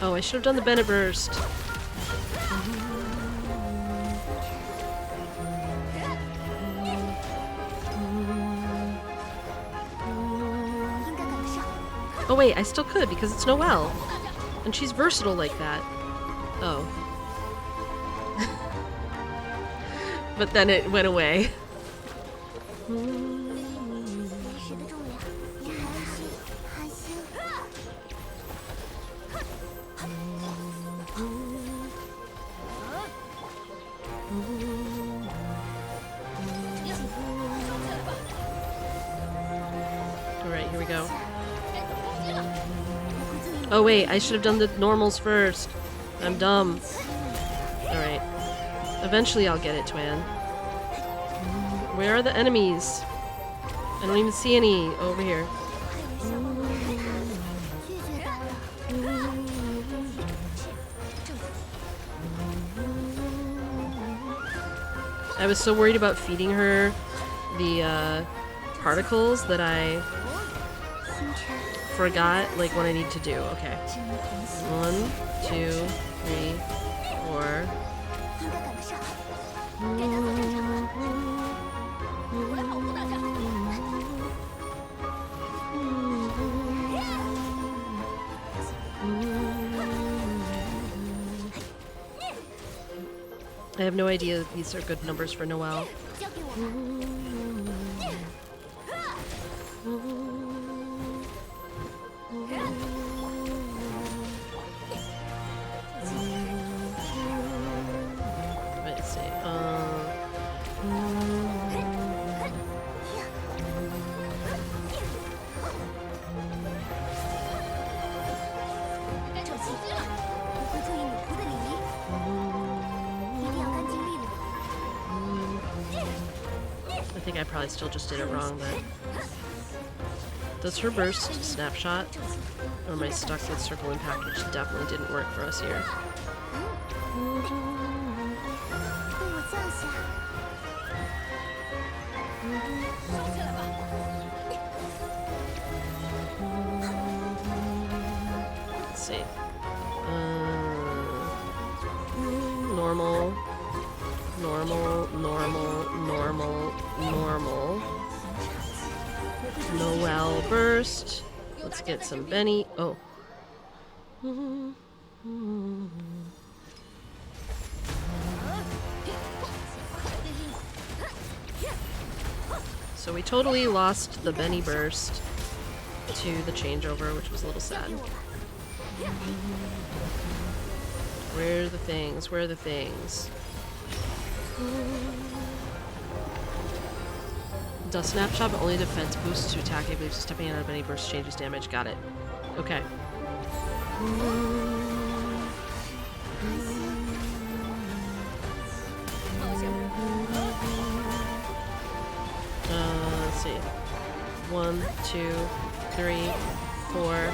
Oh, I should have done the Bennett burst. Oh wait, I still could because it's Noelle. And she's versatile like that. Oh. But then it went away. Alright, here we go. Oh wait, I should have done the normals first. I'm dumb. Alright. Eventually I'll get it, Twan. Where are the enemies? I don't even see any over here. I was so worried about feeding her the particles that I forgot like what I need to do. Okay. 1, 2, 3, 4. I have no idea that these are good numbers for Noelle. think I probably still just did it wrong, but... Does her burst snapshot? Or am I stuck with circle impact, which definitely didn't work for us here. Let's see. Normal. Normal, normal, normal, normal. Noelle burst. Let's get some Benny. Oh. So we totally lost the Benny burst to the changeover, which was a little sad. Where are the things? Where are the things? Does snapshot, but only defense boost to attack. I believe stepping out of any burst changes damage. Got it. Okay. Let's see. 1, 2, 3, 4.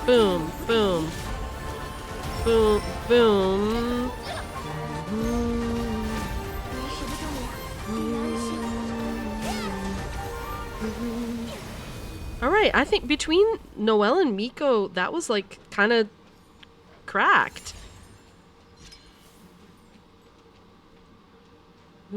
Boom, boom. Boom, boom. Alright, I think between Noelle and Miko, that was like kind of cracked. I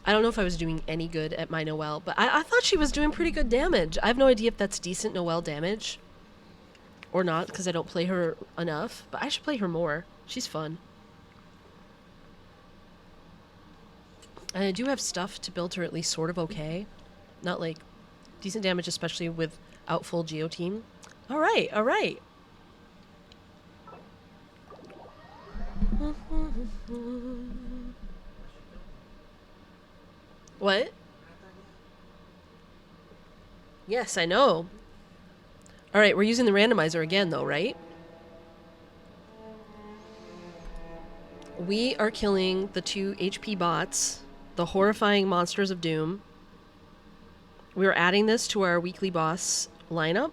don't know if I was doing any good at my Noelle, but I thought she was doing pretty good damage. I have no idea if that's decent Noelle damage or not, because I don't play her enough, but I should play her more. She's fun. And I do have stuff to build her at least sort of okay. Not like decent damage, especially without full Geo team. Alright, alright. What? Yes, I know. Alright, we're using the randomizer again though, right? We are killing the 2 HP bots, the horrifying monsters of doom. We are adding this to our weekly boss lineup.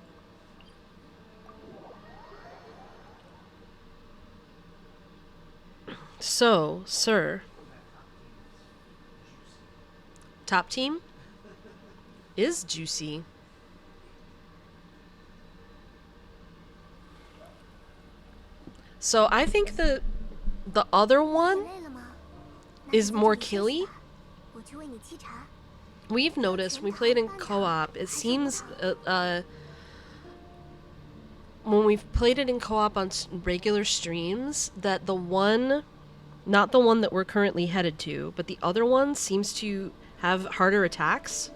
So, sir, top team is juicy. So I think the other one is more killy. We've noticed when we played in co-op, it seems when we've played it in co-op on regular streams, that the one, not the one that we're currently headed to, but the other one seems to have harder attacks.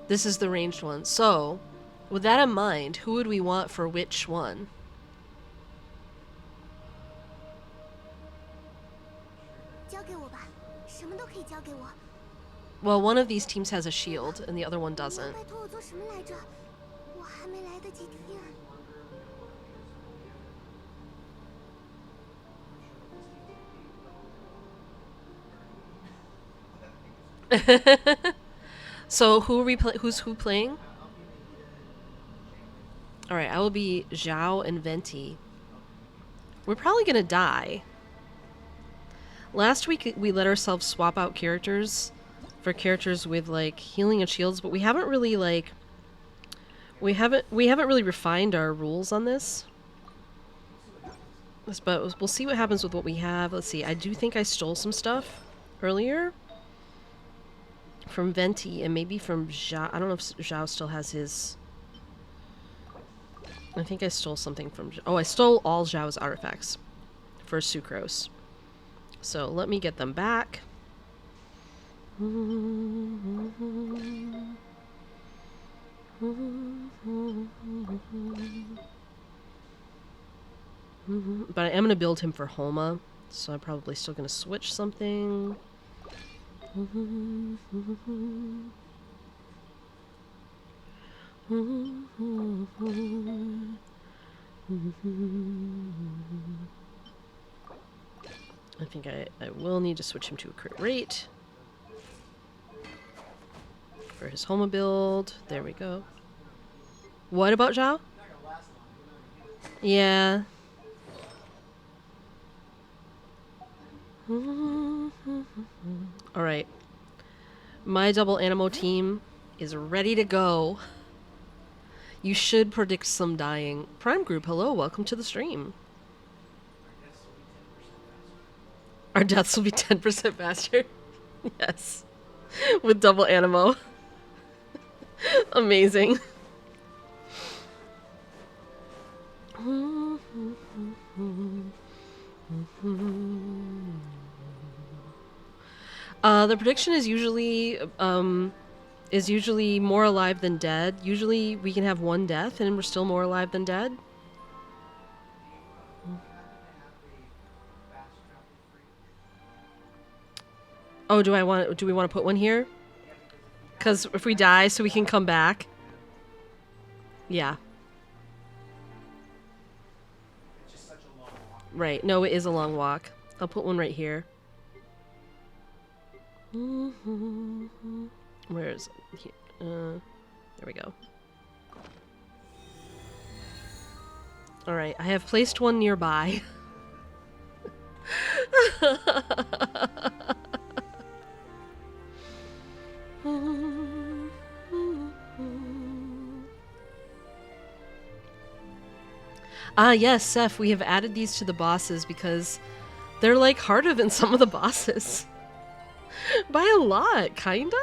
This is the ranged one. So, with that in mind, who would we want for which one? Well, one of these teams has a shield, and the other one doesn't. So who are we who's who playing? Alright, I will be Zhao and Venti. We're probably gonna die. Last week we let ourselves swap out characters for characters with like healing and shields, but we haven't really like we haven't really refined our rules on this. But we'll see what happens with what we have. Let's see. I do think I stole some stuff earlier from Venti and maybe from Zhao. I don't know if Zhao still has his. I think I stole something from. Oh, I stole all Zhao's artifacts for Sucrose. So let me get them back. But I am going to build him for Homa, so I'm probably still going to switch something. I think I will need to switch him to a crit rate. For his Homa build. There we go. What about Zhao? Yeah. Alright. My double Animo team is ready to go. You should predict some dying. Prime Group, hello, welcome to the stream. Our deaths will be 10% faster. Yes. With double Animo. Amazing. The prediction is usually more alive than dead. Usually we can have one death and we're still more alive than dead. Oh, do we want to put one here? Because if we die, so we can come back. Yeah. Right. No, it is a long walk. I'll put one right here. Where is it? There we go. Alright, I have placed one nearby. Ah, yes, Seth, we have added these to the bosses because they're, like, harder than some of the bosses. By a lot, kinda?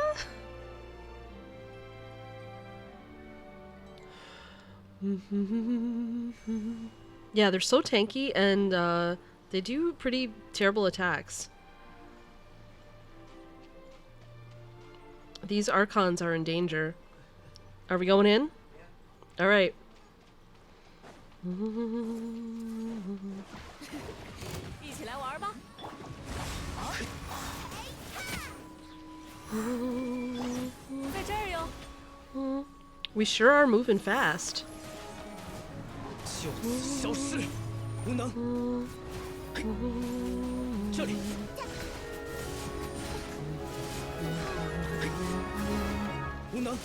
Yeah, they're so tanky, and they do pretty terrible attacks. These Archons are in danger. Are we going in? Alright. 一起来玩吧。 在这儿哟。 We sure are moving fast. 就此消失，无能。这里。无能。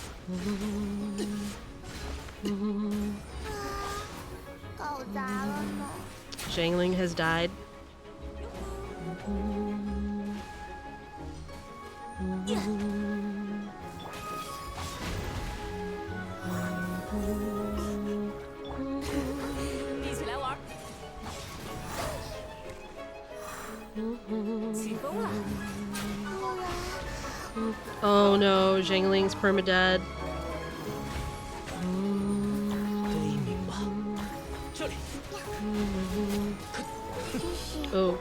搞砸了呢。 Zhangling has died. Oh no, Zhangling's permadead. Oh.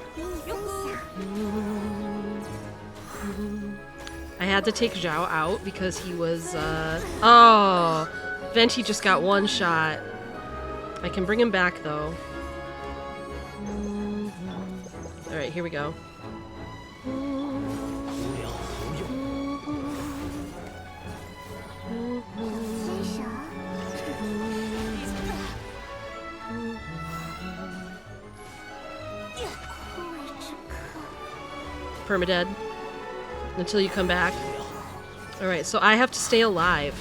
I had to take Zhao out because he was, Oh! Venti just got one shot. I can bring him back, though. Alright, here we go. Permadead. Until you come back. Alright, so I have to stay alive.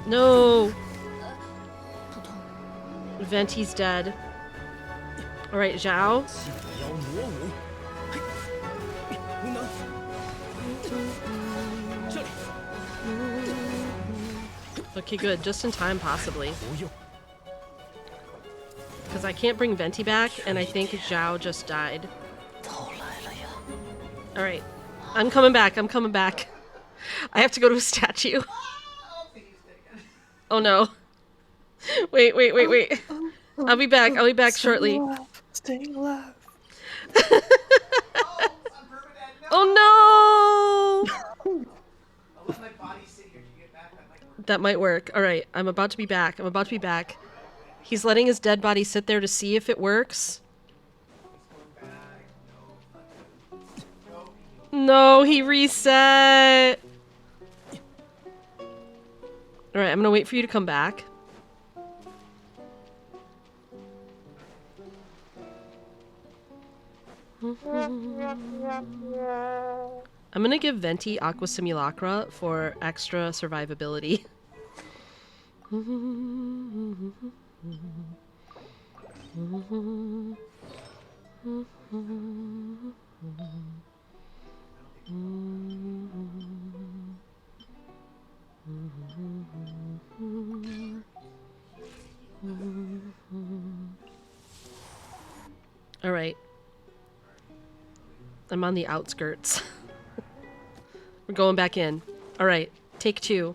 No! Venti's dead. Alright, Zhao. Okay, good. Just in time, possibly. Because I can't bring Venti back, and I think Zhao just died. Alright. I'm coming back, I'm coming back. I have to go to a statue. Oh no. Wait. I'll be back shortly. Staying alive. Oh no! That might work. Alright, I'm about to be back. He's letting his dead body sit there to see if it works. No, he reset! Alright, I'm gonna wait for you to come back. I'm gonna give Venti Aqua Simulacra for extra survivability. All right. I'm on the outskirts. We're going back in. All right, take 2.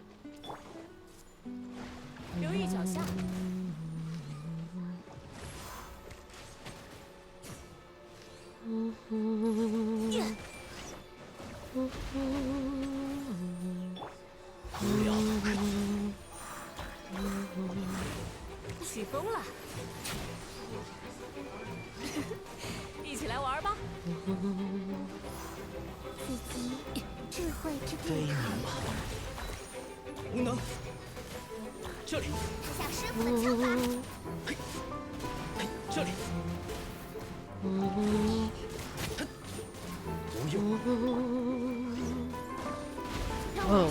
Whoa.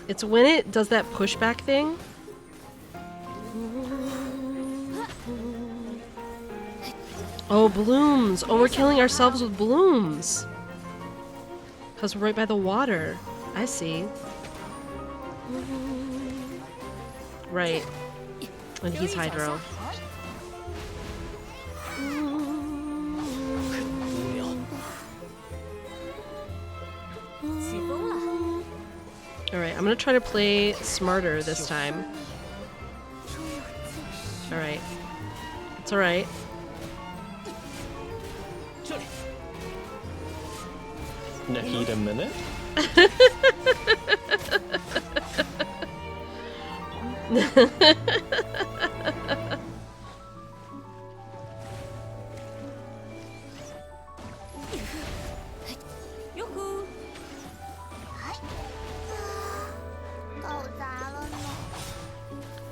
It's when it does that pushback thing. Oh, blooms. Oh, we're killing ourselves with blooms. Because we're right by the water. I see. Right. And he's hydro. Alright, I'm gonna try to play smarter this time. Alright. It's alright. Need a minute?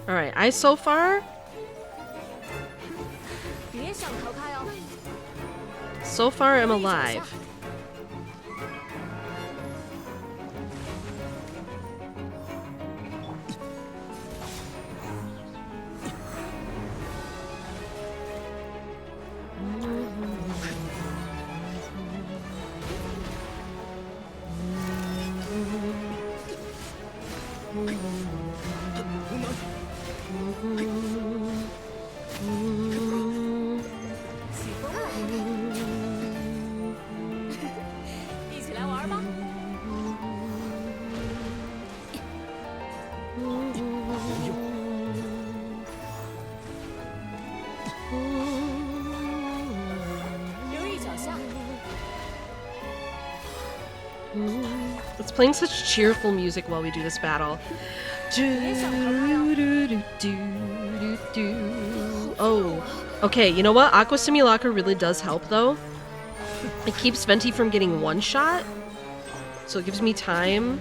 Alright, I so far am alive. It's playing such cheerful music while we do this battle. Oh, okay, you know what? Aqua Simulacra really does help, though. It keeps Venti from getting one shot, so it gives me time.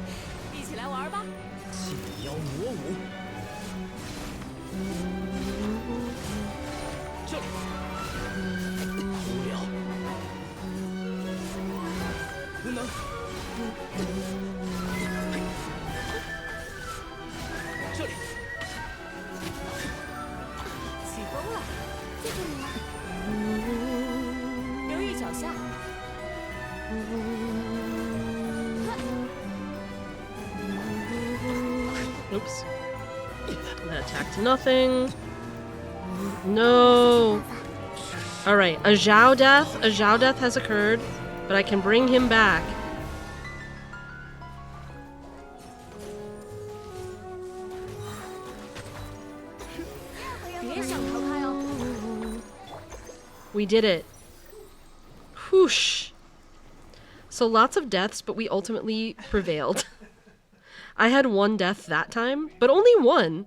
Oops. That attacked nothing. No. Alright, a Zhao death. A Zhao death has occurred, but I can bring him back. We did it. Whoosh. So lots of deaths, but we ultimately prevailed. I had one death that time, but only one.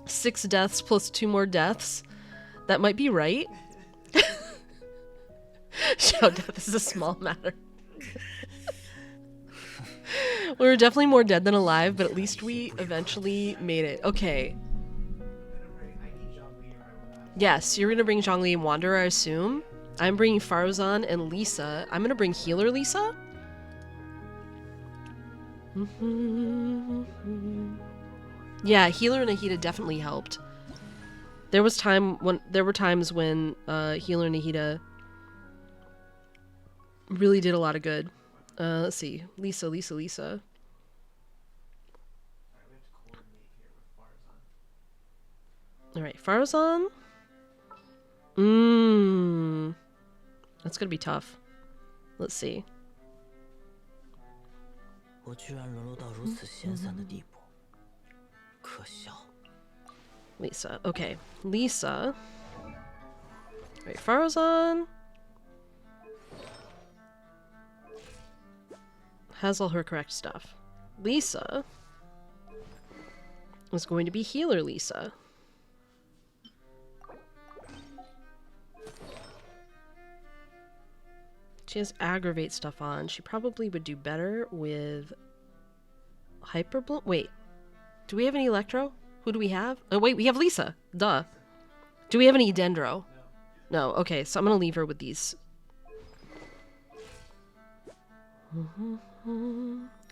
6 deaths plus 2 more deaths. That might be right. Shout death is a small matter. We were definitely more dead than alive, but at least we eventually made it. Okay. Yes, you're gonna bring Zhongli and Wanderer, I assume. I'm bringing Faruzan and Lisa. I'm gonna bring Healer Lisa. Yeah, Healer Nahida definitely helped. There were times when Healer Nahida really did a lot of good. Let's see. Lisa. Alright, Faruzan. That's gonna be tough. Let's see. Lisa. Okay. Lisa. Alright, Faruzan has all her correct stuff. Lisa is going to be Healer Lisa. She has aggravate stuff on. She probably would do better with Hyper Bloom. Wait, do we have any Electro? Who do we have? Oh wait, we have Lisa. Duh. Do we have any Dendro? No. Okay, so I'm gonna leave her with these.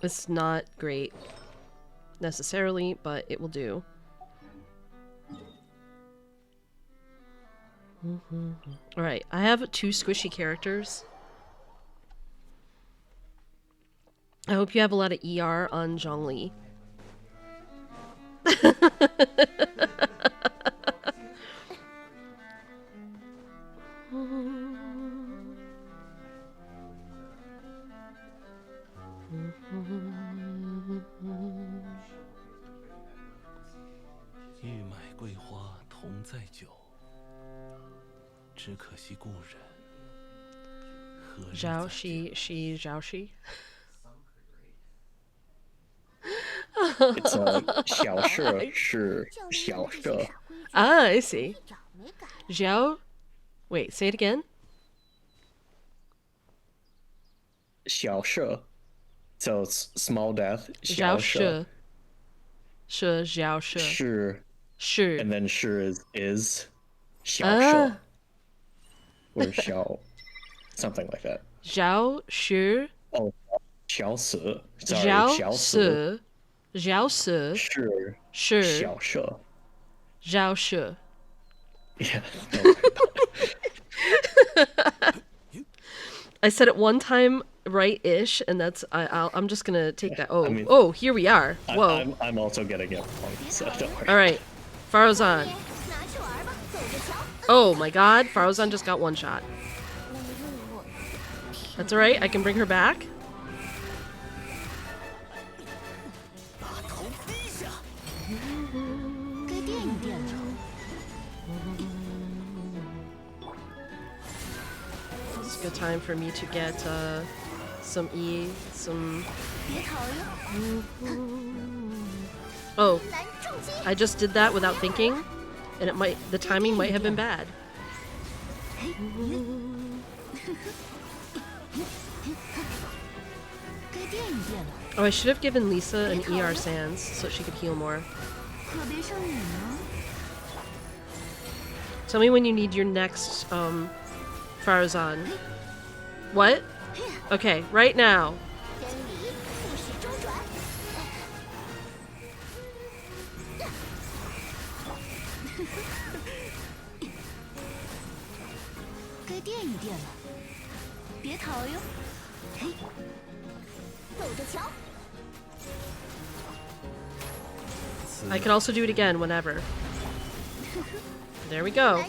It's not great necessarily, but it will do. Alright, I have 2 squishy characters. I hope you have a lot of ER on Zhongli. Zhao Shi. It's a 小事是小事. Ah, I see. Zhao. Wait, say it again. 小事. So it's small death. 小事. Zhao shi. 是. And then 是 is. 小事. Or 小. Something like that. 小事. Oh, 小死. Sorry, 小死. 小死. 是小事. 小事. Yeah. I said it one time right-ish, and that's I'm just gonna take that. Oh, here we are. Whoa. I'm also getting it wrong, so don't worry. All right, Faruzan. Oh my God, Faruzan just got one shot. That's all right. I can bring her back. It's a good time for me to get some E, some... Oh, I just did that without thinking, and the timing might have been bad. Oh, I should have given Lisa an ER Sans so she could heal more. Tell me when you need your next Faruzan. What? Okay, right now. I can also do it again whenever. There we go.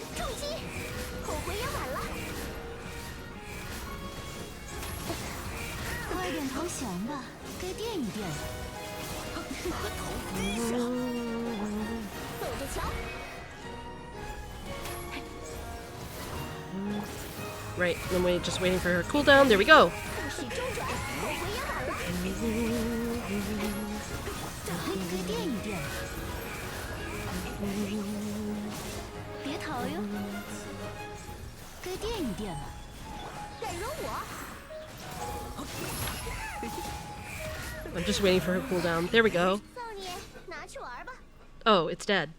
Right, then we're just waiting for her cooldown. There we go. I'm just waiting for her cooldown. There we go. Oh, it's dead.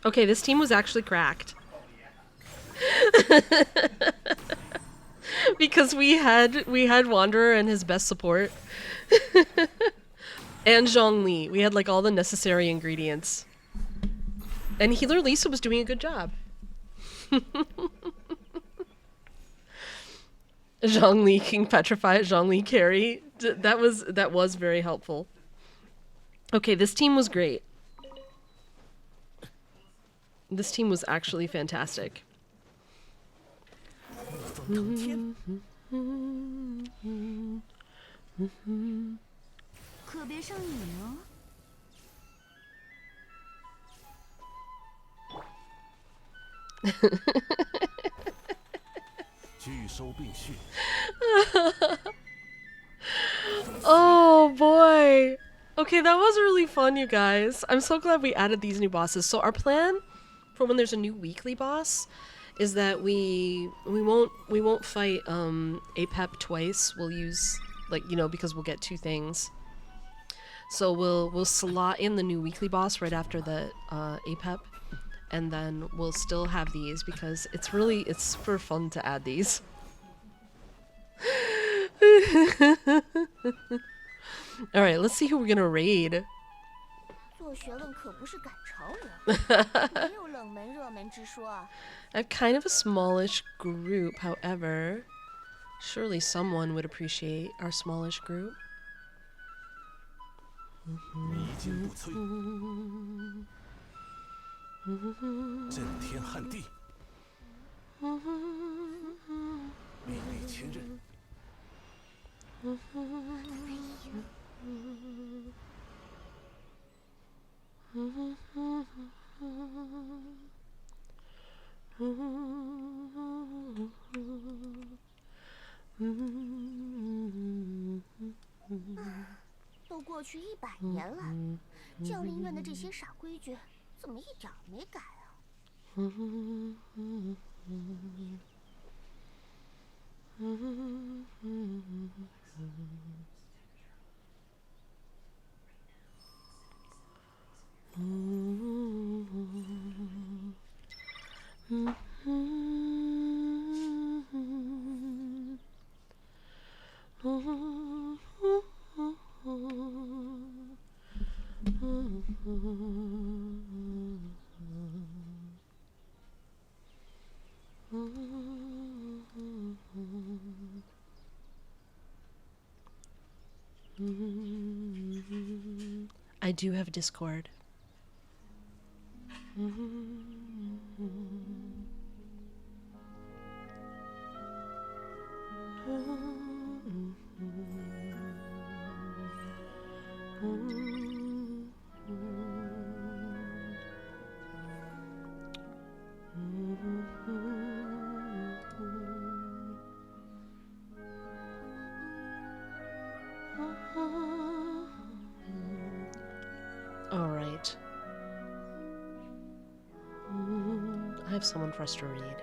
Okay, this team was actually cracked. Because we had Wanderer and his best support. And Zhongli. We had like all the necessary ingredients. And Healer Lisa was doing a good job. Zhongli King Petrify, Zhongli carry. That was very helpful. Okay, this team was great. This team was actually fantastic. Oh boy. Okay, that was really fun, you guys. I'm so glad we added these new bosses. So our plan for when there's a new weekly boss is that we won't fight APEP twice. We'll use, like, you know, because we'll get 2 things. So we'll slot in the new weekly boss right after the APEP, and then we'll still have these because it's for fun to add these. All right, let's see who we're gonna raid. I have kind of a smallish group, however, surely someone would appreciate our smallish group.都过去100年了，教练院的这些傻规矩怎么一点没改啊？ I do have Discord. All right. I have someone for us to read.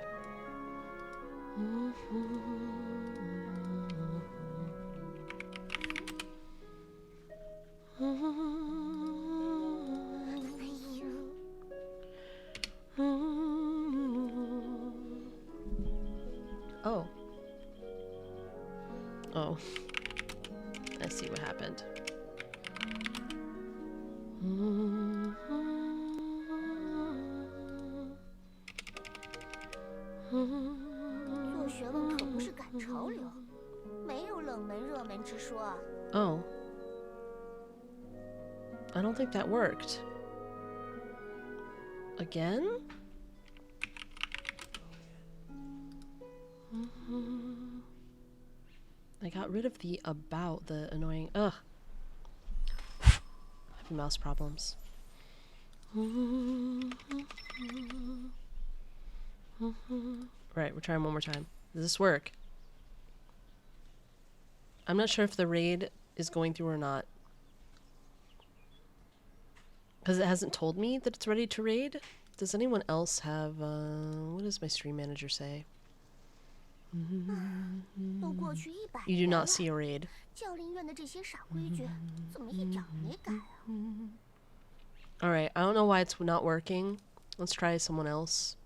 Oh. Oh. I see what happened. 做学问可不是赶潮流，没有冷门热门之说。Oh. I don't think that worked. Again? I got rid of the about, the annoying. Ugh. I have mouse problems. Right, we're trying one more time. Does this work? I'm not sure if the raid is going through or not. Because it hasn't told me that it's ready to raid. Does anyone else have, what does my stream manager say? 都过去100 You do 年了， not see a raid. 教令院的这些傻规矩怎么一点儿没改啊？ Alright, I don't know why it's not working. Let's try someone else.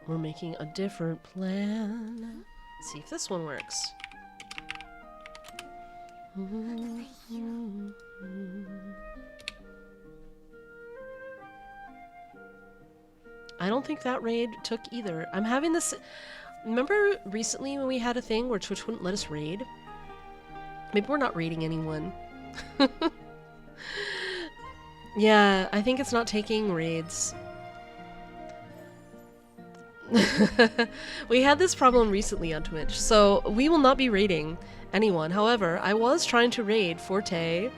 We're making a different plan. Let's see if this one works. I don't think that raid took either. I'm having this... Remember recently when we had a thing where Twitch wouldn't let us raid? Maybe we're not raiding anyone. Yeah, I think it's not taking raids. We had this problem recently on Twitch, so we will not be raiding anyone. However, I was trying to raid Forte,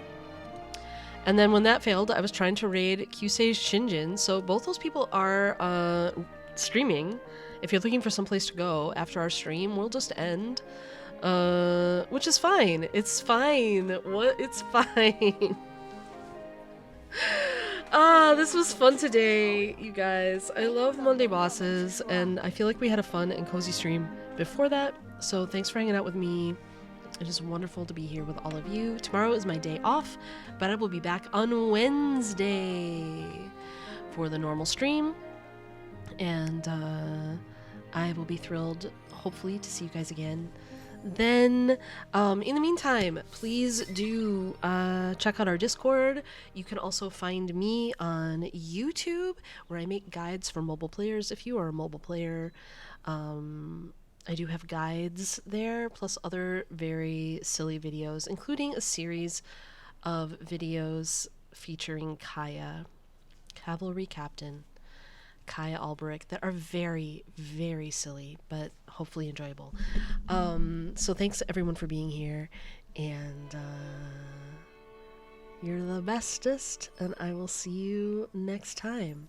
and then when that failed, I was trying to raid Kyusei's Shinjin, so both those people are streaming. If you're looking for some place to go after our stream, we'll just end. Which is fine. It's fine. What? It's fine. This was fun today, you guys. I love Monday Bosses, and I feel like we had a fun and cozy stream before that, so thanks for hanging out with me. It is wonderful to be here with all of you. Tomorrow is my day off, but I will be back on Wednesday for the normal stream, and I will be thrilled, hopefully, to see you guys again. Then, in the meantime, please do check out our Discord. You can also find me on YouTube, where I make guides for mobile players. If you are a mobile player, I do have guides there, plus other very silly videos, including a series of videos featuring Kaya, Cavalry Captain Kaya Albrecht, that are very, very silly, but hopefully enjoyable. So thanks everyone for being here, and you're the bestest, and I will see you next time.